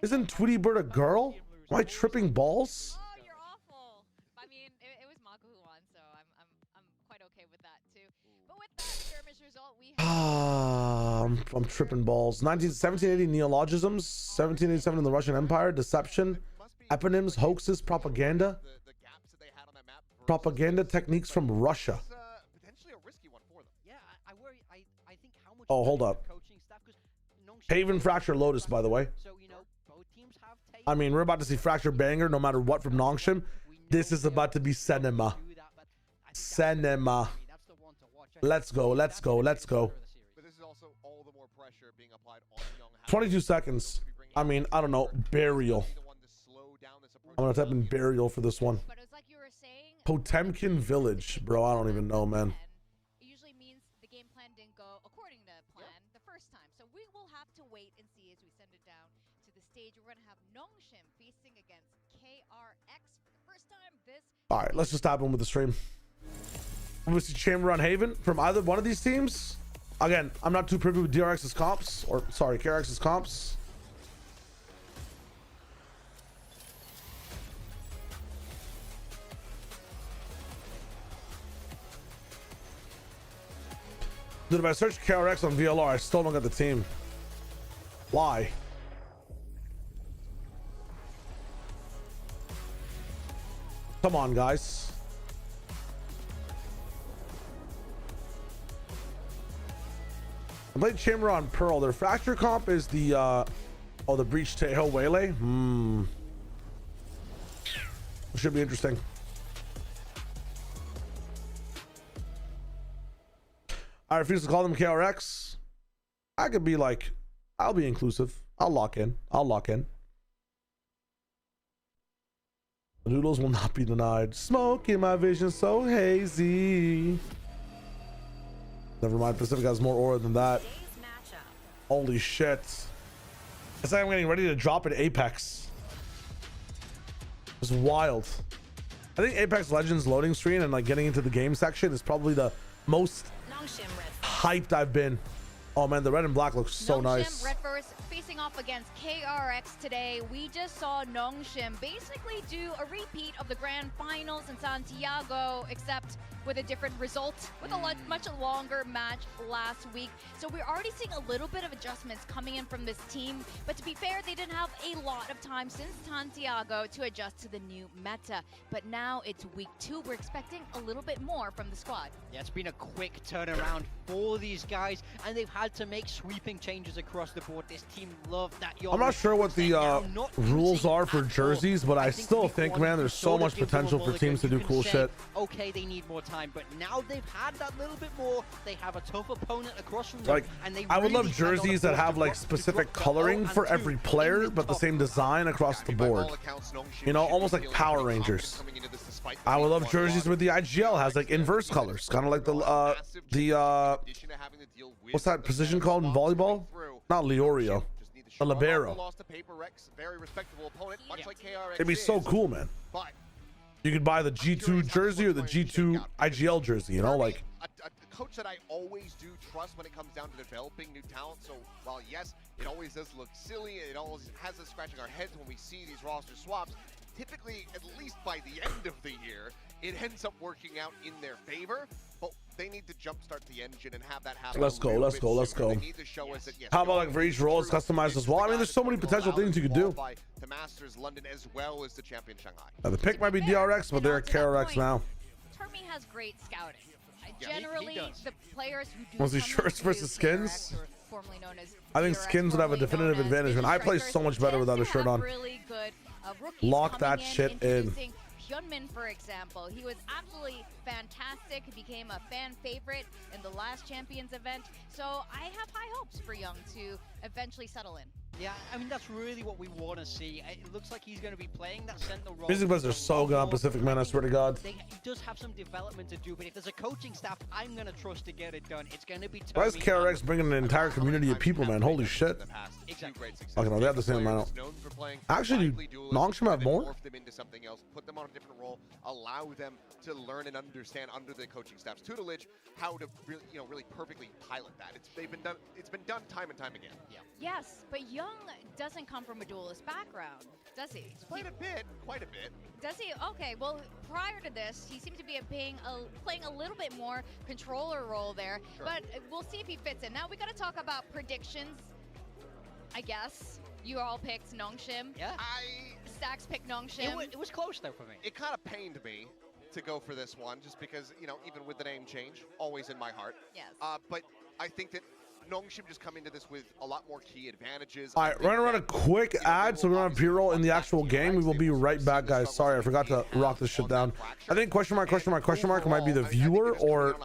Isn't Tweety Bird a girl? Am I tripping balls? Oh, you're awful. I mean, it was Mako who won, so I'm quite okay with that too. But with that skirmish result, we have I'm tripping balls. 1780 neologisms, 1787 in the Russian Empire, deception, eponyms, hoaxes, propaganda. Propaganda techniques from Russia. Oh, hold up. Haven, Fracture, Lotus, by the way. I mean, we're about to see Fracture Banger no matter what from Nongshim. This is about to be cinema. Cinema. Let's go, let's go, let's go. 22 seconds. I mean, I don't know. Burial. I'm gonna type in burial for this one. Potemkin Village. Bro, I don't even know, man. It usually means the game plan didn't go according to plan the first time. So we will have to wait and see as we send it down to the stage. We're going to have Nongshim facing against KRX for the first time this... All right, let's just tap in with the stream. We see Chamber on Haven from either one of these teams. Again, I'm not too privy with DRX's comps, or sorry, KRX's comps. Dude, if I search KRX on VLR, I still don't get the team. Why? Come on, guys. I played Chamber on Pearl. Their Fracture comp is the, the Breach Tejo Waylay. Should be interesting. I refuse to call them KRX. I could be like, I'll be inclusive. I'll lock in. The noodles will not be denied. Smoke in my vision so hazy. Never mind, Pacific has more aura than that. Holy shit. It's like I'm getting ready to drop an Apex. It's wild. I think Apex Legends loading screen and like getting into the game section is probably the most hyped I've been. Oh man, the red and black looks so nice. Red Force facing off against KRX today. We just saw Nongshim basically do a repeat of the grand finals in Santiago, except with a different result, with a much longer match last week. So we're already seeing a little bit of adjustments coming in from this team. But to be fair, they didn't have a lot of time since Santiago to adjust to the new meta. But now it's week 2. We're expecting a little bit more from the squad. Yeah, it's been a quick turnaround for these guys, and they've had to make sweeping changes across the board. This team loved that. I'm not sure what the rules are for jerseys, but I still think, man, there's so much potential for teams to do cool shit. Okay, they need more time, but now they've had that little bit more. They have a tough opponent across from them, Like, and they I would really love jerseys that have like specific coloring for every player, but the same design across the board. You know, almost like Power Rangers. I would love jerseys with the IGL has like inverse colors, kind of like the what's that position called in volleyball? Not Leorio, the libero. It'd be so cool, man. You could buy the G2 jersey or the G2 IGL jersey, you know, like. A coach that I always do trust when it comes down to developing new talent. So while yes, it always does look silly, it always has us scratching our heads when we see these roster swaps. Typically, at least by the end of the year, it ends up working out in their favor. But they need to jumpstart the engine and have that happen. Let's go. They need to show us that, yes, How about like for each role it's customized as well? I mean, there's so many potential things you could do. The Masters London as well as the Champion Shanghai. Now, the pick might be DRX, but they're at KRX now. Termi has great scouting. Generally, the players who do Was he shirts versus skins? KRX, or formerly known as I think DRX, skins would have a definitive advantage, and I play so much better without a shirt on. Really good, Lock that shit in. Hyunmin, for example, he was absolutely fantastic. He became a fan favorite in the last Champions event. So I have high hopes for Young to eventually settle in. Yeah, I mean, that's really what we want to see. It looks like he's going to be playing that sentinel role. Music Buzz are so good on Pacific, man, I swear to God. He does have some development to do, but if there's a coaching staff I'm going to trust to get it done, it's going to be Why is KRX bringing an entire community of people, man? Holy shit. Okay, no, they have the same amount. Actually, Nongshim have more? Them into something else, put them on a different role, allow them to learn and understand under the coaching staff's tutelage how to really perfectly pilot that. It's been done time and time again. Yeah. Yes, but Young doesn't come from a duelist background, does he? He's played a bit, quite a bit. Does he? Okay, well, prior to this, he seemed to be playing a little bit more controller role there, but we'll see if he fits in. Now, we got to talk about predictions, I guess. You all picked Nongshim. Yeah. Stacks picked Nongshim. It was close, though, for me. It kind of pained me to go for this one, just because, even with the name change, always in my heart. Yes. But I think that Nongshim just come into this with a lot more key advantages. All right, we're gonna run a quick ad, so we're gonna pre-roll in the actual game. We will be right back, guys. Sorry, I forgot to rock this shit down. I think question mark might be the viewer, or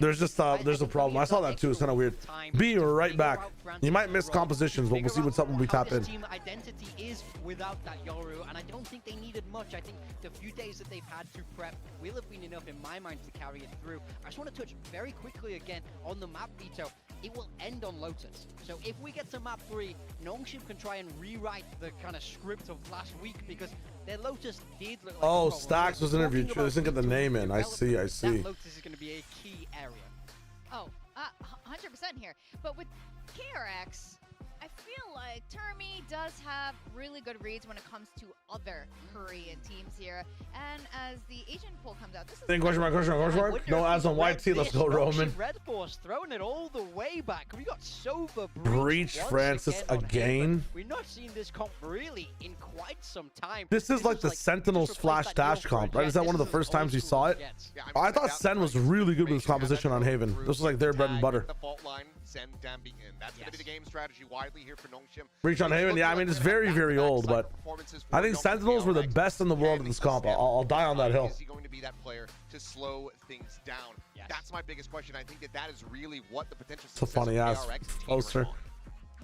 there's just there's a problem. I saw that too. It's kind of weird. Be right back. You might miss compositions, but we'll see what's up when we tap in. Team identity is without that Yoru, and I don't think they needed much. I think the few days that they've had to prep will have been enough in my mind to carry it through. I just want to touch very quickly again on the map veto. It will end on Lotus. So if we get to map 3, Nongshim can try and rewrite the kind of script of last week, because their Lotus did look like Oh, Stacks was interviewed. They didn't get the name in. I see. That Lotus is going to be a key area. Oh, 100% here. But with KRX, I feel like Termi does have really good reads when it comes to other Korean teams here. And as the Asian poll comes out, this is... Question mark. No ads on YT. Let's go, Roman. Red Force throwing it all the way back. We got Sova Breach Francis again. We've not seen this comp really in quite some time. This is like the Sentinels Flash Dash comp, right? Is that one of the first times you saw it? I thought Sen was really good with his composition on Haven. This was like their bread and butter. The fault line, send Dambi in. That's going to be the game strategy widely here for Nongshim. Breach on Haven, yeah, I mean, it's very, very old, but I think Sentinels were the best in the world in this comp. I'll die on that hill. Is he going to be that player to slow things down? That's my biggest question. I think that is really what the potential it's a funny ass poster.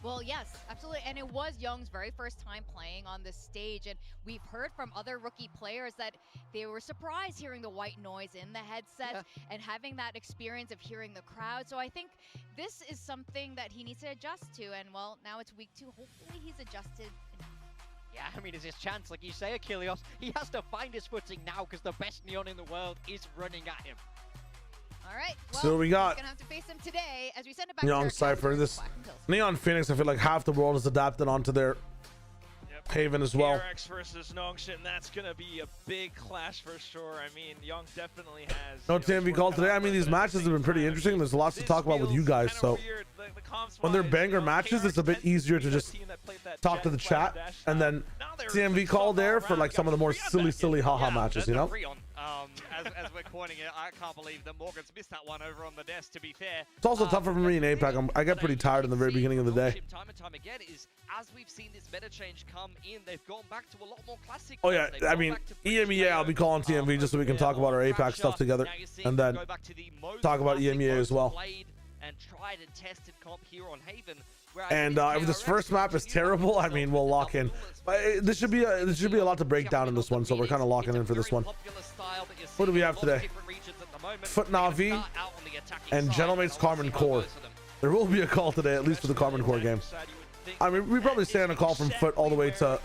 Well, yes, absolutely. And it was Young's very first time playing on this stage. And we've heard from other rookie players that they were surprised hearing the white noise in the headset and having that experience of hearing the crowd. So I think this is something that he needs to adjust to. And well, now it's week 2. Hopefully he's adjusted enough. Yeah, I mean, it's his chance, like you say, Achilles. He has to find his footing now because the best Neon in the world is running at him. All right. Well, so we got he's gonna have to face him today as we send it back Young to Cypher. This Neon Phoenix, I feel like half the world is adapted onto their Haven as well. KRX versus Nongshin, that's going to be a big clash for sure. I mean, Young definitely has... No TMV call today. I mean, these matches have been pretty interesting. There's lots to talk about with you guys, so when they're banger matches, it's a bit easier to just talk to the chat, and then TMV call there for like some of the more silly haha matches, you know? As we're coining it, I can't believe that Morgan's missed that one over on the desk, to be fair. It's also tougher for me in APAC. I get pretty tired in the very beginning of the day. Time and time again is, as we've seen this meta change come in, they've gone back to a lot more classic. Oh yeah, I mean, EMEA, I'll be calling TMV just so we can talk about our APAC stuff together, and then talk about EMEA as well. And tried and tested comp here on Haven. And if this first map is terrible, I mean, we'll lock in. But this should be a lot to break down in this one, so we're kind of locking in for this one. What do we have today? Foot Navi and Gentlemate's Carmen Core. There will be a call today, at least for the Carmen Core game. I mean, we probably stay on a call from Foot all the way to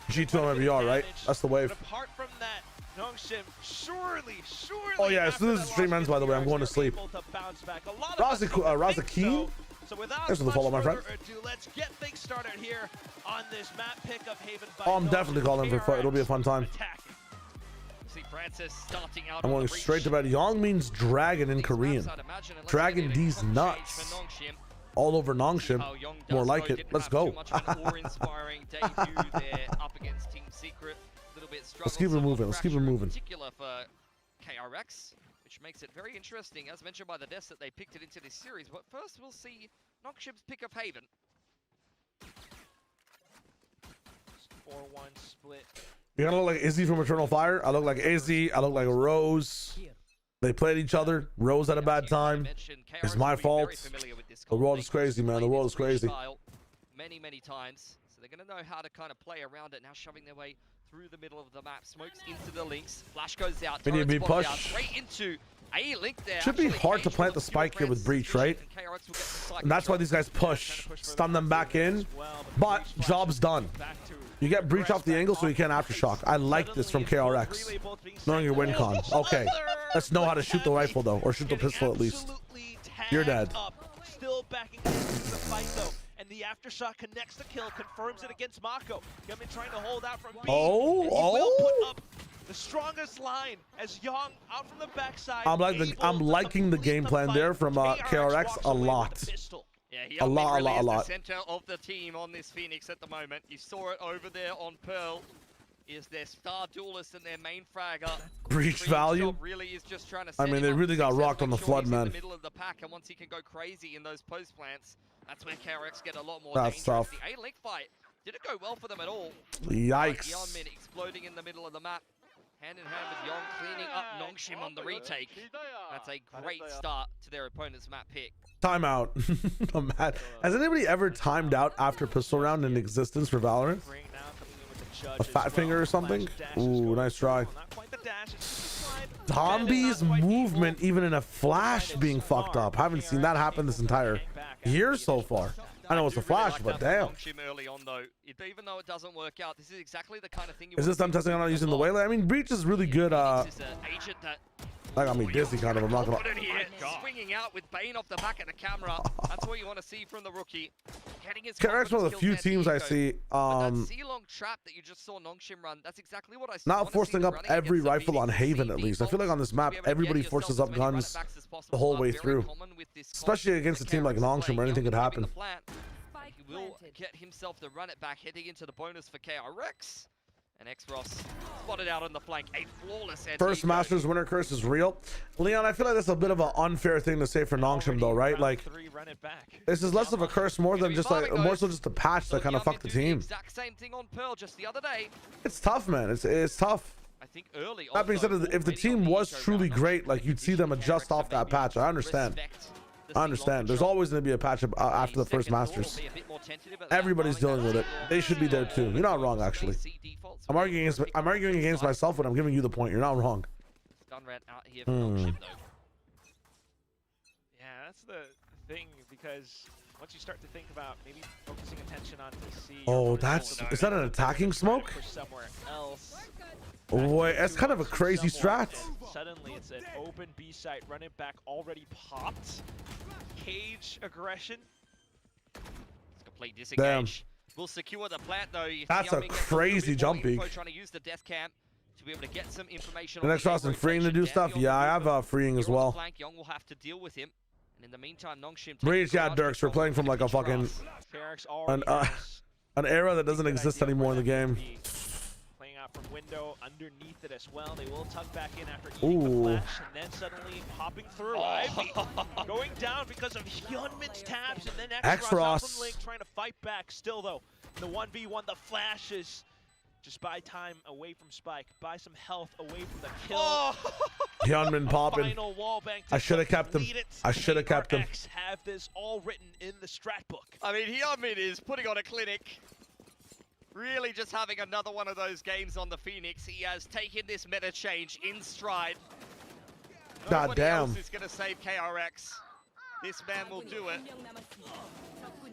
G2 MVR, right? That's the wave. Apart from that, Nongshim, surely. Oh yeah, as soon as the stream ends, by the way, I'm going to sleep. Raza Keen. Thanks for the follow, my friend. Let's get things started here on this map pick of Haven. Oh, I'm definitely calling for Foot. It'll be a fun time. I'm going straight to bed. Young means dragon in Korean. Dragon D's nuts. All over Nongshim. More like it. Let's go. Let's keep it moving. Let's keep it moving. Particular for KRX, which makes it very interesting, as mentioned by the desk, that they picked it into this series. But first, we'll see Nongshim's pick of Haven. 4-1 split. You gotta look like Izzy from Eternal Fire. I look like Izzy. I look like Rose. They played each other. Rose had a bad time. It's my fault. The world is crazy, man. The world is crazy. Many times. So they're gonna know how to kind of play around it. Now shoving their way through the middle of the map. Smokes into the links. Flash goes out. We need to be pushed. Straight into a link there. Should be hard to plant the spike here with Breach, right? And that's why these guys push. Stun them back in. But job's done. You get Breach off the angle so you can't aftershock. I like this from KRX. Knowing your win con. Okay. Let's know how to shoot the rifle though. Or shoot the pistol at least. You're dead. Still backing into the fight though. And the aftershock connects the kill, confirms it against Mako. Gummin trying to hold out from B. Will put up the strongest line as Young out from the backside. I'm liking the game plan there from KRX a lot. Yeah, a lot. The center of the team on this Phoenix at the moment. You saw it over there on Pearl. Is their star duelist and their main fragger. Breach value. Really is just trying to I mean, they really got rocked on the flood, man. In the middle of the pack, and once he can go crazy in those post plants, that's where KRX get a lot more That's tough. The A-Link fight didn't go well for them at all. Yikes. Yeonmin exploding in the middle of the map. Hand in hand with Young cleaning up Nongshim on the retake. That's a great start to their opponent's map pick. Timeout. I'm mad. Has anybody ever timed out after pistol round in existence for Valorant? A fat finger or something? Ooh, nice try. Zombie's movement, even in a flash, being fucked up. Haven't seen that happen this entire year so far. I know it's a flash, but damn. Early on, though, even though it doesn't work out, this is exactly the kind of thing you Is this them testing on using the waylay? I mean, Breach is really good. That got me dizzy, kind of. I'm not gonna. Swinging out with Bane off the back of the camera. That's what you want to see from the rookie. KRX one of the few teams I see. That C-long trap that you just saw Nongshim run. That's exactly what I not forcing up every rifle on Haven, at least. I feel like on this map, everybody forces up guns the whole way through. Especially against a team like Nongshim, where anything could happen. He will get himself to run it back, heading into the bonus for KRX. And X-Ross spotted out on the flank. A flawless first Masters winner curse is real. Leon, I feel like that's a bit of an unfair thing to say for Nongshim though, right? Like, this is less of a curse more than just like, more so just a patch that kind of fucked the team. Exact same thing on Pearl just the other day. It's tough, man. It's tough. I think early. That being said, if the team was truly great, like, you'd see them adjust off that patch. I understand. I understand. There's always going to be a patch up after the first Masters. Everybody's dealing with it. They should be there too. You're not wrong, actually. I'm arguing against myself when I'm giving you the point. You're not wrong. Yeah, that's the thing, because once you start to think about maybe focusing attention on the C. Oh, is that an attacking smoke? Somewhere else. Wait, that's kind of a crazy strat. Suddenly it's an open B site, running back already popped. Cage aggression. It's complete disengage. Will secure the plant though. That's a crazy jump peak. Trying to use the death camp to be able to get some information. The next Austin freeing to do stuff. Yeah, I have freeing as well. Young will have to deal with him. And in the meantime, Nongshim. Breach, yeah, Dirks. We're playing from like a fucking an era that doesn't exist anymore in the game. Playing out from window underneath it as well. They will tuck back in after eating the flash, and then suddenly popping through. Ivy going down because of Hyunmin's tabs, and then X-Frost from Link trying to fight back. Still though, the 1v1, the flashes. Just buy time away from Spike. Buy some health away from the kill. Hyunmin popping. I should have kept him. I should have kept him. KRX have this all written in the strat book. I mean, Hyunmin is putting on a clinic. Really just having another one of those games on the Phoenix. He has taken this meta change in stride. God damn. Nobody else is going to save KRX. This man will do it.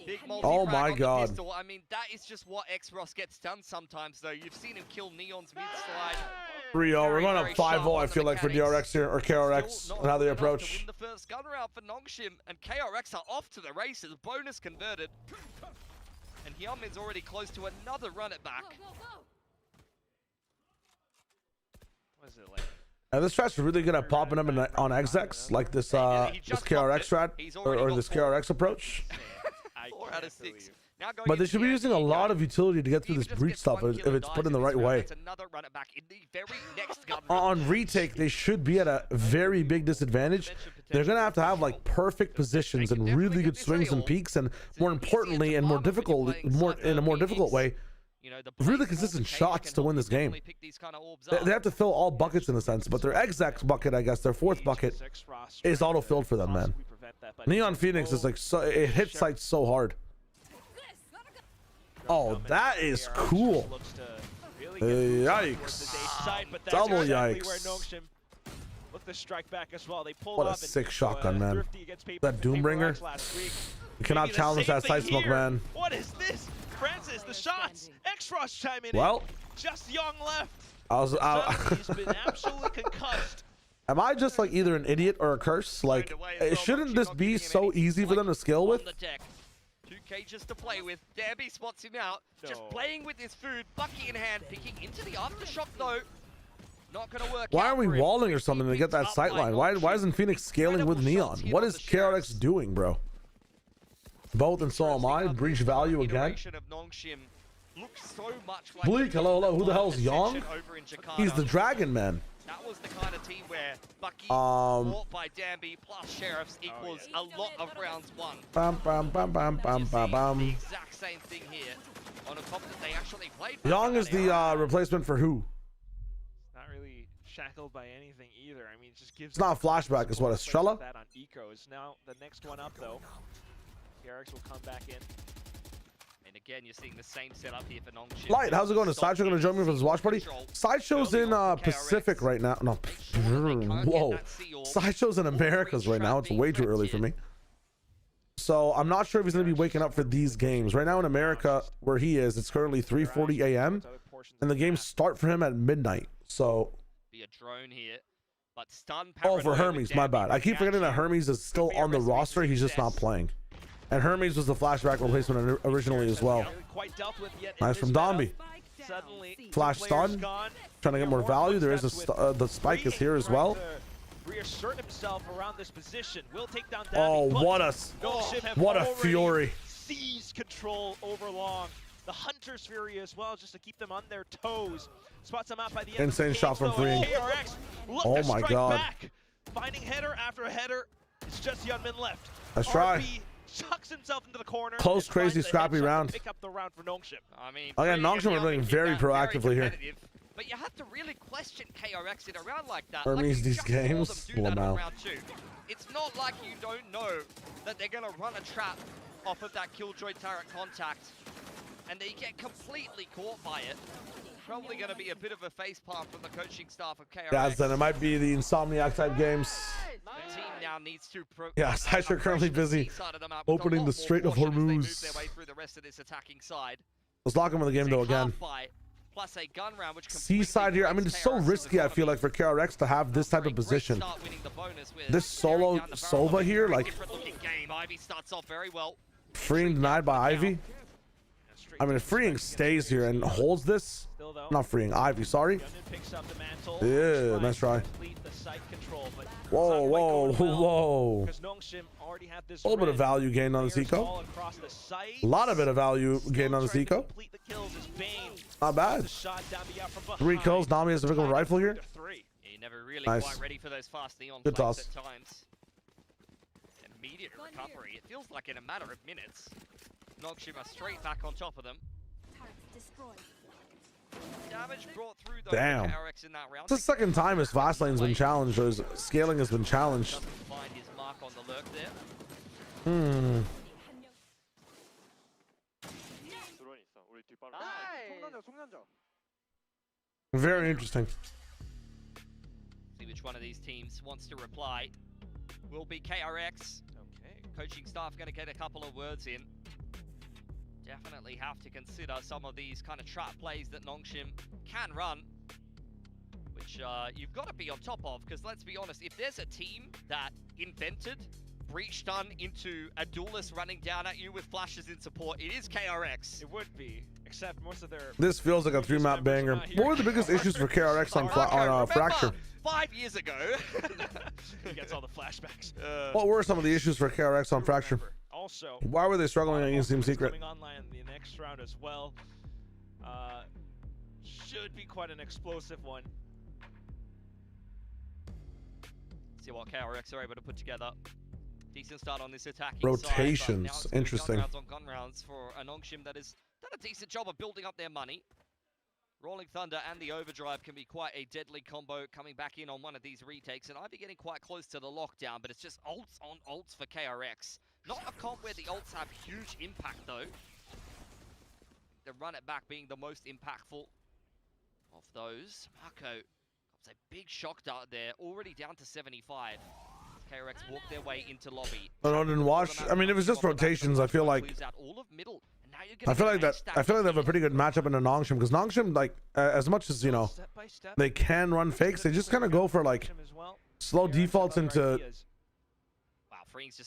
Big oh my god. Pistol. I mean, that is just what X-Ross gets done sometimes, though. You've seen him kill Neon's mid-slide. 3-0. We're going up 5-0, I feel like, for DRX here, or KRX, and how they approach. To win the first gun round for Nongshim, and KRX are off to the races. Bonus converted. And Hyunmin's already close to another run it back. What is it like? This strat's really good at popping up on XX, like this this KRX strat, or this KRX approach. 4 out of 6. But they should be using a lot of utility to get through this breach stuff if it's put in the right way. On retake, they should be at a very big disadvantage. They're gonna have to have like perfect positions and really good swings and peaks, and more importantly, and in a more difficult way, really consistent shots to win this game. They have to fill all buckets in a sense, but their XX bucket, I guess, their fourth bucket, is auto-filled for them, man. Neon Phoenix is like, so it hits sights so hard. Oh, that is cool. Yikes. Double yikes. Look to strike back as well. They pull what a sick shotgun, man. That Doombringer. You cannot challenge that side smoke, man. What is this? Francis, the shots. X-Frost chiming in. Just Young left. He's been absolutely concussed. Am I just like either an idiot or a curse? Like, shouldn't this be so easy for them to scale with? 2 cages to play with. Dabby spots him out. Just playing with his food, bucky in hand, picking into the aftershock though. Not gonna work. Why are we walling or something to get that sightline? Why isn't Phoenix scaling with Neon? What is KRX doing, bro? Both and so am I. Breach value again. Bleak, hello. Who the hell's Young? He's the Dragon Man. That was the kind of team where Bucky fought by Danby plus Sheriffs equals a lot of rounds won. The exact same thing here. On top that they actually played. Young is the replacement for who? Not really shackled by anything either. I mean, it just gives. It's not a flashback. It's what, Estrella? That on Ecos. Now the next one up though. KRX will come back in. And again, you're seeing the same setup here for Nongshim. Light, how's it going? Is Sideshow going to join me for this watch party? Sideshow's in Pacific right now. No, whoa. Sideshow's in Americas right now. It's way too early for me. So I'm not sure if he's going to be waking up for these games. Right now in America, where he is, it's currently 3:40 a.m. and the games start for him at midnight. So. Be a drone here. But stun oh, for Hermes, my bad. I keep forgetting that Hermes is still on the roster. He's just not playing. And Hermes was the flashback replacement originally as well. Nice from Domby. Flash stun. Trying to get more value. There is the spike is here as well. Reassert himself around this position. Will take down oh, what a fury. Seize control over long. The Hunter's Fury as well, just to keep them on their toes. Spots them out by the end. Insane shot from Free. Oh my god. Back. Finding header after header. It's just Hyunmin left. Let's try. Chucks himself into the corner. Close, crazy, scrappy round. Pick up the round for Nongshim. I mean, again, Nongshim are doing very proactively here. But you have to really question KRX in a round like that. Hermes, like these games, do that on round 2. It's not like you don't know that they're going to run a trap off of that Killjoy turret contact, and they get completely caught by it. Probably going to be a bit of a facepalm from the coaching staff of KRX. Yeah, then it might be the Insomniac type games. The team now needs to Yeah, Sides are currently busy opening the Strait of Hormuz. Their way through the rest of this attacking side. Let's lock him in the game though again. Plus a gun round, which Seaside here, I mean, it's so risky, I feel like, for KRX to have this type of position. This solo Sova here, like, Ivy starts off very well. freeing denied by Ivy. I mean, if freeing stays here and holds this, not freeing Ivy, sorry. Yeah, nice try. Whoa, whoa, whoa. A little bit of value gained on this eco. A lot of bit of value gained on this eco. Not bad. 3 kills. Nami has a big rifle here. Nice. Good toss. Immediate recovery. It feels like in a matter of minutes. Nogshima straight back on top of them. Damage brought through though. Damn. KRX in that round. It's the second time his fast lane's been challenged, or his scaling has been challenged. Doesn't find his mark on the lurk there. Very interesting. See which one of these teams wants to reply. Will be KRX. Okay. Coaching staff going to get a couple of words in. Definitely have to consider some of these kind of trap plays that Nongshim can run, which you've got to be on top of, because let's be honest, if there's a team that invented breach stun into a duelist running down at you with flashes in support, it is KRX. It would be, except most of their... This feels like a 3-map banger. What were the biggest issues for KRX on Fracture? 5 years ago. He gets all the flashbacks. What were some of the issues for KRX on Fracture? Also, why were they struggling against Team Secret? Coming online in the next round as well. Should be quite an explosive one. See what KRX are able to put together. Decent start on this attacking rotations. Side, interesting. Gun rounds on gun rounds for a Nongshim that has done a decent job of building up their money. Rolling Thunder and the Overdrive can be quite a deadly combo coming back in on one of these retakes, and I'd be getting quite close to the lockdown, but it's just ults on ults for KRX. Not a comp where the ults have huge impact though. The run it back being the most impactful of those. Marco got a big shock dart there, already down to 75. KRX walk their way into lobby. I didn't watch. I mean, it was just rotations. I feel like they have a pretty good matchup in a Nongshim, because Nongshim, like, as much as, you know, they can run fakes, they just kind of go for like slow defaults into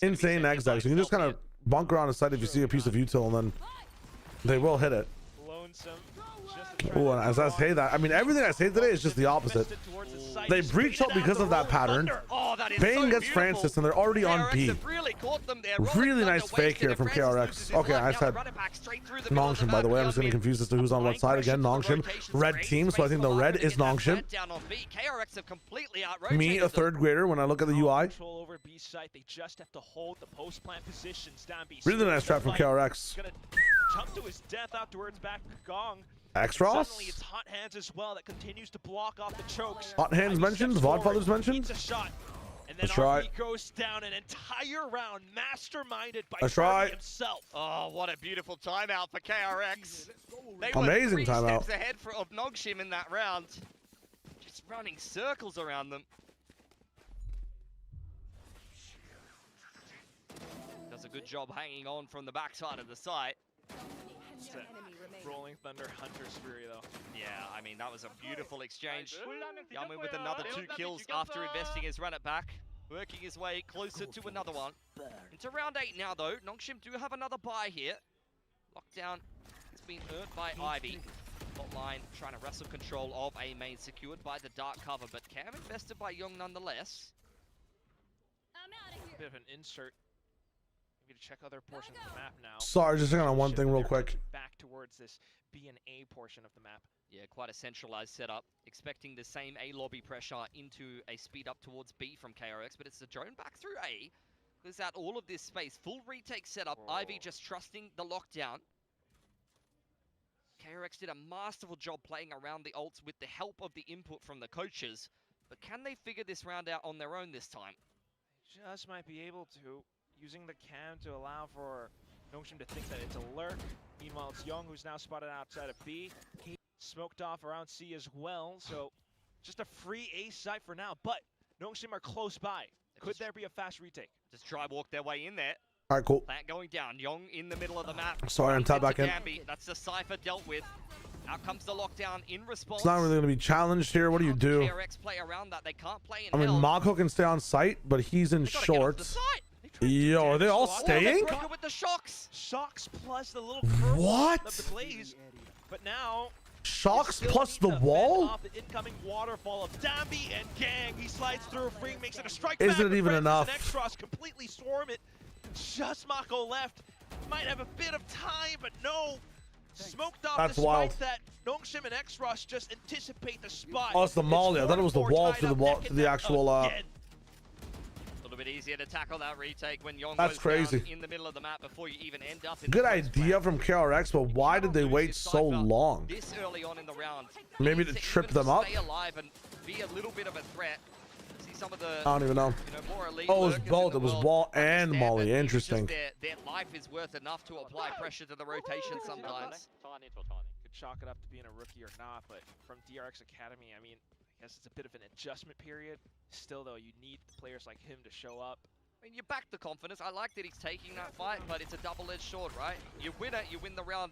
insane execs. You can just kind of bunker on a site if you see a piece of util, and then they will hit it. Oh, and as I say that, I mean, everything I say today is just the opposite. They breach up because of that pattern. Bane gets Francis, and they're already on B. Really nice fake here from KRX. Okay, I said Nongshim, by the way. I'm just getting confused as to who's on what side again. Nongshim, red team, so I think the red is Nongshim. Me, a third grader, when I look at the UI. Really nice trap from KRX. Jump to his death afterwards, back Gong. X-Ross? Suddenly it's Hot Hands as well that continues to block off the chokes. Hot Hands mentioned, Vodfather's mentioned. Eats a shot. And then Let's try. RP goes down an entire round, masterminded by Let's try. himself. Oh, what a beautiful timeout for KRX. They amazing were 3 timeout. steps ahead of Nongshim in that round. Just running circles around them. Does a good job hanging on from the backside of the site. Rolling Thunder Hunter's Fury though. Yeah, I mean, that was a beautiful exchange. Yamin with another 2 kills after investing his run it back. Working his way closer to another one. Into round 8 now though. Nongshim do have another buy here. Lockdown has been earned by Ivy. Hotline trying to wrestle control of A main, secured by the dark cover, but Cam invested by Young nonetheless. A bit of an insert. Maybe to check other portions of the map now. Sorry, just on one thing real quick. Back towards this B and A portion of the map. Yeah, quite a centralized setup. Expecting the same A lobby pressure into a speed up towards B from KRX, but it's the drone back through A. Clears out all of this space. Full retake setup. Ivy just trusting the lockdown. KRX did a masterful job playing around the ults with the help of the input from the coaches. But can they figure this round out on their own this time? Just might be able to, using the cam to allow for Nongshim to think that it's a lurk. Meanwhile, it's Young who's now spotted outside of B. Smoked off around C as well, so just a free A site for now, but Nongshim are close by. Could there be a fast retake? Just try walk their way in there. All right, cool. Plant going down. Young in the middle of the map. Sorry, I'm tapped back in. That's the Cypher dealt with. Out comes the lockdown in response. It's not really going to be challenged here. What do you do? KRX play around that. They can't play in I mean, Mako can stay on site, but he's in shorts. Yo, are they all staying? With the shocks. Shocks plus the little curve of the blaze. But now Shocks plus the wall? Off the incoming waterfall of Dambi and Gang. He slides through, Freeing makes it a strike. Isn't it even enough? Extras completely swarm it. Just Mako left. Might have a bit of time, but no. Smoked off. That's despite wild. That Nongshim and X-Rush just anticipate the spot. Oh, it's the molly. I thought it was the wall to the wall to the actual. A little bit easier to tackle that retake when Young That's goes crazy. down in the middle of the map before you even end up in Good the first idea round. from KRX, but why did they wait so long? This early on in the round. Maybe to trip them up? Stay alive and be a little bit of a threat. See some of the, I don't even know. more elite Oh, it was lurkers in both. the It was world wall and understand molly. that Interesting. their life is worth enough to apply pressure to the rotation sometimes. Could chalk it up to being a rookie or not, but from DRX Academy, I mean, I guess it's a bit of an adjustment period. Still, though, you need players like him to show up. I mean, you back the confidence. I like that he's taking that fight, but it's a double-edged sword, right? You win it, you win the round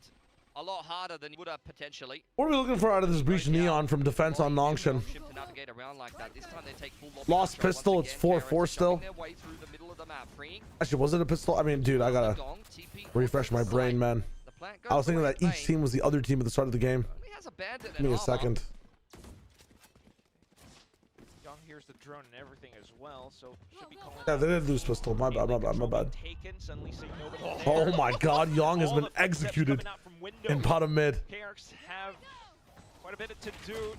a lot harder than you would have potentially. What are we looking for out of this breach neon from defense on Nongshim? To navigate around like that. This time they take full Lost pistol. It's 4-4 still. their way through the middle of the map, freeing Actually, was it a pistol? I mean, dude, I gotta refresh my brain, man. I was thinking that each team was the other team at the start of the game. Give me a second. Young hears the drone and everything as well, so should be calling. Yeah, they did lose pistol. My bad, my bad, my bad. Taken, suddenly seeing nobody Oh there. my god, Young has All been the footsteps executed coming out from window. in bottom mid. KRX have quite a bit to do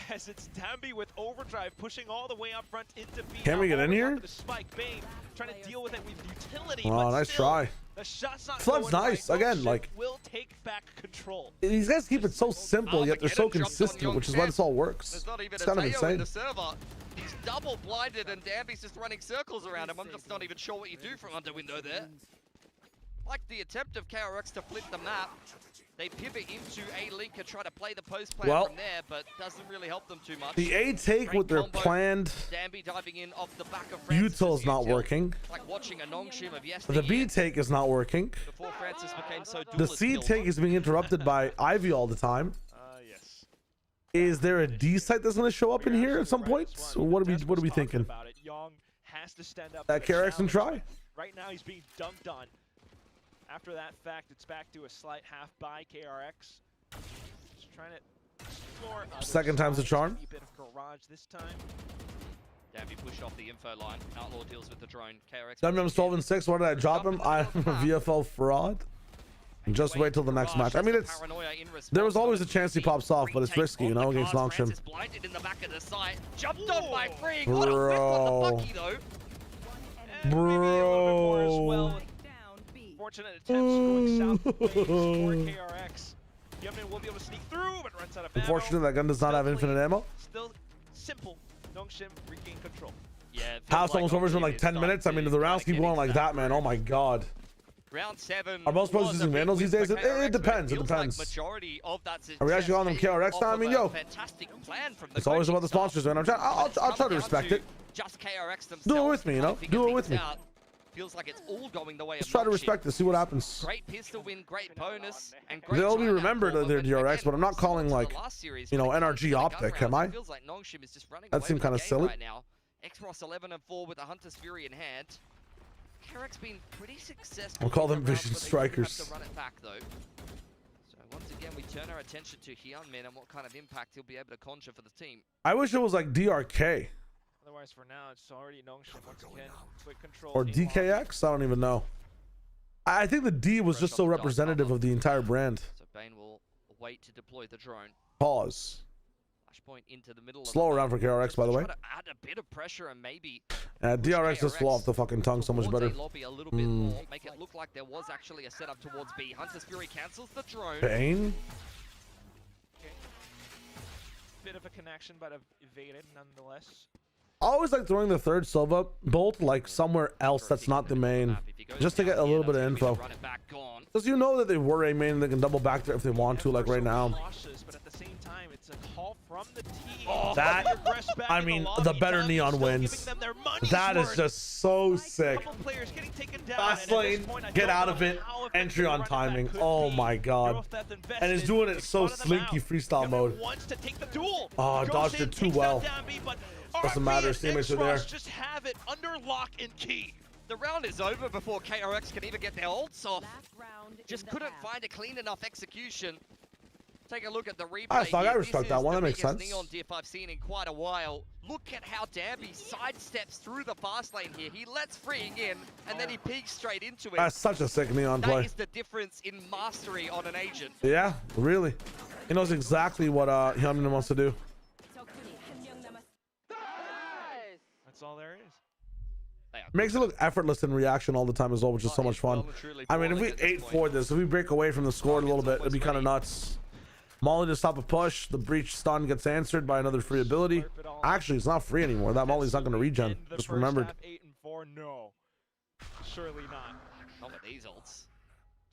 as it's Dambi with overdrive pushing all the way up front into B. Can we get in here? The spike, Bane trying to deal with it with utility. Oh, but nice still, try. The shot's not Flood's going nice. right. Again, Nongshim like- will take back control. These guys keep it so simple, yet they're so consistent, which is why this all works. There's not even It's a kind of Teo in insane. the server. He's double blinded and Dambi's just running circles around him. I'm just not even sure what you do from under window there. Like the attempt of KRX to flip the map. They pivot into a link and try to play the post plan Well, from there, but doesn't really help them too much. The A take Great with their combo. planned Dambi diving in off the back of Francis' util is not util. working. Like watching a Nongshim of yesterday. The B take is not working. Before Francis became so The duelist C killed. take is being interrupted by Ivy all the time. Yes. Is there a D site that's going to show up in here at some point? What are we thinking? About it. Young has to stand up. That to the KRX can challenge. try. Right now he's being dunked on. After that fact, it's back to a slight half by KRX. Just trying to explore other Second time's the sides, charm. A bit of garage this time. Dambi pushed off the info line. Outlaw deals with the drone. KRX. WM's 12 and 6. Why did I drop him? I'm a VFL fraud. Just wait till the next match. I mean, it's there was always a chance he pops off, but it's risky, you know, against Nongshim. Blinded in the back of the site. Jumped on by Freeing. What a whiff on the Bucky though. Bro. Fortunate attempts going south of waves for KRX. Yemen will be able to sneak through, but runs out of ammo. Unfortunate that gun does not have infinite ammo. Still simple. Nongshim regain control. Yeah. House almost over in like 10 minutes. I mean, if the rounds keep going like that, man, oh my god. Round 7. Are most pros using Vandals these days? It depends. It depends. Are we actually on them KRX now? I mean, yo, it's always about the sponsors, man. I'll try to respect it. Just KRX themselves. Do it with me, you know? Do it with me. Feels like it's all going the way Let's of try to Nongshim. respect it, see what happens. Great pistol win, great bonus, and great They'll be try remembered that of their forward, but DRX, again, but I'm not calling similar like, to the last series you know, when it comes to NRG the gun optic, rounds, am I? it feels like Nongshim is just running That away seemed with kinda the game silly. right now. X-Ross 11 and 4 with the Hunter's Fury in hand. KRX been pretty successful. We'll call with them the rounds, Vision but they do Strikers. have to run it back though. So once again, we turn our attention to Hyunmin and what kind of impact he'll be able to conjure for the team. I wish it was like DRK Otherwise, for now, it's already Nongshim once again. Quick control. or DKX. I don't even know. I think the D was just so representative of the entire brand. So Bane will wait to deploy the drone. Pause. Flashpoint into the middle. Slow around for KRX, by the way. To add a bit of pressure and maybe DRX just flew off the fucking tongue so much better. Lobby a little bit more, make it look like there was actually a setup towards B. Hunter's Fury cancels the drone. Bane? Bit of a connection, but evaded nonetheless. I always like throwing the third Sova bolt like somewhere else that's not the main, just to get a little bit of info. Because you know that they were a main and they can double back there if they want to, like right now. But at the same time, it's a call from the team. That, I mean, the better Neon wins. That is just so sick. Fast lane, get out of it, entry on timing. Oh my god. And it's doing it so slinky freestyle mode. Oh, dodged it too well. Doesn't matter, his teammates are there. Just have it under lock and key. The round is over before KRX can even get their ults off. Just couldn't find a clean enough execution. Take a look at the replay. I respect that one. That makes sense. Neon diff I've seen in quite a while. Look at how Danby sidesteps through the fast lane here. He lets Freeing in, and then he peeks straight into it. That's such a sick Neon play. That is the difference in mastery on an agent. Yeah, really. He knows exactly what Hyunmin wants to do. That's all there is. Makes it look effortless in reaction all the time as well, which is so much fun. I mean, if we 8-4 this, if we break away from the score a little bit, it'd be kind of nuts. Molly to stop a push. The breach stun gets answered by another free ability. Actually, it's not free anymore. That Molly's not going to regen. Just remembered. 8 and 4, no. Surely not. Not with these ults.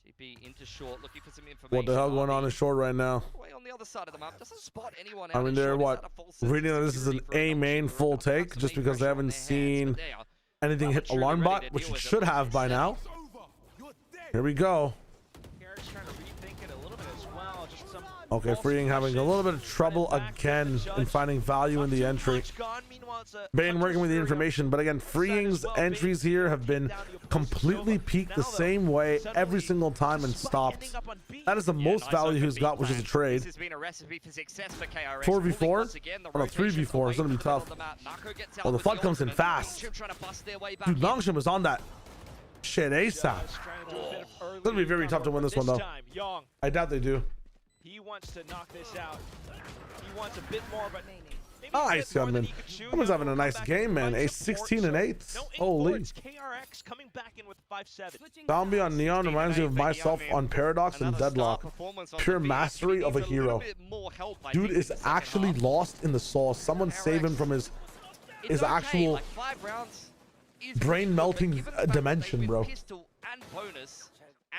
GP into short, looking for some information. What the hell going on in short right now? Way on the other side of the map, doesn't spot anyone. I mean, they're what? Reading that this is an A main full take just because they haven't seen anything hit alarm bot, which it should have by now. Here we go. Okay, Freeing having a little bit of trouble again in finding value in the entry. Bane working with the information, but again, Freeing's entries here have been completely peaked the same way every single time and stopped. That is the most value he's got, which is a trade. 4v4? Oh no, 3v4. It's gonna be tough. Oh, the flood comes in fast. Dude, Nongshim is on that shit ASAP. It's gonna be very tough to win this one, though. I doubt they do. He wants to knock this out. He wants a bit more, but nice, Hyunmin. Hyunmin's having a nice game, man. A 16 and 8. Holy. KRX coming back in with 5-7. Zombie on Neon reminds me of myself on Paradox and Deadlock. Pure mastery of a hero. Dude is actually lost in the sauce. Someone save him from his actual brain melting dimension, bro.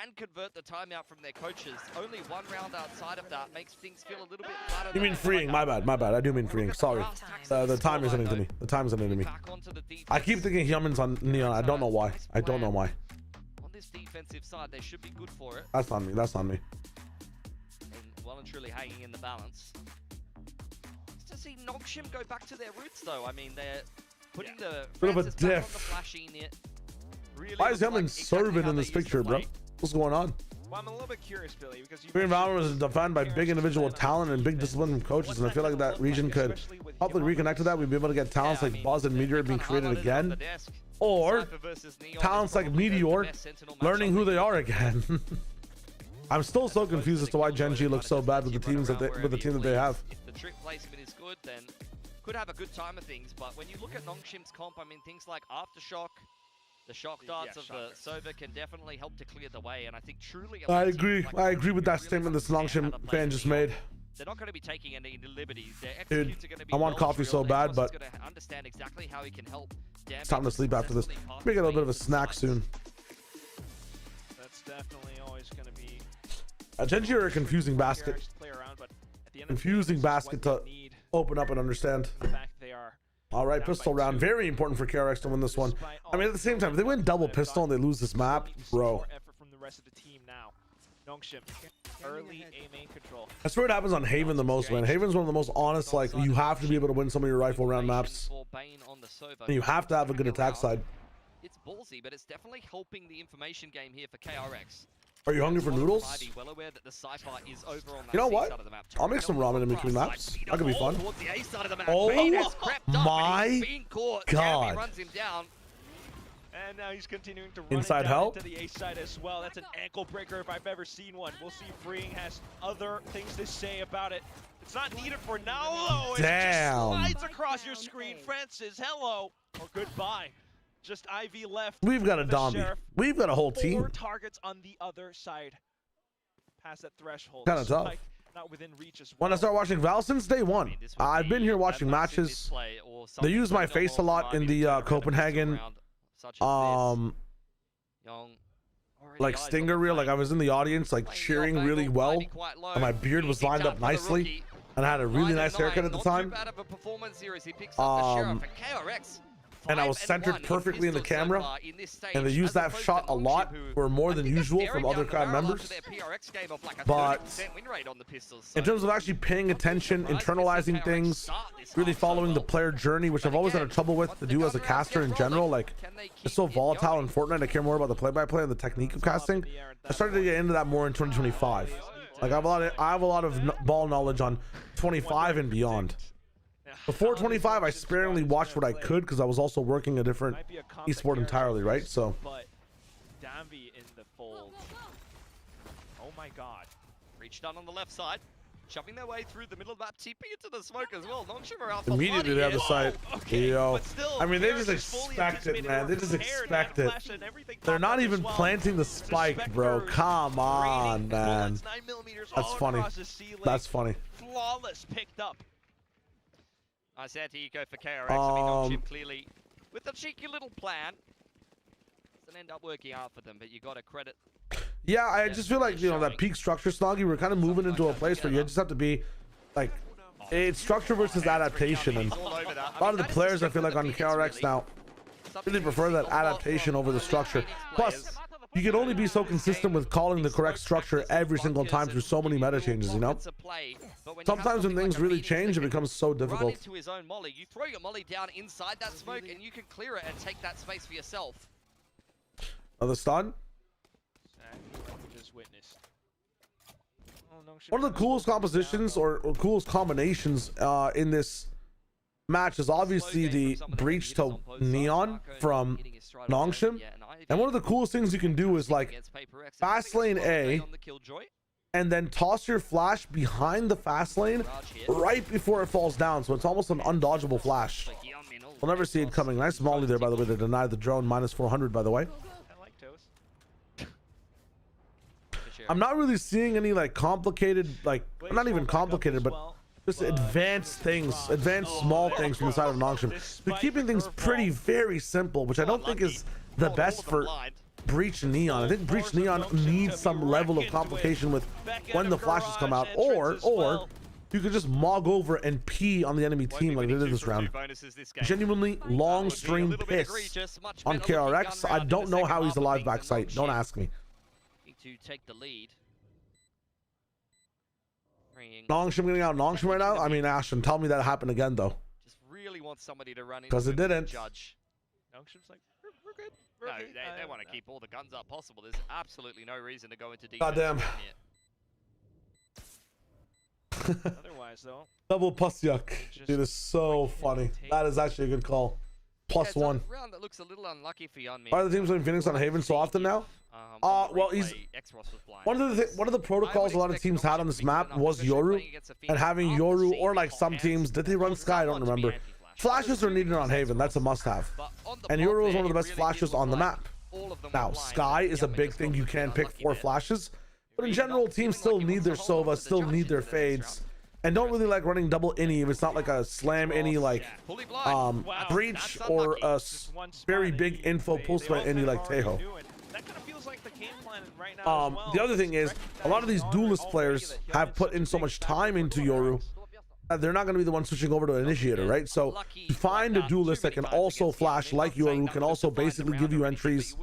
And convert the timeout from their coaches. Only one round outside of that makes things feel a little bit flatter. You mean Freeing? My bad. I do mean Freeing. Sorry. The time isn't into me. The time isn't into me. I keep thinking Hyunmin's on Neon. I don't know why. On this defensive side, they should be good for it. That's on me. And well and truly hanging in the balance. Just to see Nongshim go back to their roots, though. I mean, they're putting the bit of a diff. flashy net. Really why is Hyunmin serving in this picture, bro? What's going on? Well, I'm a little bit curious, Billy, because Green Valor was defined by big individual talent and big discipline from coaches, and I feel like that region could hopefully reconnect to that. We'd be able to get talents like Buzz and Meteor being created again, or talents like Meteor learning who they are again. I'm still so confused as to why Gen G looks so bad with the teams that the team that they have. If the trick placement is good, then could have a good time of things. But when you look at Nongshim's comp, I mean, things like Aftershock. The shock darts of the Sova can definitely help to clear the way, and I think truly... I agree with that statement this Nongshim fan just made. They're not going to be taking any liberties. Dude, I want coffee so bad, but understand exactly how he can help. It's time to sleep after this. Maybe get a little bit of a snack soon. That's definitely always going to be... Gen G are a confusing basket. Confusing basket to open up and understand. All right, pistol round. Very important for KRX to win this one. I mean, at the same time, if they win double pistol and they lose this map, bro. That's where it happens on Haven the most, man. Haven's one of the most honest, like, you have to be able to win some of your rifle round maps. And you have to have a good attack side. It's ballsy, but it's definitely helping the information game here for KRX. Are you hungry for noodles? You know what? I'll make some ramen in between maps. That could be fun. Oh my god. And now he's continuing to run Inside it down help. into the A side as well. That's an ankle breaker if I've ever seen one. We'll see if Freeing has other things to say about it. It's not needed for now, though. It just slides across your screen. Francis, hello or goodbye. Just IV left. We've got a Domby. We've got a whole team. 4 targets on the other side. Past that threshold. Kind of tough. Like, not within reach as well. When I start watching Val since day one, I've been here watching matches. They use my face a lot in the Copenhagen, like Stinger reel. Like I was in the audience, like cheering really well, and my beard was lined up nicely, and I had a really nice haircut at the time. And I was centered perfectly in the camera, and they used that shot a lot, or more than usual from other crowd members. But in terms of actually paying attention, internalizing things, really following the player journey, which I've always had trouble with to do as a caster in general, like it's so volatile in Fortnite, I care more about the play-by-play and the technique of casting. I started to get into that more in 2025. Like I have a lot of ball knowledge on 25 and beyond. Before 25, I sparingly watched what I could because I was also working a different esport entirely, right? So. But Dambi in the fold. Oh my God. Reached down on the left side, shoving their way through the middle of that TP into the smoke as well. Nongshim are out for Immediately the other side. Okay, Yo. still, I mean, they just expect it, man. They just expect it. They're not even planting the spike, bro. Come on, man. That's funny. That's funny. Flawless picked up. Nice anti-eco for KRX. I mean, Nongshim clearly with a cheeky little plan. Doesn't end up working out for them, but you got to credit. Yeah, I just feel like, you know, that peak structure snoggy, we're kind of moving into a place where you just have to be like, it's structure versus adaptation, and a lot of the players I feel like on KRX now really prefer that adaptation over the structure. Plus, you can only be so consistent with calling the correct structure every single time through so many meta changes, you know? Sometimes when things really change, it becomes so difficult. Run into his own molly. You throw your molly down inside that smoke and you can clear it and take that space for yourself. Another stun? One of the coolest compositions or coolest combinations in this match is obviously the breach to neon from Nongshim. And one of the coolest things you can do is like fast lane A and then toss your flash behind the fast lane right before it falls down. So it's almost an undodgeable flash. We'll never see it coming. Nice molly there, by the way, to deny the drone. Minus 400, by the way. I'm not really seeing any like complicated, like not even complicated, but just advanced things, advanced small things from the side of Nongshim. They're keeping things very simple, which I don't think is the best for Breach Neon. I think Breach Neon needs some level of complication with when the flashes come out, or you could just mog over and pee on the enemy team like they did this round. Genuinely long stream piss on KRX. I don't know how he's alive backside. Don't ask me. To take the lead. Nongshim getting out Nongshim right now? I mean, Ashton, tell me that happened again, though. Just really want somebody to run in. Because it didn't. Judge. Nongshim's like, we're good. No, they want to keep all the guns up possible. There's absolutely no reason to go into defense. Goddamn. Otherwise, though. Double puss yuck. Dude, is so funny. That is actually a good call. Plus one. Round that looks a little unlucky for Yeon. Why are the teams playing Phoenix on Haven so often now? Well, he's one of the protocols a lot of teams had on this map was Yoru, and having Yoru, or like some teams, did they run Sky? I don't remember. Flashes are needed on Haven. That's a must-have. And Yoru is one of the best flashes on the map. Now, Sky is a big thing. You can pick 4 flashes, but in general, teams still need their Sova, still need their fades. And don't really like running double innie if it's not like a slam innie like breach or a very big info post by innie like Tejo. The other thing is a lot of these duelist players have put in so much time into Yoru that they're not going to be the ones switching over to an initiator, right? So to find a duelist that can also flash like Yoru, can also basically give you entries,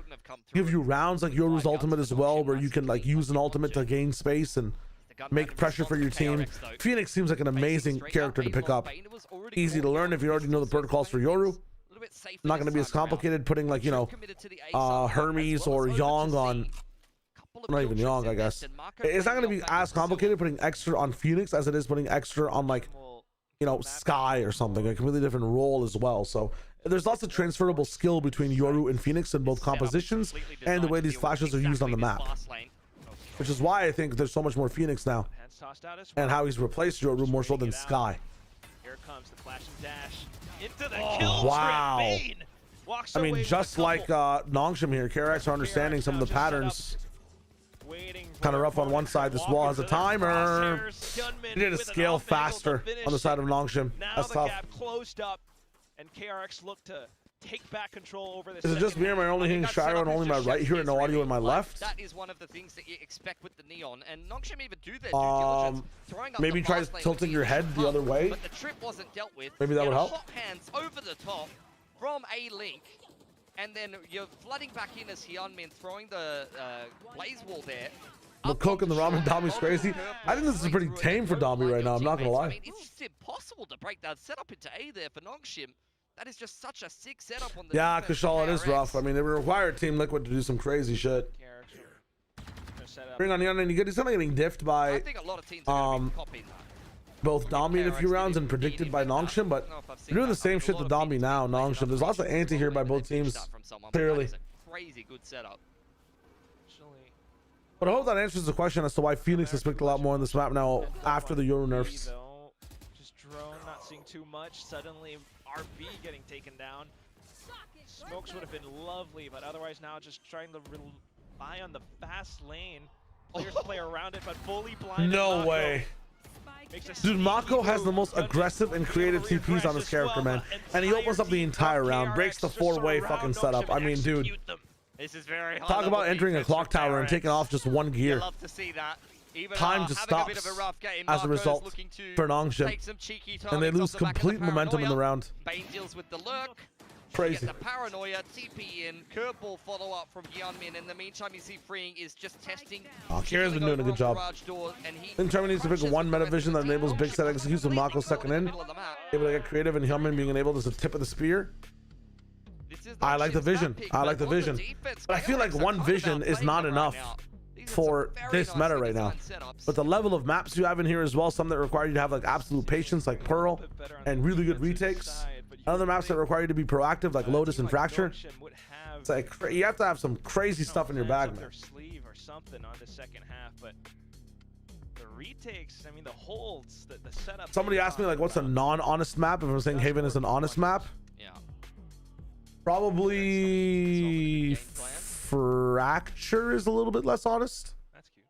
give you rounds like Yoru's ultimate as well, where you can like use an ultimate to gain space and make pressure for your team. Phoenix seems like an amazing character to pick up. Easy to learn if you already know the protocols for Yoru. Not going to be as complicated putting like, you know, Hermes or Yong on, not even Yong, I guess. It's not going to be as complicated putting extra on Phoenix as it is putting extra on like you know, Sky or something, a completely different role as well. So there's lots of transferable skill between Yoru and Phoenix in both compositions and the way these flashes are used on the map, which is why I think there's so much more Phoenix now, and how he's replaced Yoru more so than Sky. Here comes the flash and dash into the kill. Wow. I mean, just like Nongshim here, KRX are understanding some of the patterns. Kind of rough on one side. This wall has a timer. He need to scale faster on the side of Nongshim. That's tough. Closed up, and KRX looked to take back control over this. Is it just me or am I only hitting Shiro and only my right here and no audio in my left? That is one of the things that you expect with the Neon, and Nongshim even do their due diligence, throwing up maybe try tilting your head the other way. But the trip wasn't dealt with. Maybe that would help. Hot hands over the top from a Link, and then you're flooding back in as Hyunmin throwing the blaze wall there. The Coke and the Ramen Dami's crazy. I think this is pretty tame for Dami right now. I'm not gonna lie. I mean, it's just impossible to break that setup into A there for Nongshim. That is just such a sick setup on the yeah, Kashal, it is rough. I mean, it required Team Liquid to do some crazy shit. Bring on Yan, and he's gonna getting diffed by I think a lot of teams are gonna be copying both Dami in a few rounds and predicted by Nongshim, but they're doing the same shit to Dami now. Nongshim, there's lots of anti here by both teams. Clearly. Crazy good setup. But I hope that answers the question as to why Phoenix has picked a lot more on this map now after the Yoru nerfs. Just drone, not seeing too much. Suddenly, RB getting taken down. Smokes would have been lovely, but otherwise now just trying to rely on the fast lane. Players play around it, but fully blind. No way. Dude, Mako has the most aggressive and creative TPs on this character, man. And he opens up the entire round, breaks the four-way fucking setup. I mean, dude. This is very talk about entering a clock tower and taking off just one gear. Love to see that. Even time just stops as a result for Nongshim, and they lose complete momentum in the round. Bane deals with the lurk. Crazy. The paranoia, TP in, curveball follow up from Hyunmin. In the meantime, you see Freeing is just testing. Oh, Kira's been doing a good job. Interim needs to pick one meta vision that enables big set execution with Mako second in. Able to get creative and Hyunmin being enabled as a tip of the spear. I like the vision. I like the vision. But I feel like one vision is not enough for this meta right now. But the level of maps you have in here as well, some that require you to have like absolute patience, like Pearl, and really good retakes. Other maps that require you to be proactive, like Lotus and Fracture. It's like you have to have some crazy stuff in your bag, man. Or something on the second half, but the retakes, I mean, the holds, the setup. Somebody asked me like, what's a non-honest map? If I'm saying Haven is an honest map. Yeah. Probably Fracture is a little bit less honest. That's cute.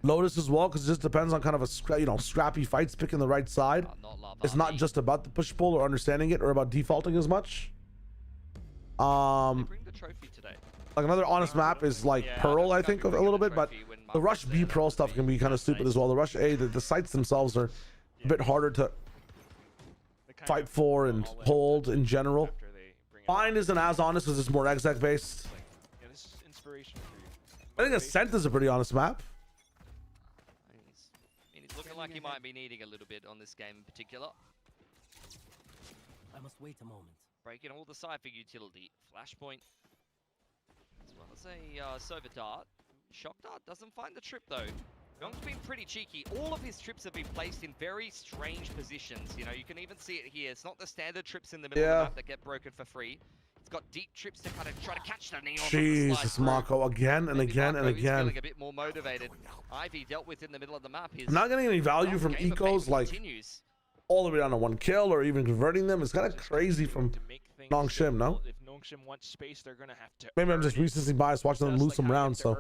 Lotus as well, because it just depends on kind of a scrappy fights, picking the right side. It's not just about the push pull or understanding it or about defaulting as much. Bring the trophy today. Like another honest map is like Pearl, I think, a little bit, but the Rush B Pearl stuff can be kind of stupid as well. The Rush A, the sites themselves are a bit harder to fight for and hold in general. Find isn't as honest because it's more exec based. Yeah, this is inspiration for you. I think Ascent is a pretty honest map. He's looking like he might be needing a little bit on this game in particular. I must wait a moment. Breaking all the Cypher utility. Flashpoint. As well as a Sova Dart. Shock Dart doesn't find the trip though. Young's been pretty cheeky. All of his trips have been placed in very strange positions. You know, you can even see it here. It's not the standard trips in the middle of the map that get broken for free. It's got deep trips to kind of try to catch the Neon. Jesus, Mako, again and again and again. Feeling a bit more motivated. Ivy dealt with in the middle of the map. I'm not getting any value from ecos like all the way down to one kill or even converting them. It's kind of crazy from Nongshim, no? If Nongshim wants space, they're gonna have to. Maybe I'm just recency biased watching them lose some rounds, so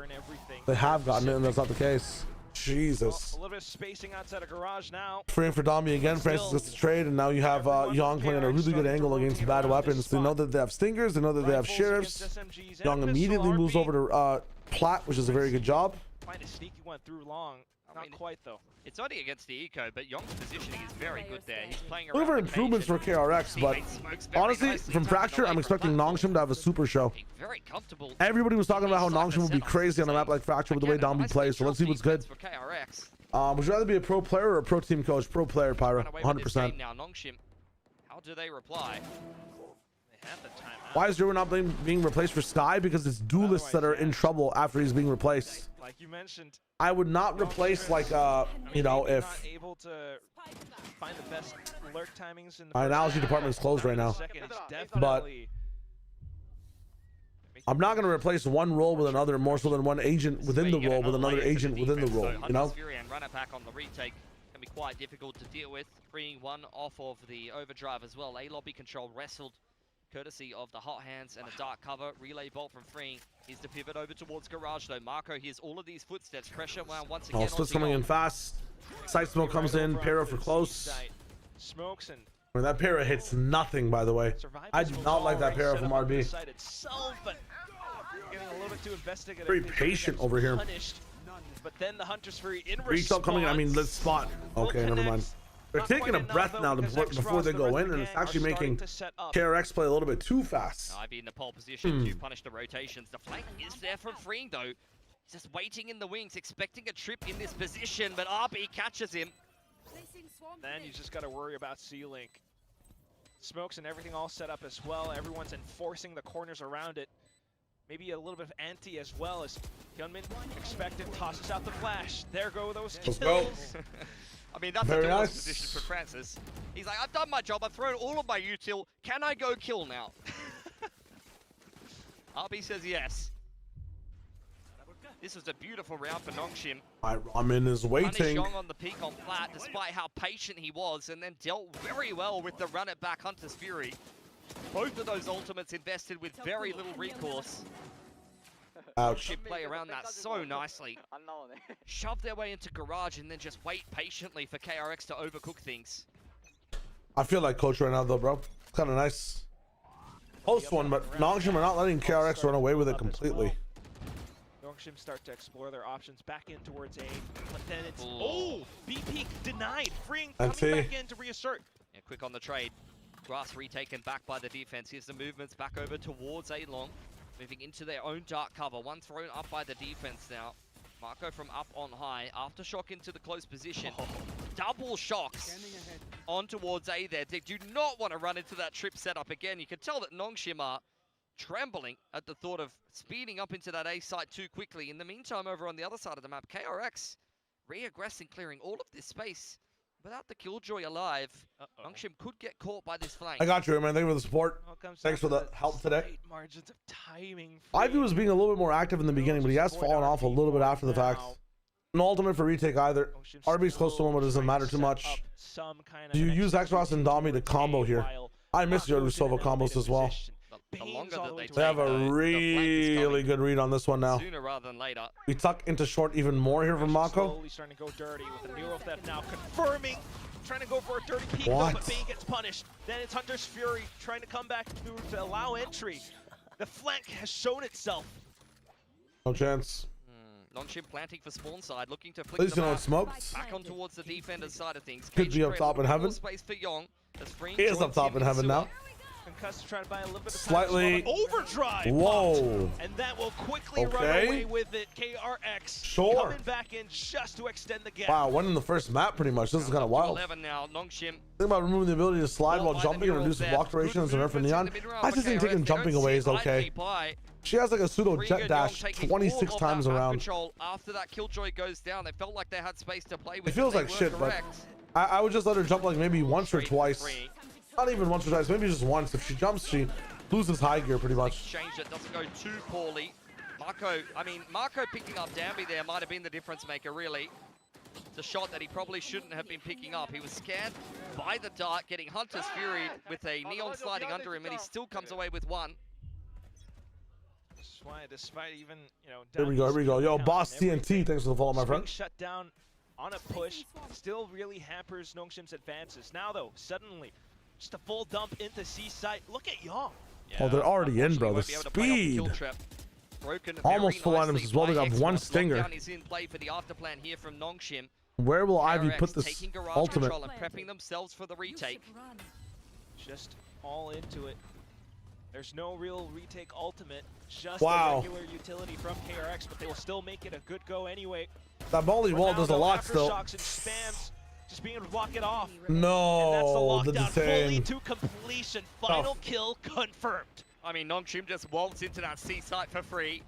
they have gotten it, and that's not the case. Jesus. A little bit of spacing outside of garage now. Freeing for Dami again. Francis gets the trade, and now you have Young playing a really good angle against bad weapons. They know that they have stingers. They know that they have sheriffs. Young immediately moves over to Plat, which is a very good job. Find a sneaky one through long. Not quite though. It's only against the eco, but Young's positioning is very good there. He's playing Looking for improvements for KRX, but honestly, from Fracture, I'm expecting Nongshim to have a super show. Very comfortable. Everybody was talking about how Nongshim would be crazy on a map like Fracture with the way Dami plays, so let's see what's good. Would you rather be a pro player or a pro team coach? Pro player, Pyra, 100%. Now Nongshim, how do they reply? They have the timeout. Why is Drew not being replaced for Sky? Because it's duelists that are in trouble after he's being replaced. Like you mentioned, I would not replace like you know, if not able to find the best lurk timings in the my analogy department is closed right now, but I'm not going to replace one role with another more so than one agent within the role with another agent within the role, you know? And run it back on the retake can be quite difficult to deal with. Freeing one off of the overdrive as well. A lobby control wrestled courtesy of the hot hands and a dark cover. Relay bolt from Freeing. He's to pivot over towards Garage though. Marco hears all of these footsteps. Pressure wound once again. Oh, split's coming in fast. Sight smoke comes in. Para for close. Smokes and I mean, that para hits nothing, by the way. I do not like that para from RB. Very patient over here. But then the Hunter's Fury in Retail coming in. I mean, let's spot. Okay, never mind. They're taking a breath now before they go in, and it's actually making KRX play a little bit too fast. Ivy in the pole position to punish the rotations. The flank is there from Freeing though. He's just waiting in the wings, expecting a trip in this position, but RB catches him. Then you just got to worry about C-Link. Smokes and everything all set up as well. Everyone's enforcing the corners around it. Maybe a little bit of anti as well as Hyunmin expected, tosses out the flash. There go those kills. Let's go. I mean, that's Very a duelist nice position for Francis. He's like, I've done my job, I've thrown all of my util. Can I go kill now? RB says yes. This was a beautiful round for Nongshim. Ramen is waiting. Punished on the peak on flat, despite how patient he was, and then dealt very well with the run it back Hunter's Fury. Both of those ultimates invested with very little recourse. Ouch. Play around that so nicely. Shove their way into Garage and then just wait patiently for KRX to overcook things. I feel like coach right now though, bro. It's kind of nice. Post one, but Nongshim are not letting KRX run away with it completely. Nongshim start to explore their options back in towards A, but then it's BP denied. Freeing coming back in to reassert. Yeah, quick on the trade. Grass retaken back by the defense. Here's the movements back over towards A long. Moving into their own dark cover. One thrown up by the defense now. Marco from up on high. Aftershock into the close position. Double shocks on towards A there. They do not want to run into that trip setup again. You can tell that Nongshim are trembling at the thought of speeding up into that A site too quickly. In the meantime, over on the other side of the map, KRX re-aggressing, clearing all of this space. Without the Killjoy alive, Nongshim could get caught by this flank. I got you, man. Thank you for the support. Thanks for the help today. Margins of timing. Ivy was being a little bit more active in the beginning, but he has fallen off a little bit after the fact. No ultimate for retake either. RB's close to him, but it doesn't matter too much. Do you use Xbox and Dami to combo here? I miss your Rusova combos as well. The longer that They have a really good read on this one now. Sooner rather than later. We tuck into short even more here from Mako. Slowly starting to go dirty with the Neuro Theft now confirming. Trying to go for a dirty peek, but Bane gets punished. Then it's Hunter's Fury trying to come back to allow entry. The flank has shown itself. No chance. Nongshim planting for spawn side, looking to flick Please don't smoke. back on towards the defender's side of things. Could be up top in heaven. Space for Yong. He is up top in heaven now. Concussed trying to buy a little bit of Slightly. Overdrive. Whoa. And that will quickly run away with it. KRX coming back in just to extend the gap. Wow, one in the first map pretty much. This is kind of wild. 11 now. Nongshim. Think about removing the ability to slide while jumping and reduce block duration as a nerf for Neon. I just think taking jumping away is okay. She has like a pseudo jet dash 26 times around. After that Killjoy goes down, they felt like they had space to play with. It feels like shit, but I would just let her jump like maybe once or twice. Not even once or twice, maybe just once. If she jumps, she loses high gear pretty much. Exchange that doesn't go too poorly. Marco picking up Danby there might have been the difference maker, really. It's a shot that he probably shouldn't have been picking up. He was scanned by the dart, getting Hunter's Fury with a Neon sliding under him, and he still comes away with one. Despite even, you know, here we go. Yo, Boss TNT, thanks for the follow, my friend. Shut down on a push, still really hampers Nongshim's advances. Now though, suddenly, just a full dump into C site. Look at Yong. Oh, they're already in, bro. The speed. Almost full items as well. They got one stinger. Where will Ivy put this ultimate? And prepping themselves for the retake. Just all into it. There's no real retake ultimate, just a regular utility from KRX, but they will still make it a good go anyway. That volley wall does a lot still. Shocks and spams. just being able to block it off. No, and that's the the lockdown fully detain. to completion. Final kill confirmed. I mean, Nongshim just waltz into that C site for free,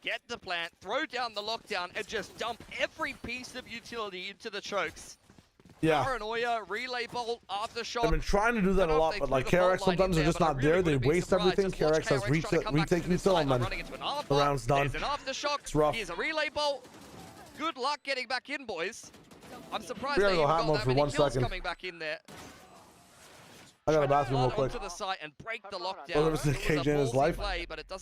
get the plant, throw down the lockdown, and just dump every piece of utility into the chokes. Yeah. Paranoia, relay bolt, aftershock. I've been trying to do that a lot, but like KRX sometimes are just not there. They waste everything. KRX has retake util and then the round's done. There's an aftershock. It's rough. Here's a relay bolt. Good luck getting back in, boys. I'm surprised We they gotta even go hot got mode that for many 1 kills second. coming back in there. I got a bathroom real quick. Onto the site and break the lockdown. Well, this is KJ in his life.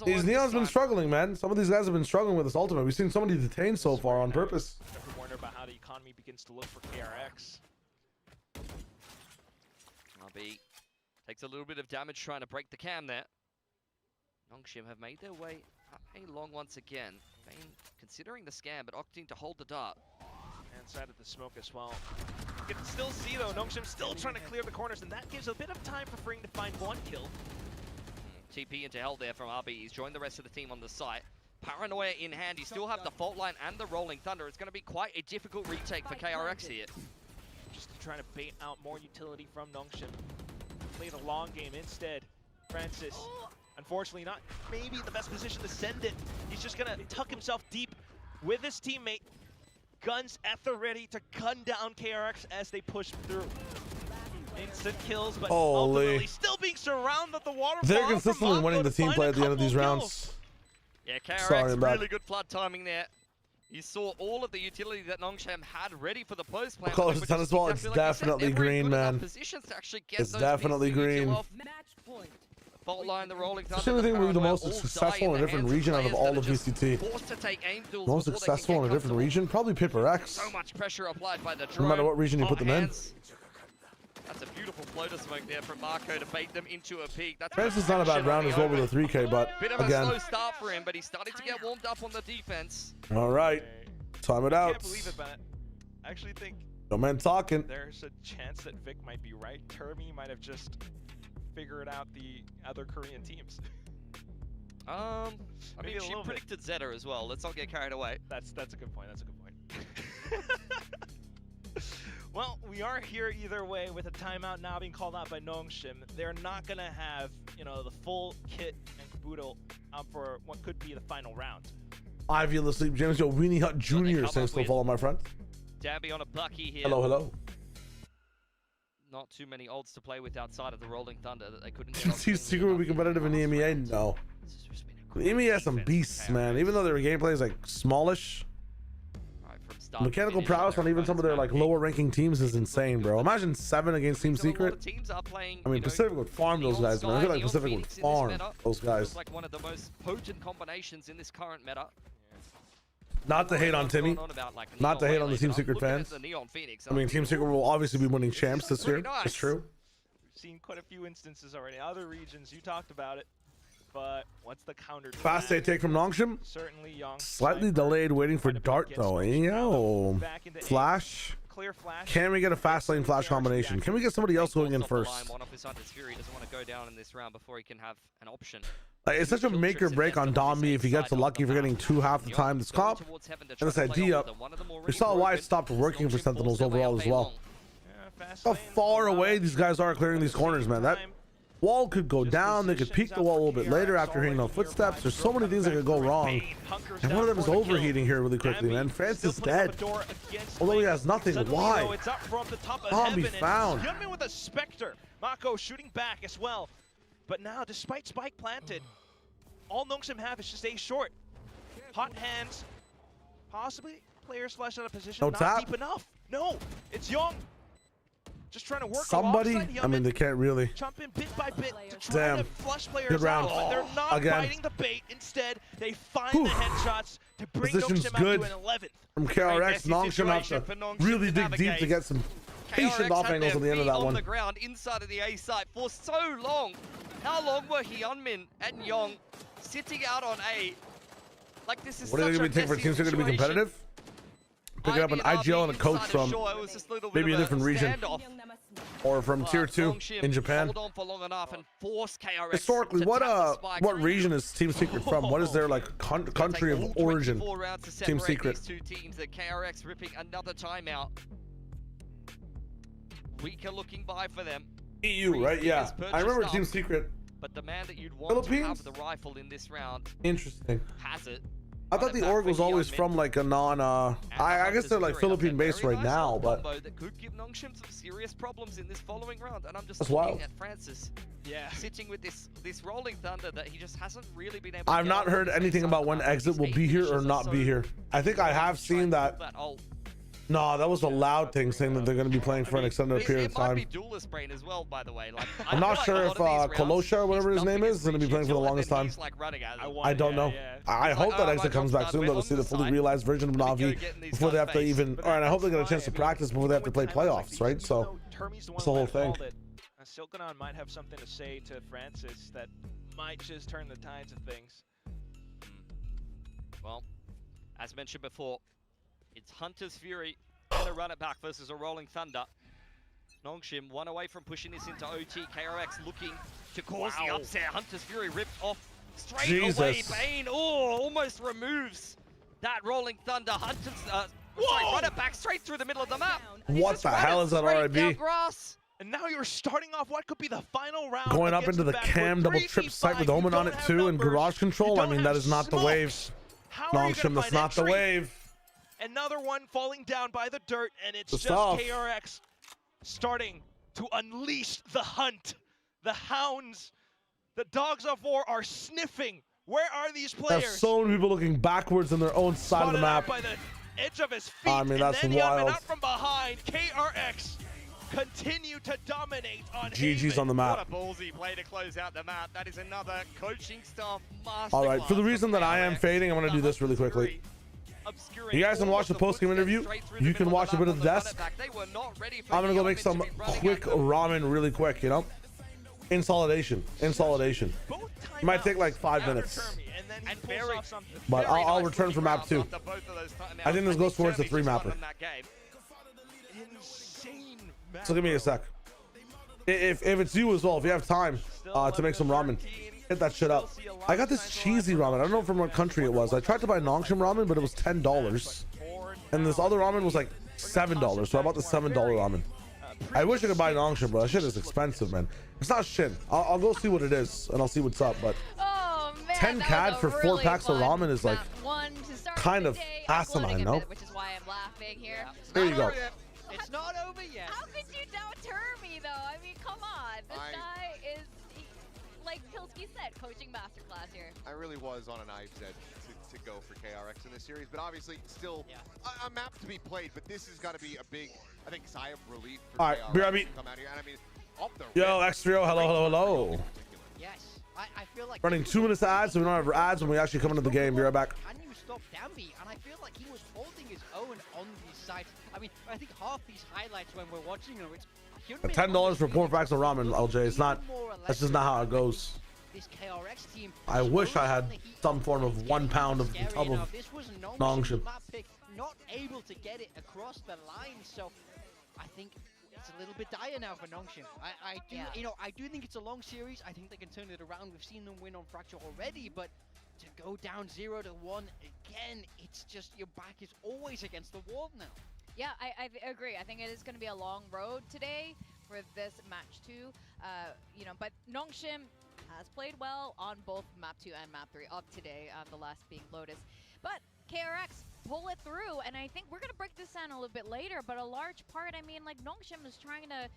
These Neon's been struggling, man. Some of these guys have been struggling with this ultimate. We've seen somebody detained so far on purpose. I wonder about how the economy begins to look for KRX. RB takes a little bit of damage trying to break the cam there. Nongshim have made their way up a long once again. Bane considering the scam, but opting to hold the dart. And side of the smoke as well. You can still see though, Nongshim still trying to clear the corners, and that gives a bit of time for Fring to find 1 kill. TP into hell there from RB. He's joined the rest of the team on the site. Paranoia in hand. You still have the fault line and the rolling thunder. It's going to be quite a difficult retake for KRX here. Just trying to bait out more utility from Nongshim. Play the long game instead. Francis, unfortunately not maybe the best position to send it. He's just gonna tuck himself deep with his teammate. Guns at the ready to gun down KRX as they push through. Instant kills, but ultimately still being surrounded at the water. They're consistently winning the team play at the end of these rounds. Yeah, KRX, really good flood timing there. You saw all of the utility that Nongshim had ready for the post plan. Call it tennis ball. It's definitely green, man. It's definitely green. Fault line, the rolling It's the thing we're the most successful in a different region out of all of VCT. Most successful in a different region? Probably KRX. So much pressure applied by the drone. No matter what region you put them in. That's a beautiful floater smoke there from Marco to bait them into a peak. That's Francis is not a bad round as well with a 3K, but bit of a again. slow start for him, but he's starting to get warmed up on the defense. All right, time it I out. can't believe it, but I actually think No man talking. there's a chance that Vic might be right. Termi might have just figured out the other Korean teams. I Maybe mean, a she little bit. predicted Zeta as well. Let's not get carried away. That's a good point. That's a good point. Well, we are here either way with a timeout now being called out by Nongshim. They're not gonna have, you know, the full kit and caboodle for what could be the final round. Ivy in the sleep. James, yo, Weenie Hut Jr. Thanks for follow, my friend. Dabby on a Bucky here. Hello, hello. Not too many olds to play with outside of the Rolling Thunder that they couldn't get. Can see Secret will be competitive in EMEA? No. EMEA has some beasts, man. Even though their gameplay is like smallish. Mechanical prowess on even some of their like lower ranking teams is insane, bro. Imagine 7 against Team Secret. I mean, Pacific would farm those guys, man. I feel like Pacific would farm those guys. Like one of the most potent combinations in this current meta. Not to hate on Timmy. Not to hate on the Team Secret fans. I mean, Team Secret will obviously be winning champs this year. It's true. We've seen quite a few instances already. Other regions, you talked about it. But what's the counter to Fast that? take from Nongshim. Certainly young. Slightly delayed, waiting for Dart though. Yo, flash. Clear flash. Can we get a fast lane flash combination? Can we get somebody else going in first? One off his Hunter's Fury doesn't want to go down in this round before he can have an option. Like, it's such a make or break on Domby if he gets lucky for getting 2 half the time this comp. And this idea, we saw why it stopped working for Sentinels overall as well. How far away these guys are clearing these corners, man. That wall could go down. They could peek the wall a little bit later after hearing no footsteps. There's so many things that could go wrong. And one of them is overheating here really quickly, man. Francis is dead. Although he has nothing. Why? Can't be found. Yunmin with a Spectre. Mako shooting back as well. But now, despite Spike planted, all Nongshim have is just a short. Hot hands. Possibly players flash out of position. No Not tap. deep enough. No, it's Young. Just trying to work Somebody, alongside Yunmin. I mean, they can't really. Jump in bit by bit to try to flush players Good round. out, but they're not Again. biting the bait. Instead, they find the headshots to bring Position's Nongshim good out to an 11th. from KRX. Nongshim have to really dig deep to get some patient off angles at the end of that on one. the ground inside of the A site for so long. How long were Hyunmin and Yong sitting out on A? Like, this is What are they such going to take for teams that are going to be competitive? Picking up an IGL and a coach from maybe a different region. Or from tier 2 in Japan. Hold on for long enough and force KRX Historically, to what tap the spike. region is Team Secret from? What is their like country of origin? 24 rounds to Team separate Secret. these two teams. The KRX ripping another timeout. weaker looking buy for them. EU, right? Yeah. I remember Team Secret. But the man that you'd want to have the rifle in this round Interesting. has it. I thought the org was always from like a non I guess they're like Philippine based right now, but that could give Nongshim some serious problems in this following round. And I'm just that's looking wild. at Francis sitting with this rolling thunder that he just hasn't really been able I've to not heard anything about when exit will be here or not be here. I think I have seen that. No, that was a loud thing saying that they're going to be playing for an extended period of time. It might be Duelist Brain as well, by the way. Like, I'm not sure if Kolosha or whatever his name is going to be playing for the longest time. I don't know. I hope that exit comes back soon though to see the fully realized version of Na'Vi before they have to even. Alright, I hope they get a chance to practice before they have to play playoffs, right? So that's the whole thing. Silkanon might have something to say to Francis that might just turn the tides of things. Well, as mentioned before, it's Hunter's Fury gonna run it back versus a Rolling Thunder. Nongshim one away from pushing this into OT. KRX looking to cause the upset. Hunter's Fury ripped off straight away. Bane, almost removes that Rolling Thunder. Hunter's, sorry, run it back straight through the middle of the map. What the hell is that RIB? And now you're starting off what could be the final round. Going up into the cam double trip site with Omen on it too and garage control. I mean, that is not the wave. Nongshim, that's not the wave. Another one falling down by the dirt, and it's just KRX starting to unleash the hunt. The hounds, the dogs of war are sniffing. Where are these players? There's so many people looking backwards on their own side of the map. By the edge of his feet, I mean, that's wild. Out from behind, KRX continue to dominate on GG's on the map. What a ballsy play to close out the map. That is another coaching staff masterclass. All right, for the reason that I am fading, I'm going to do this really quickly. You guys can watch the post-game interview. You can watch a bit of the desk. I'm going to go make some quick ramen really quick, you know? Insolidation. Insolidation. It might take like 5 minutes. But I'll return for map 2. I think this goes towards the 3-mapper. So give me a sec. If it's you as well, if you have time to make some ramen, hit that shit up. I got this cheesy ramen. I don't know from what country it was. I tried to buy Nongshim ramen, but it was $10. And this other ramen was like $7. So I bought the $7 ramen. I wish I could buy Nongshim, bro. That shit is expensive, man. It's not shit. I'll go see what it is, and I'll see what's up. But 10 CAD for 4 packs of ramen is like kind of asinine, no? Which is why I'm laughing here. There you go. It's not over yet. How could you doubt Termi, though? I mean, come on. This guy is, like Pilsky said, coaching masterclass here. I really was on a knife's edge to go for KRX in this series, but obviously still a map to be played. But this has got to be a big, I think, sigh of relief for KRX to come out here. And I mean, off the Yo, X3O, hello. Yes, I feel like running 2 minutes of ads, so we don't have ads when we actually come into the game. Be right back. Can you stop Dambi? And I feel like he was holding his own on these sites. I mean, I think half these highlights when we're watching them, it's $10 for 4 packs of ramen, LJ. It's not. That's just not how it goes. This KRX team. I wish I had some form of 1 pound of the tub of Nongshim. Not able to get it across the line, so I think it's a little bit dire now for Nongshim. I do, you know, I do think it's a long series. I think they can turn it around. We've seen them win on Fracture already, but to go down 0-1 again, it's just your back is always against the wall now. Yeah, I agree. I think it is going to be a long road today for this match 2. You know, but Nongshim has played well on both map 2 and map 3 of today, the last being Lotus. But KRX pull it through, and I think we're going to break this down a little bit later, but a large part, I mean, like Nongshim is trying to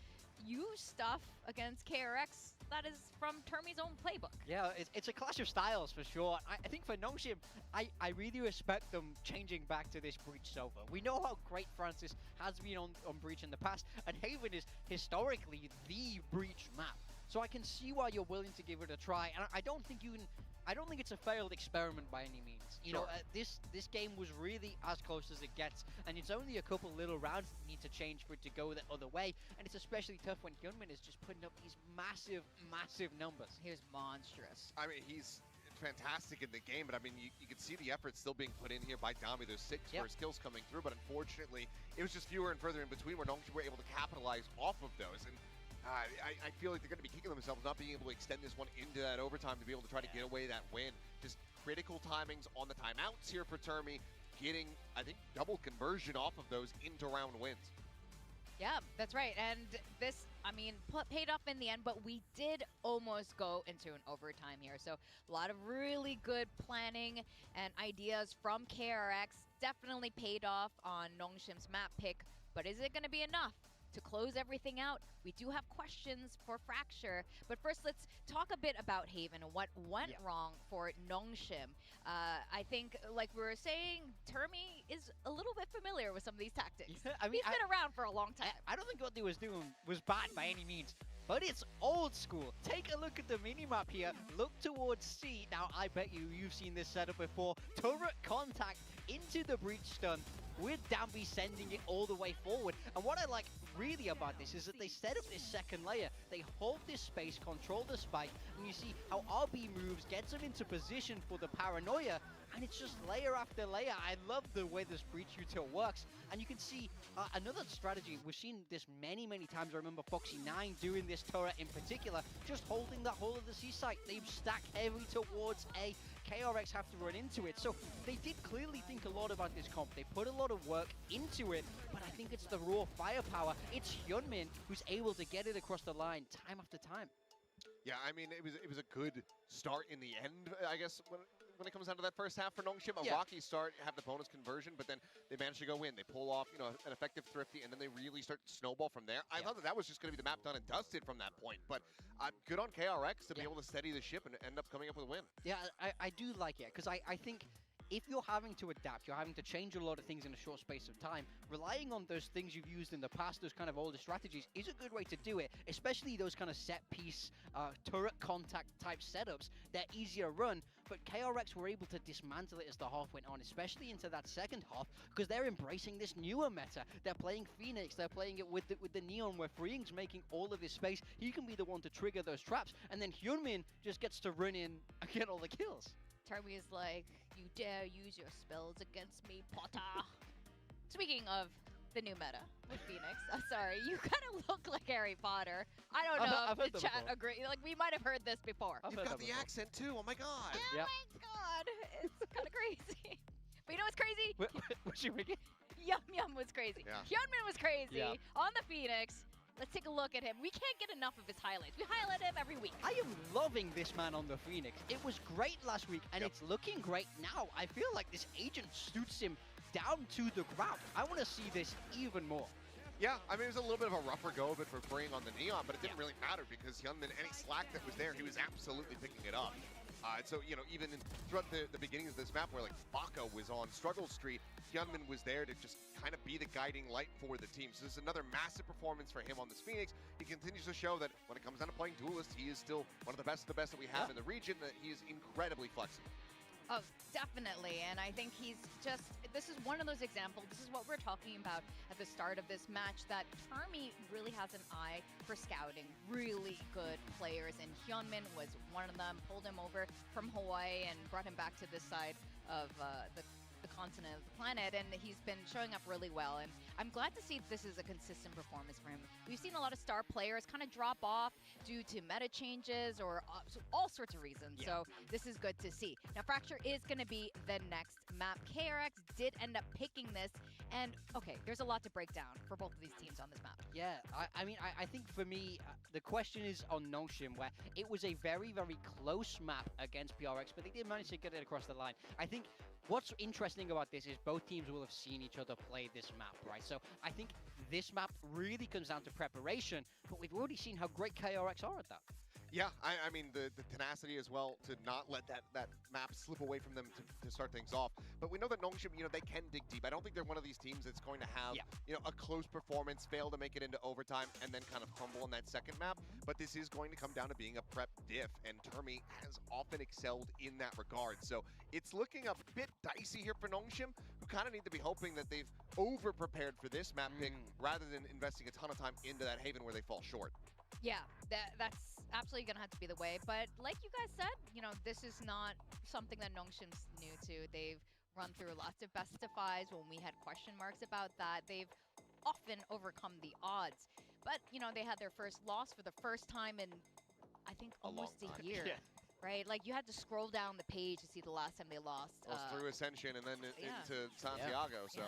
use stuff against KRX that is from Termi's own playbook. Yeah, it's a clash of styles for sure. I think for Nongshim, I really respect them changing back to this Breach Sova. We know how great Francis has been on Breach in the past, and Haven is historically the Breach map. So I can see why you're willing to give it a try, and I don't think it's a failed experiment by any means. You know, this game was really as close as it gets, and it's only a couple little rounds that need to change for it to go the other way, and it's especially tough when Hyunmin is just putting up these massive numbers. He was monstrous. I mean, he's fantastic in the game, but I mean, you can see the effort still being put in here by Dami. There's 6 first kills coming through, but unfortunately, it was just fewer and further in between where Nongshim were able to capitalize off of those. And I feel like they're going to be kicking themselves not being able to extend this one into that overtime to be able to try to get away that win. Just critical timings on the timeouts here for Termi, getting, I think, double conversion off of those into round wins. Yeah, that's right. And this, I mean, paid off in the end, but we did almost go into an overtime here. So a lot of really good planning and ideas from KRX definitely paid off on Nongshim's map pick. But is it going to be enough to close everything out? We do have questions for Fracture, but first let's talk a bit about Haven and what went wrong for Nongshim. I think, like we were saying, Termi is a little bit familiar with some of these tactics. Yeah, I mean, he's been around for a long time. I don't think what they was doing was bad by any means, but it's old school. Take a look at the minimap here. Look towards C. Now, I bet you've seen this setup before. Turret contact into the breach stun, with Danby sending it all the way forward. And what I like really about this is that they set up this second layer. They hold this space, control the spike, and you see how RB moves, gets them into position for the paranoia, and it's just layer after layer. I love the way this breach util works. And you can see another strategy. We've seen this many, many times. I remember Foxy9 doing this turret in particular, just holding the whole of the C site. They've stacked heavy towards A. KRX have to run into it. So they did clearly think a lot about this comp. They put a lot of work into it, but I think it's the raw firepower. It's Hyunmin who's able to get it across the line time after time. Yeah, I mean, it was a good start in the end, I guess, when it comes down to that first half for Nongshim. A rocky start, have the bonus conversion, but then they managed to go in. They pull off, you know, an effective Thrifty, and then they really start to snowball from there. I thought that was just going to be the map done and dusted from that point, but good on KRX to be able to steady the ship and end up coming up with a win. Yeah, I do like it, because I think if you're having to adapt, you're having to change a lot of things in a short space of time, relying on those things you've used in the past, those kind of older strategies, is a good way to do it, especially those kind of set-piece, turret contact type setups. They're easier run, but KRX were able to dismantle it as the half went on, especially into that second half, because they're embracing this newer meta. They're playing Phoenix, they're playing it with the Neon, where Freeing's making all of his space. He can be the one to trigger those traps, and then Hyunmin just gets to run in and get all the kills. Termi is like, you dare use your spells against me, Potter. Speaking of the new meta with Phoenix, I'm sorry, you kind of look like Harry Potter. I don't know if the chat agree. Like, we might have heard this before. You've got the accent too, oh my god. Oh my god, it's kind of crazy. But you know what's crazy? What's she making? Yum Yum was crazy. Hyunmin was crazy on the Phoenix. Let's take a look at him. We can't get enough of his highlights. We highlight him every week. I am loving this man on the Phoenix. It was great last week, and it's looking great now. I feel like this agent suits him down to the ground. I want to see this even more. Yeah, I mean, it was a little bit of a rougher go of it for Freeing on the Neon, but it didn't really matter because Hyunmin, any slack that was there, he was absolutely picking it up. So, you know, even throughout the beginnings of this map where, like, Baka was on Struggle Street, Hyunmin was there to just kind of be the guiding light for the team. So this is another massive performance for him on this Phoenix. He continues to show that when it comes down to playing Duelist, he is still one of the best that we have in the region, that he is incredibly flexible. Oh, definitely, and I think he's just, this is one of those examples, this is what we're talking about at the start of this match, that Termi really has an eye for scouting really good players, and Hyunmin was one of them, pulled him over from Hawaii and brought him back to this side of the continent of the planet, and he's been showing up really well, and I'm glad to see this is a consistent performance for him. We've seen a lot of star players kind of drop off due to meta changes or all sorts of reasons, so this is good to see. Now, Fracture is going to be the next map. KRX did end up picking this, and okay, there's a lot to break down for both of these teams on this map. Yeah, I mean, I think for me, the question is on Nongshim, where it was a very, very close map against PRX, but they did manage to get it across the line. I think what's interesting about this is both teams will have seen each other play this map, right? So I think this map really comes down to preparation, but we've already seen how great KRX are at that. Yeah, I mean, the tenacity as well to not let that map slip away from them to start things off. But we know that Nongshim, you know, they can dig deep. I don't think they're one of these teams that's going to have, you know, a close performance, fail to make it into overtime, and then kind of crumble on that second map. But this is going to come down to being a prep diff, and Termi has often excelled in that regard. So it's looking a bit dicey here for Nongshim, who kind of need to be hoping that they've over-prepared for this map pick rather than investing a ton of time into that Haven where they fall short. Yeah, that's absolutely going to have to be the way. But like you guys said, you know, this is not something that Nongshim's new to. They've run through lots of best of fives when we had question marks about that. They've often overcome the odds. But, you know, they had their first loss for the first time in, I think, almost a year. Right? Like, you had to scroll down the page to see the last time they lost. Through Ascension and then into Santiago, so...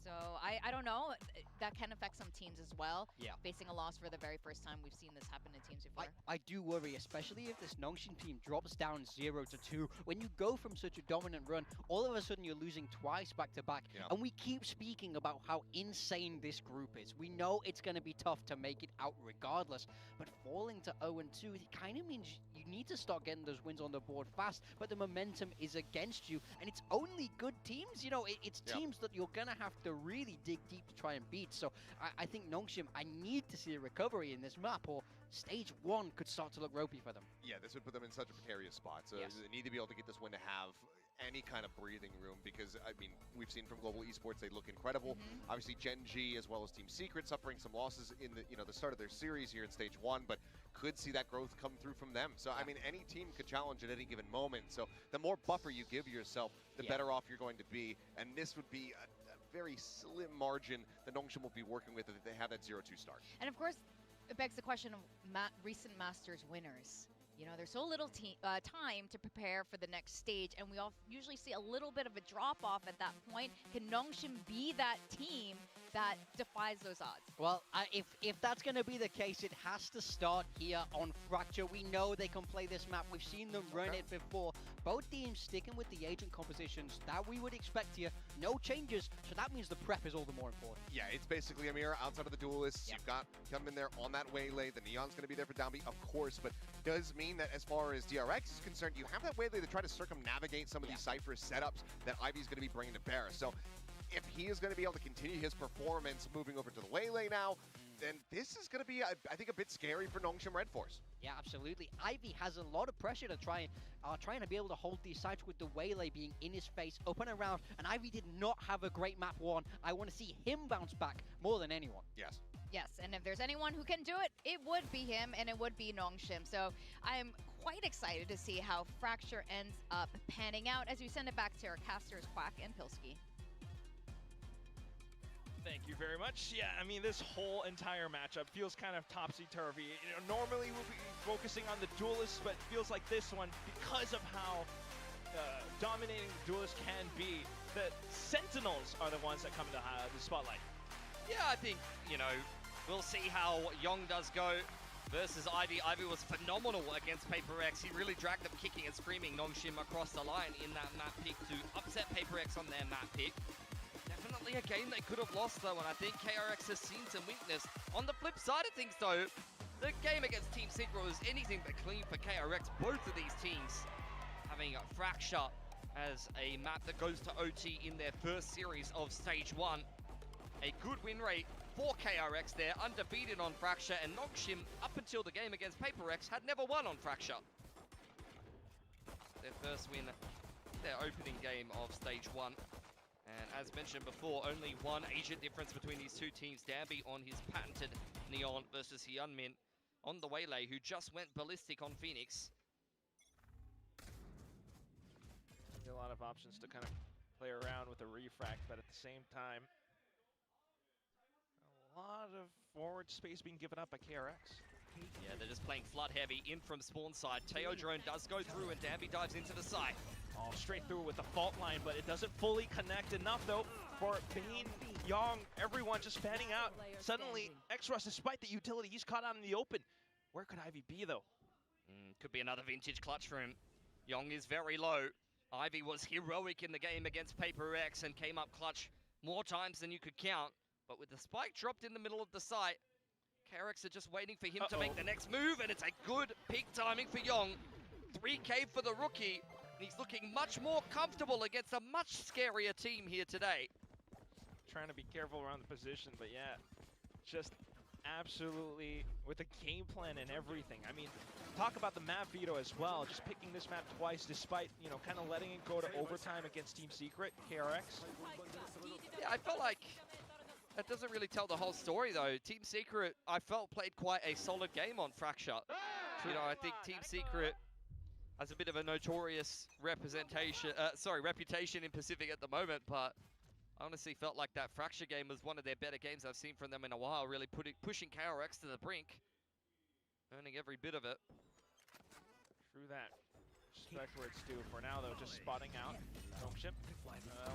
So I don't know. That can affect some teams as well. Yeah. Facing a loss for the very first time. We've seen this happen to teams before. I do worry, especially if this Nongshim team drops down 0-2. When you go from such a dominant run, all of a sudden you're losing twice back-to-back. Yeah. And we keep speaking about how insane this group is. We know it's going to be tough to make it out regardless. But falling to 0-2, it kind of means you need to start getting those wins on the board fast. But the momentum is against you. And it's only good teams. You know, it's teams that you're going to have to really dig deep to try and beat. So I think Nongshim, I need to see a recovery in this map, or stage 1 could start to look ropey for them. Yeah, this would put them in such a precarious spot. So they need to be able to get this win to have any kind of breathing room, because I mean, we've seen from Global Esports they look incredible. Obviously Gen G as well as Team Secret suffering some losses in the start of their series here in stage 1, but could see that growth come through from them. So I mean, any team could challenge at any given moment. So the more buffer you give yourself, the better off you're going to be. And this would be a very slim margin that Nongshim will be working with if they have that 0-2 start. And of course, it begs the question of recent Masters winners. You know, there's so little time to prepare for the next stage, and we all usually see a little bit of a drop-off at that point. Can Nongshim be that team that defies those odds? Well, if that's going to be the case, it has to start here on Fracture. We know they can play this map. We've seen them run it before. Both teams sticking with the agent compositions that we would expect here. No changes, so that means the prep is all the more important. Yeah, it's basically a mirror outside of the duelists. You've got come in there on that waylay. The Neon's going to be there for down B, of course, but does mean that as far as DRX is concerned, you have that waylay to try to circumnavigate some of these Cypher setups that Ivy's going to be bringing to bear. So if he is going to be able to continue his performance moving over to the waylay now, then this is going to be, I think, a bit scary for Nongshim Red Force. Yeah, absolutely. Ivy has a lot of pressure to trying to be able to hold these sites with the waylay being in his face, up and around, and Ivy did not have a great map 1. I want to see him bounce back more than anyone. Yes. Yes, and if there's anyone who can do it, it would be him, and it would be Nongshim. So I am quite excited to see how Fracture ends up panning out as we send it back to our casters, Quack and Pilsky. Thank you very much. Yeah, I mean, this whole entire matchup feels kind of topsy-turvy. You know, normally we'll be focusing on the duelists, but it feels like this one, because of how dominating the duelists can be, the Sentinels are the ones that come to the spotlight. Yeah, I think, you know, we'll see how Young does go versus Ivy. Ivy was phenomenal against PaperX. He really dragged them kicking and screaming Nongshim across the line in that map pick to upset PaperX on their map pick. Definitely a game they could have lost though, and I think KRX has seen some weakness. On the flip side of things though, the game against Team Secret was anything but clean for KRX. Both of these teams having a Fracture as a map that goes to OT in their first series of Stage 1. A good win rate for KRX there, undefeated on Fracture, and Nongshim, up until the game against PaperX, had never won on Fracture. Their first win, their opening game of Stage 1. And as mentioned before, only one agent difference between these two teams. Danby on his patented Neon versus Hyunmin on the waylay, who just went ballistic on Phoenix. A lot of options to kind of play around with the refract, but at the same time, a lot of forward space being given up by KRX. Yeah, they're just playing flood heavy in from spawn side. Teo drone does go through and Danby dives into the site. Oh, straight through with the fault line, but it doesn't fully connect enough though for Bane, Young, everyone just fanning out. Suddenly, X-Rush, despite the utility, he's caught out in the open. Where could Ivy be though? Could be another vintage clutch for him. Young is very low. Ivy was heroic in the game against PaperX and came up clutch more times than you could count. But with the spike dropped in the middle of the site, KRX are just waiting for him to make the next move, and it's a good peak timing for Young. 3K for the rookie. He's looking much more comfortable against a much scarier team here today. Trying to be careful around the position, but yeah, just absolutely with the game plan and everything. I mean, talk about the map veto as well. Just picking this map twice despite, you know, kind of letting it go to overtime against Team Secret, KRX. Yeah, I felt like that doesn't really tell the whole story though. Team Secret, I felt, played quite a solid game on Fracture. You know, I think Team Secret has a bit of a notorious reputation in Pacific at the moment, but I honestly felt like that Fracture game was one of their better games I've seen from them in a while, really pushing KRX to the brink, earning every bit of it. True that. Respect where it's due for now, though, just spotting out Nongshim.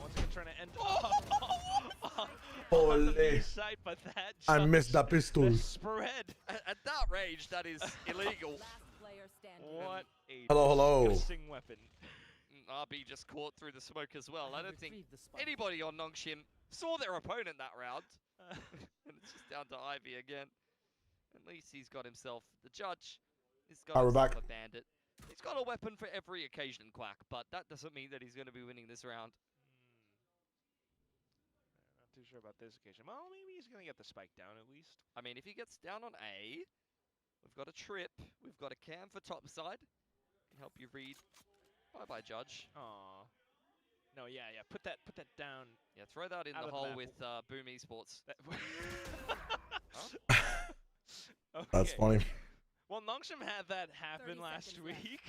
Once again, trying to end up on the B side, but that I missed the the pistols. spread. At that range, that is illegal. What a Hello. disgusting weapon. RB just caught through the smoke as well. I don't think anybody on Nongshim saw their opponent that round. And it's just down to Ivy again. At least he's got himself the judge. He's got himself a bandit. He's got a weapon for every occasion, Quack, but that doesn't mean that he's going to be winning this round. Not too sure about this occasion. Well, maybe he's going to get the spike down at least. I mean, if he gets down on A, we've got a trip. We've got a cam for top side. Can help you read. Bye-bye, Judge. Aw. No, yeah. Put that down. Yeah, throw that in the hole with Boom Esports. Okay. That's funny. Well, Nongshim had that happen last week.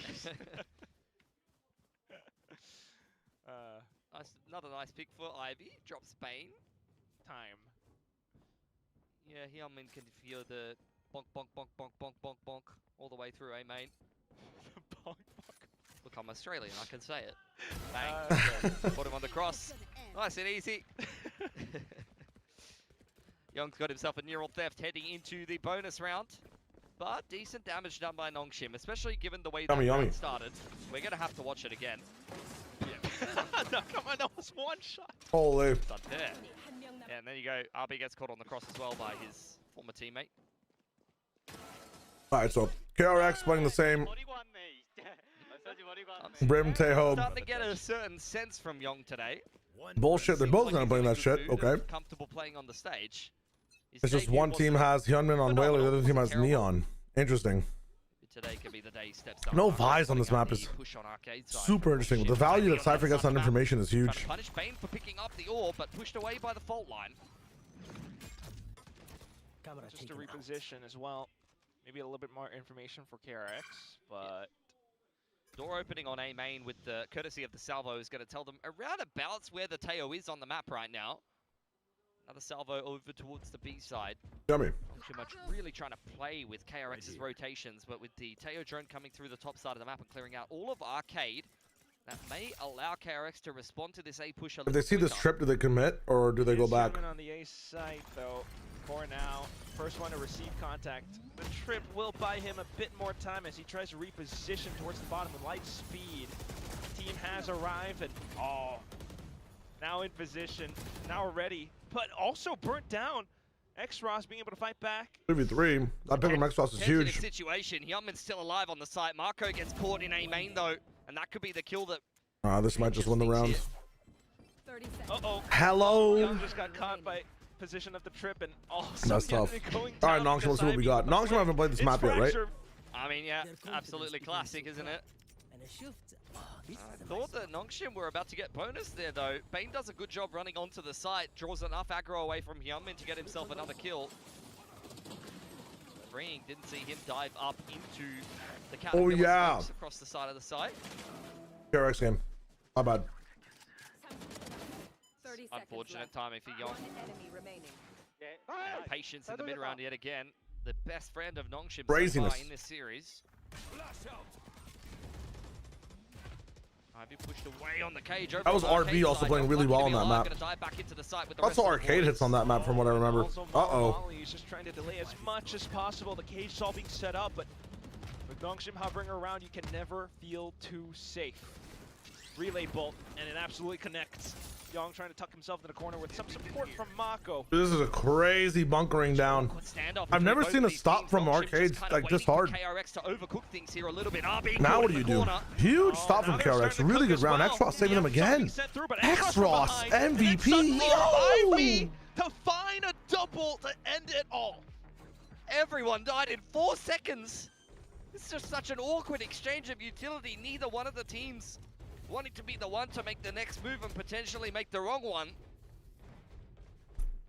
Another nice pick for Ivy. Drops Bane. Time. Yeah, Hyunmin can feel the bonk, bonk, bonk, bonk, bonk, bonk, bonk all the way through A main. Bonk, bonk. Look, I'm Australian, I can say it. Bang. Put him on the cross. Nice and easy. Young's got himself a neural theft heading into the bonus round. But decent damage done by Nongshim, especially given the way that round started. We're going to have to watch it again. No, come on, that was one shot. Holy. Done there. Yeah, and then you go, RB gets caught on the cross as well by his former teammate. Alright, so KRX playing the same. Brim Teho. Starting to get a certain sense from Young today. Bullshit, they're both gonna play that shit. Okay. Comfortable playing on the stage. It's just one team has Hyunmin on Whaler, the other team has Neon. Interesting. Today could be the day he steps up. No Vi's on this map is super interesting. The value that Cypher gets on information is huge. Punish Bane for picking up the orb, but pushed away by the fault line. Just to reposition as well. Maybe a little bit more information for KRX, but... Door opening on A main with the courtesy of the salvo is going to tell them around about where the Teo is on the map right now. Another salvo over towards the B side. Yummy. Not too much really trying to play with KRX's rotations, but with the Teo drone coming through the top side of the map and clearing out all of Arcade, that may allow KRX to respond to this A push a little If they see this trip, do they commit or do they go back? On the A site though, for now, first one to receive contact. The trip will buy him a bit more time as he tries to reposition towards the bottom with light speed. Team has arrived and now in position, now ready, but also burnt down. X-Ross being able to fight back. 3v3. That pick from X-Ross is huge. Situation. Hyunmin's still alive on the site. Marco gets caught in A main though, and that could be the kill that. This might just win the round. Uh-oh. Hello. Young just got caught by position of the trip and also That's tough. All right, Nongshim, let's see what we got. Nongshim haven't played this map yet, right? I mean, yeah, absolutely classic, isn't it? I thought that Nongshim were about to get bonus there, though. Bane does a good job running onto the site, draws enough aggro away from Hyunmin to get himself another kill. Freeing didn't see him dive up into the caterpillar across the side of the site. KRX game. My bad. Unfortunate timing for Young. Patience in the mid round yet again. The best friend of Nongshim so far in this series. Ivy pushed away on the cage. That was RB also playing really well on that map. Also arcade hits on that map from what I remember. Uh-oh. He's just trying to delay as much as possible. The cage is all being set up, but with Nongshim hovering around, you can never feel too safe. Relay bolt, and it absolutely connects. Young trying to tuck himself in the corner with some support from Mako. This is a crazy bunkering down. I've never seen a stop from arcades like this hard. KRX to overcook things here a little bit. RB now what do? Huge stop from KRX. Really good round. X-Ross saving him again. X-Ross MVP. Ivy to find a double to end it all. Everyone died in 4 seconds. This is just such an awkward exchange of utility. Neither one of the teams wanting to be the one to make the next move and potentially make the wrong one.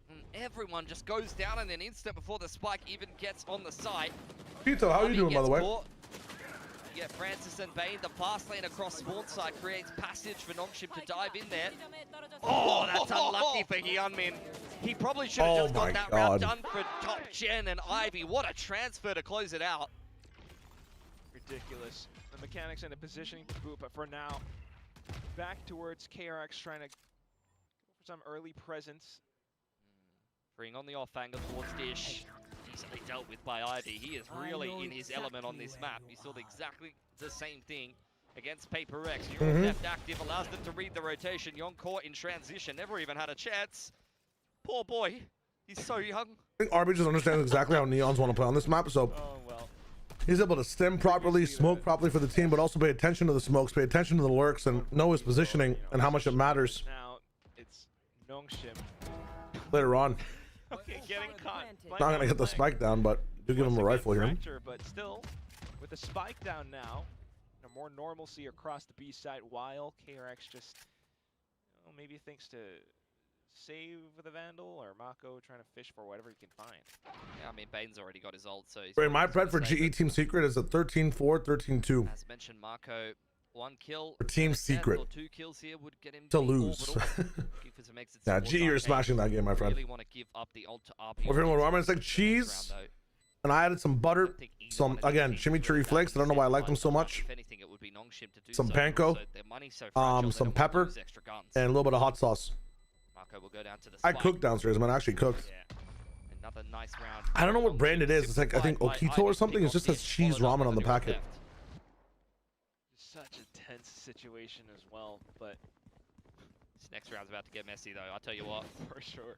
And everyone just goes down in an instant before the spike even gets on the site. Pito, how are you doing, by the way? Yeah, Francis and Bane, the fast lane across spawn side creates passage for Nongshim to dive in there. Oh, that's unlucky for Hyunmin. He probably should have just got that round done for Top Gen and Ivy. What a transfer to close it out. Ridiculous. The mechanics and the positioning to boot, but for now, back towards KRX trying to go for some early presence. Bring on the off angle towards Dish. Easily dealt with by Ivy. He is really in his element on this map. You saw exactly the same thing against Paper X. You're left active, allows them to read the rotation. Young caught in transition, never even had a chance. Poor boy, he's so young. I think RB just understands exactly how Neons want to play on this map, so he's able to stem properly, smoke properly for the team, but also pay attention to the smokes, pay attention to the lurks, and know his positioning and how much it matters. Now it's Nongshim. Later on. Okay, getting caught. Not gonna get the spike down, but do give him a rifle here. But still, with the spike down now, more normalcy across the B side, while KRX just maybe thinks to save the Vandal, or Mako trying to fish for whatever he can find. Yeah, I mean, Bane's already got his ult, so he's... My pred for GE Team Secret is a 13-4, 13-2. As mentioned, Mako, 1 kill. For Team Secret. Or 2 kills here would get him to lose. Yeah, GE, you're smashing that game, my friend. Really want to give up the ult to RP. Over here, I'm gonna say cheese. And I added some butter, some, again, chimichurri flakes. I don't know why I like them so much. Some panko, some pepper, and a little bit of hot sauce. I cooked downstairs, man. I actually cooked. Another nice round. I don't know what brand it is. It's like, I think Okito or something. It just says cheese ramen on the packet. Such a tense situation as well, but this next round's about to get messy, though. I'll tell you what. For sure.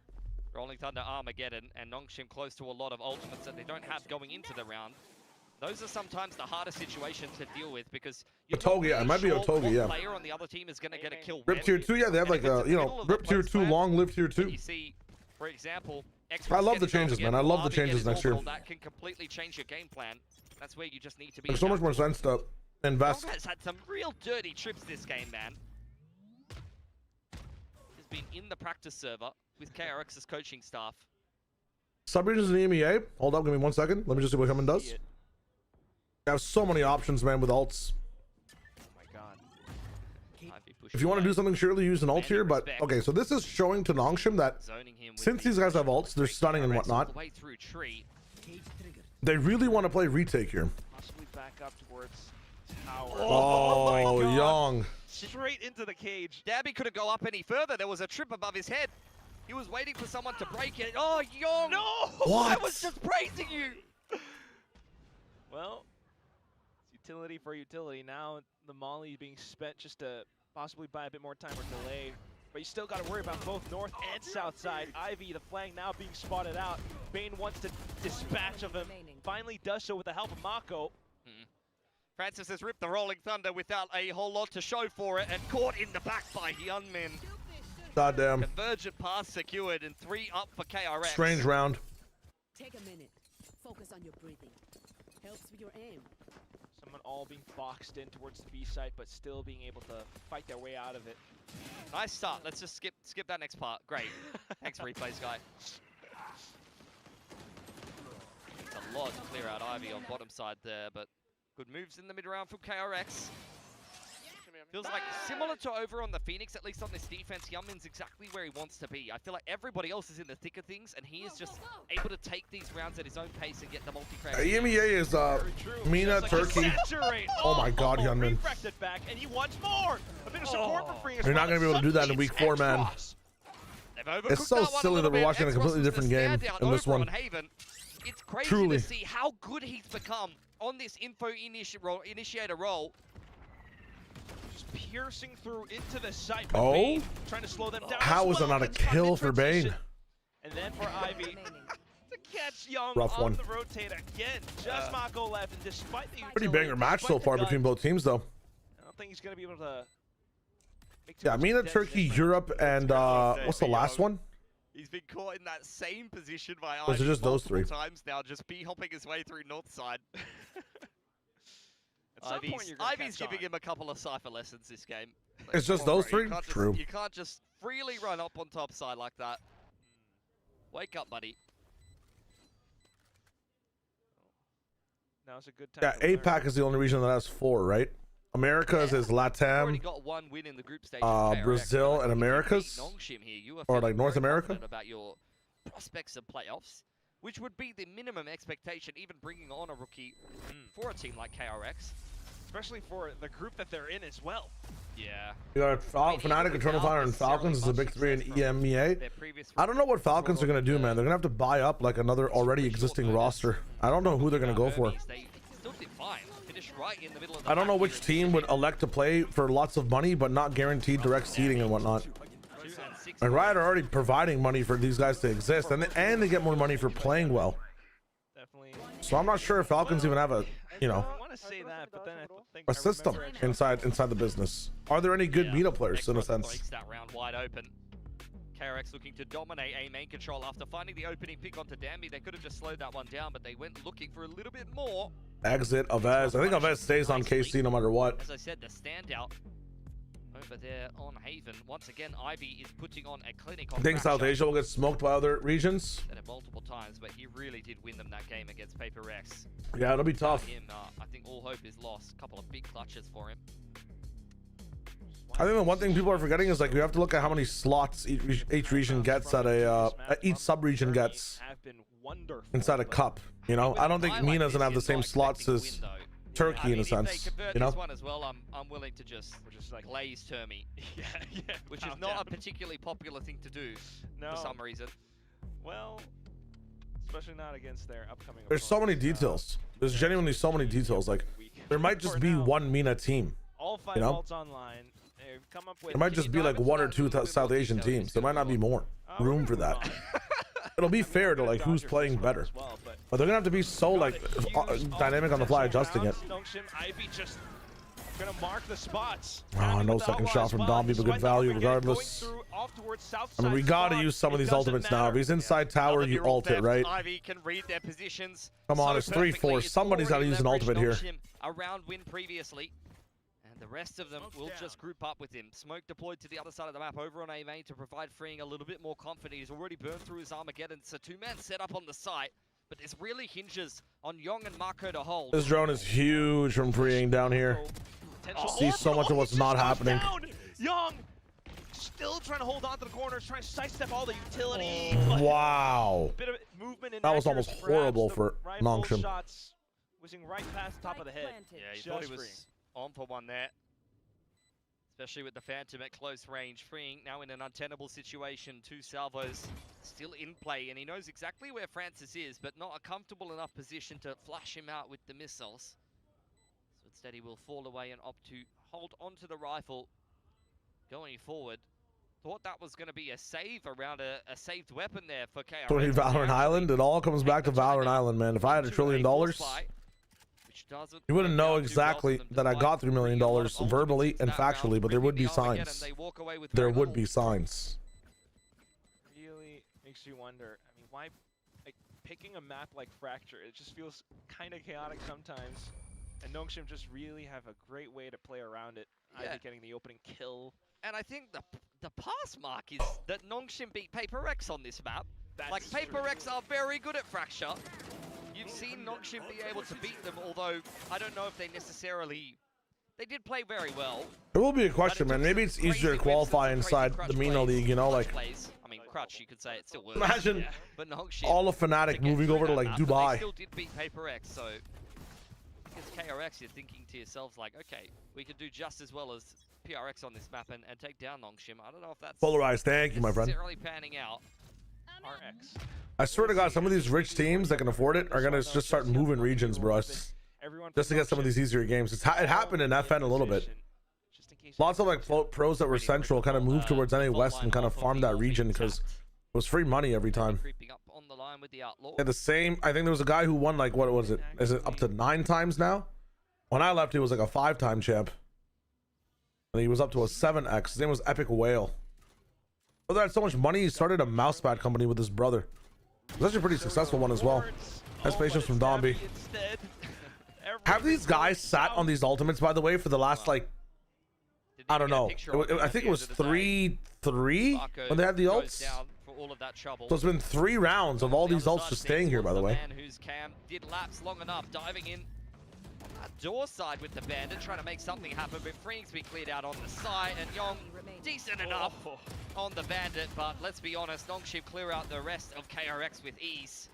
Rolling Thunder, Armageddon, and Nongshim close to a lot of ultimates that they don't have going into the round. Those are sometimes the hardest situations to deal with because Otogi, yeah, it might be Otogi, yeah. Player on the other team is going to get a kill. Rip tier 2, yeah, they have like a, you know, Rip tier 2 long, live tier 2. You see, for example, I love the changes, man. I love the changes next year. That can completely change your game plan. That's where you just need to be. There's so much more sense to invest. Has had some real dirty trips this game, man. Has been in the practice server with KRX's coaching staff. Subregions in EMEA. Hold up, give me 1 second. Let me just see what Hammond does. You have so many options, man, with ults. Oh my god. If you want to do something, surely use an ult here, but okay, so this is showing to Nongshim that since these guys have ults, they're stunning and whatnot. They really want to play retake here. Possibly back up towards tower. Oh, Young. Straight into the cage. Dabby couldn't go up any further. There was a trip above his head. He was waiting for someone to break it. Oh, Young! No! What? I was just praising you! Well, it's utility for utility. Now the molly being spent just to possibly buy a bit more time or delay. But you still got to worry about both north and south side. Ivy, the flank now being spotted out. Bane wants to dispatch of him. Finally does so with the help of Mako. Francis has ripped the Rolling Thunder without a whole lot to show for it and caught in the back by Hyunmin. Goddamn. Convergent pass secured and 3 up for KRX. Strange round. Take a minute. Focus on your breathing. Helps with your aim. Someone all being boxed in towards the B site, but still being able to fight their way out of it. Nice start. Let's just skip that next part. Great. Thanks, replays guy. It's a lot to clear out Ivy on bottom side there, but good moves in the mid round from KRX. Feels like similar to over on the Phoenix, at least on this defense, Hyunmin's exactly where he wants to be. I feel like everybody else is in the thick of things, and he is just able to take these rounds at his own pace and get the multi-crack. EMEA is Mina, Turkey. Oh my god, Hyunmin. Back, and he wants more. A bit of support for Free. You're not going to be able to do that in week 4, man. It's so silly that we're watching a completely different game in this one. It's crazy Truly. to see how good he's become on this info initiator role. Just piercing through into the site. Oh, Bane trying to slow them down. How was that not a kill for Bane? And then for Ivy to catch Young Rough on one. the rotate again. Just Mako left, and despite the Pretty banger match so far between both teams, though. I don't think he's gonna be able to. Yeah, Mina, Turkey, Europe, and what's the last one? He's been caught in that same position by Was it Ivy just those 3 times now, just hopping his way through north side. Ivy's Ivy's giving him a couple of Cypher lessons this game. Like, It's just those 3? True. You can't just freely run up on top side like that. Wake up, buddy. Now's a good time. Yeah, APAC is the only region that has 4, right? Americas is Already LATAM, got 1 win in the group stage. Brazil, and Americas, or like North America. About your prospects of playoffs, which would be the minimum expectation, even bringing on a rookie for a team like KRX. Especially for the group that they're in as well. Yeah. You got Fnatic, Eternal Fire, and Falcons is the big three in EMEA. I don't know what Falcons are going to do, man. They're going to have to buy up like another already existing roster. I don't know who they're going to go for. I don't know which team would elect to play for lots of money, but not guaranteed direct seeding and whatnot. And Riot are already providing money for these guys to exist, and they get more money for playing well. So I'm not sure if Falcons even have a, you know, a system inside the business. Are there any good meta players in a sense? That round wide open. KRX looking to dominate A main control after finding the opening pick onto Danby. They could have just slowed that one down, but they went looking for a little bit more. Exit Avez. I think Avez stays on KC no matter what. As I said, the standout over there on Haven. Once again, Ivy is putting on a clinic on I think South Asia will get smoked by other regions. Said it multiple times, but he really did win them that game against PACIFIC. Yeah, it'll be tough. I think all hope is lost. A couple of big clutches for him. I think the one thing people are forgetting is like you have to look at how many slots each region gets at a each sub-region gets inside a cup. You know, I don't think MENA doesn't have the same slots as Turkey in a sense. You know, this one as well, I'm willing to just like glaze Termi, which is not a particularly popular thing to do for some reason. Well, especially not against their upcoming. There's so many details. There's genuinely so many details. Like there might just be one MENA team. All 5 you know, vaults online. Come up with it might just be like 1 or 2 South Asian teams. There might not be more room for that. It'll be fair to like who's playing better, but they're gonna have to be so like dynamic on the fly adjusting it. Ivy just gonna mark the spots. Oh, no second shot from Domby, but good value regardless. I mean, we gotta use some of these ultimates now. If he's inside tower, you ult it, right? Ivy can read their positions. Come on, it's 3-4. Somebody's gotta use an ultimate here. A round win previously. And the rest of them will just group up with him. Smoke deployed to the other side of the map over on A main to provide freeing a little bit more confidence. He's already burned through his Armageddon. It's a 2-man setup on the site, but this really hinges on Yong and Marco to hold. This drone is huge from freeing down here. See so much of what's not happening. Yong still trying to hold on to the corners, trying to sidestep all the utility. Wow. Bit of movement in that was almost horrible for Nongshim. Whizzing right past the top of the head. Yeah, he thought he was on for one there. Especially with the Phantom at close range. Freeing now in an untenable situation. 2 salvos still in play. And he knows exactly where Francis is, but not a comfortable enough position to flash him out with the missiles. So instead he will fall away and opt to hold onto the rifle going forward. Thought that was going to be a save around a saved weapon there for KRX. So Valorant Island, it all comes back to Valorant Island, man. If I had $1 trillion, you wouldn't know exactly that I got $3 million verbally and factually, but there would be signs. There would be signs. Really makes you wonder. I mean, why, like, picking a map like Fracture, it just feels kind of chaotic sometimes. And Nongshim just really have a great way to play around it. Either getting the opening kill. And I think the pass mark is that Nongshim beat PACIFIC on this map. Like, PACIFIC are very good at Fracture. You've seen Nongshim be able to beat them, although I don't know if they necessarily... They did play very well. There will be a question, man. Maybe it's easier to qualify inside the MENA League, you know, like... I mean, Crutch, you could say it still works. Imagine but Nongshim, all of Fnatic moving over to, like, Dubai. They still did beat PACIFIC, so... Because KRX, you're thinking to yourselves, like, okay, we could do just as well as PRX on this map and take down Nongshim. I don't know if that's... Polarized, thank you, my friend. ...necessarily panning out. RX. I swear to God, some of these rich teams that can afford it are going to just start moving regions, bro. Just to get some of these easier games. It happened in FN a little bit. Lots of like pros that were central kind of moved towards NA West and kind of farmed that region because it was free money every time. Yeah, the same. I think there was a guy who won like, what was it? Is it up to 9 times now? When I left, he was like a 5-time champ. And he was up to a 7x. His name was Epic Whale. Brother had so much money, he started a mousepad company with his brother. It was actually a pretty successful one as well. That's patience from Domby. Have these guys sat on these ultimates, by the way, for the last, like, I don't know. I think it was 3-3 when they had the ults. So it's been 3 rounds of all these ults just staying here, by the way. Whose cam did lapse long enough, diving in door side with the bandit, trying to make something happen, but Freeing's been cleared out on the side, and Yong decent enough on the bandit, but let's be honest, Nongshim clear out the rest of KRX with ease.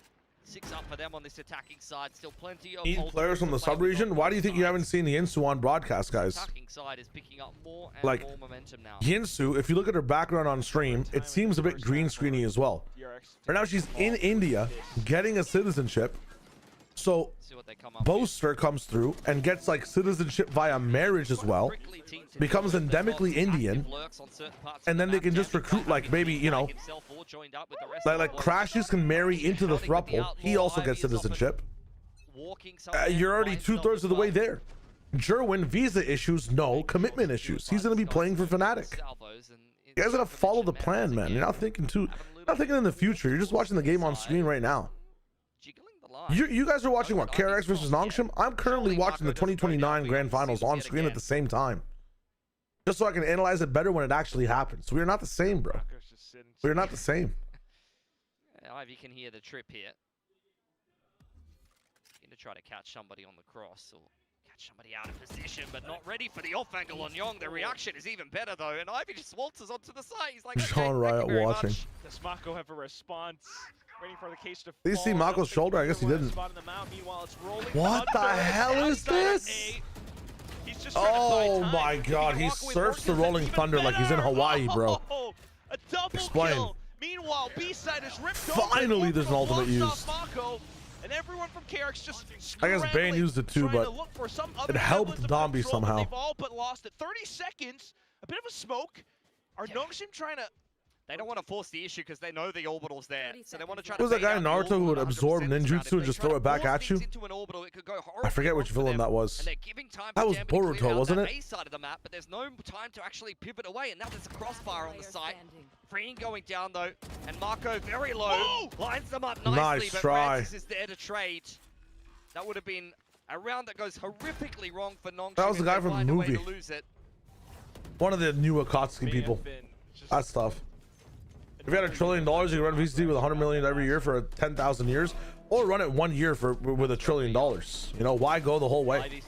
6 up for them on this attacking side. Still plenty of players from the sub-region. Why do you think you haven't seen the Yinsu on broadcast, guys? Attacking side is picking up more and Like, more momentum now. Yinsu, if you look at her background on stream, it seems a bit green screeny as well. Right now she's in India getting a citizenship. So Boaster comes through and gets like citizenship via marriage as well, becomes endemically Indian, and then they can just recruit like maybe, you know, like Crashes can marry into the throuple. He also gets citizenship. You're already 2/3 of the way there. Jerwin, visa issues, no. Commitment issues. He's going to be playing for Fnatic. You guys got to follow the plan, man. You're not thinking in the future. You're just watching the game on screen right now. You guys are watching what, KRX versus Nongshim? I'm currently watching the 2029 Grand Finals on screen at the same time. Just so I can analyze it better when it actually happens. We are not the same, bro. We are not the same. Ivy can hear the trip here. Going to try to catch somebody on the cross or catch somebody out of position, but not ready for the off angle on Yong. The reaction is even better though, and Ivy just waltzes onto the side. He's like, okay, Sean Riot watching. Does Mako have a response? Waiting for the case to Did you see Mako's shoulder? I guess he didn't. What the hell is this? Oh my god, he surfs the Rolling Thunder like he's in Hawaii, bro. A double Explain. kill. Meanwhile, B-side is ripped Finally, there's an ultimate used. And everyone from KRX just I guess Bane used it too, but it helped Dombi somehow. They've all but lost it. 30 seconds. A bit of a smoke. Are Nongshim trying to... They don't want to force the issue because they know the orbital's there. So they want to try Who was that guy in Naruto who would absorb ninjutsu and just throw it back at you? I forget which villain that was. That was Boruto, wasn't it? Side of the map, but there's no time to actually pivot away, and now there's a crossfire on the site. Freeing going down though, and Marco very low, lines them up nicely, Nice but try. Francis is there to trade. That would have been a round that goes horrifically wrong for Nongshim. That was the guy from the movie. Lose it. One of the new Akatsuki people. That's tough. If you had $1 trillion, you could run VCT with 100 million every year for 10,000 years, or run it 1 year with $1 trillion. You know, why go the whole way?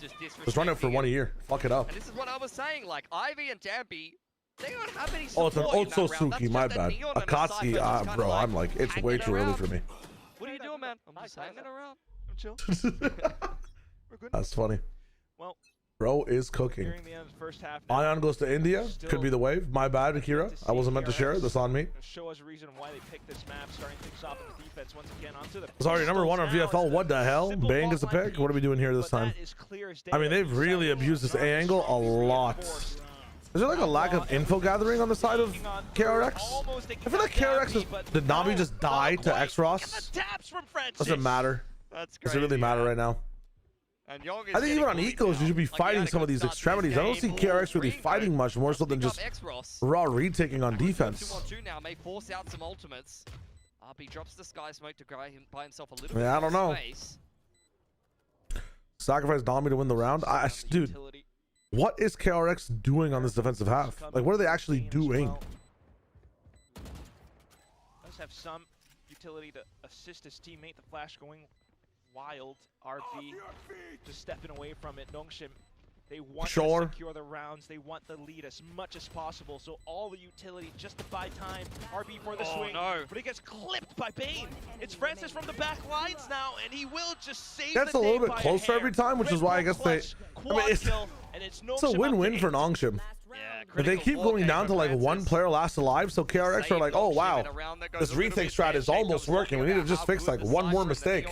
Just run it for 1 year. Fuck it up. And this is what I was saying, like Ivy and Dambi, they don't have any Oh, it's an support in that round. Otsutsuki, my That's bad. just a Neon and a Akatsuki, Cypher just bro, kinda I'm like, it's way too early for me. What are you doing, man? I'm just hanging around. I'm chill. We're good. That's funny. Well, bro is cooking. nearing the end of the first half now. Ion goes to India. Could be the wave. My bad, Akira. I wasn't meant to share it. That's on me. Show us a reason why they picked this map, starting things off in the defense once again onto the. Sorry, number 1 on VFL. What the hell? Bane gets a pick. What are we doing here this time? I mean, they've really abused this A angle a lot. Is there like a lack of info gathering on the side of KRX? I feel like KRX is... Did Navi just die to X-Ross? Doesn't matter. Does it really matter right now? I think even on Ecos, you should be fighting some of these extremities. I don't see KRX really fighting much more so than just raw retaking on defense. 2-on-2 now may force out some ultimates. RB drops the Sky Smoke to buy himself a little Yeah, I bit don't more know. space. Sacrifice Dombi to win the round. Dude, what is KRX doing on this defensive half? Like, what are they actually doing? Does have some utility to assist his teammate. The flash going wild. RB just stepping away from it. Nongshim, they want to secure the rounds. They want the lead as much as possible. So all the utility just to buy time. RB for the swing. No. But he gets clipped by Bane. It's Francis from the back lines now, and he will just save That's the a little day bit by closer hair. every time, which is why I guess they... I mean, it's a win-win for Nongshim. If they keep going down to like 1 player last alive, so KRX are like, oh wow, this retake strat is almost working. We need to just fix like 1 more mistake.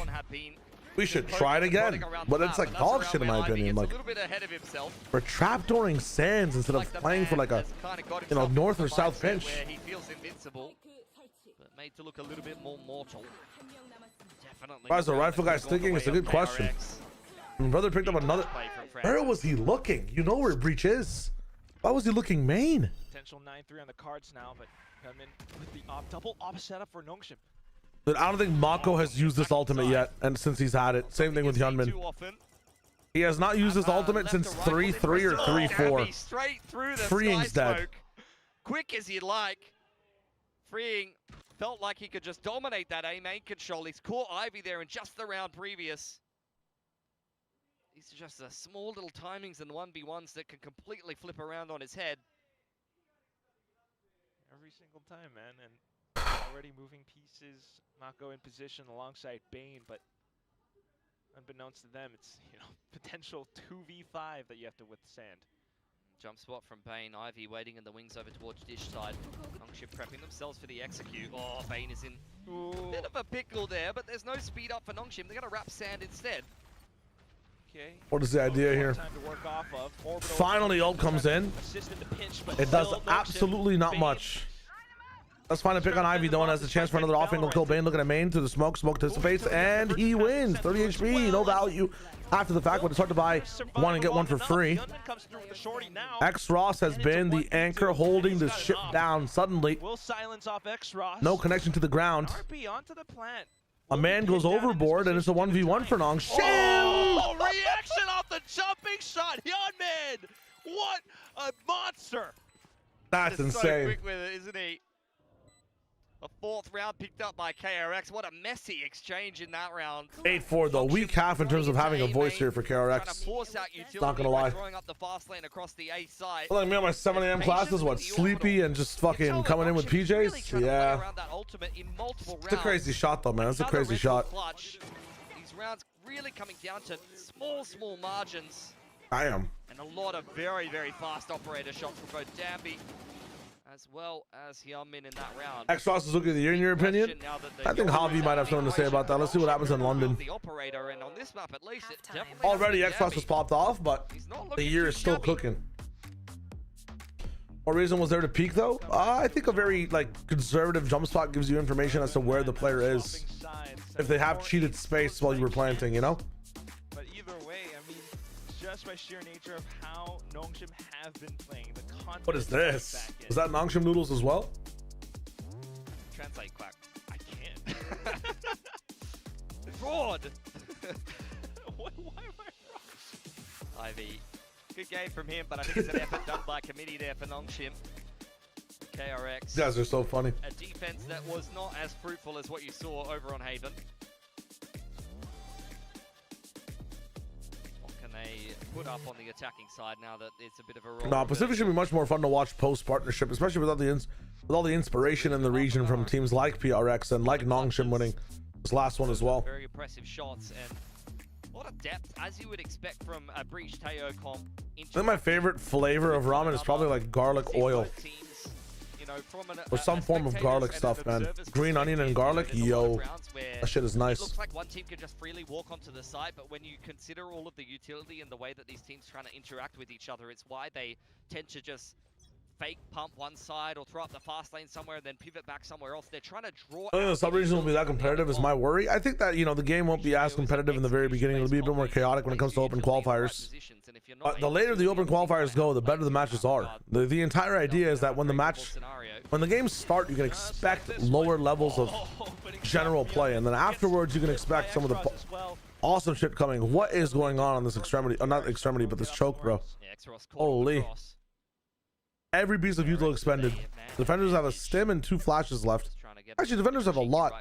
We should try it again. But it's like dog shit in my opinion. Like, we're trapdooring Sands instead of playing for like a, you know, north or south pinch. He feels invincible, but made to look a little bit more mortal. Definitely. Why is the rifle guy sticking? It's a good question. My brother picked up another. Where was he looking? You know where Breach is. Why was he looking main? Potential 9-3 on the cards now, but come in with the double op setup for Nongshim. But I don't think Mako has used this ultimate yet, and since he's had it, same thing with Hyunmin. He has not used this ultimate since 3-3 or 3-4. Straight through the Freeing's Sky dead. Smoke. Quick as he'd like. Freeing felt like he could just dominate that A main control. He's caught Ivy there in just the round previous. These are just small little timings and 1v1s that can completely flip around on his head. Every single time, man. And Already moving pieces, Mako in position alongside Bane, but unbeknownst to them, it's, you know, potential 2v5 that you have to withstand. Jump spot from Bane. Ivy waiting in the wings over towards Dish side. Nongshim prepping themselves for the execute. Oh, Bane is in a bit of a pickle there, but there's no speed up for Nongshim. They're going to wrap sand instead. Okay. What is the idea here? Time to work off of. Finally, ult comes in. It does absolutely not much. Let's find a pick on Ivy. No one has a chance for another off-angle kill. Bane looking at main to the smoke. Smoke dissipates, and he wins. 30 HP, no value after the fact, but it's hard to buy one and get one for free. X Ross has been the anchor holding the ship down. Suddenly, no connection to the ground. A man goes overboard, and it's a 1v1 for Nongshim. Oh, reaction off the jumping shot. Hyunmin, what a monster. That's Just insane. So quick with it, isn't he? A 4th round picked up by KRX. What a messy exchange in that round. 8-4 though. Weak half in terms of having a voice here for KRX. Not gonna lie. Throwing up the fast lane across the A side. Like me on my 7 a.m. classes, what, sleepy and just fucking coming in with PJs? Yeah. It's a crazy shot though, man. It's a crazy shot. These rounds really coming down to small margins. I am. And a lot of very fast operator shots from both Danby as well as Hyunmin in that round. X Ross is looking at the year in your opinion. I think Javi might have something to say about that. Let's see what happens in London. The operator, and on this map at least, it definitely Already X Ross was popped off, but the year is still cooking. What reason was there to peek though? I think a very conservative jump spot gives you information as to where the player is. If they have cheated space while you were planting, you know? But either way, I mean, just by sheer nature of how Nongshim have been playing, the confidence. What is this? Was that Nongshim noodles as well? Translate, Quack. I can't. Fraud! Why am I wrong? Ivy. Good game from him, but I think it's an effort done by committee there for Nongshim. KRX. You guys are so funny. A defense that was not as fruitful as what you saw over on Haven. What can they put up on the attacking side now that it's a bit of a roll? No, Pacific should be much more fun to watch post-partnership, especially with all the inspiration in the region from teams like PRX and like Nongshim winning this last one as well. Very impressive shots and a lot of depth, as you would expect from a Breach Teo comp. I think my favorite flavor of ramen is probably like garlic oil. Or some form of garlic stuff, man. Green onion and garlic, yo. That shit is nice. It looks like one team can just freely walk onto the side, but when you consider all of the utility and the way that these teams trying to interact with each other, it's why they tend to just fake pump one side or throw up the fast lane somewhere and then pivot back somewhere else. They're trying to draw. I don't know, the sub-region will be that competitive is my worry. I think that, you know, the game won't be as competitive in the very beginning. It'll be a bit more chaotic when it comes to open qualifiers. But the later the open qualifiers go, the better the matches are. The entire idea is that when the games start, you can expect lower levels of general play, and then afterwards you can expect some of the awesome shit coming. What is going on this extremity? Not extremity, but this choke, bro. Holy. Every piece of util expended. Defenders have a stim and 2 flashes left. Actually, defenders have a lot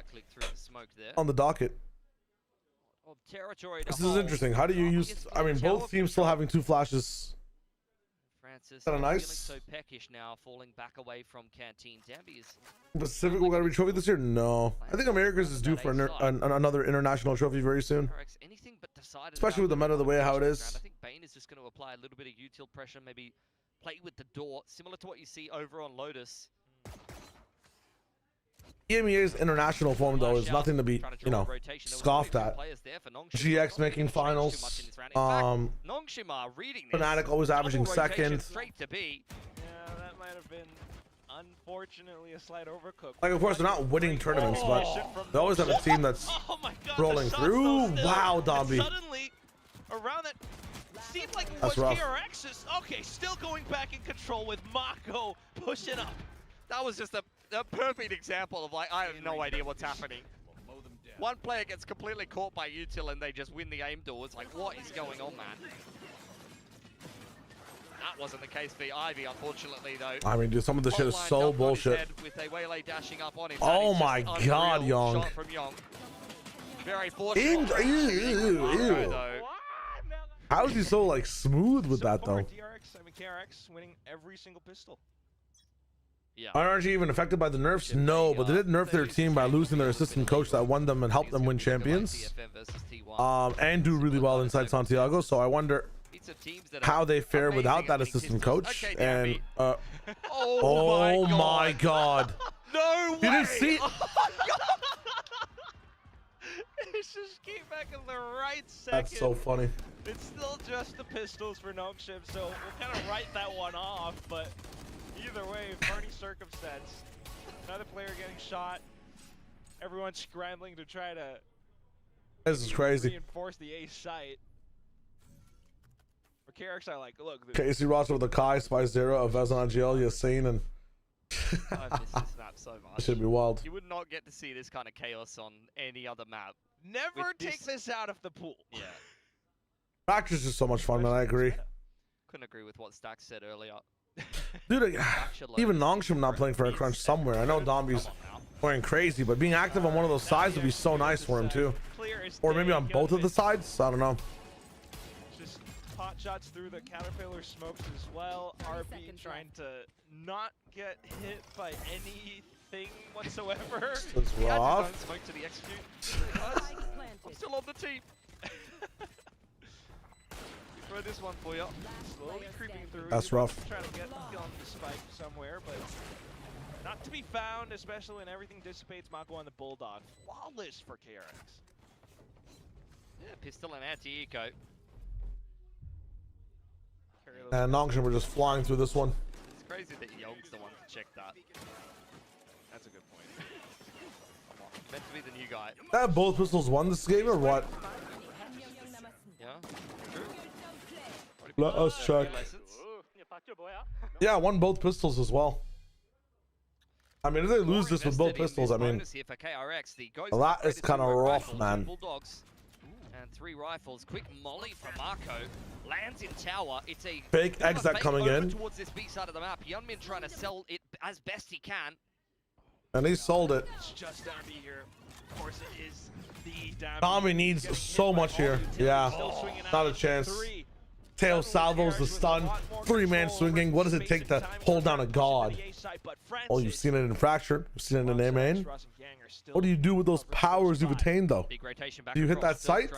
on the docket. This is interesting. How do you use... I mean, both teams still having 2 flashes. Is kind of nice. So peckish now, falling back away from Canteen. Danby is... Pacific will got to be trophy this year? No. I think America's is due for another international trophy very soon. Especially with the meta the way how it is. I think Bane is just going to apply a little bit of util pressure, maybe play with the door, similar to what you see over on Lotus. EMEA's international form, though, is nothing to be, you know, scoffed at. GX making finals. Fnatic always averaging second. Yeah, that might have been, unfortunately, a slight overcook. Like, of course, they're not winning tournaments, but they always have a team that's rolling through. Wow, Dobby. Suddenly, around that, seemed like it was KRX's. Okay, still going back in control with Mako pushing up. That was just a perfect example of, like, I have no idea what's happening. One player gets completely caught by util and they just win the aim duel. It's like, what is going on, man? That wasn't the case for Ivy, unfortunately, though. I mean, dude, some of this shit is so bullshit. With a Waylay dashing up on him. Oh my god, Young. Shot from Young. Very fortunate. Ew. How is he so, like, smooth with that, though? DRX, I mean, KRX winning every single pistol. Yeah. Aren't you even affected by the nerfs? No, but they did nerf their team by losing their assistant coach that won them and helped them win champions. And do really well inside Santiago. So I wonder how they fare without that assistant coach. And oh my god. No way! You didn't see it? It just came back in the right second. That's so funny. It's still just the pistols for Nongshim, so we'll kind of write that one off, but either way, party circumstance. Another player getting shot. Everyone scrambling to try to This is crazy. reinforce the A site. For KRX, I like, look. Casey roster with a Kai, Spy Zero, a Vezon GL, Yassine, and I miss this map so much. it should be wild. You would not get to see this kind of chaos on any other map. Never take this out of the pool. Yeah. Fracture's just so much fun, man. I agree. Couldn't agree with what Stack said earlier. Dude, even Nongshim not playing for a crunch somewhere. I know Domby's going crazy, but being active on one of those sides would be so nice for him too. Or maybe on both of the sides. I don't know. Just pot shots through the Caterpillar smokes as well. RB trying to not get hit by anything whatsoever. It's rough. Smoke to the execute. I'm still on the team. Throw this one for you. Slowly creeping through. That's rough. Trying to get on the spike somewhere, but not to be found, especially when everything dissipates. Mako on the Bulldog. Flawless for KRX. Yeah, pistol and anti-eco. And Nongshim were just flying through this one. It's crazy that Young's the one to check that. That's a good point. Come on, meant to be the new guy. Have both pistols won this game or what? Yeah. Let us check. Yeah, won both pistols as well. I mean, if they lose this with both pistols, I mean, well, that is kind of rough, man. Bulldogs and 3 rifles. Quick molly from Marco. Lands in tower. It's a fake exit coming in. Towards this B side of the map. Hyunmin trying to sell it as best he can. And he sold it. It's just Domby here. Of course, it is the Domby. Tommy needs so much here. Yeah, not a chance. Tail salvos, the stun, 3-man swinging. What does it take to hold down a god? Oh, you've seen it in Fracture. You've seen it in A-Main. What do you do with those powers you've attained, though? Do you hit that sight?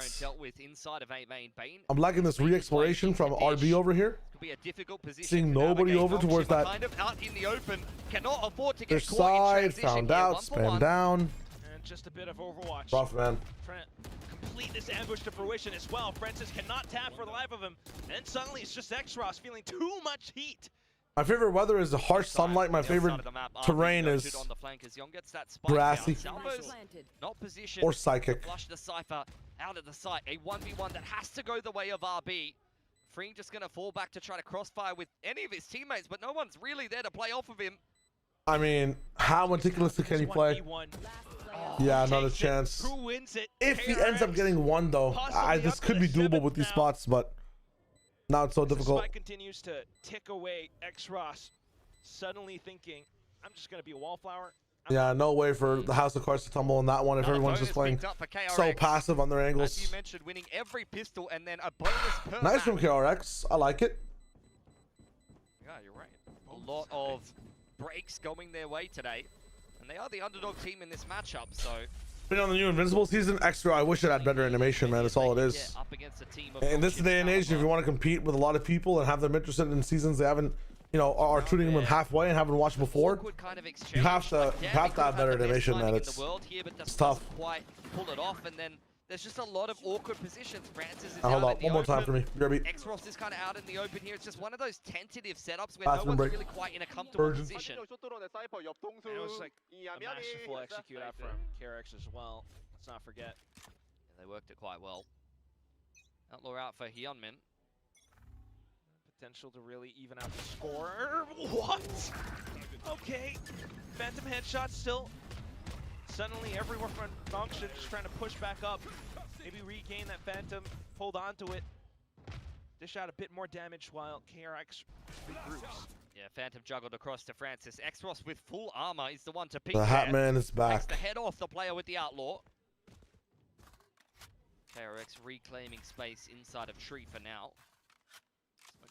I'm liking this re-exploration from RB over here. Seeing nobody over towards that. Their side, found out, spam down. And just a bit of Overwatch. Rough, man. Complete this ambush to fruition as well. Francis cannot tap for the life of him. And suddenly it's just Xross feeling too much heat. My favorite weather is the harsh sunlight. My favorite terrain is grassy or psychic. Flush the Cypher out of the site. A 1v1 that has to go the way of RB. Freeing just going to fall back to try to crossfire with any of his teammates, but no one's really there to play off of him. I mean, how meticulously can he play? Yeah, not a chance. Who wins it? If he ends up getting one, though, this could be doable with these spots, but now it's so difficult. Spike continues to tick away. Xross suddenly thinking, I'm just going to be a wallflower. Yeah, no way for the House of Cards to tumble on that one if everyone's just playing so passive on their angles. As you mentioned, winning every pistol and then a bonus per Nice from KRX. I like it. Yeah, you're right. A lot of breaks going their way today. And they are the underdog team in this matchup, so... On the new Invincible season, extra, I wish it had better animation, man. That's all it is. In this day and age, if you want to compete with a lot of people and have them interested in seasons they haven't, you know, are tuning them halfway and haven't watched before, you have to have better animation, man. It's tough. Quite pull it off, and then there's just a lot of awkward positions. Francis is hold on, one more time for me. Xross is kind of out in the open here. It's just one of those tentative setups where no one's really quite in a comfortable position. It was like a masterful execute out from KRX as well. Let's not forget. Yeah, they worked it quite well. Outlaw out for Hyunmin. Potential to really even out the score. What? Okay. Phantom headshot still. Suddenly everyone from Nongshim just trying to push back up. Maybe regain that Phantom, hold on to it. Dish out a bit more damage while KRX regroups. Yeah, Phantom juggled across to Francis. Xross with full armor is the one to peek. The Hat Man is back. Takes the head off the player with the Outlaw. KRX reclaiming space inside of Tree for now.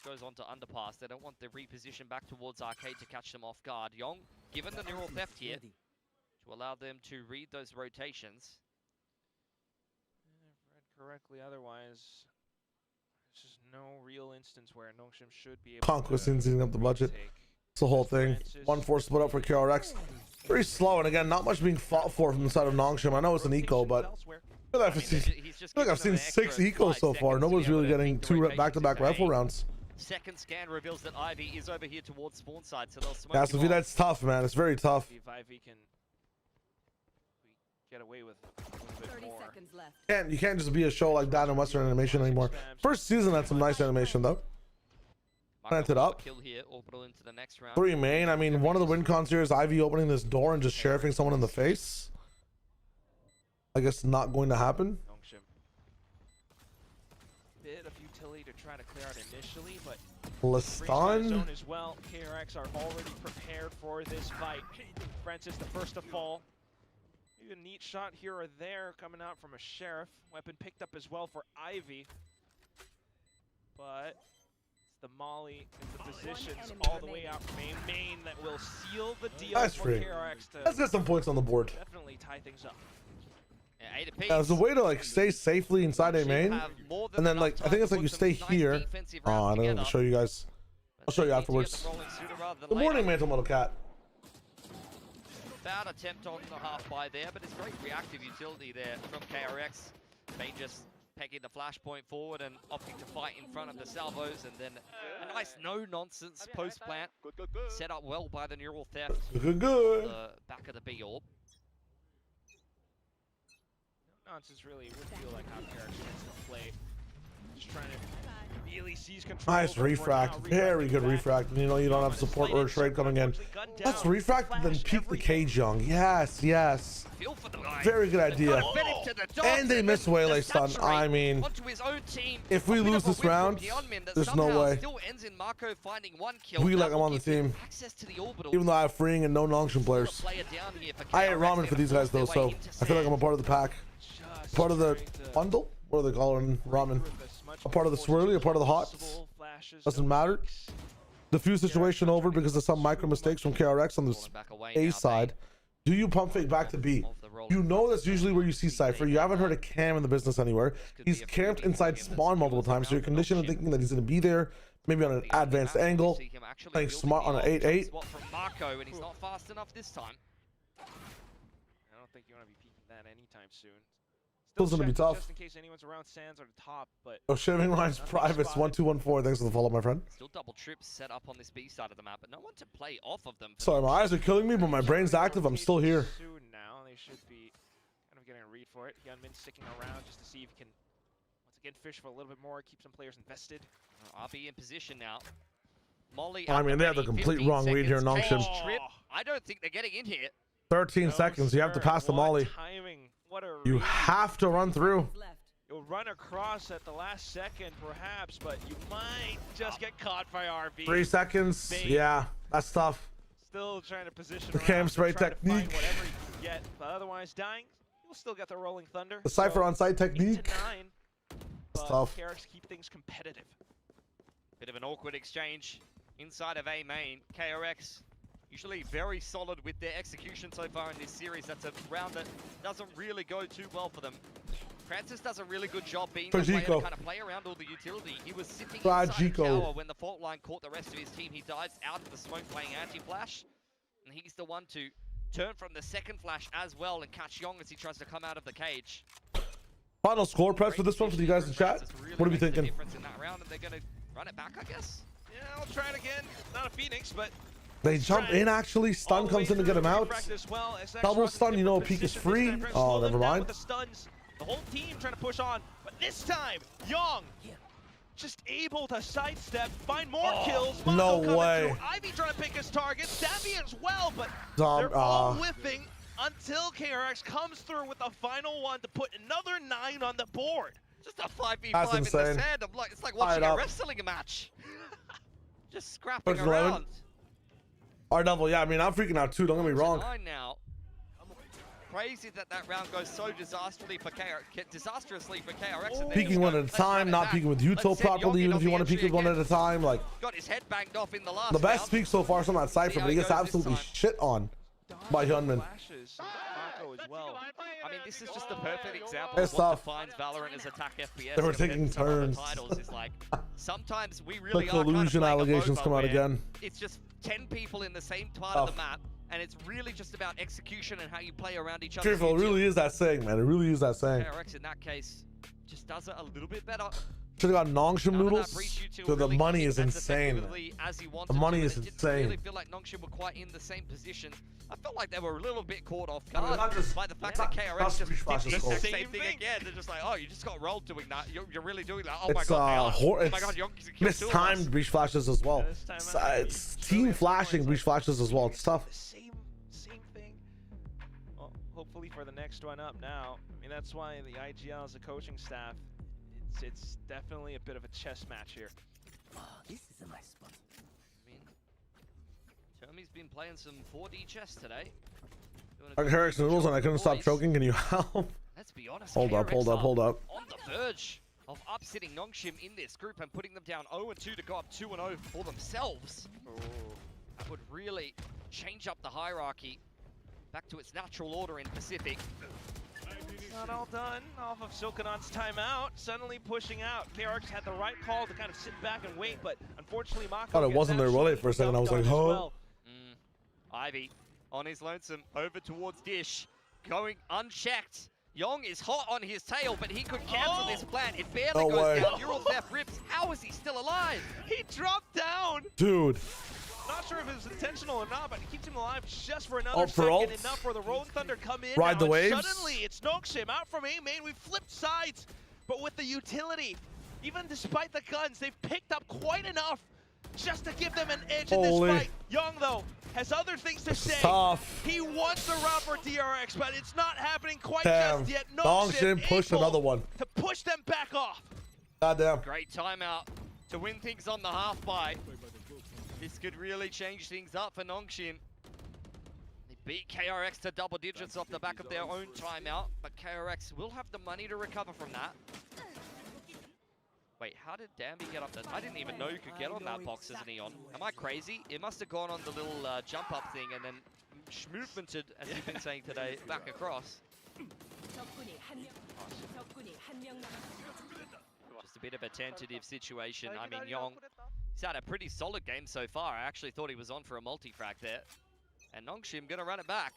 What goes on to underpass? They don't want the reposition back towards arcade to catch them off guard. Yong given the neural theft here to allow them to read those rotations. If read correctly, otherwise, there's just no real instance where Nongshim should be able Conquest to eating up the budget. retake. It's the whole thing. 1-4 split up for KRX. Very slow, and again, not much being fought for from the side of Nongshim. I know it's an eco, but I feel like I've seen 6 ecos so far. Nobody's really getting 2 back-to-back rifle rounds. Second scan reveals that Ivy is over here towards spawn side, so they'll smoke Yeah, him so off. that's tough, man. It's very tough. See if Ivy can get away with a little bit 30 more. seconds left. You can't just be a show like that in Western animation anymore. First season had some nice animation though. Planted up. Kill here, orbital into the next round. 3 main. I mean, one of the win cons here is Ivy opening this door and just sheriffing someone in the face. I guess not going to happen. Nongshim. Bit of utility to try to clear out initially, but Lestan. zone as well. KRX are already prepared for this fight. Francis the first to fall. Maybe a neat shot here or there coming out from a sheriff. Weapon picked up as well for Ivy. But it's the Molly in the positions all the way out from main that will seal the deal Nice for free. KRX to Let's get some points on the board. definitely tie things up. Yeah, 8 apiece. Yeah, there's a way to like stay safely inside a main, and then like I think it's like you stay here. Oh, I don't know to show you guys. I'll show you afterwards. Good morning, Mantle Metal Cat. Bad attempt on the half by there, but it's great reactive utility there from KRX. Bane just pegging the flashpoint forward and opting to fight in front of the salvos, and then a nice no-nonsense post-plant. Set up well by the neural theft. Good. The back of the B orb. Nonsense really would feel like how KRX wants to play. Just trying to really seize control. Nice refract. Very good refract. You know you don't have support or a trade coming in. Let's refract and then peek the cage, Young. Yes. Very good idea. And they miss Waylay stun. I mean, if we lose this round, there's no way. We like I'm on the team. Even though I have freeing and no Nongshim players. I ate ramen for these guys though, so I feel like I'm a part of the pack. Part of the bundle? What do they call it in ramen? A part of the swirly, a part of the hot? Doesn't matter. Diffuse situation over because of some micro mistakes from KRX on the A side. Do you pump fake back to B? You know that's usually where you see Cypher. You haven't heard a cam in the business anywhere. He's camped inside spawn multiple times, so you're conditioned to thinking that he's going to be there, maybe on an advanced angle, playing smart on an 8-8. From Marco, and he's not fast enough this time. I don't think you want to be peeking that anytime soon. Still going to be tough. Just in case anyone's around Sands or the top, but Oh, shaving lines privates 1214. Thanks for the follow, my friend. Still double trips set up on this B side of the map, but no one to play off of them. Sorry, my eyes are killing me, but my brain's active. I'm still here. Soon now, they should be kind of getting a read for it. Hyunmin sticking around just to see if he can once again fish for a little bit more, keep some players invested. RB in position now. Molly. I mean, they have the complete wrong read here, Nongshim. I don't think they're getting in here. 13 seconds. You have to pass the molly. You have to run through. You'll run across at the last second, perhaps, but you might just get caught by RB. 3 seconds. Yeah, that's tough. Still trying to position The cam spray technique. whatever you can get, but otherwise dying. You'll still get the rolling thunder. The Cypher on site technique. 8-9. That's tough. KRX keep things competitive. Bit of an awkward exchange inside of A main. KRX usually very solid with their execution so far in this series. That's a round that doesn't really go too well for them. Francis does a really good job being the player to kind of play around all the utility. He was sitting inside the tower when the fault line caught the rest of his team. He dives out of the smoke playing anti-flash, and he's the one to turn from the second flash as well and catch Yong as he tries to come out of the cage. Final score press for this one for you guys in chat. What are we thinking? In that round, and they're going to run it back, I guess. Yeah, I'll try it again. Not a Phoenix, but They jump in actually. Stun comes in to get him out. Double stun, you know, a peek is free. Oh, never mind. The whole team trying to push on, but this time, Young just able to sidestep, find more kills. No way. Ivy trying to pick his target, Savvy as well, but they're all whiffing until KRX comes through with the final one to put another 9 on the board. Just a 5v5 in the sand. It's like watching a wrestling match. Just scrapping around. R double, yeah, I mean, I'm freaking out too, don't get me wrong. Now. crazy that that round goes so disastrously for KRX. And Peeking one at a time, not peeking with Yuto properly, even if you want to peek with one at a time. Like, got his head banged off in the last the best round. peek so far is on that Cypher, but he gets absolutely shit on by Hyunmin. I mean, this is just the perfect example of what defines Valorant as attack FPS. They were taking turns. Titles is like, sometimes we really The are collusion kind of allegations MOBA come out where again. It's just 10 people in the same part of the map, and it's really just about execution and how you play around each other. Careful, it really is that saying, man. It really is that saying. KRX in that case just does it a little bit better. Should have got Nongshim noodles. So the money is insane. The money is insane. Really feel like Nongshim were quite in the same position. I felt like they were a little bit caught off guard by the fact that KRX just did the exact same thing again. They're just like, oh, you just got rolled doing that. You're really doing that. Oh my god, it's mistimed breach flashes as well. It's team flashing breach flashes as well. It's tough. Same thing. Well, hopefully for the next one up now. I mean, that's why the IGL as a coaching staff, it's definitely a bit of a chess match here. Oh, this is a nice spot. I mean, Tommy's been playing some 4D chess today. I got KRX noodles and I couldn't stop choking. Can you help? Let's be honest. Hold up. On the verge of upsetting Nongshim in this group and putting them down 0-2 to go up 2-0 for themselves. That would really change up the hierarchy back to its natural order in Pacific. Not all done off of Silkanon's timeout. Suddenly pushing out. KRX had the right call to kind of sit back and wait, but unfortunately Mako thought it wasn't there really for a second. I was like, oh. Ivy on his lonesome over towards Dish, going unchecked. Yong is hot on his tail, but he could cancel this plan. It barely goes down. Neural Theft rips. How is he still alive? He dropped down. Dude. Not sure if it was intentional or not, but it keeps him alive just for another second. Enough for the Rolling Thunder come in. Ride the waves. Suddenly, it's Nongshim out from A main. We flipped sides, but with the utility, even despite the guns, they've picked up quite enough just to give them an edge in this fight. Young, though, has other things to say. Tough. He wants the round for DRX, but it's not happening quite just yet. Nongshim pushed another one to push them back off. Goddamn. Great timeout to win things on the half bite. This could really change things up for Nongshim. They beat KRX to double digits off the back of their own timeout, but KRX will have the money to recover from that. Wait, how did Danby get up there? I didn't even know you could get on that box as an Eon. Am I crazy? It must have gone on the little jump up thing and then schmovemented, as you've been saying today, back across. Just a bit of a tentative situation. I mean, Yong, he's had a pretty solid game so far. I actually thought he was on for a multi-frag there. And Nongshim gonna run it back.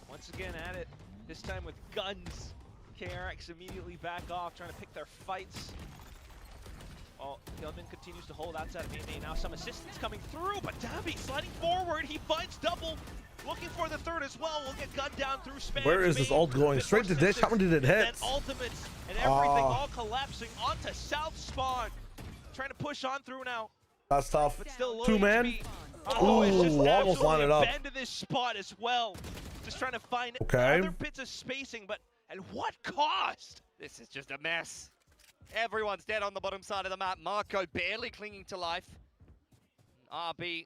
Once again at it, this time with guns. KRX immediately back off, trying to pick their fights. Oh, Hillman continues to hold outside of main. Now some assistance coming through, but Dabby sliding forward. He finds double, looking for the third as well. We'll get gunned down through Spanish. Where is this ult going? Straight to Dish? How many did it hit? And ultimates and everything all collapsing onto South Spawn. Trying to push on through now. That's tough. But still low 2-man. Oh, it's just almost line it up. Abandoned this spot as well. Just trying to find other bits of spacing, but at what cost? This is just a mess. Everyone's dead on the bottom side of the map. Marco barely clinging to life. RB,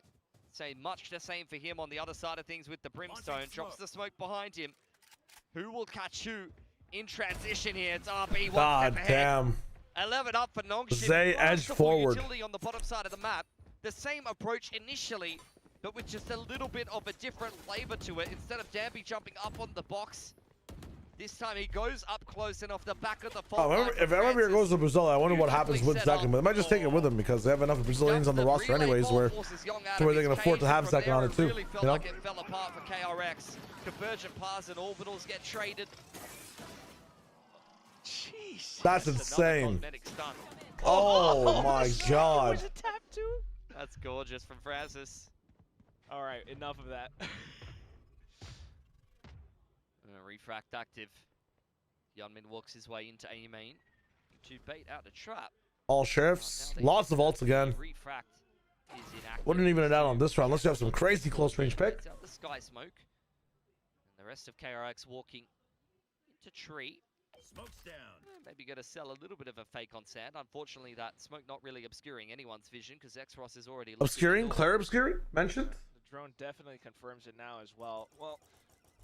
say much the same for him on the other side of things with the Brimstone. Drops the smoke behind him. Who will catch who in transition here? It's RB. God damn. 11 up for Nongshim. Zay edge forward. Utility on the bottom side of the map. The same approach initially, but with just a little bit of a different flavor to it. Instead of Danby jumping up on the box, this time he goes up close and off the back of the fault. If ever he goes to Brazil, I wonder what happens with Second, but they might just take it with him because they have enough Brazilians on the roster anyways where they can afford to have Second on it too. Really felt like it fell apart for KRX. Convergent paths and orbitals get traded. Jeez. That's insane. Oh my god. That's gorgeous from Francis. All right, enough of that. Refract active. Yunmin walks his way into A main to bait out the trap. All sheriffs, lots of ults again. Refract is inactive. Wouldn't even it out on this round unless you have some crazy close range pick. Out the sky smoke. And the rest of KRX walking into tree. Smoke's down. Maybe going to sell a little bit of a fake on sand. Unfortunately, that smoke not really obscuring anyone's vision because X-Ross is already obscuring, Claire obscuring mentioned. drone definitely confirms it now as well. Well,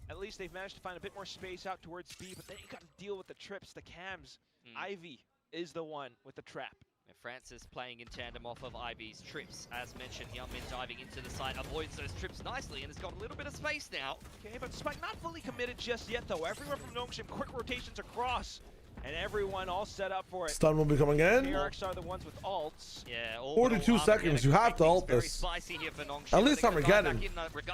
at least they've managed to find a bit more space out towards B, but then you got to deal with the trips, the cams. Ivy is the one with the trap. And Francis playing in tandem off of Ivy's trips. As mentioned, Hyunmin diving into the side, avoids those trips nicely and has got a little bit of space now. Okay, but Spike not fully committed just yet, though. Everyone from Nongshim, quick rotations across. And everyone all set up for it. Stun will be coming in. KRX are the ones with ults. Yeah, 42 seconds. You have to ult this. At least I'm getting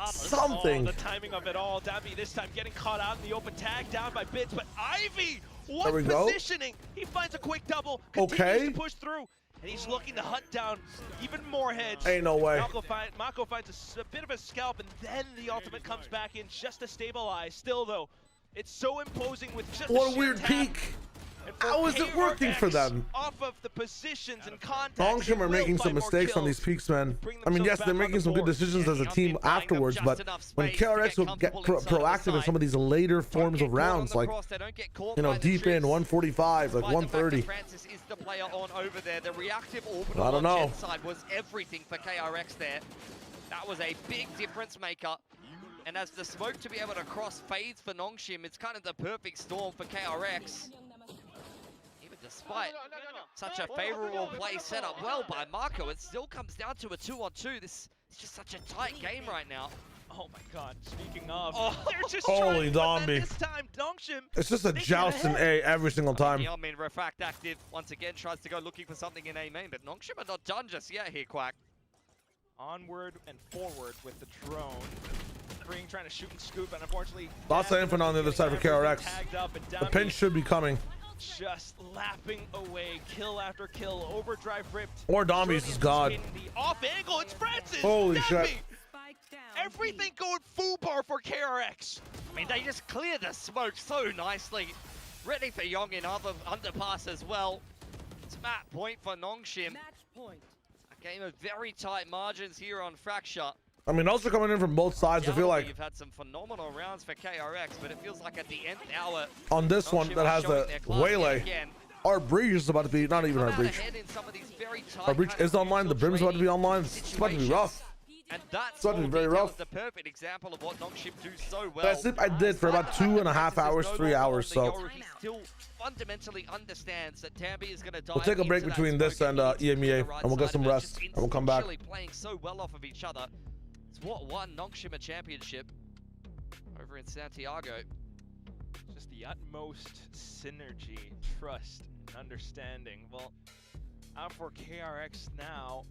something. The timing of it all. Davi this time getting caught out in the open tag, down by bits. But Ivy, There what we go. positioning? He finds a quick double. Continues to push through. And he's looking to hunt down even more heads. Ain't no way. Mako finds a bit of a scalp, and then the ultimate comes back in just to stabilize. Still, though, it's so imposing with just What a weird peak. How is it working for them? Off of the positions and contacts. Nongshim are making some mistakes on these peaks, man. I mean, yes, they're making some good decisions as a team afterwards, but when KRX will get proactive in some of these later forms of rounds, like, you know, deep in 145, like 130. Francis is the player on over there. The reactive orbital I don't know. on Jet's side was everything for KRX there. That was a big difference maker. And as the smoke to be able to cross fades for Nongshim, it's kind of the perfect storm for KRX. Despite such a favorable play set up well by Marco, it still comes down to a 2-on-2. This is just such a tight game right now. Oh my god, speaking of, they're just Holy trying Domby. this time, Nongshim. It's just a joust in A every single time. Hyunmin refract active once again, tries to go looking for something in A main, but Nongshim are not done just yet here, Quack. Onward and forward with the drone. Spring trying to shoot and scoop, and unfortunately, Lots of infinite on the other side for KRX. The pinch should be coming. Just lapping away, kill after kill, overdrive ripped. Or Domby's is God. The off angle, it's Francis. Holy Dappy. shit. Everything going foobar for KRX. I mean, they just clear the smoke so nicely. Ready for Young in other underpass as well. It's map point for Nongshim. A game of very tight margins here on Fracture. I mean, also coming in from both sides, I feel like you've had some phenomenal rounds for KRX, but it feels like at the nth hour on this one that has the Waylay, our breach is about to be, not even our breach. Our breach is online, the brim's about to be online. It's about to be rough. And that's it's about to be very rough. The perfect example of what Nongshim do so well. That's it. I did for about 2.5 hours, 3 hours, so. He still fundamentally understands that Tambi is going to die. We'll take a break between this and EMEA, and we'll get some rest, and we'll come back. Playing so well off of each other. It's what won Nongshim a championship over in Santiago. Just the utmost synergy, trust, and understanding. Well, out for KRX now.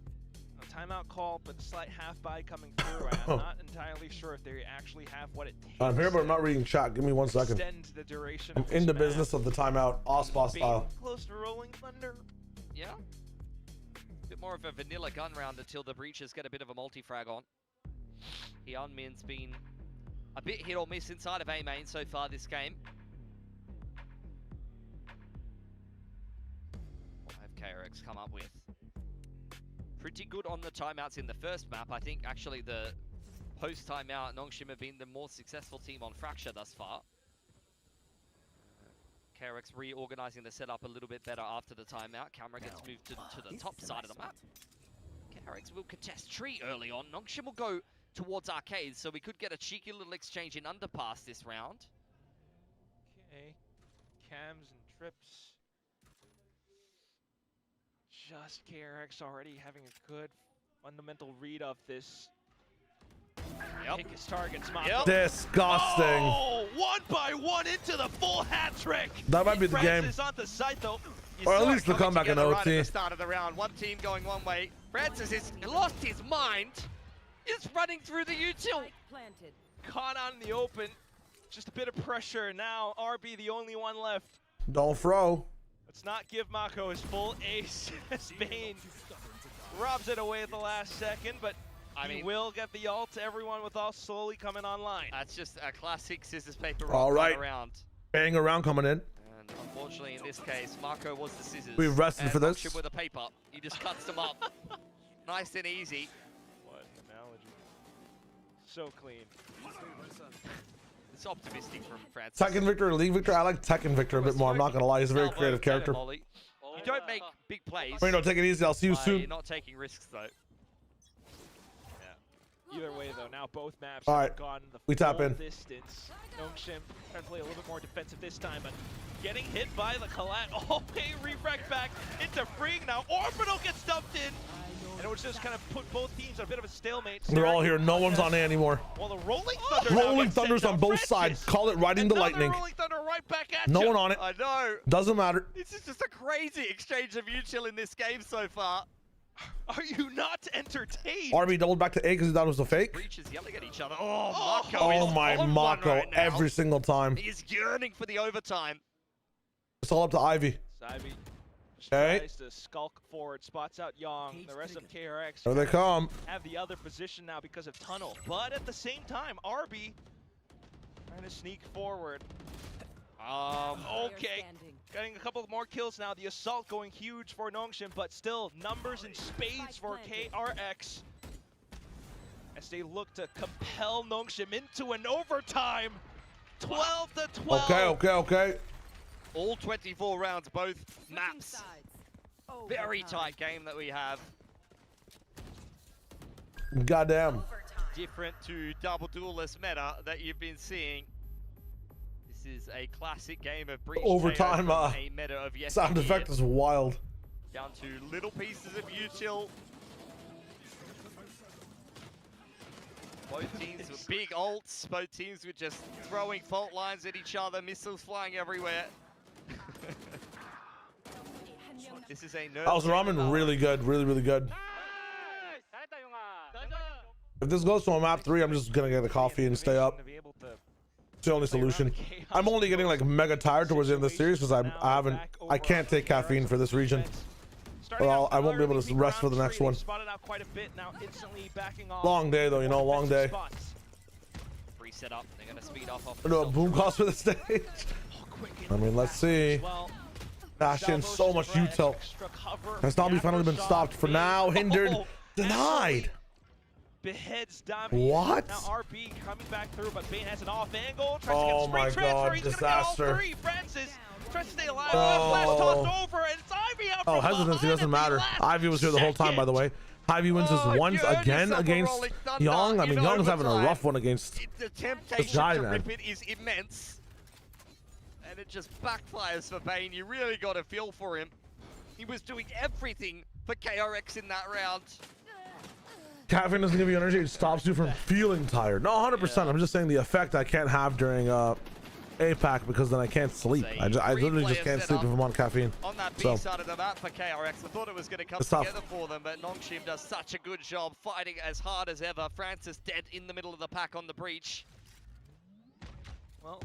A timeout call, but a slight half buy coming through. I'm not entirely sure if they actually have what it takes. I'm here, but I'm not reading chat. Give me 1 second. Extend the duration. I'm in the business of the timeout, OSPA style. Close to Rolling Thunder. Yeah. A bit more of a vanilla gun round until the breaches get a bit of a multi-frag on. Hyunmin's been a bit hit or miss inside of A main so far this game. What have KRX come up with? Pretty good on the timeouts in the first map. I think actually the post-timeout, Nongshim have been the more successful team on Fracture thus far. KRX reorganizing the setup a little bit better after the timeout. Camera gets moved to the top side of the map. KRX will contest tree early on. Nongshim will go towards arcades, so we could get a cheeky little exchange in underpass this round. Okay, cams and trips. Just KRX already having a good fundamental read of this. Pick his targets, Disgusting. Oh, 1 by 1 into the full hat trick. That might be the game. Francis on the site though. Or at least the comeback in Right at OT. the start of the round, one team going one way. Francis has lost his mind. He's running through the util. Caught out in the open. Just a bit of pressure now. RB the only one left. Don't throw. Let's not give Mako his full ace. Spain robs it away at the last second, but he will get the ult. Everyone with all slowly coming online. That's just a classic scissors paper rock All right. around. Bang around coming in. And unfortunately, in this case, Marco was the scissors. We've rested for this. With a paper, he just cuts them up, nice and easy. What an analogy! So clean. It's optimistic from Francis. Tekken Victor, League Victor. I like Tekken Victor a bit more. I'm not gonna lie. He's a very creative character. You don't make big plays. Wait, no, take it easy. I'll see you soon. You're not taking risks though. Either way though, now now. Both maps All have right, gone the we tap full in. distance. Nongshim trying to play a little bit more defensive this time, but getting hit by the collat. Oh, hey, refract back into Freeing now. Orbital gets dumped in. And it was just kind of put both teams on a bit of a stalemate. They're all here. No one's on A anymore. Well, the Rolling Thunder Rolling Thunder's on both sides. Call it riding the lightning. Rolling Thunder right back at No you. one on it. I know. Doesn't matter. This is just a crazy exchange of util in this game so far. Are you not entertained? RB doubled back to A because he thought it was a fake. Breaches yelling at each other. Oh, Mako Oh is my on one Mako, right now. every single time. He is yearning for the overtime. It's all up to Ivy. Ivy just Okay. tries to skulk forward, spots out Young. The rest of KRX Here they come. have the other position now because of Tunnel. But at the same time, RB trying to sneak forward. Okay, getting a couple more kills now. The assault going huge for Nongshim, but still numbers in spades for KRX as they look to compel Nongshim into an overtime. 12 to 12. Okay. All 24 rounds, both maps. Very tight game that we have. Goddamn. Different to double duelist meta that you've been seeing. This is a classic game of breach Overtime, KO from a meta of sound yesteryear. effect is wild. Down to little pieces of util. Both teams with big ults. Both teams were just throwing fault lines at each other. Missiles flying everywhere. This is a nerve. How's ramen? Really good. Really good. If this goes to a map 3, I'm just gonna get a coffee and stay up. It's the only solution. I'm only getting like mega tired towards the end of the series because I can't take caffeine for this region. Well, I won't be able to rest for the next one. Long day though, you know, long day. Reset up. They're gonna speed off. Do a boom cost for the stage. I mean, let's see. Dash in so much util. Has Zombie finally been stopped for now? Hindered, denied. Beheads Dami. What? Now RB coming back through, but Bane has an off angle. Tries Oh to my get straight transfer. God, He's disaster. Gonna get all three. Francis tries to stay alive. Flash tossed over, and it's Ivy out. Oh, from hesitancy behind doesn't at the matter. last Ivy was here the whole time, by the way. Ivy wins his once again against Young. I mean, Young's having a rough one against The this temptation guy, to man. rip it is immense. And it just backfires for Bane. You really got to feel for him. He was doing everything for KRX in that round. Caffeine doesn't give you energy, it stops you from feeling tired. No, 100%. I'm just saying the effect I can't have during APAC because then I can't sleep. I literally just can't sleep if I'm on caffeine. On that B So, side of the map for KRX, I thought it was going to come It's tough. together for them, but Nongshim does such a good job fighting as hard as ever. Francis dead in the middle of the pack on the breach. Well,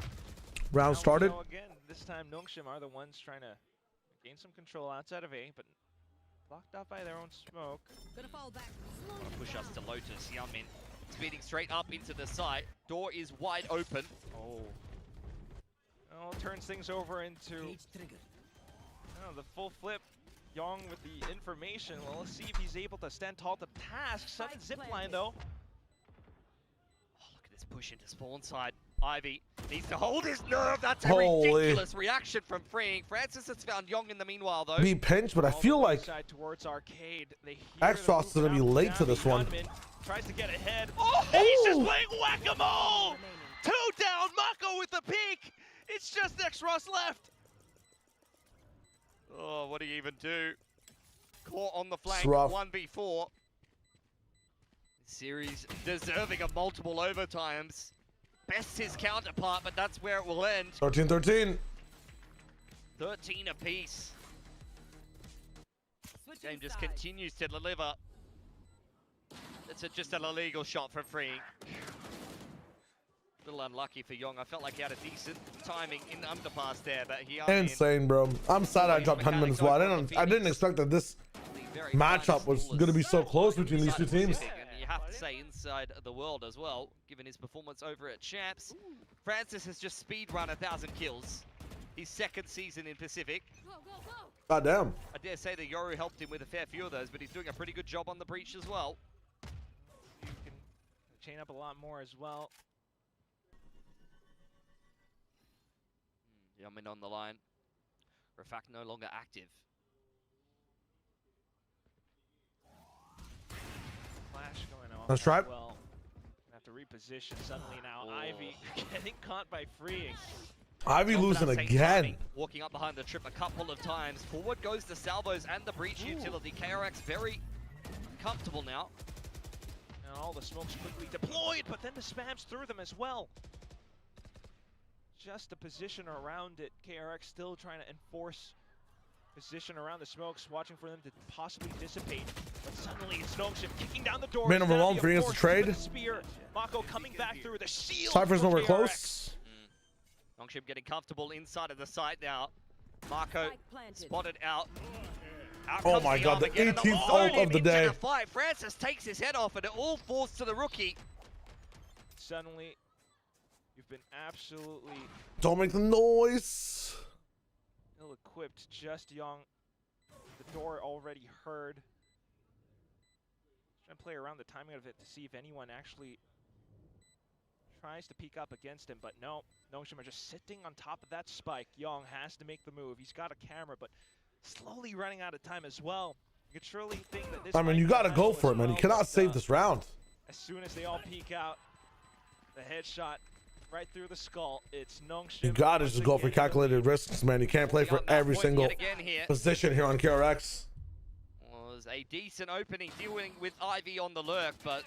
round now we started. know again, this time Nongshim are the ones trying to gain some control outside of A, but blocked out by their own smoke. Gonna fall back. Push us to Lotus. Yamin speeding straight up into the site. Door is wide open. Oh, turns things over into the full flip. Young with the information. Well, let's see if he's able to stand tall to the task. Sudden zipline though. Oh, look at this push into spawn side. Ivy needs to hold his nerve. That's a Holy. ridiculous reaction from Freeing. Francis has found Young in the meanwhile, though. Be pinched, but I feel like towards Arcade. They Xfrost's gonna be late to this one. Tries to get ahead. Oh, he's just playing whack-a-mole! 2 down, Mako with the peek! It's just Xfrost left! Oh, what do you even do? Caught on the flank, It's rough. 1v4. Series deserving of multiple overtimes. Best his counterpart, but that's where it will end. 13-13. 13 apiece. Game just continues to deliver. It's just an illegal shot for Freeing. A little unlucky for Young. I felt like he had a decent timing in the underpass there, but he Insane, bro. I'm sad I dropped 10 minutes. Well, I didn't expect that this matchup was going to be so close between these two teams. And you have to say inside the world as well, given his performance over at Champs. Francis has just speed run 1,000 kills. His second season in Pacific. God damn. I dare say that Yoru helped him with a fair few of those, but he's doing a pretty good job on the breach as well. You can chain up a lot more as well. Yamin on the line. Rafak no longer active. Flash going off. Let's try. Well, have to reposition suddenly now. Ivy getting caught by freeing. Ivy losing again. Walking up behind the trip a couple of times. Forward goes the salvos and the breach utility. KRX very comfortable now. And all the smokes quickly deployed, but then the spams through them as well. Just the position around it. KRX still trying to enforce position around the smokes, watching for them to possibly dissipate. But suddenly it's Nongshim kicking down the door. Man number one, bringing us the trade. Spear. Mako coming back through the shield. Cypher's nowhere close. Nongshim getting comfortable inside of the site now. Marco spotted out. Oh my god, the 18th ult of the day. Francis takes his head off and it all falls to the rookie. Suddenly, you've been absolutely... Don't make the noise. Ill-equipped, just young. The door already heard. Trying to play around the timing of it to see if anyone actually tries to peek up against him, but no. Nongshim are just sitting on top of that spike. Young has to make the move. He's got a camera, but slowly running out of time as well. You could surely think that this... I mean, you gotta go for it, man. You cannot save this round. As soon as they all peek out, the headshot right through the skull. It's Nongshim. You gotta just go for calculated risks, man. You can't play for every single position here on KRX. Was a decent opening dealing with Ivy on the lurk, but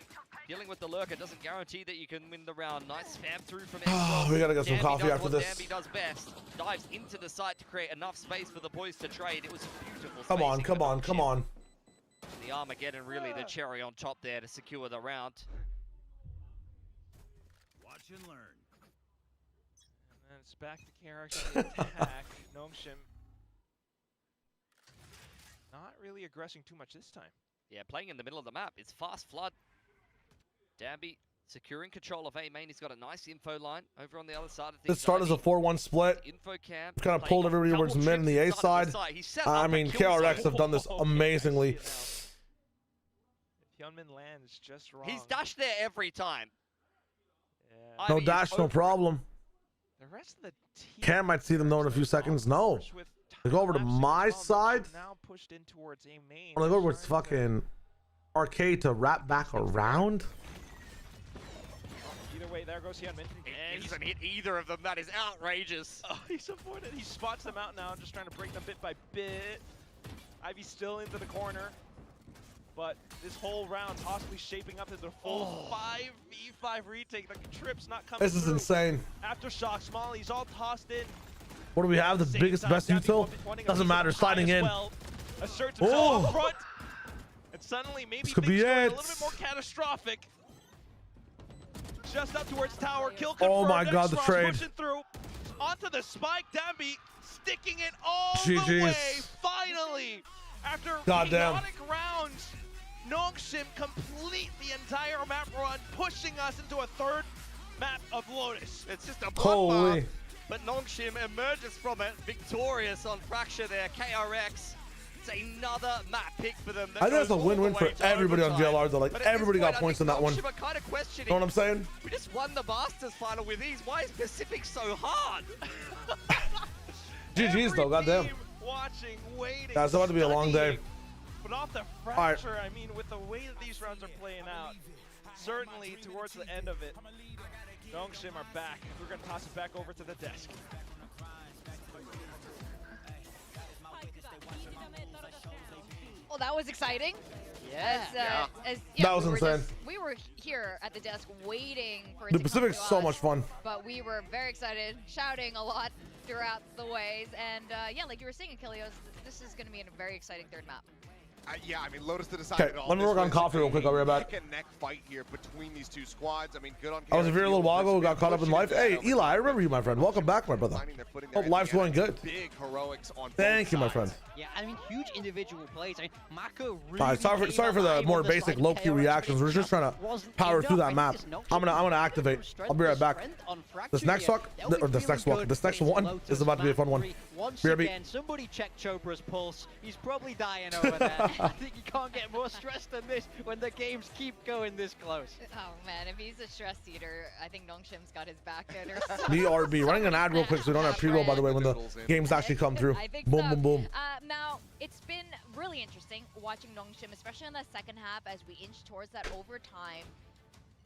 dealing with the lurker doesn't guarantee that you can win the round. Nice spam through from We gotta get some coffee after this. Danby does best. Dives into the site to create enough space for the boys to trade. It was beautiful. Come on, come on, come on. The Armageddon really the cherry on top there to secure the round. Watch and learn. And then it's back to KRX on the attack. Nongshim not really aggressing too much this time. Yeah, playing in the middle of the map. It's fast flood. Danby securing control of A main. He's got a nice info line over on the other side of things. This start is a 4-1 split. Info camp. Kind of pulled everybody towards mid in the A side. I mean, KRX have done this amazingly. Hyunmin lands just wrong. He's dashed there every time. Yeah. No dash, no problem. The rest of the team Cam might see them though in a few seconds. No. They go over to my side. Now pushed in towards A main. Or they go over to fucking arcade to wrap back around. Either way, there goes Hyunmin. He doesn't hit either of them. That is outrageous. Oh, he's avoided. He spots them out now, just trying to break them bit by bit. Ivy's still into the corner. But this whole round possibly shaping up as a full 5v5 retake. The trip's not coming This is through. insane. Aftershock, Smalley's all tossed in. What do we have? The biggest, best util? Doesn't matter. Sliding in. Asserts himself up front. And suddenly, maybe This could things be going a it. little bit more catastrophic. Just up towards tower. Kill confirmed. Oh my god, the Xrox trade. pushing through. Onto the spike. Danby sticking it all GG's. the way. Finally, after chaotic rounds, Nongshim complete the entire map run, pushing us into a third map of Lotus. It's just a Holy. bloodbath. But Nongshim emerges from it victorious on Fracture there. KRX, it's another map pick for them. I think that's a win-win for everybody on VLR though. Like, everybody got points in that one. Kind of questioning. Know what I'm saying? We just won the Masters final with ease. Why is Pacific so hard? GG's though, goddamn. Watching, waiting. That's about to be a long day. But off the Fracture, I mean, with the way that these rounds are playing out, certainly towards the end of it, Nongshim are back. We're going to toss it back over to the desk. Well, that was exciting. Yeah. That was insane. We were here at the desk waiting for it The to Pacific's come to so us, much fun. But we were very excited, shouting a lot throughout the ways. And yeah, like you were saying, Achilleos, this is going to be a very exciting third map. Yeah, I mean, Lotus to decide Okay, it all. let me work on coffee real quick. I'll be right back. Neck and neck fight here between these two squads. I mean, good on. I was here a little while ago, got caught up in life. Hey, Eli, I remember you, my friend. Welcome back, my brother. Hope life's going good. Big heroics on Thank you, my friend. Yeah, I mean, huge individual plays. I mean, Mako really Sorry for the more basic low-key reactions. We're just trying to power through that map. I'm gonna activate. I'll be right back. This next one is about to be a fun one. Once again, somebody check Chobra's pulse. He's probably dying over there. I think you can't get more stressed than this when the games keep going this close. Oh man, if he's a stress eater, I think Nongshim's got his back there. BRB. Running an ad real quick so we don't have pre-roll, by the way, when the games actually come through. I think Boom, so. boom, boom. Now, it's been really interesting watching Nongshim, especially in the second half as we inch towards that overtime.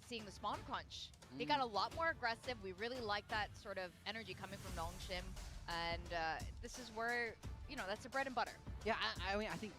seeing the spawn crunch. They got a lot more aggressive. We really like that sort of energy coming from Nongshim. And this is where, you know, that's the bread and butter. Yeah, I mean, I think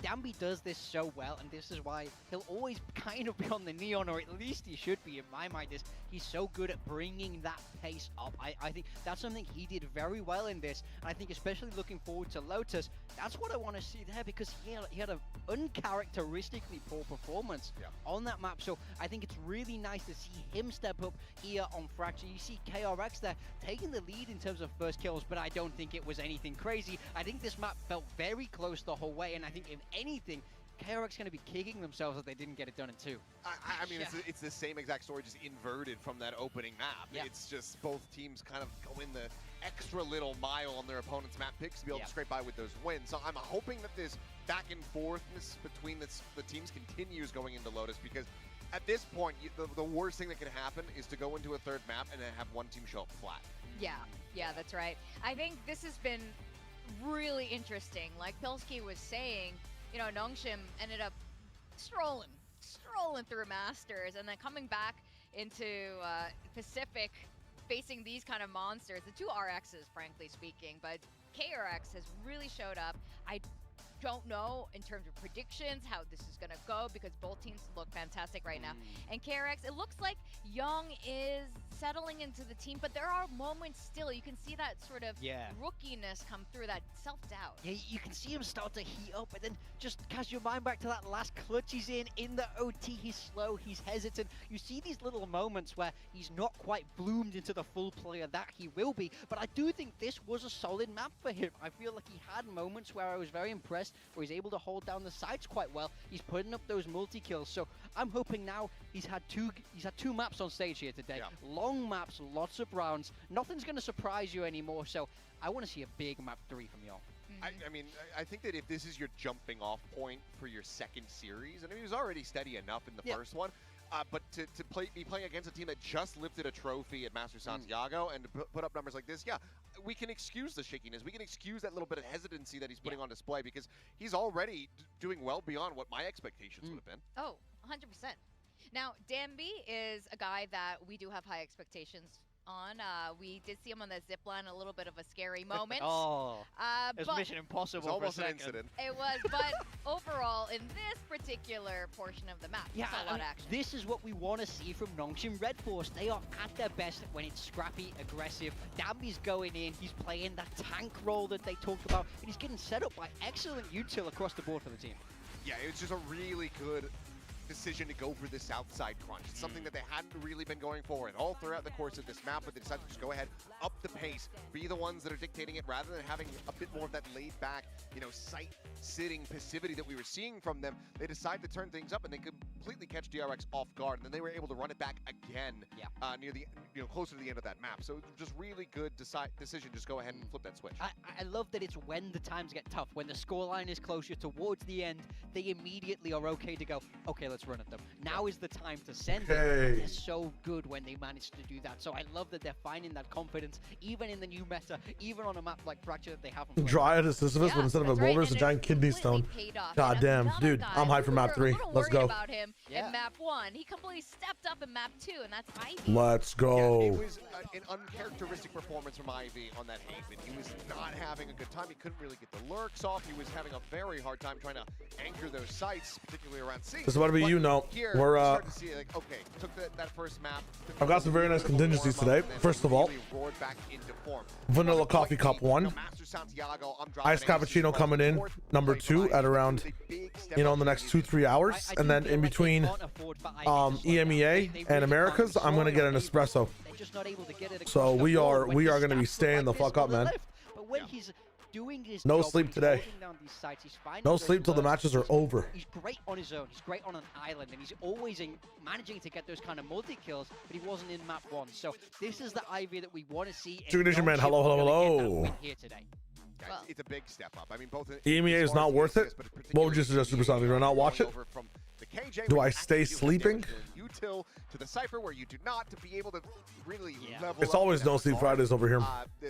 Dambi does this so well, and this is why he'll always kind of be on the Neon, or at least he should be in my mind. He's so good at bringing that pace up. I think that's something he did very well in this, and I think especially looking forward to Lotus, that's what I want to see there, because he had an uncharacteristically poor performance on that map. So I think it's really nice to see him step up here on Fracture. You see KRX there taking the lead in terms of first kills, but I don't think it was anything crazy. I think this map felt very close the whole way, and I think if anything, KRX going to be kicking themselves that they didn't get it done in 2. I mean, it's the same exact story, just inverted from that opening map. It's just both teams kind of go in the extra little mile on their opponent's map picks to be able to scrape by with those wins. So I'm hoping that this back and forthness between the teams continues going into Lotus, because at this point, the worst thing that can happen is to go into a third map and then have one team show up flat. Yeah, that's right. I think this has been really interesting. Like Pilsky was saying, you know, Nongshim ended up strolling through Masters, and then coming back into Pacific, facing these kind of monsters, the two RXs, frankly speaking, but KRX has really showed up. I don't know in terms of predictions how this is going to go, because both teams look fantastic right now. And KRX, it looks like Young is settling into the team, but there are moments still. You can see that sort of rookiness come through, that self-doubt. Yeah, you can see him start to heat up, and then just cast your mind back to that last clutch he's in the OT. He's slow, he's hesitant. You see these little moments where he's not quite bloomed into the full player that he will be, but I do think this was a solid map for him. I feel like he had moments where I was very impressed, where he's able to hold down the sides quite well. He's putting up those multi-kills, so I'm hoping now he's had two maps on stage here today. Long maps, lots of rounds. Nothing's going to surprise you anymore, so I want to see a big map 3 from y'all. I mean, I think that if this is your jumping off point for your second series, and he was already steady enough in the first one, but to be playing against a team that just lifted a trophy at Master Santiago and to put up numbers like this, we can excuse the shakiness. We can excuse that little bit of hesitancy that he's putting on display, because he's already doing well beyond what my expectations would have been. Oh, 100%. Now, Dambi is a guy that we do have high expectations on. We did see him on the zip line, a little bit of a scary moment. It was Mission Impossible. It was almost for a an second. incident. It was, but overall, in this particular portion of the map, yeah, a lot of action. This is what we want to see from Nongshim Red Force. They are at their best when it's scrappy, aggressive. Dambi's going in. He's playing that tank role that they talked about, and he's getting set up by excellent util across the board for the team. Yeah, it was just a really good decision to go for the south side crunch. It's something that they hadn't really been going for all throughout the course of this map, but they decided to just go ahead, up the pace, be the ones that are dictating it, rather than having a bit more of that laid back, you know, sight-sitting passivity that we were seeing from them. They decided to turn things up, and they completely catch DRX off guard, and then they were able to run it back again near the, closer to the end of that map. So just really good decision, just go ahead and flip that switch. I love that it's when the times get tough, when the scoreline is closer towards the end, they immediately are okay to go, okay, let's run at them. Now is the time to send it. They're so good when they manage to do that. So I love that they're finding that confidence, even in the new meta, even on a map like Fracture that they haven't played. Dryad at Sisyphus, but instead of a boulder, it's a giant kidney stone. God damn, dude, I'm hyped for map 3. Let's go. About him in map 1. He completely stepped up in map 2, and that's Ivy. Let's go. Yeah, it was an uncharacteristic performance from Ivy on that Haven. He was not having a good time. He couldn't really get the lurks off. He was having a very hard time trying to anchor those sights, particularly around C. This is about to be, Here, we're to see, like, okay, took that first map. I've got some very nice contingencies today. First of all, Vanilla Coffee Cup 1, Iced Cappuccino coming in, number 2 at around, in the next 2-3 hours, and then in between EMEA and Americas, I'm gonna get an espresso. So we are gonna be staying the fuck up, man. No sleep today. No sleep till the matches are over. He's great on his own. He's great on an island, and he's always managing to get those kind of multi-kills, but he wasn't in map 1. So this is the Ivy that we want to see. Edition man, hello. Here today. It's a big step up. I mean, both EMEA is not worth it. What would you suggest, Supersonic? Do I not watch it? Do I stay sleeping? Util to the Cypher, where you do not to be able to really level. It's always no sleep Fridays over here.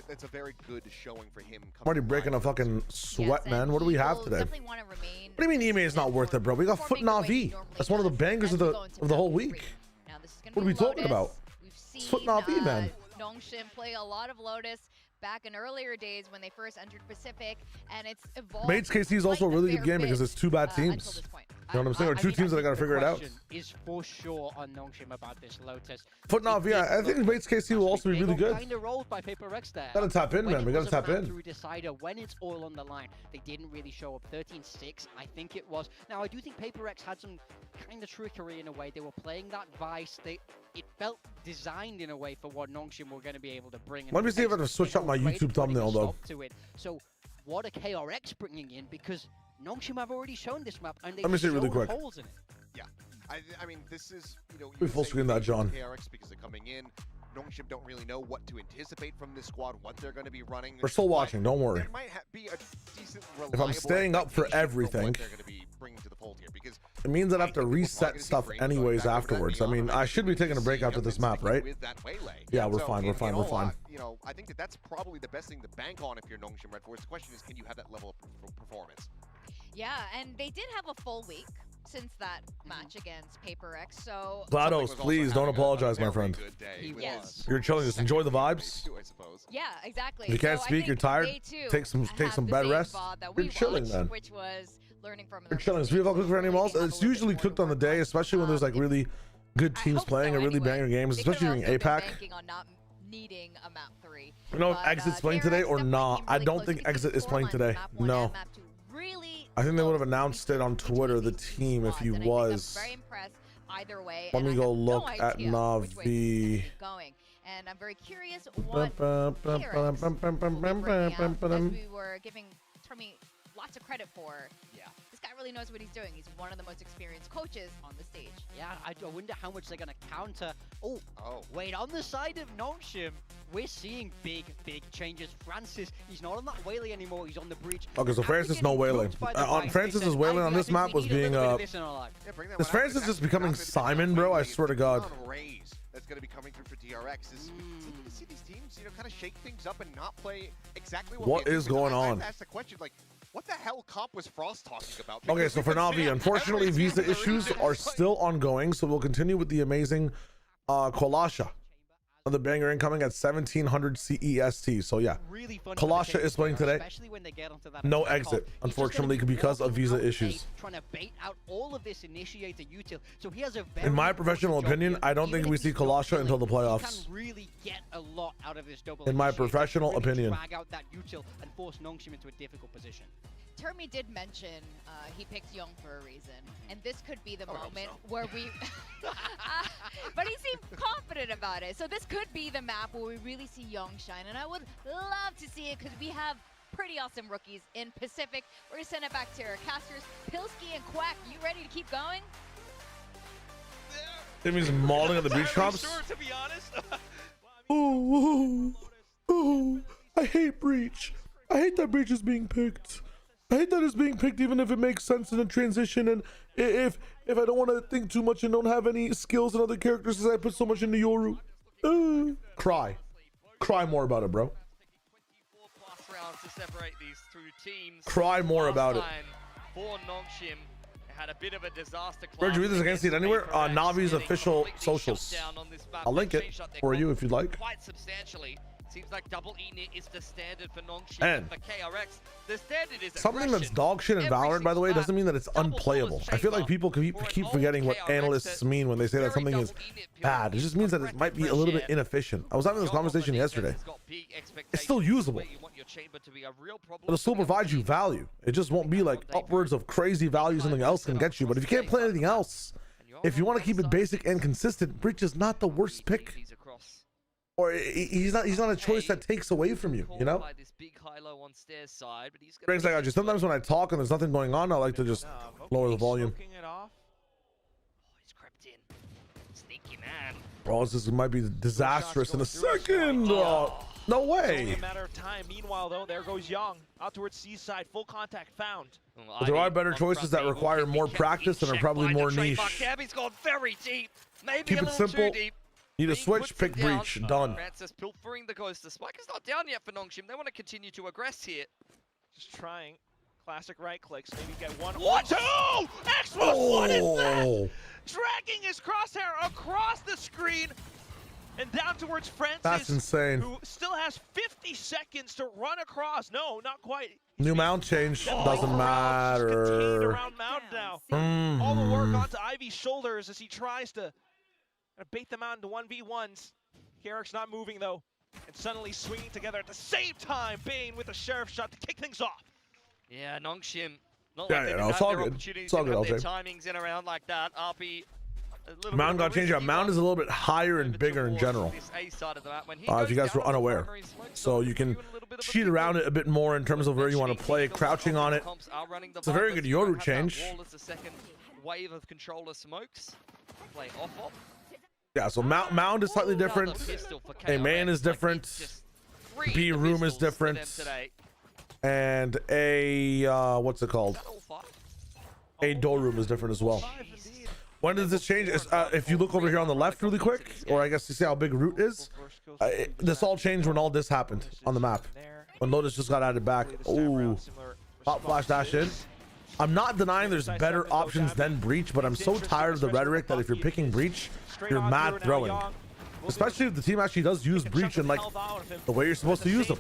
That's a very good showing for him. I'm already breaking a fucking sweat, man. What do we have today? What do you mean EMEA is not worth it, bro? We got Foot Navi. That's one of the bangers of the whole week. Now This is gonna What are we be talking Lotus. about? We've It's seen foot Na'Vi, man. Nongshim play a lot of Lotus back in earlier days when they first entered Pacific, and it's evolved. Bates KC is also a really good game because it's two bad until teams. this point. You know what I'm saying? Or two teams that gotta figure it out. Is for sure on Nongshim about this Lotus. Foot Na'Vi, I think Bates KC will also be really good. Kind of rolled by PaperX there. Gotta tap in, man. We gotta tap in. Through decider when it's all on the line, they didn't really show up. 13-6, I think it was. Now I do think PaperX had some kind of trickery in a way. They were playing that Vice. It felt designed in a way for what Nongshim were going to be able to bring. Let me see if I can switch up my YouTube thumbnail though. So what are KRX bringing in? Because Nongshim have already shown this map, and Let me see really quick. holes in it. Yeah, I mean, this is, you know, We full screen that, John. KRX because they're coming in. Nongshim don't really know what to anticipate from this squad, what they're going to be running. We're still watching. Don't worry. There might be a decent, If I'm staying up for everything, they're going to be bringing to the fold here, because it means that I have to reset stuff anyways afterwards. I mean, I should be taking a break after this map, right? Yeah, we're fine. We're fine. We're fine. You know, I think that's probably the best thing to bank on if you're Nongshim Red Force. The question is, can you have that level of performance? Yeah, and they did have a full week since that match against PaperX, so... GLaDOS, please don't apologize, my friend. You're chilling. Just enjoy the vibes. Yeah, exactly. If you can't speak, you're tired, take some bed rest. You're chilling, then. Which was learning from You're chilling. Is 3 o'clock cooked for any malls? It's usually cooked on the day, especially when there's like really good teams playing or really banger games, especially during APAC. Needing a map 3. You know if Exit's playing today or not? I don't think Exit is playing today. No. I think they would have announced it on Twitter, the team, if he was. Let me go look at Na'Vi. And I'm very curious what KRX as we were giving Termi lots of credit for. Yeah. This guy really knows what he's doing. He's one of the most experienced coaches on the stage. Yeah, I wonder how much they're going to counter. Oh, wait, on the side of Nongshim, we're seeing big changes. Francis, he's not on that Whaley anymore. He's on the breach. Okay, so Francis no whaling. On Francis's whaling on this map was being Is Francis just becoming Simon, bro? I swear to God. That's going to be coming through for DRX. Is to see these teams, you know, kind of shake things up and not play exactly what is going on. I asked the question, like, what the hell comp was Frost talking about? Okay, so for Na'Vi, unfortunately, visa issues are still ongoing, so we'll continue with the amazing Kolasha. The banger incoming at 1700 CEST. So yeah, Kolasha is playing today. No exit, unfortunately, because of visa issues. Trying to bait out all of this initiator util. So he has a in my professional opinion, I don't think we see Kolasha until the playoffs. Really get a lot out of this double in my professional opinion. Drag out that util and force Nongshim into a difficult position. Termi did mention he picked Young for a reason, and this could be the moment where we... but he seemed confident about it, so this could be the map where we really see Young shine, and I would love to see it because we have pretty awesome rookies in Pacific. We're going to send it back to our casters. Pilsky and Quack, you ready to keep going? Timmy's mauling at the beach comps. Sure, to be honest. Oh, I hate Breach. I hate that Breach is being picked. I hate that it's being picked even if it makes sense in a transition, and if I don't want to think too much and don't have any skills in other characters because I put so much into Yoru. Cry more about it, bro. Cry more about it. For Nongshim, had a bit of a disaster. Where did you read this? I can't see it anywhere. Navi's official socials. I'll link it for you if you'd like. Quite substantially. Seems like double E-Nit is the standard for Nongshim. And for KRX, the standard is something that's dog shit in Valorant, by the way, doesn't mean that it's unplayable. I feel like people keep forgetting what analysts mean when they say that something is bad. It just means that it might be a little bit inefficient. I was having this conversation yesterday. It's still usable. It'll still provide you value. It just won't be like upwards of crazy value something else can get you. But if you can't play anything else, if you want to keep it basic and consistent, Breach is not the worst pick. Or he's not a choice that takes away from you, you know? Brings like I just sometimes when I talk and there's nothing going on, I like to just lower the volume. Bro, this might be disastrous in a second. No way. Only a matter of time. Meanwhile, though, there goes Young out towards Seaside. Full contact found. But there are better choices that require more practice and are probably more niche. He's gone very deep. Maybe keep it simple. Need a switch, pick Breach, done. Francis pilfering the ghost. The spike is not down yet for Nongshim. They want to continue to aggress here. Just trying. Classic right clicks, maybe get one. What? Two! X1, what is that? Dragging his crosshair across the screen and down towards Francis. That's insane. Who still has 50 seconds to run across. No, not quite. New mount change. Doesn't matter. Around mount now. All the work onto Ivy's shoulders as he tries to bait them out into 1v1s. KRX not moving though. And suddenly swinging together at the same time. Bane with a sheriff shot to kick things off. Yeah, Nongshim. Not Yeah, like they no, didn't it's have all their good. opportunities, It's all didn't good, have their I'll timings in around like that. RP, a little Mount bit got of a changed. Yeah, risky mount one is a little bit higher and bigger in general. this A side of the map. When he If goes you guys down were on the unaware. primary smoke, So you can cheat around it a bit more in terms of where you want to play, crouching on it. It's a very good Yoru change. It's a second wave of controller smokes. Play off. Yeah, so mount is slightly different. A main is different. B room is different. And a what's it called? A door room is different as well. When does this change? If you look over here on the left really quick, or I guess you see how big root is, this all changed when all this happened on the map. When Lotus just got added back. Oh, pop flash dash in. I'm not denying there's better options than breach, but I'm so tired of the rhetoric that if you're picking breach, you're mad throwing. Especially if the team actually does use breach in like the way you're supposed to use them.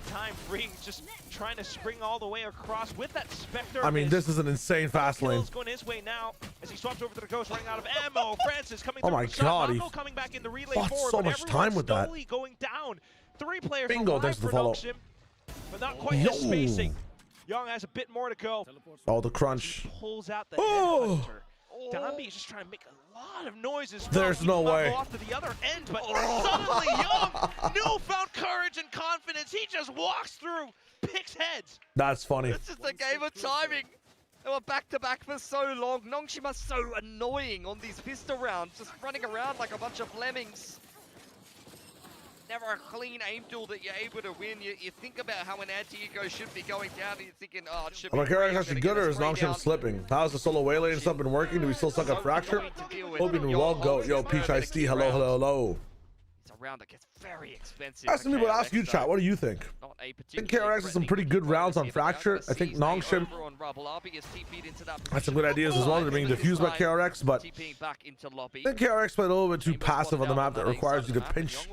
Just trying to spring all the way across with that Spectre. I mean, this is an insane fast lane. Going his way now as he swaps over to the Ghost, running out of ammo. Francis coming oh through. my god, he coming back in the relay lost forward, so much time with that. Going down. 3 players. Bingo, thanks for the follow. But not quite the spacing. Young has a bit more to go. Oh, the crunch. Pulls out the headhunter. Dambi is just trying to make a lot of noises. There's no way. Off to the other end, but suddenly Young, newfound courage and confidence. He just walks through, picks heads. That's funny. It's just a game of timing. They were back to back for so long. Nongshima's so annoying on these pistol rounds, just running around like a bunch of lemmings. Never a clean aim tool that you're able to win. You think about how an anti-ego should be going down, and you're thinking, oh, it should be. Am I KRX actually good, or is Nongshim slipping? How's the solo waylay and stuff been working? Do we still suck at Fracture? Hoping we all go. Yo, Peach Ice Tea, hello, hello, hello. It's a round that gets very expensive. Ask me, but ask you, chat. What do you think? I think KRX has some pretty good rounds on Fracture. I think Nongshim has some good ideas as well. They're being diffused by KRX, but I think KRX played a little bit too passive on the map that requires you to pinch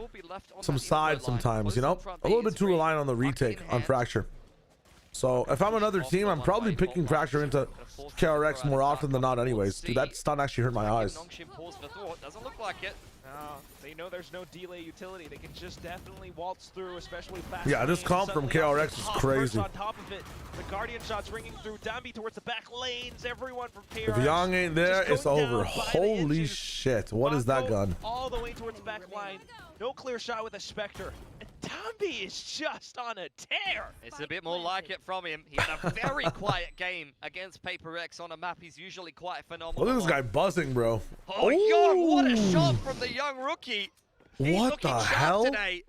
some sides sometimes, you know? A little bit too reliant on the retake on Fracture. So if I'm another team, I'm probably picking Fracture into KRX more often than not anyways. Dude, that stun actually hurt my eyes. Doesn't look like it. They know there's no delay utility. They can just definitely waltz through, especially fast. Yeah, this comp from KRX is crazy. On top of it, the Guardian shots ringing through. Dambi towards the back lanes. Everyone from KRX. If Young ain't there, it's over. Holy shit! What is that gun? All the way towards the back line. No clear shot with a Spectre. And Dambi is just on a tear. It's a bit more like it from him. He had a very quiet game against Paper X on a map he's usually quite phenomenal. Look at this guy buzzing, bro. Oh my god, what a shot from the young rookie. He's what the sharp hell? Today.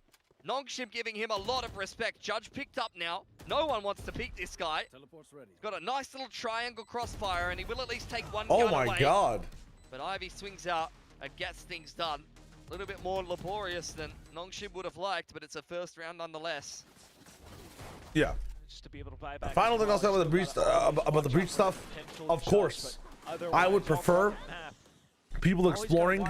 Nongshim giving him a lot of respect. Judge picked up now. No one wants to peek this guy. He's got a nice little triangle crossfire, and he will at least take one gun away. Oh my god. But Ivy swings out and gets things done. A little bit more laborious than Nongshim would have liked, but it's a first round nonetheless. Yeah. Just to be able to buy back. The final thing I'll say about the breach stuff, of course, I would prefer people exploring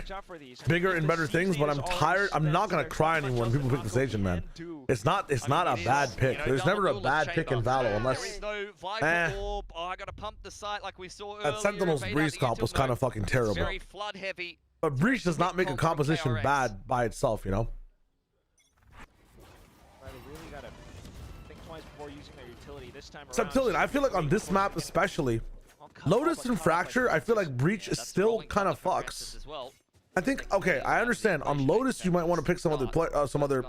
bigger and better things, but I'm tired. I'm not gonna cry anymore when people pick this agent, man. It's not a bad pick. There's never a bad pick in Valo unless. Oh, I gotta pump the site like we saw earlier. That Sentinel's breeze comp was kind of fucking terrible. Very flood heavy. But breach does not make a composition bad by itself, you know. They really gotta think twice before using their utility this time around. Subtility, I feel like on this map especially, Lotus and Fracture, I feel like breach is still kind of fucks. I think, okay, I understand. On Lotus, you might want to pick some other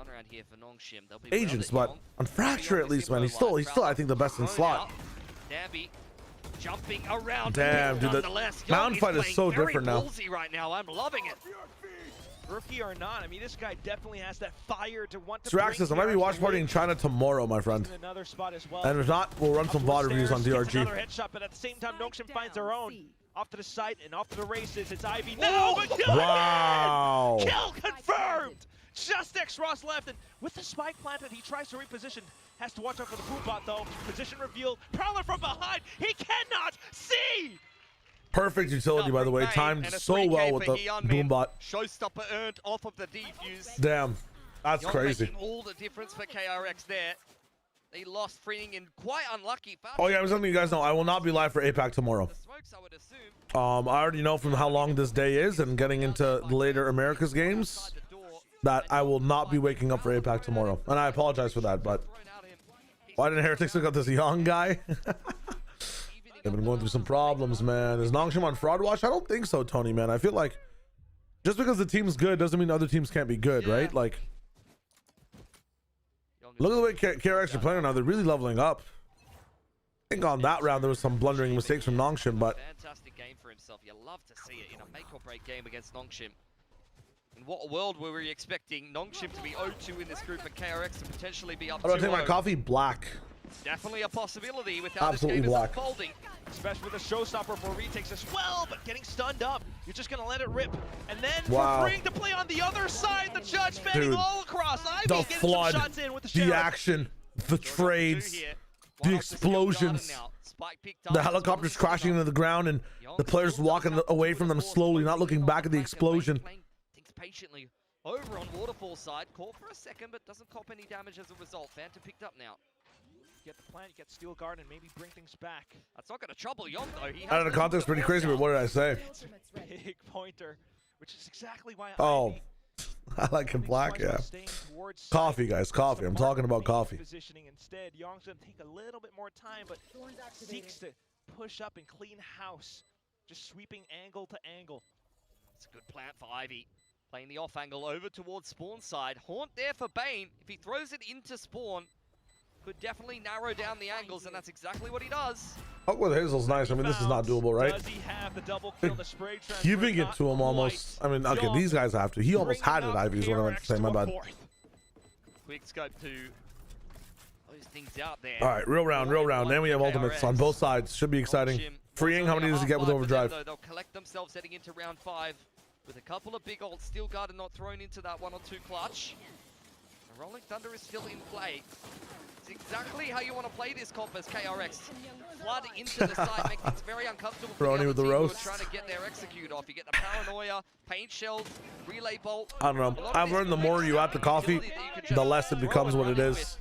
agents, but on Fracture at least, man, he's still, I think, the best in slot. Jumping around. Damn, dude, the mountain fight is so different now. Right now. I'm loving it. Rookie or not, I mean, this guy definitely has that fire to want to. Straxus, I might be watch party in China tomorrow, my friend. Another spot as well. And if not, we'll run some VOD reviews on DRG. Another headshot, but at the same time, Nongshim finds their own. Off to the site and off to the races. It's Ivy now. But wow. Kill confirmed. Just Next Ross left, and with the spike planted, he tries to reposition. Has to watch out for the boom bot though. Position revealed. Prowler from behind. He cannot see. Perfect utility, by the way. Timed so well with the boom bot. Showstopper earned off of the defuse. Damn, that's Yon crazy. making all the difference for KRX there. They lost freeing in quite unlucky fashion. Oh yeah, I was letting you guys know I will not be live for APAC tomorrow. The smokes, I would assume. I already know from how long this day is and getting into the later Americas games that I will not be waking up for APAC tomorrow, and I apologize for that. But why didn't Heretics look at this young guy? They've been going through some problems, man. Is Nongshim on fraud watch? I don't think so, Tony, man. I feel like just because the team's good doesn't mean other teams can't be good, right? Like, look at the way KRX are playing now. They're really leveling up. I think on that round there was some blundering mistakes from Nongshim, but Fantastic game for himself. You love to see it in a make or break game against Nongshim. In what world were we expecting Nongshim to be 0-2 in this group and KRX to potentially be up 2-0? how do I take my coffee? Black. Definitely a possibility with how Absolutely this game black. is unfolding. Especially with a showstopper for retakes as well, but getting stunned up. You're just gonna let it rip. And then Wow. for freeing to play on the other side, the judge fanning Dude, all across. Ivy the getting flood, some shots in with the the sheriff. action, the trades, the explosions, the helicopters crashing into the ground, and the players walking away from them slowly, not looking back at the explosion. Thinks patiently over on Waterfall side. Caught for a second, but doesn't cop any damage as a result. Phantom picked up now. Get the plant, get Steel Guard, and maybe bring things back. That's not going to trouble Yon, though. He Out of the context, pretty crazy, but what did I say? It's a big pointer, which is exactly why Oh, I like it black, yeah. Coffee, guys, coffee. I'm talking about coffee. Positioning instead. Young's gonna take a little bit more time, but seeks to push up and clean house, just sweeping angle to angle. It's a good plant for Ivy. Playing the off angle over towards spawn side. Haunt there for Bane. If he throws it into spawn, could definitely narrow down the angles, and that's exactly what he does. Fuck with Hazel's nice. I mean, this is not doable, right? Does he have the double kill, the spray transfer? Giving it to him almost. I mean, okay, these guys have to. He almost had it, Ivy, is what I meant to say. My bad. Quick scope to close things out there. All right, real round, real round. Then we have ultimates on both sides. Should be exciting. Freeing, how many does he get with overdrive? They'll collect themselves heading into round 5 with a couple of big ults. Steel Guard and not thrown into that 1 or 2 clutch. The Rolling Thunder is still in play. It's exactly how you want to play this comp as KRX. Flood into the side, make things very uncomfortable for the other team who are trying to get their execute off. You get the paranoia, paint shells, relay bolt. I don't know. I've learned the more you add the coffee, the less it becomes what it is. It's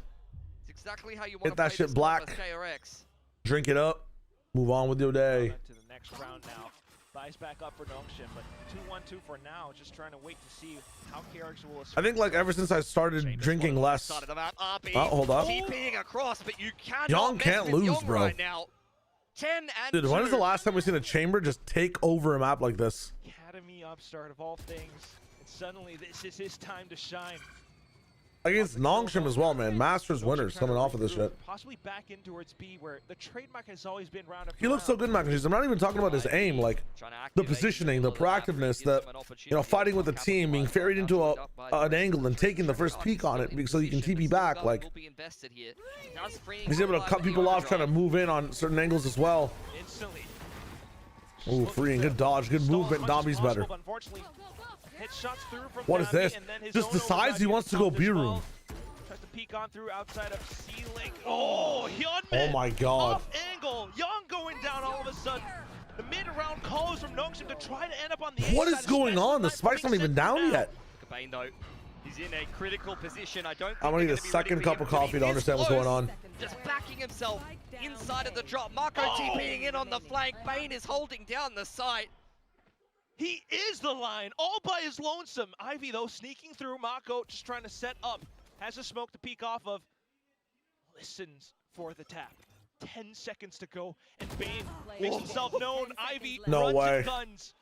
exactly how you want Hit that shit black. KRX. Drink it up. Move on with your day. To the next round now. Buys back up for Nongshim, but 2-1-2 for now. Just trying to wait to see how KRX will. I think like ever since I started drinking less. Oh, hold up. TPing across, but you cannot Young can't lose, Young bro. right now. 10 and Dude, 2. when is the last time we've seen a chamber just take over a map like this? Academy upstart of all things, and suddenly this is his time to shine. Against Nongshim as well, man. Masters winners coming off of this shit. Possibly back in towards B, where the trademark has always been round after He looks so good, Macincheese. I'm not even talking about his aim, like the positioning, the proactiveness, the fighting with the team, being ferried into an angle and taking the first peek on it so you can TP back. Like he's able to cut people off, trying to move in on certain angles as well. Ooh, freeing, good dodge, good movement. Dombey's better. What is this? Just decides he wants to go B room. Tries to peek on through outside of C-Link. Oh, oh my god. Off angle. Young going down all of a sudden. The mid-round calls from Nongshim to try to end up on the What is going on? The spike's not even down yet. Bane, though, he's in a critical position. I don't think I'm gonna need a second cup of coffee to understand what's going on. Just backing himself inside of the drop. Marco TPing in on the flank. Bane is holding down the site. He is the line, all by his lonesome. Ivy, though, sneaking through. Mako just trying to set up. Has a smoke to peek off of. Listens for the tap. 10 seconds to go, and Bane makes himself known. Ivy runs and guns.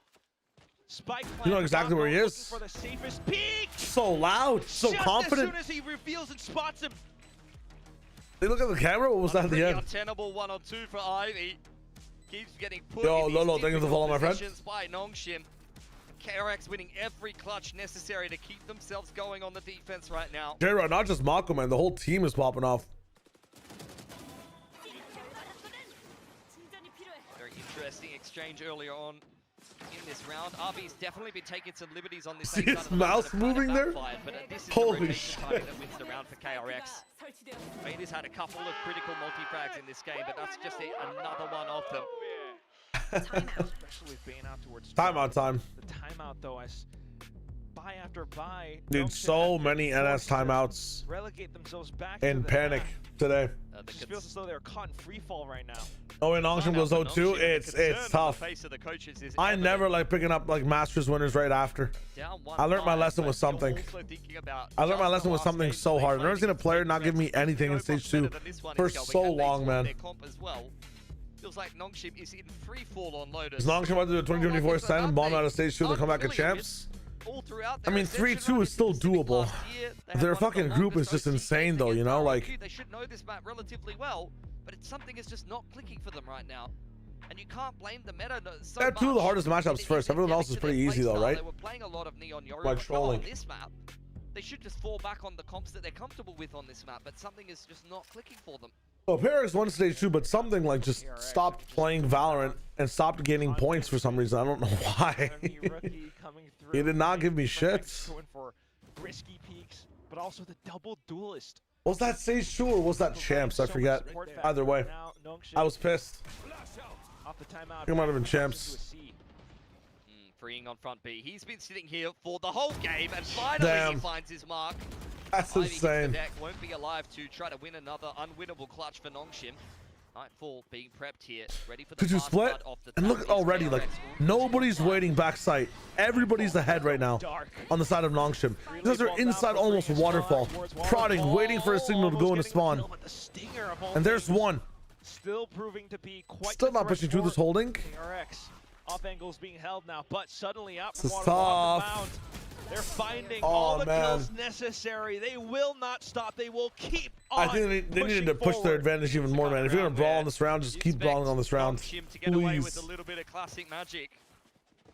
Spike you know exactly where he is. For the safest peek. So loud, so just confident. As soon as he reveals and spots him. They look at the camera. What was that at the end? Untenable 1 or 2 for Ivy. Keeps getting put Yo, in Lolo, thank you for following my friend. By Nongshim. KRX winning every clutch necessary to keep themselves going on the defense right now. J-Rod, not just Mako, man. The whole team is popping off. Very interesting exchange earlier on. in this round. RB's definitely been taking some liberties on this. See his mouse moving there? But this is Holy the shit. that wins the round for KRX. Bane has had a couple of critical multi-frags in this game, but that's just another one of them. Especially with Bane out towards Timeout time. the timeout though, as buy after buy. Dude, so many NS timeouts Relegate themselves back in to the panic map. today. It just feels as though they're caught in free fall right now. Oh, and Nongshim goes 0-2. It's tough. I never like picking up like Masters winners right after. I learned my lesson with something. I learned my lesson with something so hard. I've never seen a player not give me anything in stage 2 for so long, man. Feels like Nongshim is in free fall on loaders. Is Nongshim about to do a 2024 stand and bomb out of stage 2 and come back at champs? I mean, 3-2 is still doable. Their fucking group is just insane, though, you know? Like, they should know this map relatively well, but something is just not clicking for them right now. And you can't blame the meta so that 2 of the hardest matchups first. Everyone else is to pretty their easy, though, playstyle. right? They were playing a lot of Neon Yoru, Like but not trolling. on this map. They should just fall back on the comps that they're comfortable with on this map, but something is just not clicking for them. Well, KRX won stage 2, but something like just stopped playing Valorant and stopped gaining points for some reason. I don't know why. He did not give me shit. Going for risky peaks, but also the double duelist. Was that stage 2 or was that champs? I forget. Either way, I was pissed. Off the timeout. It might have been champs. Freeing on front B. He's been sitting here for the whole game, and finally he finds his mark. That's Ivy hits the insane. deck, won't be alive to try to win another unwinnable clutch for Nongshim. Nightfall being prepped here, ready for the Could you fast split? start of the And look already, like, nobody's waiting backside. Everybody's ahead right now on the side of Nongshim. Because they're inside almost waterfall, prodding, waiting for a signal to go into spawn. And there's one. Still proving to be quite Still not pushing through this holding. KRX off angles being held now, but suddenly out This from is waterfall on the tough. mound. They're finding Oh, all the man. kills necessary. They will not stop. They will keep on I think they needed to push their forward. advantage even more, man. If you're gonna brawl on this round, just keep brawling on this round. Nongshim to get away with a Please. little bit of classic magic.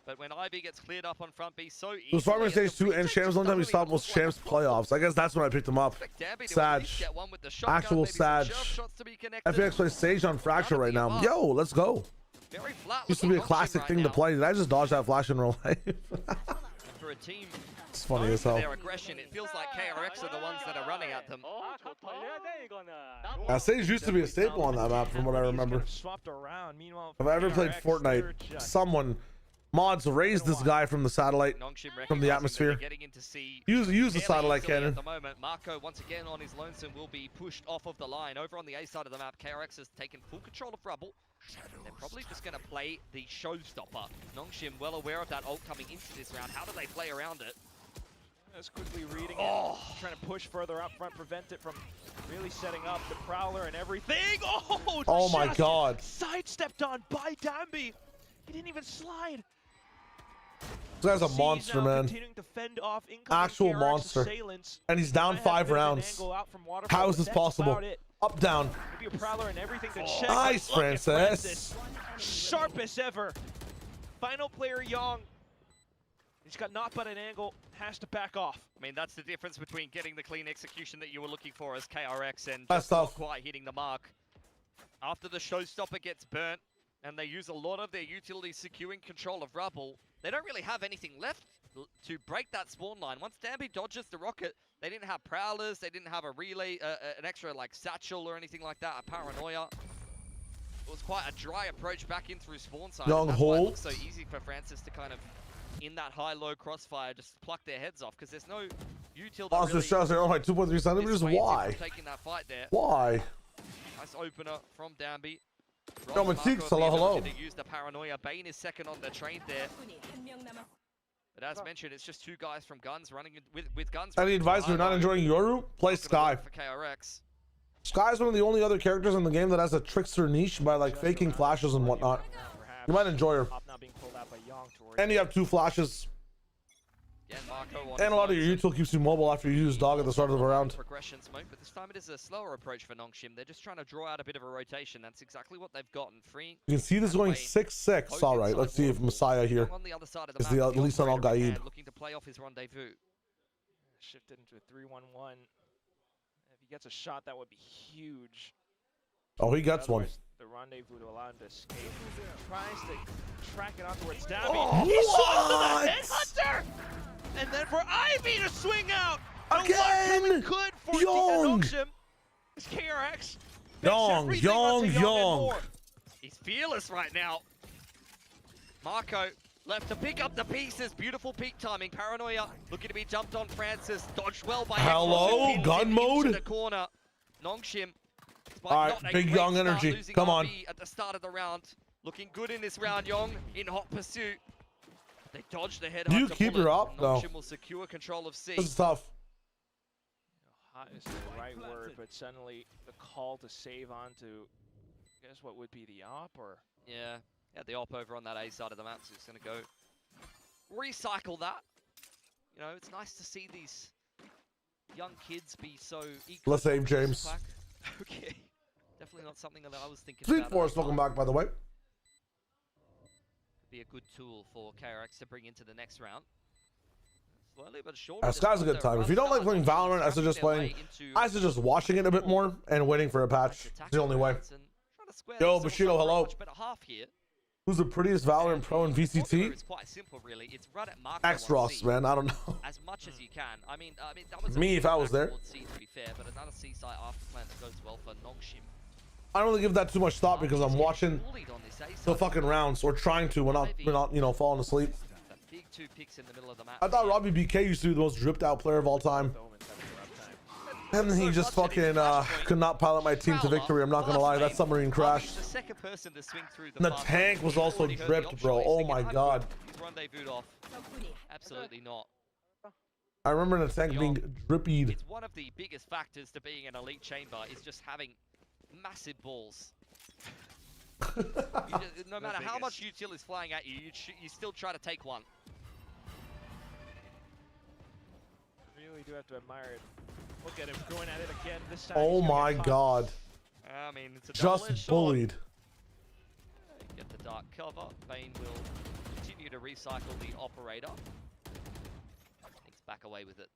But when Ivy gets cleared up on front B so easily, It was farming stage 2 and champs. One time we stopped was champs playoffs. I guess that's when I picked him up. Sag. Actual Sag. FX plays Sage on Fracture right now. Yo, let's go. Very flat. Used to be a classic thing to play. Did I just dodge that flash in real life? For a team It's funny as known hell. for their aggression, it feels like KRX are the ones that are running at them. Sage used to be a staple on that map from what I remember. Swapped around. Meanwhile, If I ever played KRX, Fortnite, they're just- someone mods raised this guy from the satellite, from the atmosphere. Use the satellite cannon. At the moment, Marco once again on his lonesome will be pushed off of the line. Over on the A side of the map, KRX has taken full control of Rubble. They're probably just going to play the showstopper. Nongshim well aware of that ult coming into this round. How do they play around it? Just quickly reading it, trying to push further up front, prevent it from really setting up the Prowler and everything. Oh my just God. Sidestepped on by Dambi. He didn't even slide. This guy's a Siege monster, now man. continuing to fend off incoming Actual KRX monster. assailants. And he's down Might have a 5 bit of an rounds. angle out from Waterfall, How but is this that's possible? about it. Up, down. Maybe a Prowler and everything to check. Nice, but look at Francis. Sharp as ever. Final player Young. He's got knocked by an angle, has to back off. I mean, that's the difference between getting the clean execution that you were looking for as KRX and That's just not tough. quite hitting the mark. After the showstopper gets burnt, and they use a lot of their utilities securing control of Rubble, they don't really have anything left to break that spawn line. Once Dambi dodges the rocket, they didn't have Prowlers, they didn't have a relay, an extra like satchel or anything like that, a Paranoia. It was quite a dry approach back in through spawn side. Young That's why it hole. looks so easy for Francis to kind of, in that high-low crossfire, just pluck their heads off, because there's no util that Monster really shots are only 2.3 centimeters. dissuades you Why? from taking that fight there. Why? Nice opener from Dambi. Yo, Matik, hello. To use the Paranoia. Bane is second on the train there. But as mentioned, it's just 2 guys from Guns running with Guns. Any advice if you're not enjoying Yoru? Play Sky. For KRX. Sky's one of the only other characters in the game that has a trickster niche by like faking flashes and whatnot. You might enjoy her. And you have 2 flashes. And a lot of your util keeps you mobile after you use dog at the start of the round. Progression smoke, but this time it is a slower approach for Nongshim. They're just trying to draw out a bit of a rotation. That's exactly what they've gotten. Free. You can see this going 6-6. All right, let's see if Messiah here on the other side of is the map, the least on Al Gaib. looking to play off his rendezvous. Shifted into a 3-1-1. If he gets a shot, that would be huge. Oh, he gets one. Otherwise, the rendezvous to allow him to escape. Tries to track it on towards Dabby. Oh, He what? saw the headhunter! And then for Ivy to swing out! Again! Good for Young! It's KRX. Young. He's fearless right now. Marco left to pick up the pieces. Beautiful peak timing. Paranoia looking to be jumped on Francis. Dodged well by Hello, Exos, gun mode. into the corner. Nongshim. All right, big Young energy. Come on. At the start of the round. Looking good in this round, Young in hot pursuit. They dodged the head. Do you keep her up? No. Nongshim will secure control of C. This is tough. Hot is the right word, but suddenly the call to save onto, I guess what would be the op, or? Yeah, the op over on that A side of the map, so it's going to go recycle that. You know, it's nice to see these young kids be so equal. Let's save James. Okay, definitely not something that I was thinking Sweet about. Force, welcome back, by the way. Be a good tool for KRX to bring into the next round. Slowly but surely. Sky's a good time. If you don't like playing Valorant, I suggest watching it a bit more and waiting for a patch. It's the only way. Yo, Bushido, hello. Who's the prettiest Valorant pro in VCT? It's quite simple, really. It's run at Mark X-Ross, man. I don't know. As much as you can. I mean, that was Me, if I was there. C, to be fair, but another C site after plan that goes well for Nongshim. I don't really give that too much thought because I'm watching the fucking rounds or trying to when not you know, falling asleep. Big 2 picks in the middle of the map. I thought Robbie BK used to be the most dripped out player of all time. And then he just fucking could not pilot my team to victory. I'm not gonna lie, that submarine crashed. The second person to swing through And the tank was also dripped, bro. Oh my god. Rendezvoused off. Absolutely not. I remember the tank being drippied. It's one of the biggest factors to being an elite chamber is just having massive balls. No matter how much util is flying at you, you still try to take one. Really do have to admire it. Look at him going at it again. This time Oh my god. I mean, it's a just bullied. Get the dark cover. Bane will continue to recycle the operator. Thinks back away with it.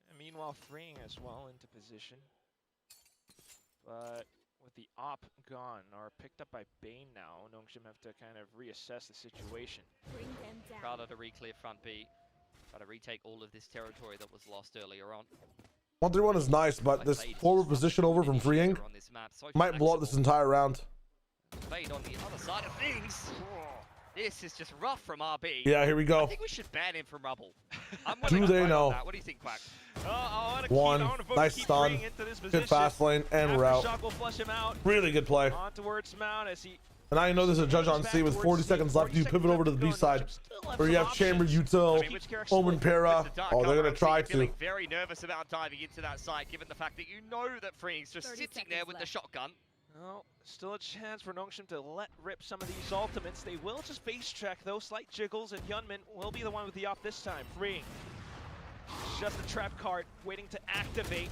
And meanwhile, freeing as well into position. But with the op gone, or picked up by Bane now, Nongshim have to kind of reassess the situation. Crowder to re-clear front B. Try to retake all of this territory that was lost earlier on. 1-3-1 is nice, but this forward position over from freeing might blow up this entire round. Bane on the other side of things. This is just rough from RB. Yeah, here we go. I think we should ban him from Rubble. Do they know? What do you think, Quack? One, nice stun, good fast lane, and route. Really good play. On towards Mount as he And now you know there's a judge on C with 40 seconds left. You pivot over to the B side, where you have Chamber, Util, Omen, Para. Oh, they're gonna try to. Very nervous about diving into that site, given the fact that you know that Freeing's just sitting there with the shotgun. Well, still a chance for Nongshim to let rip some of these ultimates. They will just face check those slight jiggles, and Hyunmin will be the one with the op this time. Freeing. Just a trap card waiting to activate.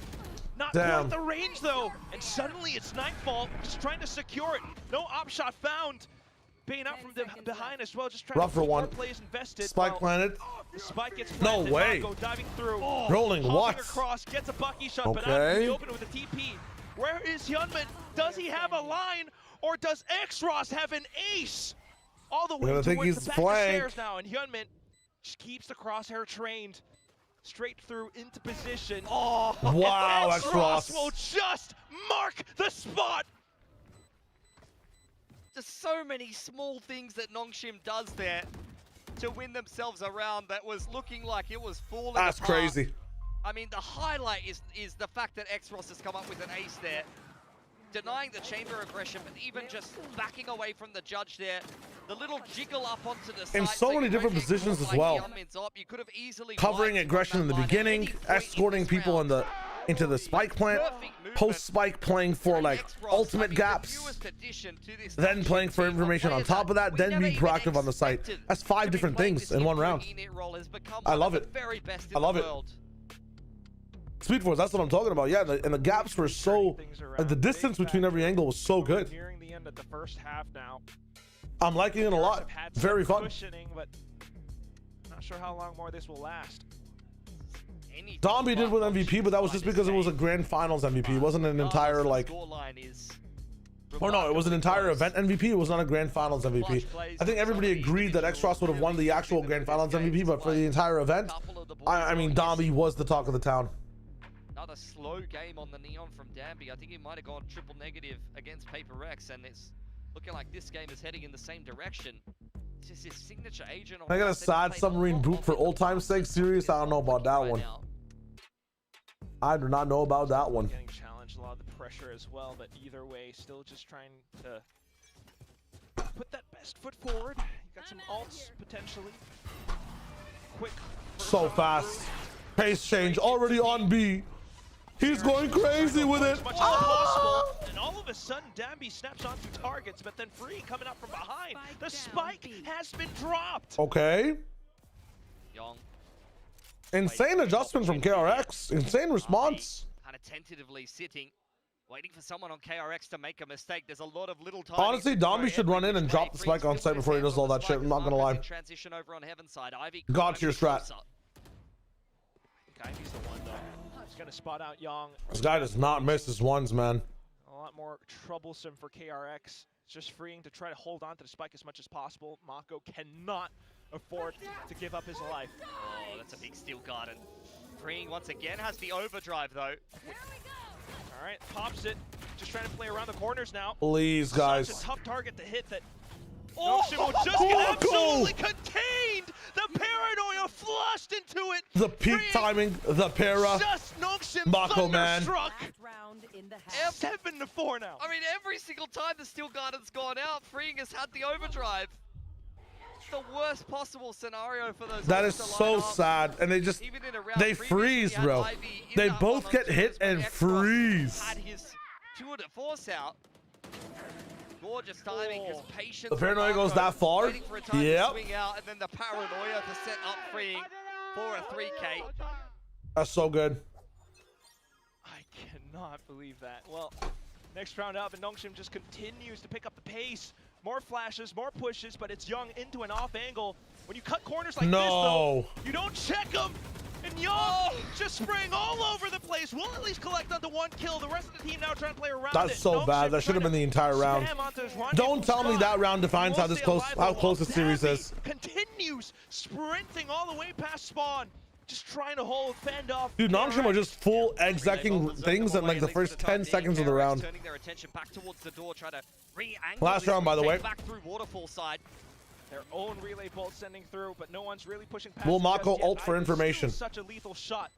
Not quite the range though, and suddenly it's Nightfall just trying to secure it. No op shot found. Bane out from behind as well, just trying Rough to for keep one. more plays invested. Spike planted. The spike gets No planted. way. Marco diving through. Rolling what? Across, gets a Bucky shot, but out in the open with a TP. Where is Hyunmin? Does he have a line, or does X-Ross have an ace? All the way I think towards he's the back flanked. of stairs now, and Hyunmin just keeps the crosshair trained. Straight through into position. Oh, wow, X-Ross X-Ross will just mark the spot. Just so many small things that Nongshim does there to win themselves a round that was looking like it was falling apart. That's crazy. I mean, the highlight is the fact that X-Ross has come up with an ace there, denying the chamber aggression, but even just backing away from the judge there. The little jiggle up onto the side. In so many different positions as well. You could have easily Covering aggression in the beginning, escorting people into the spike plant, post spike playing for like ultimate gaps, then playing for information on top of that, then being proactive on the site. That's 5 different things in one round. I love it. I love it. Speed Force, that's what I'm talking about. Yeah, and the gaps were so, the distance between every angle was so good. Nearing the end of the first half now. I'm liking it a lot. Very fun. But not sure how long more this will last. Zombie did with MVP, but that was just because it was a grand finals MVP. It wasn't an entire like Or no, it was an entire event MVP. It was not a grand finals MVP. I think everybody agreed that Xtross would have won the actual grand finals MVP, but for the entire event, I mean, Domby was the talk of the town. Another slow game on the Neon from Danby. I think he might have gone triple negative against KRX, and it's looking like this game is heading in the same direction. It's just his signature agent. I got a sad submarine boot for old time's sake. Serious, I don't know about that one. I do not know about that one. Getting challenged, a lot of the pressure as well, but either way, still just trying to put that best foot forward. You got some ults potentially. Quick. So fast. Pace change already on B. He's going crazy with it. Much as possible, and all of a sudden, Danby snaps onto targets, but then Free coming up from behind. The spike has been dropped. Okay. Young. Insane adjustment from KRX. Insane response. Kind of tentatively sitting, waiting for someone on KRX to make a mistake. There's a lot of little time. Honestly, Domby should run in and drop the spike on site before he does all that shit. I'm not gonna lie. Transition over on Heaven side. Ivy. God to your strat. Ivy's the one though. He's gonna spot out Young. This guy does not miss his ones, man. A lot more troublesome for KRX. It's just freeing to try to hold on to the spike as much as possible. Mako cannot afford to give up his life. Oh, that's a big steel garden. Freeing once again has the overdrive though. All right, pops it. Just trying to play around the corners now. Please, guys. Such a tough target to hit that. Noxian will just get absolutely contained. The paranoia flushed into it. The peak timing, the para. Just Noxian Mako, man. thunderstruck. 7-4 now. I mean, every single time the steel garden's gone out, Freeing has had the overdrive. It's the worst possible scenario for those. That is so sad, and they just they freeze, bro. They both get hit and freeze. Had his tour de force out. Gorgeous timing, his patience. The paranoia goes that far. Yep. Swing out, and then the paranoia to set up Freeing for a 3K. That's so good. I cannot believe that. Well, next round up, and Noxian just continues to pick up the pace. More flashes, more pushes, but it's Young into an off angle. When you cut corners like this, though, you don't check them. And Young just spraying all over the place. We'll at least collect onto one kill. The rest of the team now trying to play around That's so bad. That should have been the entire round. Don't tell me that round defines how close the series is. Continues sprinting all the way past spawn. Just trying to fend off. Dude, Noxian are just full execing things in like the first 10 seconds of the round. Turning their attention back towards the door, try to re-angle Last round, by the way. Back through waterfall side. Their own relay bolt sending through, but no one's really pushing past. Will Mako ult for information? Such a lethal shot.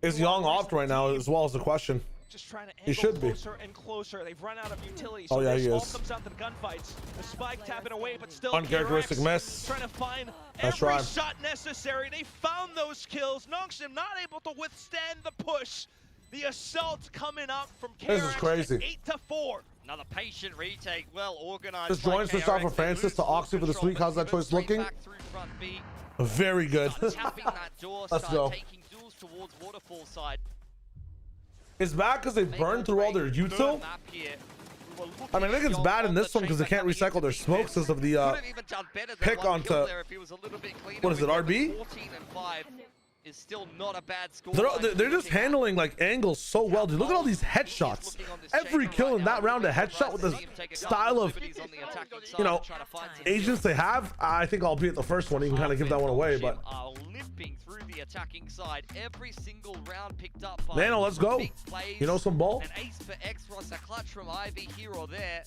Is Young off right now as well as the question? Just trying to he should be. Closer and closer. They've run out of utility. Oh yeah, he all is. comes down to the gunfights. The spike tapping away, but still Uncharacteristic KRX miss. Trying to find That's every right. shot necessary. They found those kills. Noxian not able to withstand the push. The assault coming up from KRX. This is crazy. 8-4. Another patient retake, well organized. Just join switched off of Francis to Oxy for this week. How's that choice looking? Very good. Let's go. Taking duels towards waterfall side. It's bad because they burned through all their util. I mean, I think it's bad in this one because they can't recycle their smokes because of the pick onto. What is it, RB? 14 and 5 is still not a bad score. They're just handling like angles so well, dude. Look at all these headshots. Every kill in that round, a headshot with the style of, you know, agents they have. I think I'll be at the first one. You can kind of give that one away, but. Limping through the attacking side, every single round picked up by Nano, let's go. You know some ball? An ace for Xross, a clutch from Ivy here or there.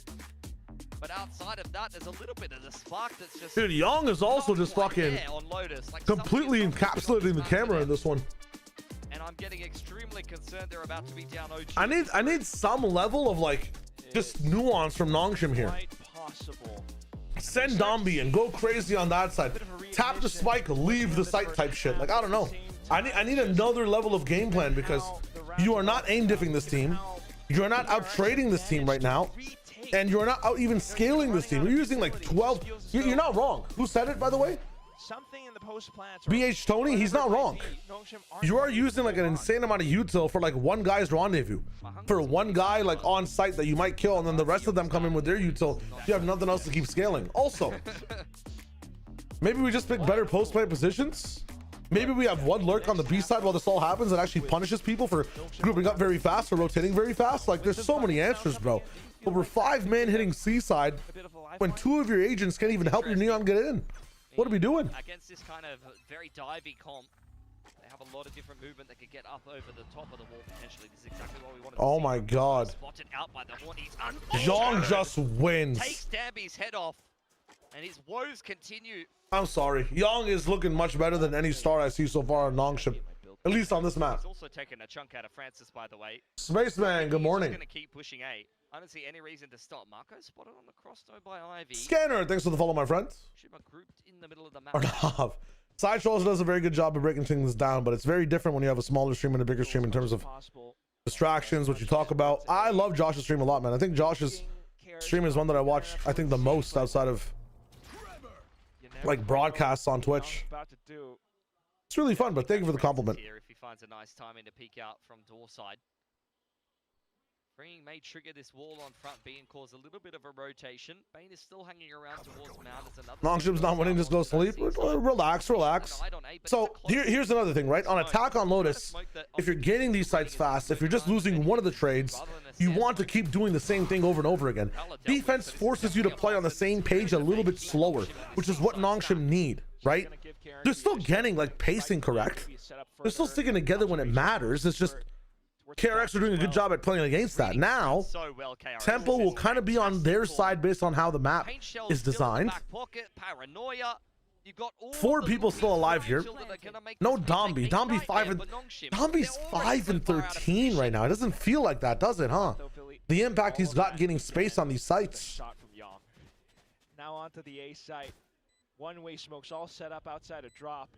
But outside of that, there's a little bit of the spark that's just. Dude, Young is also just fucking completely encapsulating the camera in this one. And I'm getting extremely concerned they're about to be down OG. I need some level of like just nuance from Noxian here. Send Domby and go crazy on that side. Tap the spike, leave the site type shit. Like, I don't know. I need another level of game plan because you are not aim diffing this team. You're not out trading this team right now. And you're not out even scaling this team. You're using like 12. You're not wrong. Who said it, by the way? Something in the post plants. BH Tony, he's not wrong. You are using like an insane amount of util for like one guy's rendezvous. For one guy like on site that you might kill, and then the rest of them come in with their util. You have nothing else to keep scaling. Also, maybe we just pick better post play positions. Maybe we have one lurk on the B side while this all happens and actually punishes people for grouping up very fast or rotating very fast. Like, there's so many answers, bro. Over 5 men hitting C side when 2 of your agents can't even help your Neon get in. What are we doing? Against this kind of very divey comp, they have a lot of different movement that could get up over the top of the wall potentially. This is exactly what we wanted to see. Oh my god. Spotted out by the Hornies. Young just wins. Takes Dambi's head off, and his woes continue. I'm sorry. Young is looking much better than any star I see so far on Nongshim. At least on this map. He's also taken a chunk out of Francis, by the way. Spaceman, good morning. He's going to keep pushing A. I don't see any reason to stop. Marco spotted on the cross though by Ivy. Scanner, thanks for the follow, my friend. Shima grouped in the middle of the map. Arnav. Sideshow also does a very good job of breaking things down, but it's very different when you have a smaller stream and a bigger stream in terms of distractions, what you talk about. I love Josh's stream a lot, man. I think Josh's stream is one that I watch, I think, the most outside of like broadcasts on Twitch. It's really fun, but thank you for the compliment. Here if he finds a nice timing to peek out from door side. Freeing may trigger this wall on front B and cause a little bit of a rotation. Bane is still hanging around towards Mount. Nongshim's not winning, just go sleep. Relax, relax. So here's another thing, right? On attack on Lotus, if you're gaining these sites fast, if you're just losing one of the trades, you want to keep doing the same thing over and over again. Defense forces you to play on the same page a little bit slower, which is what Nongshim need, right? They're still getting like pacing correct. They're still sticking together when it matters. It's just KRX are doing a good job at playing against that. Now, Tempo will kind of be on their side based on how the map is designed. 4 people still alive here. No Dombi. Dombi's 5 and 13 right now. It doesn't feel like that, does it, huh? The impact he's got getting space on these sites. Now onto the A site. One-way smokes all set up outside a drop.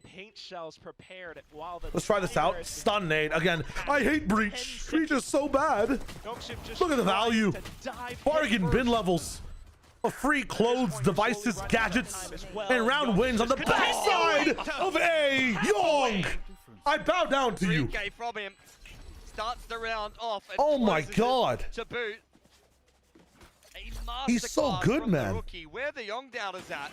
Paint shells prepared while the let's try this out. Stun nade again. I hate Breach. Breach is so bad. Look at the value. Bargain bin levels. A free clothes, devices, gadgets, and round wins on the backside of A. Young. I bow down to you. From him. Starts the round off. And oh my god. To boot. He's so good, man. Where the Young doubters at?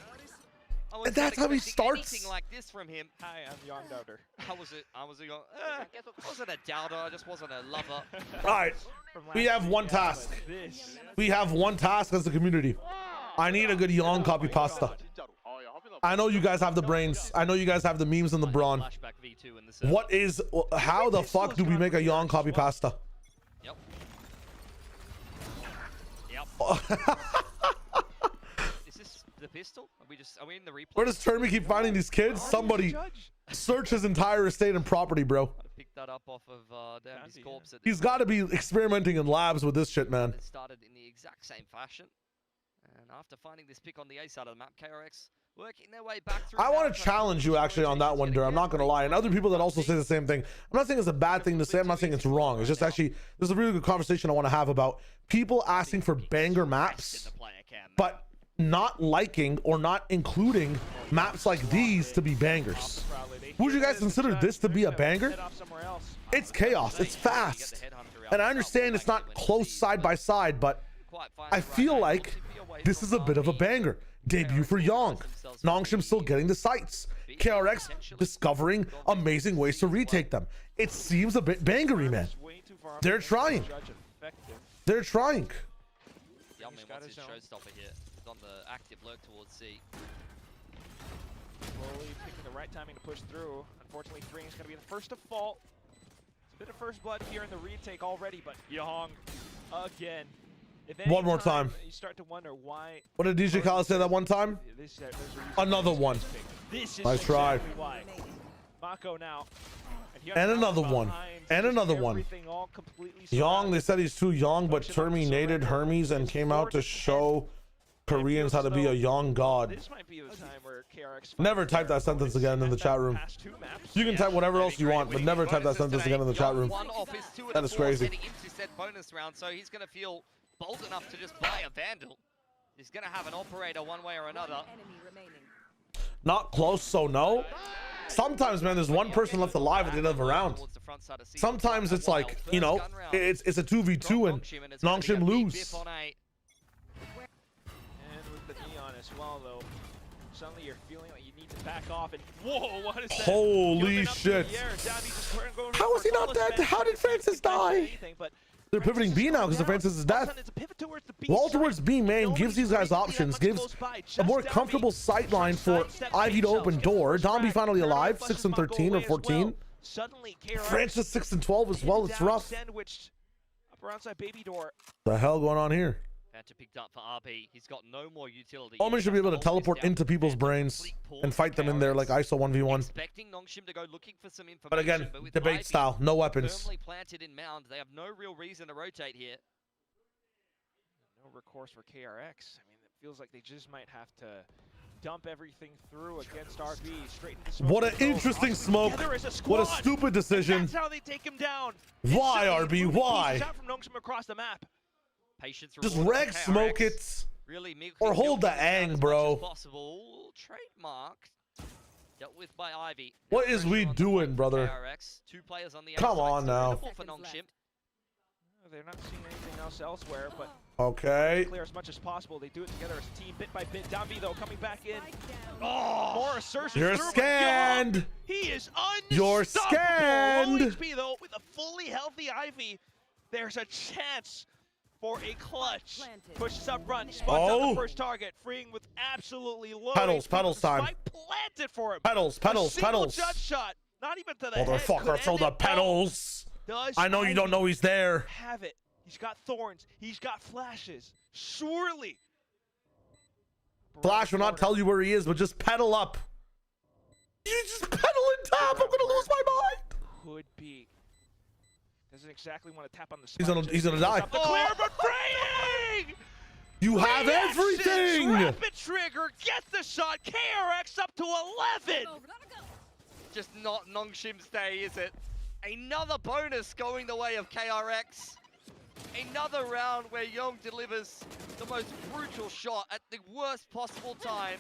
And that's how he starts. Anything like this from him. Hi, I'm Young Doubter. I wasn't a doubter. I just wasn't a lover. All right, we have one task. We have one task as a community. I need a good Young copy pasta. I know you guys have the brains. I know you guys have the memes and the brawn. How the fuck do we make a Young copy pasta? Yep. The pistol? Are we in the replay? Where does Termy keep finding these kids? Somebody search his entire estate and property, bro. Pick that up off of Dambi's corpse. He's got to be experimenting in labs with this shit, man. It started in the exact same fashion. And after finding this pick on the A side of the map, KRX working their way back through. I want to challenge you actually on that one, Dur. I'm not going to lie. And other people that also say the same thing. I'm not saying it's a bad thing to say. I'm not saying it's wrong. It's just actually, there's a really good conversation I want to have about people asking for banger maps, but not liking or not including maps like these to be bangers. Would you guys consider this to be a banger? It's chaos, it's fast, and I understand it's not close side by side, but I feel like this is a bit of a banger. Debut for Young. Nongshim still getting the sights. KRX discovering amazing ways to retake them. It seems a bit bangery, man. They're trying. They're trying. Yummy wants his showstopper here. On the active lurk towards C. Slowly picking the right timing to push through. Unfortunately, Freeing is going to be the first to fall. It's a bit of first blood here in the retake already, but Young again. One more time. You start to wonder why. What did DJ Khaled say that one time? Another one. Nice try. Mako now. And another one. And another one. Young, they said he's too young, but terminated Hermes and came out to show Koreans how to be a young god. Never type that sentence again in the chat room. You can type whatever else you want, but never type that sentence again in the chat room. That is crazy. Bonus round, so he's going to feel bold enough to just buy a Vandal. He's going to have an operator one way or another. Not close, so no. Sometimes, man, there's one person left alive at the end of a round. Sometimes it's like, you know, it's a 2v2 and Nongshim lose. And with the Neon as well, though, suddenly you're feeling like you need to back off and whoa, what is that? Holy shit. How is he not dead? How did Francis die? They're pivoting B now because of Francis's death. Wall towards B main gives these guys options, gives a more comfortable sight line for Ivy to open door. Domby finally alive, 6 and 13 or 14. Francis 6 and 12 as well. It's rough. The hell going on here? Phantom picked up for RB. He's got no more utility. Omen should be able to teleport into people's brains and fight them in there like ISO 1v1. Expecting Nongshim to go looking for some information, But again, debate Ivy style, no weapons. firmly planted in mound, they have no real reason to rotate here. No recourse for KRX. I mean, it feels like they just might have to dump everything through against RB straight into smoke. What an interesting smoke. What a stupid decision. That's how they take him down. Why, RB? Why? From Nongshim across the map. Patience Just rewarded reg for KRX. smoke it. Really or hold the milking ang, as bro. much as possible. Trademark. Dealt with by Ivy. What is we doing, brother? KRX. 2 players on the Come on now. For Nongshim. They're not seeing anything else elsewhere, but okay. Clear as much as possible. They do it together as a team, bit by bit. Down B though, coming back in. Oh, more assertion. You're scanned. He is unstoppable. You're scanned. Low HP though, with a fully healthy Ivy, there's a chance for a clutch. Pushes up front, spots out the first target, freeing with absolutely low Pedals, HP. pedals time. Spike planted for him. Pedals, pedals, pedals. Judge shot, not even to the head. Motherfucker, throw the pedals. I know you don't know he's there. Have it. He's got thorns. He's got flashes. Surely. Flash will not tell you where he is, but just pedal up. You just pedal and tap. I'm gonna lose my mind. Could be. Doesn't exactly want to tap on the spike. He's gonna die. The clear, but praying! You have everything. Rapid trigger. Get the shot. KRX up to 11. Just not Nongshim's day, is it? Another bonus going the way of KRX. Another round where Young delivers the most brutal shot at the worst possible time.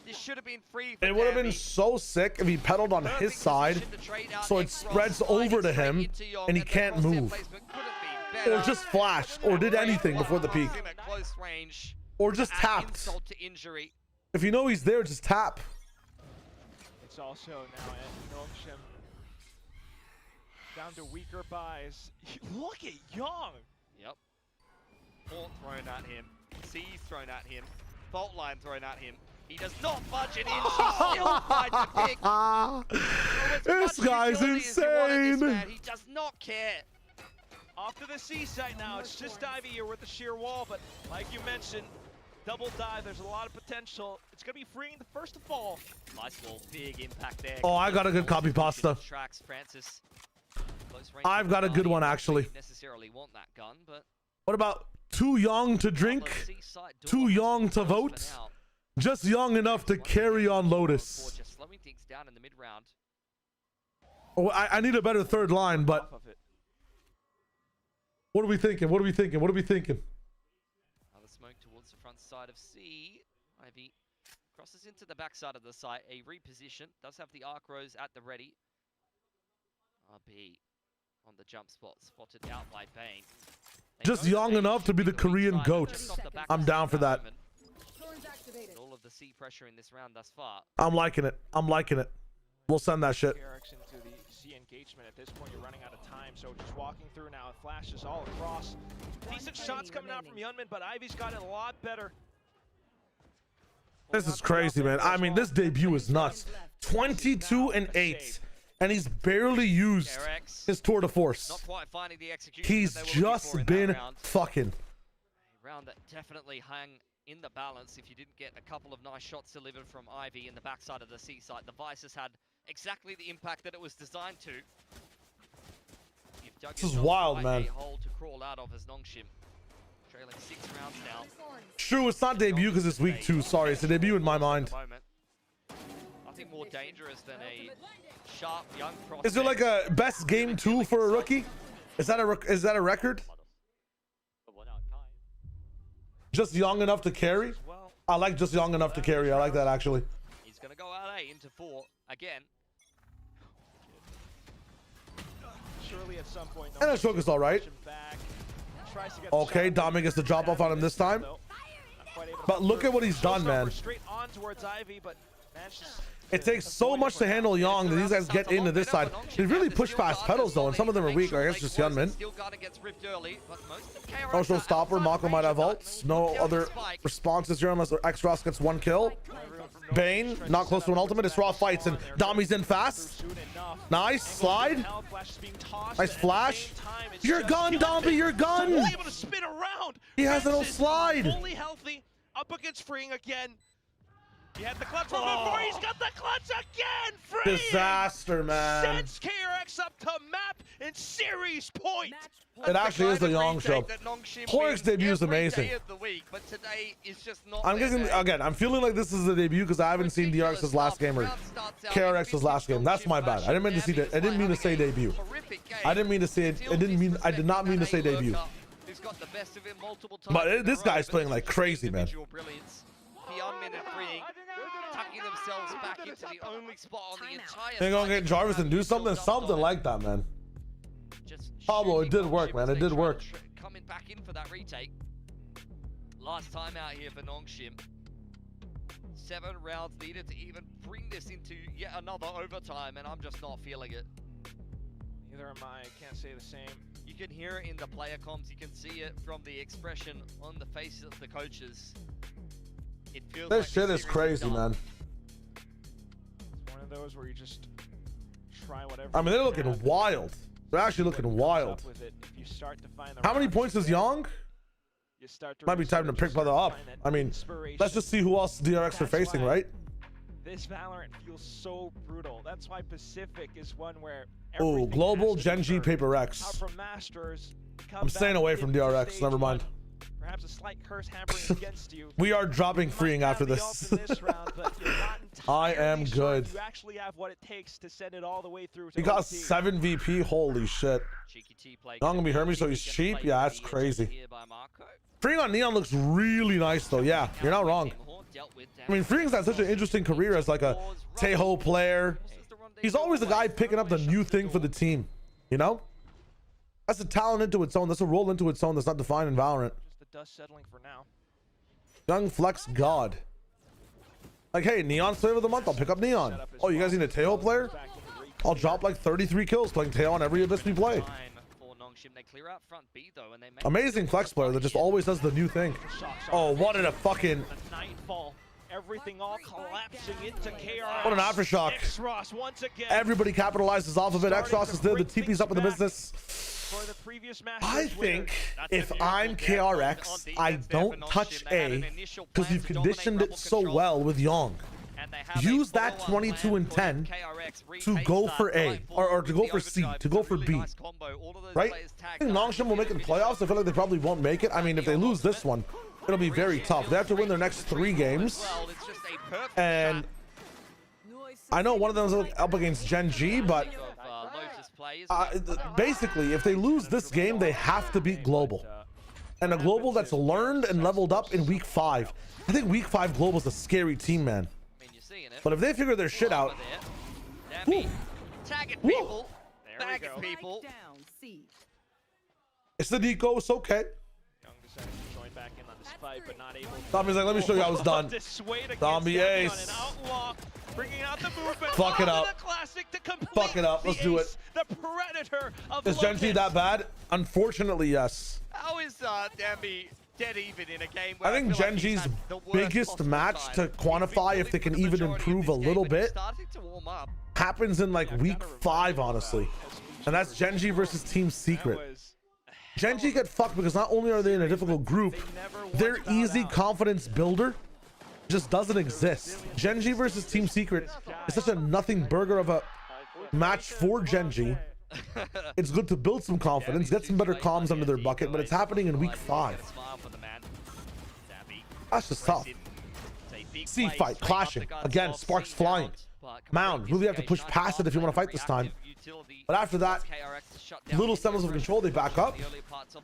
This should have been free for It would have been Dambi. so sick if he pedaled on his side, so it spreads over to him, and he can't move. Or just flashed, or did anything before the peak. Close range. Or just tapped. Insult to injury. If you know he's there, just tap. It's also now at Nongshim. Down to weaker buys. Look at Young. Yep. Port thrown at him. C thrown at him. Fault line thrown at him. He does not budge it in. She still finds the pick. This guy's insane. He does not care. Off to the C site now. It's just Ivy here with the sheer wall, but like you mentioned, double dive. There's a lot of potential. It's gonna be freeing the first to fall. Nice wall. Big impact there. Oh, I got a good copy pasta. Tracks Francis. I've got a good one actually. Necessarily want that gun, but what about too young to drink, too young to vote, just young enough to carry on Lotus? Just slowing things down in the mid round. Oh, I need a better third line, but what are we thinking? What are we thinking? What are we thinking? Another smoke towards the front side of C. Ivy crosses into the back side of the site. A reposition. Does have the arc rose at the ready. RB on the jump spot, spotted out by Bane. Just young enough to be the Korean GOAT. I'm down for that. All of the C pressure in this round thus far. I'm liking it. I'm liking it. We'll send that shit. KRX into the C engagement. At this point, you're running out of time, so just walking through now. It flashes all across. Decent shots coming out from Yunman, but Ivy's got it a lot better. This is crazy, man. I mean, this debut is nuts. 22 and 8. And he's barely used KRX, his tour de force. Not quite finding the execution He's that they were looking for just in been that round. fucking. A round that definitely hung in the balance if you didn't get a couple of nice shots delivered from Ivy in the backside of the C site. The Vice has had exactly the impact that it was designed to. This is wild, man. A hole to crawl out of as Nongshim. Trailing 6 rounds now. True, it's not debut because it's week 2. Sorry, it's a debut in my mind. Nothing more dangerous than a sharp young prospect. Is there like a best game 2 for a rookie? Is that a record? Just young enough to carry? I like just young enough to carry. I like that actually. He's gonna go out A into 4 again. Surely at some point. And Ashoka is all right. Okay, Dami gets the drop off on him this time. But look at what he's done, man. Straight on towards Ivy, but It takes so much to handle Young that these guys get into this side. They really push past pedals though, and some of them are weak. I guess just Yunmin. No showstopper. Mako might have ults. No other responses here unless X-Ross gets 1 kill. Bane, not close to an ultimate. It's Raw fights, and Dami's in fast. Nice slide. Nice flash. You're gone, Dami. You're gone. He has no slide. Fully healthy. Up against Freeing again. He had the clutch from before. He's got the clutch again. Freeing Disaster, man. Sends KRX up to map and series point. It actually is the Young show. KRX debut is amazing. I'm guessing again. I'm feeling like this is the debut because I haven't seen DRX's last game or KRX's last game. That's my bad. I didn't mean to see that. I didn't mean to say debut. I didn't mean to say it. I did not mean to say debut. But this guy's playing like crazy, man. Tucking themselves back into the only spot on the entire They're gonna get Jarvis and do something like that, man. Pablo, it did work, man. It did work. Coming back in for that retake. Last time out here for Nongshim. 7 rounds needed to even bring this into yet another overtime, and I'm just not feeling it. Neither am I. Can't say the same. You can hear it in the player comms. You can see it from the expression on the faces of the coaches. It feels This like shit is crazy, man. It's one of those where you just try whatever. I mean, they're looking wild. They're actually looking wild. How many points is Young? Might be time to pick brother up. I mean, let's just see who else DRX are facing, right? This Valorant feels so brutal. That's why Pacific is one where. Oh, Global, Genji, Paper X. Out from Masters, I'm staying away from DRX. Never mind. Perhaps a slight curse hampering against you. We are dropping Freeing after this. I am good. You actually have what it takes to send it all the way through. He got 7 VP. Holy shit. Not gonna be Hermes, so he's cheap. Yeah, that's crazy. Freeing on Neon looks really nice, though. Yeah, you're not wrong. I mean, Freeing's had such an interesting career as like a Tejo player. He's always the guy picking up the new thing for the team. You know? That's a talent into its own. That's a role into its own that's not defined in Valorant. Dust settling for now. Young Flex God. Like, hey, Neon Flavor of the Month. I'll pick up Neon. Oh, you guys need a Tejo player? I'll drop like 33 kills playing Tejo on every Abyss we play. Amazing flex player that just always does the new thing. Oh, what a fucking... Nightfall. Everything all collapsing into KRX. What an aftershock. X-Ross once again. Everybody capitalizes off of it. X-Ross is there. The TP's up in the business. I think if I'm KRX, I don't touch A because you've conditioned it so well with Young. Use that 22 and 10 to go for A or to go for C, to go for B. Right? I think Nongshim will make it in the playoffs. I feel like they probably won't make it. I mean, if they lose this one, it'll be very tough. They have to win their next 3 games. And I know one of them is up against Gen G, but basically, if they lose this game, they have to beat Global. And a Global that's learned and leveled up in week 5. I think week 5 Global's a scary team, man. But if they figure their shit out... Tagging people, bagging people. It's the Nico, it's okay. Tommy's like, let me show you how it's done. Zombie ace. Fuck it up. Fuck it up. Let's do it. Is Genji that bad? Unfortunately, yes. How is Dambi dead even in a game I think Genji's biggest match to quantify if they can even improve a little bit happens in like week 5, honestly. And that's Genji versus Team Secret. Genji get fucked because not only are they in a difficult group, their easy confidence builder just doesn't exist. Genji versus Team Secret is such a nothing burger of a match for Genji. It's good to build some confidence, get some better comms under their bucket, but it's happening in week 5. That's just tough. C fight, clashing. Again, sparks flying. Mound, really have to push past it if you want to fight this time. But after that, little semblance of control, they back up.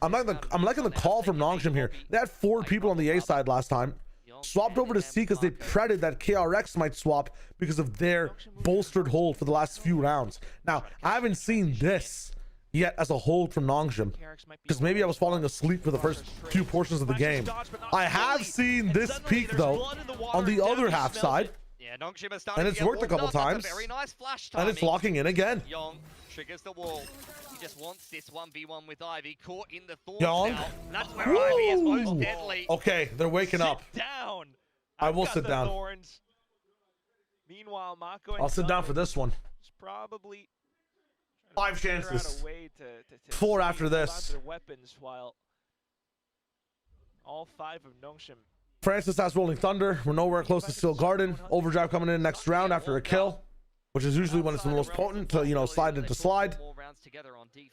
I'm liking the call from Nongshim here. They had 4 people on the A side last time. Swapped over to C because they predicted that KRX might swap because of their bolstered hold for the last few rounds. Now, I haven't seen this yet as a hold from Nongshim because maybe I was falling asleep for the first few portions of the game. I have seen this peak though on the other half side. Yeah, Nongshim is starting And it's to get worked a couple warmed up. times. That's a very nice flash And it's timing. locking in again. Young triggers the wall. He just wants this 1v1 with Ivy. Caught in the thorns Young. now. That's where Ivy is most Woo! deadly. Okay, they're waking up. Down. I will I've got sit the down. Thorns. Meanwhile, Mako and I'll sit down for this one. is probably 5 figure out chances. a way to 4 save, after hold on this. to their weapons while all 5 of Nongshim. Francis has Rolling Thunder. We're nowhere close to Steel Garden. Overdrive coming in next round after a kill, which is usually when it's the most potent to, you know, slide into slide.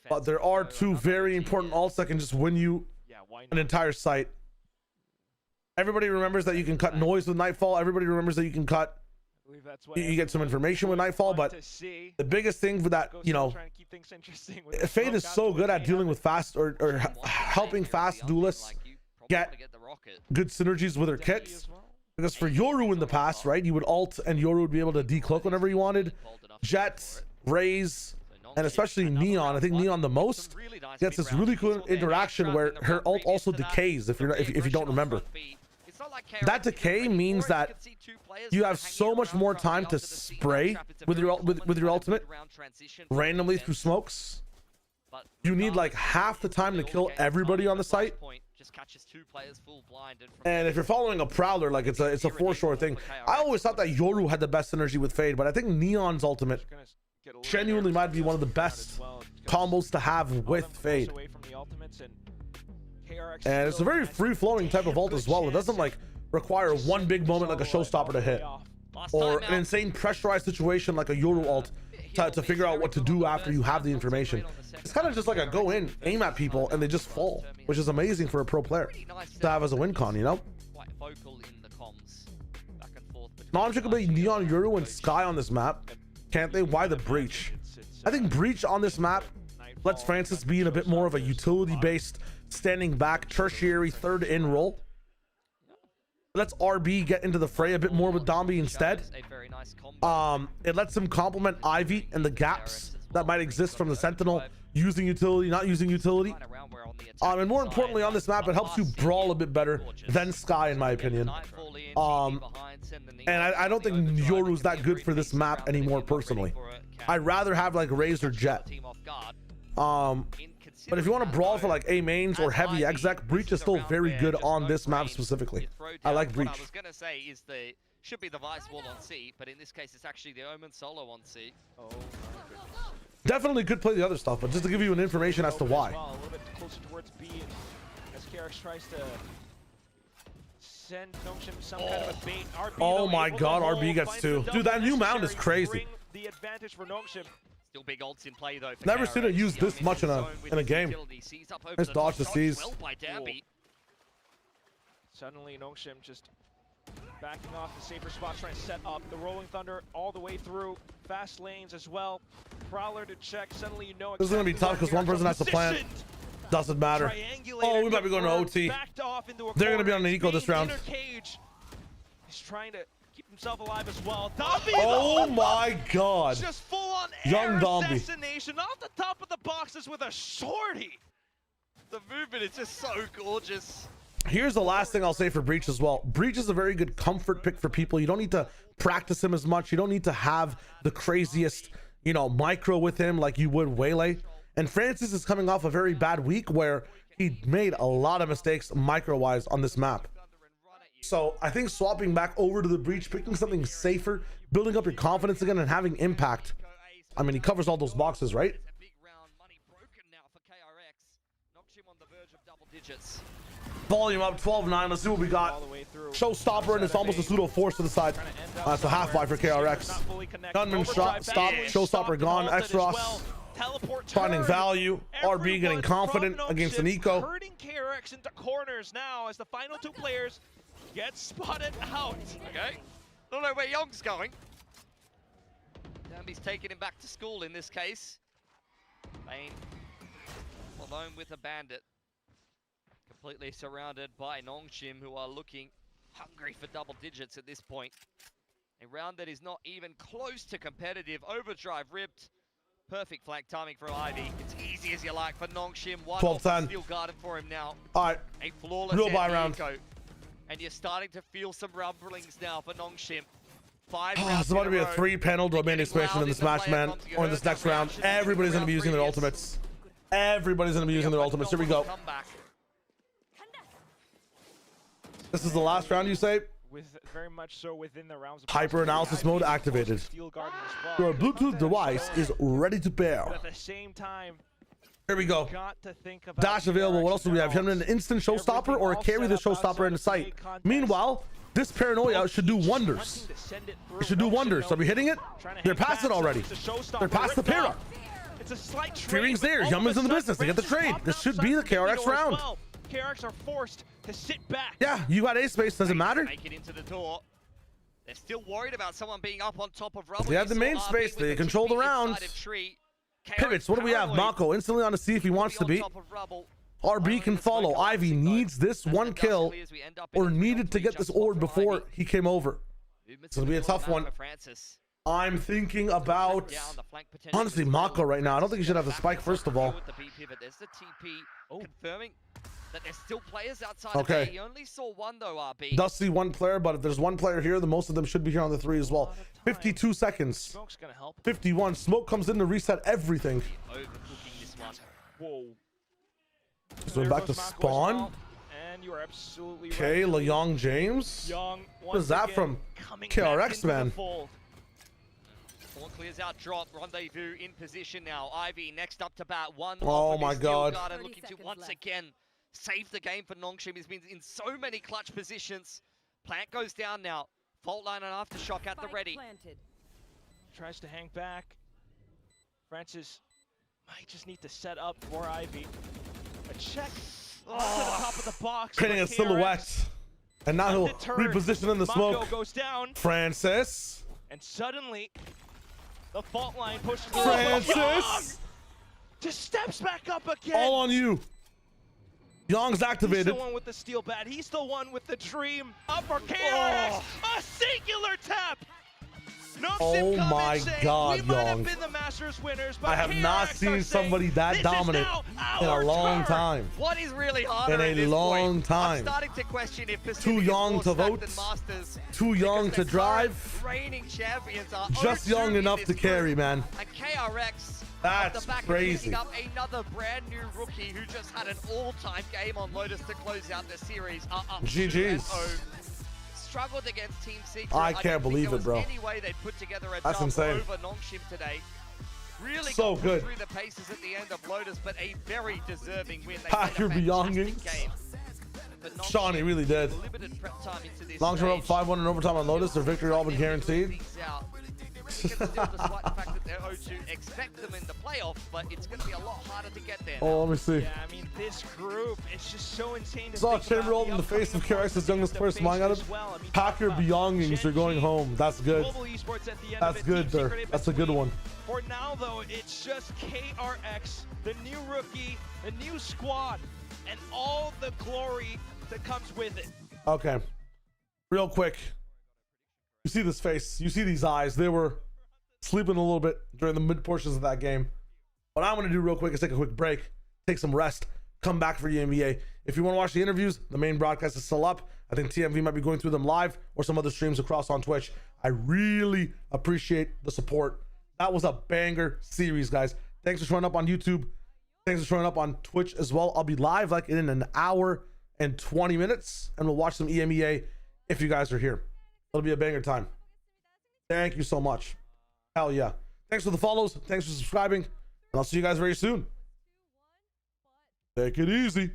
But there are 2 very important ults that can just win you an entire site. Everybody remembers that you can cut noise with Nightfall. Everybody remembers that you can cut. You get some information with Nightfall, but the biggest thing for that, you know, Fade is so good at dealing with fast or helping fast duelists get good synergies with her kits. Because for Yoru in the past, right, you would ult and Yoru would be able to decloak whenever you wanted. Jet, Raze, and especially Neon, I think Neon the most, gets this really cool interaction where her ult also decays if you don't remember. That decay means that you have so much more time to spray with your ultimate randomly through smokes. You need like half the time to kill everybody on the site. And if you're following a Prowler, like it's a foreshore thing. I always thought that Yoru had the best synergy with Fade, but I think Neon's ultimate genuinely might be one of the best combos to have with Fade. And it's a very free-flowing type of ult as well. It doesn't like require one big moment like a showstopper to hit, or an insane pressurized situation like a Yoru ult to figure out what to do after you have the information. It's kind of just like a go in, aim at people, and they just fall, which is amazing for a pro player to have as a win con, you know? Non-trick could be Neon, Yoru, and Sky on this map, can't they? Why the Breach? I think Breach on this map lets Francis be in a bit more of a utility-based, standing back, tertiary, third in role. Lets RB get into the fray a bit more with Dombi instead. It lets him complement Ivy and the gaps that might exist from the Sentinel, using utility, not using utility. And more importantly on this map, it helps you brawl a bit better than Sky, in my opinion. And I don't think Yoru's that good for this map anymore, personally. I'd rather have like Raze or Jet. But if you want to brawl for like A mains or heavy exec, Breach is still very good on this map specifically. I like Breach. What I was gonna say is should be the Vice Wall on C, but in this case it's actually the Omen solo on C. Oh my goodness. Definitely could play the other stuff, but just to give you an information as to why. A little bit closer towards B as KRX tries to send Nongshim some kind of a bait. RB, oh my god, RB gets 2. Dude, that new mount is crazy. The advantage for Nongshim. Still big ults in play though. Never seen it used this much in a game. Nice dodge to seize. Suddenly Nongshim just backing off the safer spot, trying to set up the Rolling Thunder all the way through. Fast lanes as well. Prowler to check. Suddenly you know this is gonna be tough because one person has to plant. Doesn't matter. Oh, we might be going to OT. They're gonna be on the eco this round. He's trying to keep himself alive as well. Oh my god. Just full on young Dombi assassination off the top of the boxes with a shorty. The movement is just so gorgeous. Here's the last thing I'll say for Breach as well. Breach is a very good comfort pick for people. You don't need to practice him as much. You don't need to have the craziest, you know, micro with him like you would Waylay. And Francis is coming off a very bad week where he made a lot of mistakes micro-wise on this map. So I think swapping back over to the Breach, picking something safer, building up your confidence again and having impact. I mean, he covers all those boxes, right? Volume up, 12-9. Let's see what we got. Showstopper, and it's almost a pseudo force to the side. That's a half buy for KRX. Gunman shot, stop, showstopper gone. X-Ross finding value. RB getting confident against an eco. Hurting KRX into corners now as the final 2 players get spotted out. Okay. Don't know where Young's going. Dambi's taking him back to school in this case. Bane alone with a bandit. Completely surrounded by Nongshim, who are looking hungry for double digits at this point. A round that is not even close to competitive. Overdrive ripped. Perfect flank timing for Ivy. It's easy as you like for Nongshim. 12-10. Still guarded for him now. All right. A flawless real buy round. And you're starting to feel some rumblings now for Nongshim. 5 Oh, rounds it's about to be a in row. 3-panel domain expansion in this match, man. Or in this next round. Everybody's going to be using their ultimates. Everybody's going to be using their ultimates. Here we go. This is the last round, you say? Very much so within the rounds of Hyper analysis mode activated. Your Bluetooth device is ready to pair. But at the same time, here we go. got to think about Dash available. What else do we have? An instant showstopper or a carry the showstopper into sight. Meanwhile, this paranoia should do wonders. It should do wonders. Are we hitting it? They're past it already. They're past the para. It's a slight Trade there. Youngman's in the business. They get the trade. This should be the KRX round. KRX are forced to sit back. Yeah, you got A space. Doesn't matter. Make it into the door. They're still worried about someone being up on top of rubble. They have the main space. They control the round. Pivots. What do we have? Mako instantly on to see if he wants to beat. RB can follow. Ivy needs this one kill or needed to get this orb before he came over. It's going to be a tough one. I'm thinking about, honestly, Mako right now. I don't think he should have the spike first of all. There's the TP confirming that there's still players outside of A. He only saw one though, RB. Does see one player, but if there's one player here, then most of them should be here on the 3 as well. 52 seconds. Smoke's gonna help. 51. Smoke comes in to reset everything. Overcooking this one. Whoa. So we're back to spawn. And you are absolutely Okay, right. Young James. Young, what is that from KRX, man? All clears out drop. Rendezvous in position now. Ivy next up to bat. One. Oh my God. And looking to once again save the game for Nongshim. He's been in so many clutch positions. Plant goes down now. Fault line and aftershock at the ready. Tries to hang back. Francis might just need to set up for Ivy. A check to the top of the box. Creating a silhouette. And now he'll reposition in the smoke. Goes down. Francis. And suddenly, the fault line pushes. Francis. Just steps back up again. All on you. Young's activated. He's the one with the steel bat. He's the one with the dream. Up for KRX. A singular tap. Oh my God, we might have Young. been the Masters winners, but I have not seen somebody that dominant in a long time. What is really harder in a long time. I'm starting to question if Pacific too young to vote, too young to drive, reigning champions are just young enough to carry, man. And KRX, that's crazy. Up another brand new rookie who just had an all-time game on Lotus to close out the series. GG's. Struggled against Team Secret. I can't believe it, bro. Any way they'd put together a That's jump insane. over Nongshim today. Really so got good through the paces at the end of Lotus, but a very deserving win. Packer Beyondings. Shawnee really did. Longshoreman up 5-1 in overtime on Lotus. Their victory all been guaranteed. Despite the fact that they're 0-2, expect them in the playoff, but it's going to be a lot harder to get there. Oh, let me see. Yeah, I mean, this group, it's just so insane to Saw think Chamber about in the face of KRX's youngest player smiling at him. Packer Beyondings are going home. That's good. That's good there. That's a good one. For now, though, it's just KRX, the new rookie, the new squad, and all the glory that comes with it. Okay. Real quick. You see this face. You see these eyes. They were sleeping a little bit during the mid portions of that game. What I'm going to do real quick is take a quick break, take some rest, come back for EMEA. If you want to watch the interviews, the main broadcast is still up. I think TMV might be going through them live or some other streams across on Twitch. I really appreciate the support. That was a banger series, guys. Thanks for showing up on YouTube. Thanks for showing up on Twitch as well. I'll be live like in an hour and 20 minutes, and we'll watch some EMEA if you guys are here. It'll be a banger time. Thank you so much. Hell yeah. Thanks for the follows. Thanks for subscribing. And I'll see you guys very soon. Take it easy.